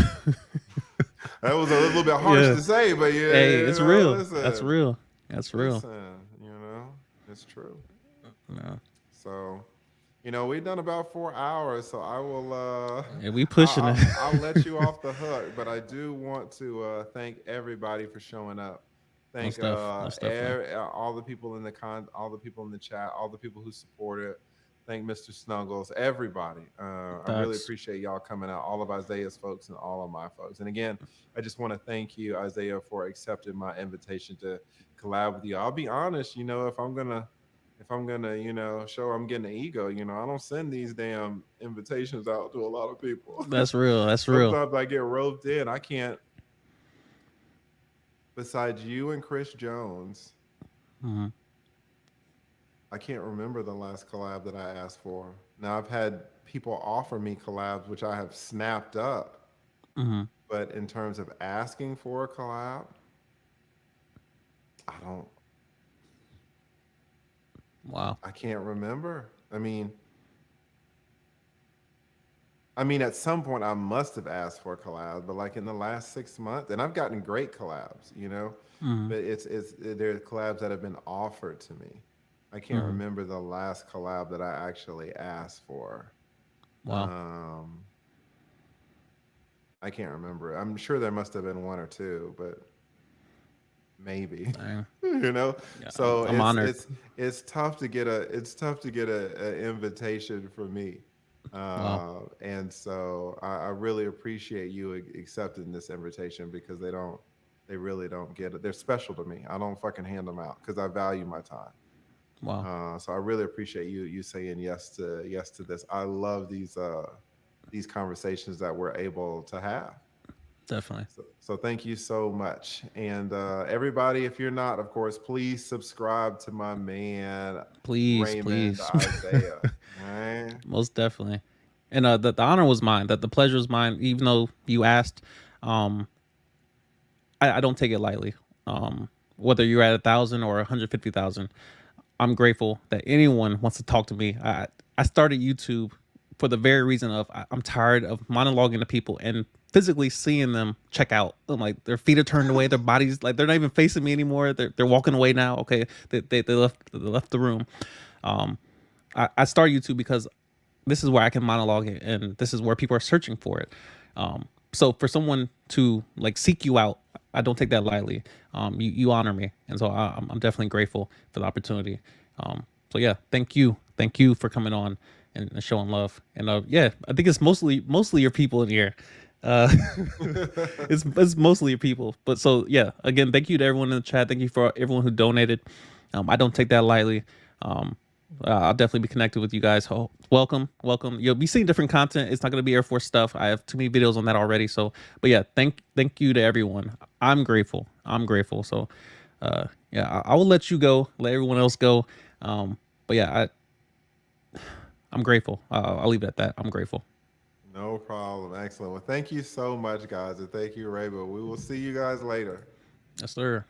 was a little bit harsh to say, but yeah. Hey, it's real. Listen, That's real. That's real. Listen, it's true. Yeah. So, we've done about 4 hours, so I will. Yeah, we pushing it. I'll let you off the hook, but I do want to thank everybody for showing up. Thank Most definitely. all the people in the all the people in the chat, all the people who supported. thank Mr. Snuggles, everybody. I really Facts. appreciate y'all coming out, all of Isaiah's folks and all of my folks. And again, I just want to thank you, Isaiah, for accepting my invitation to collab with you. I'll be honest, if I'm gonna, show I'm getting an ego, I don't send these damn invitations out to a lot of people. That's real. That's real. Sometimes I get roped in. I can't. Besides you and Chris Jones, Hmm. I can't remember the last collab that I asked for. Now I've had people offer me collabs which I have snapped up, Hmm. but in terms of asking for a collab, I don't. Wow. I can't remember. I mean, at some point I must have asked for a collab, but like in the last 6 months, and I've gotten great collabs. Hmm. But there are collabs that have been offered to me. I can't Hmm. remember the last collab that I actually asked for. Wow. Um, I can't remember. I'm sure there must have been one or two, but maybe. Dang. you know. Yeah, So I'm it's honored. it's it's tough to get an invitation from me. Wow. And so I really appreciate you accepting this invitation because they really don't get it. They're special to me. I don't fucking hand them out because I value my time. Wow. So I really appreciate you saying yes to this. I love these conversations that we're able to have. Definitely. So thank you so much. And everybody, if you're not, of course, please subscribe to my man Please, Raymond please. Isaiah. All right. Most definitely. And the honor was mine. That the pleasure was mine. Even though you asked, um, I don't take it lightly. Whether you're at 1,000 or 150,000, I'm grateful that anyone wants to talk to me. I started YouTube for the very reason of I'm tired of monologuing to people and physically seeing them check out. I'm like their feet are turned away, their bodies like they're not even facing me anymore. They're walking away now. Okay, they left the room. Um, I started YouTube because this is where I can monologue it, and this is where people are searching for it. So for someone to like seek you out, I don't take that lightly. You honor me, and so I'm definitely grateful for the opportunity. So yeah, thank you for coming on and showing love. And yeah, I think it's mostly your people in here. Uh, it's mostly your people. But so yeah, again, thank you to everyone in the chat. Thank you for everyone who donated. I don't take that lightly. Um, I'll definitely be connected with you guys. Oh, welcome, welcome. You'll be seeing different content. It's not going to be Air Force stuff. I have too many videos on that already. So, but yeah, thank you to everyone. I'm grateful. I'm grateful. So, yeah, I will let you go. Let everyone else go. But yeah, I'm grateful. I'll leave it at that. I'm grateful. No problem. Excellent. Well, thank you so much, guys, and thank you, Ray. But we will see you guys later. Yes, sir.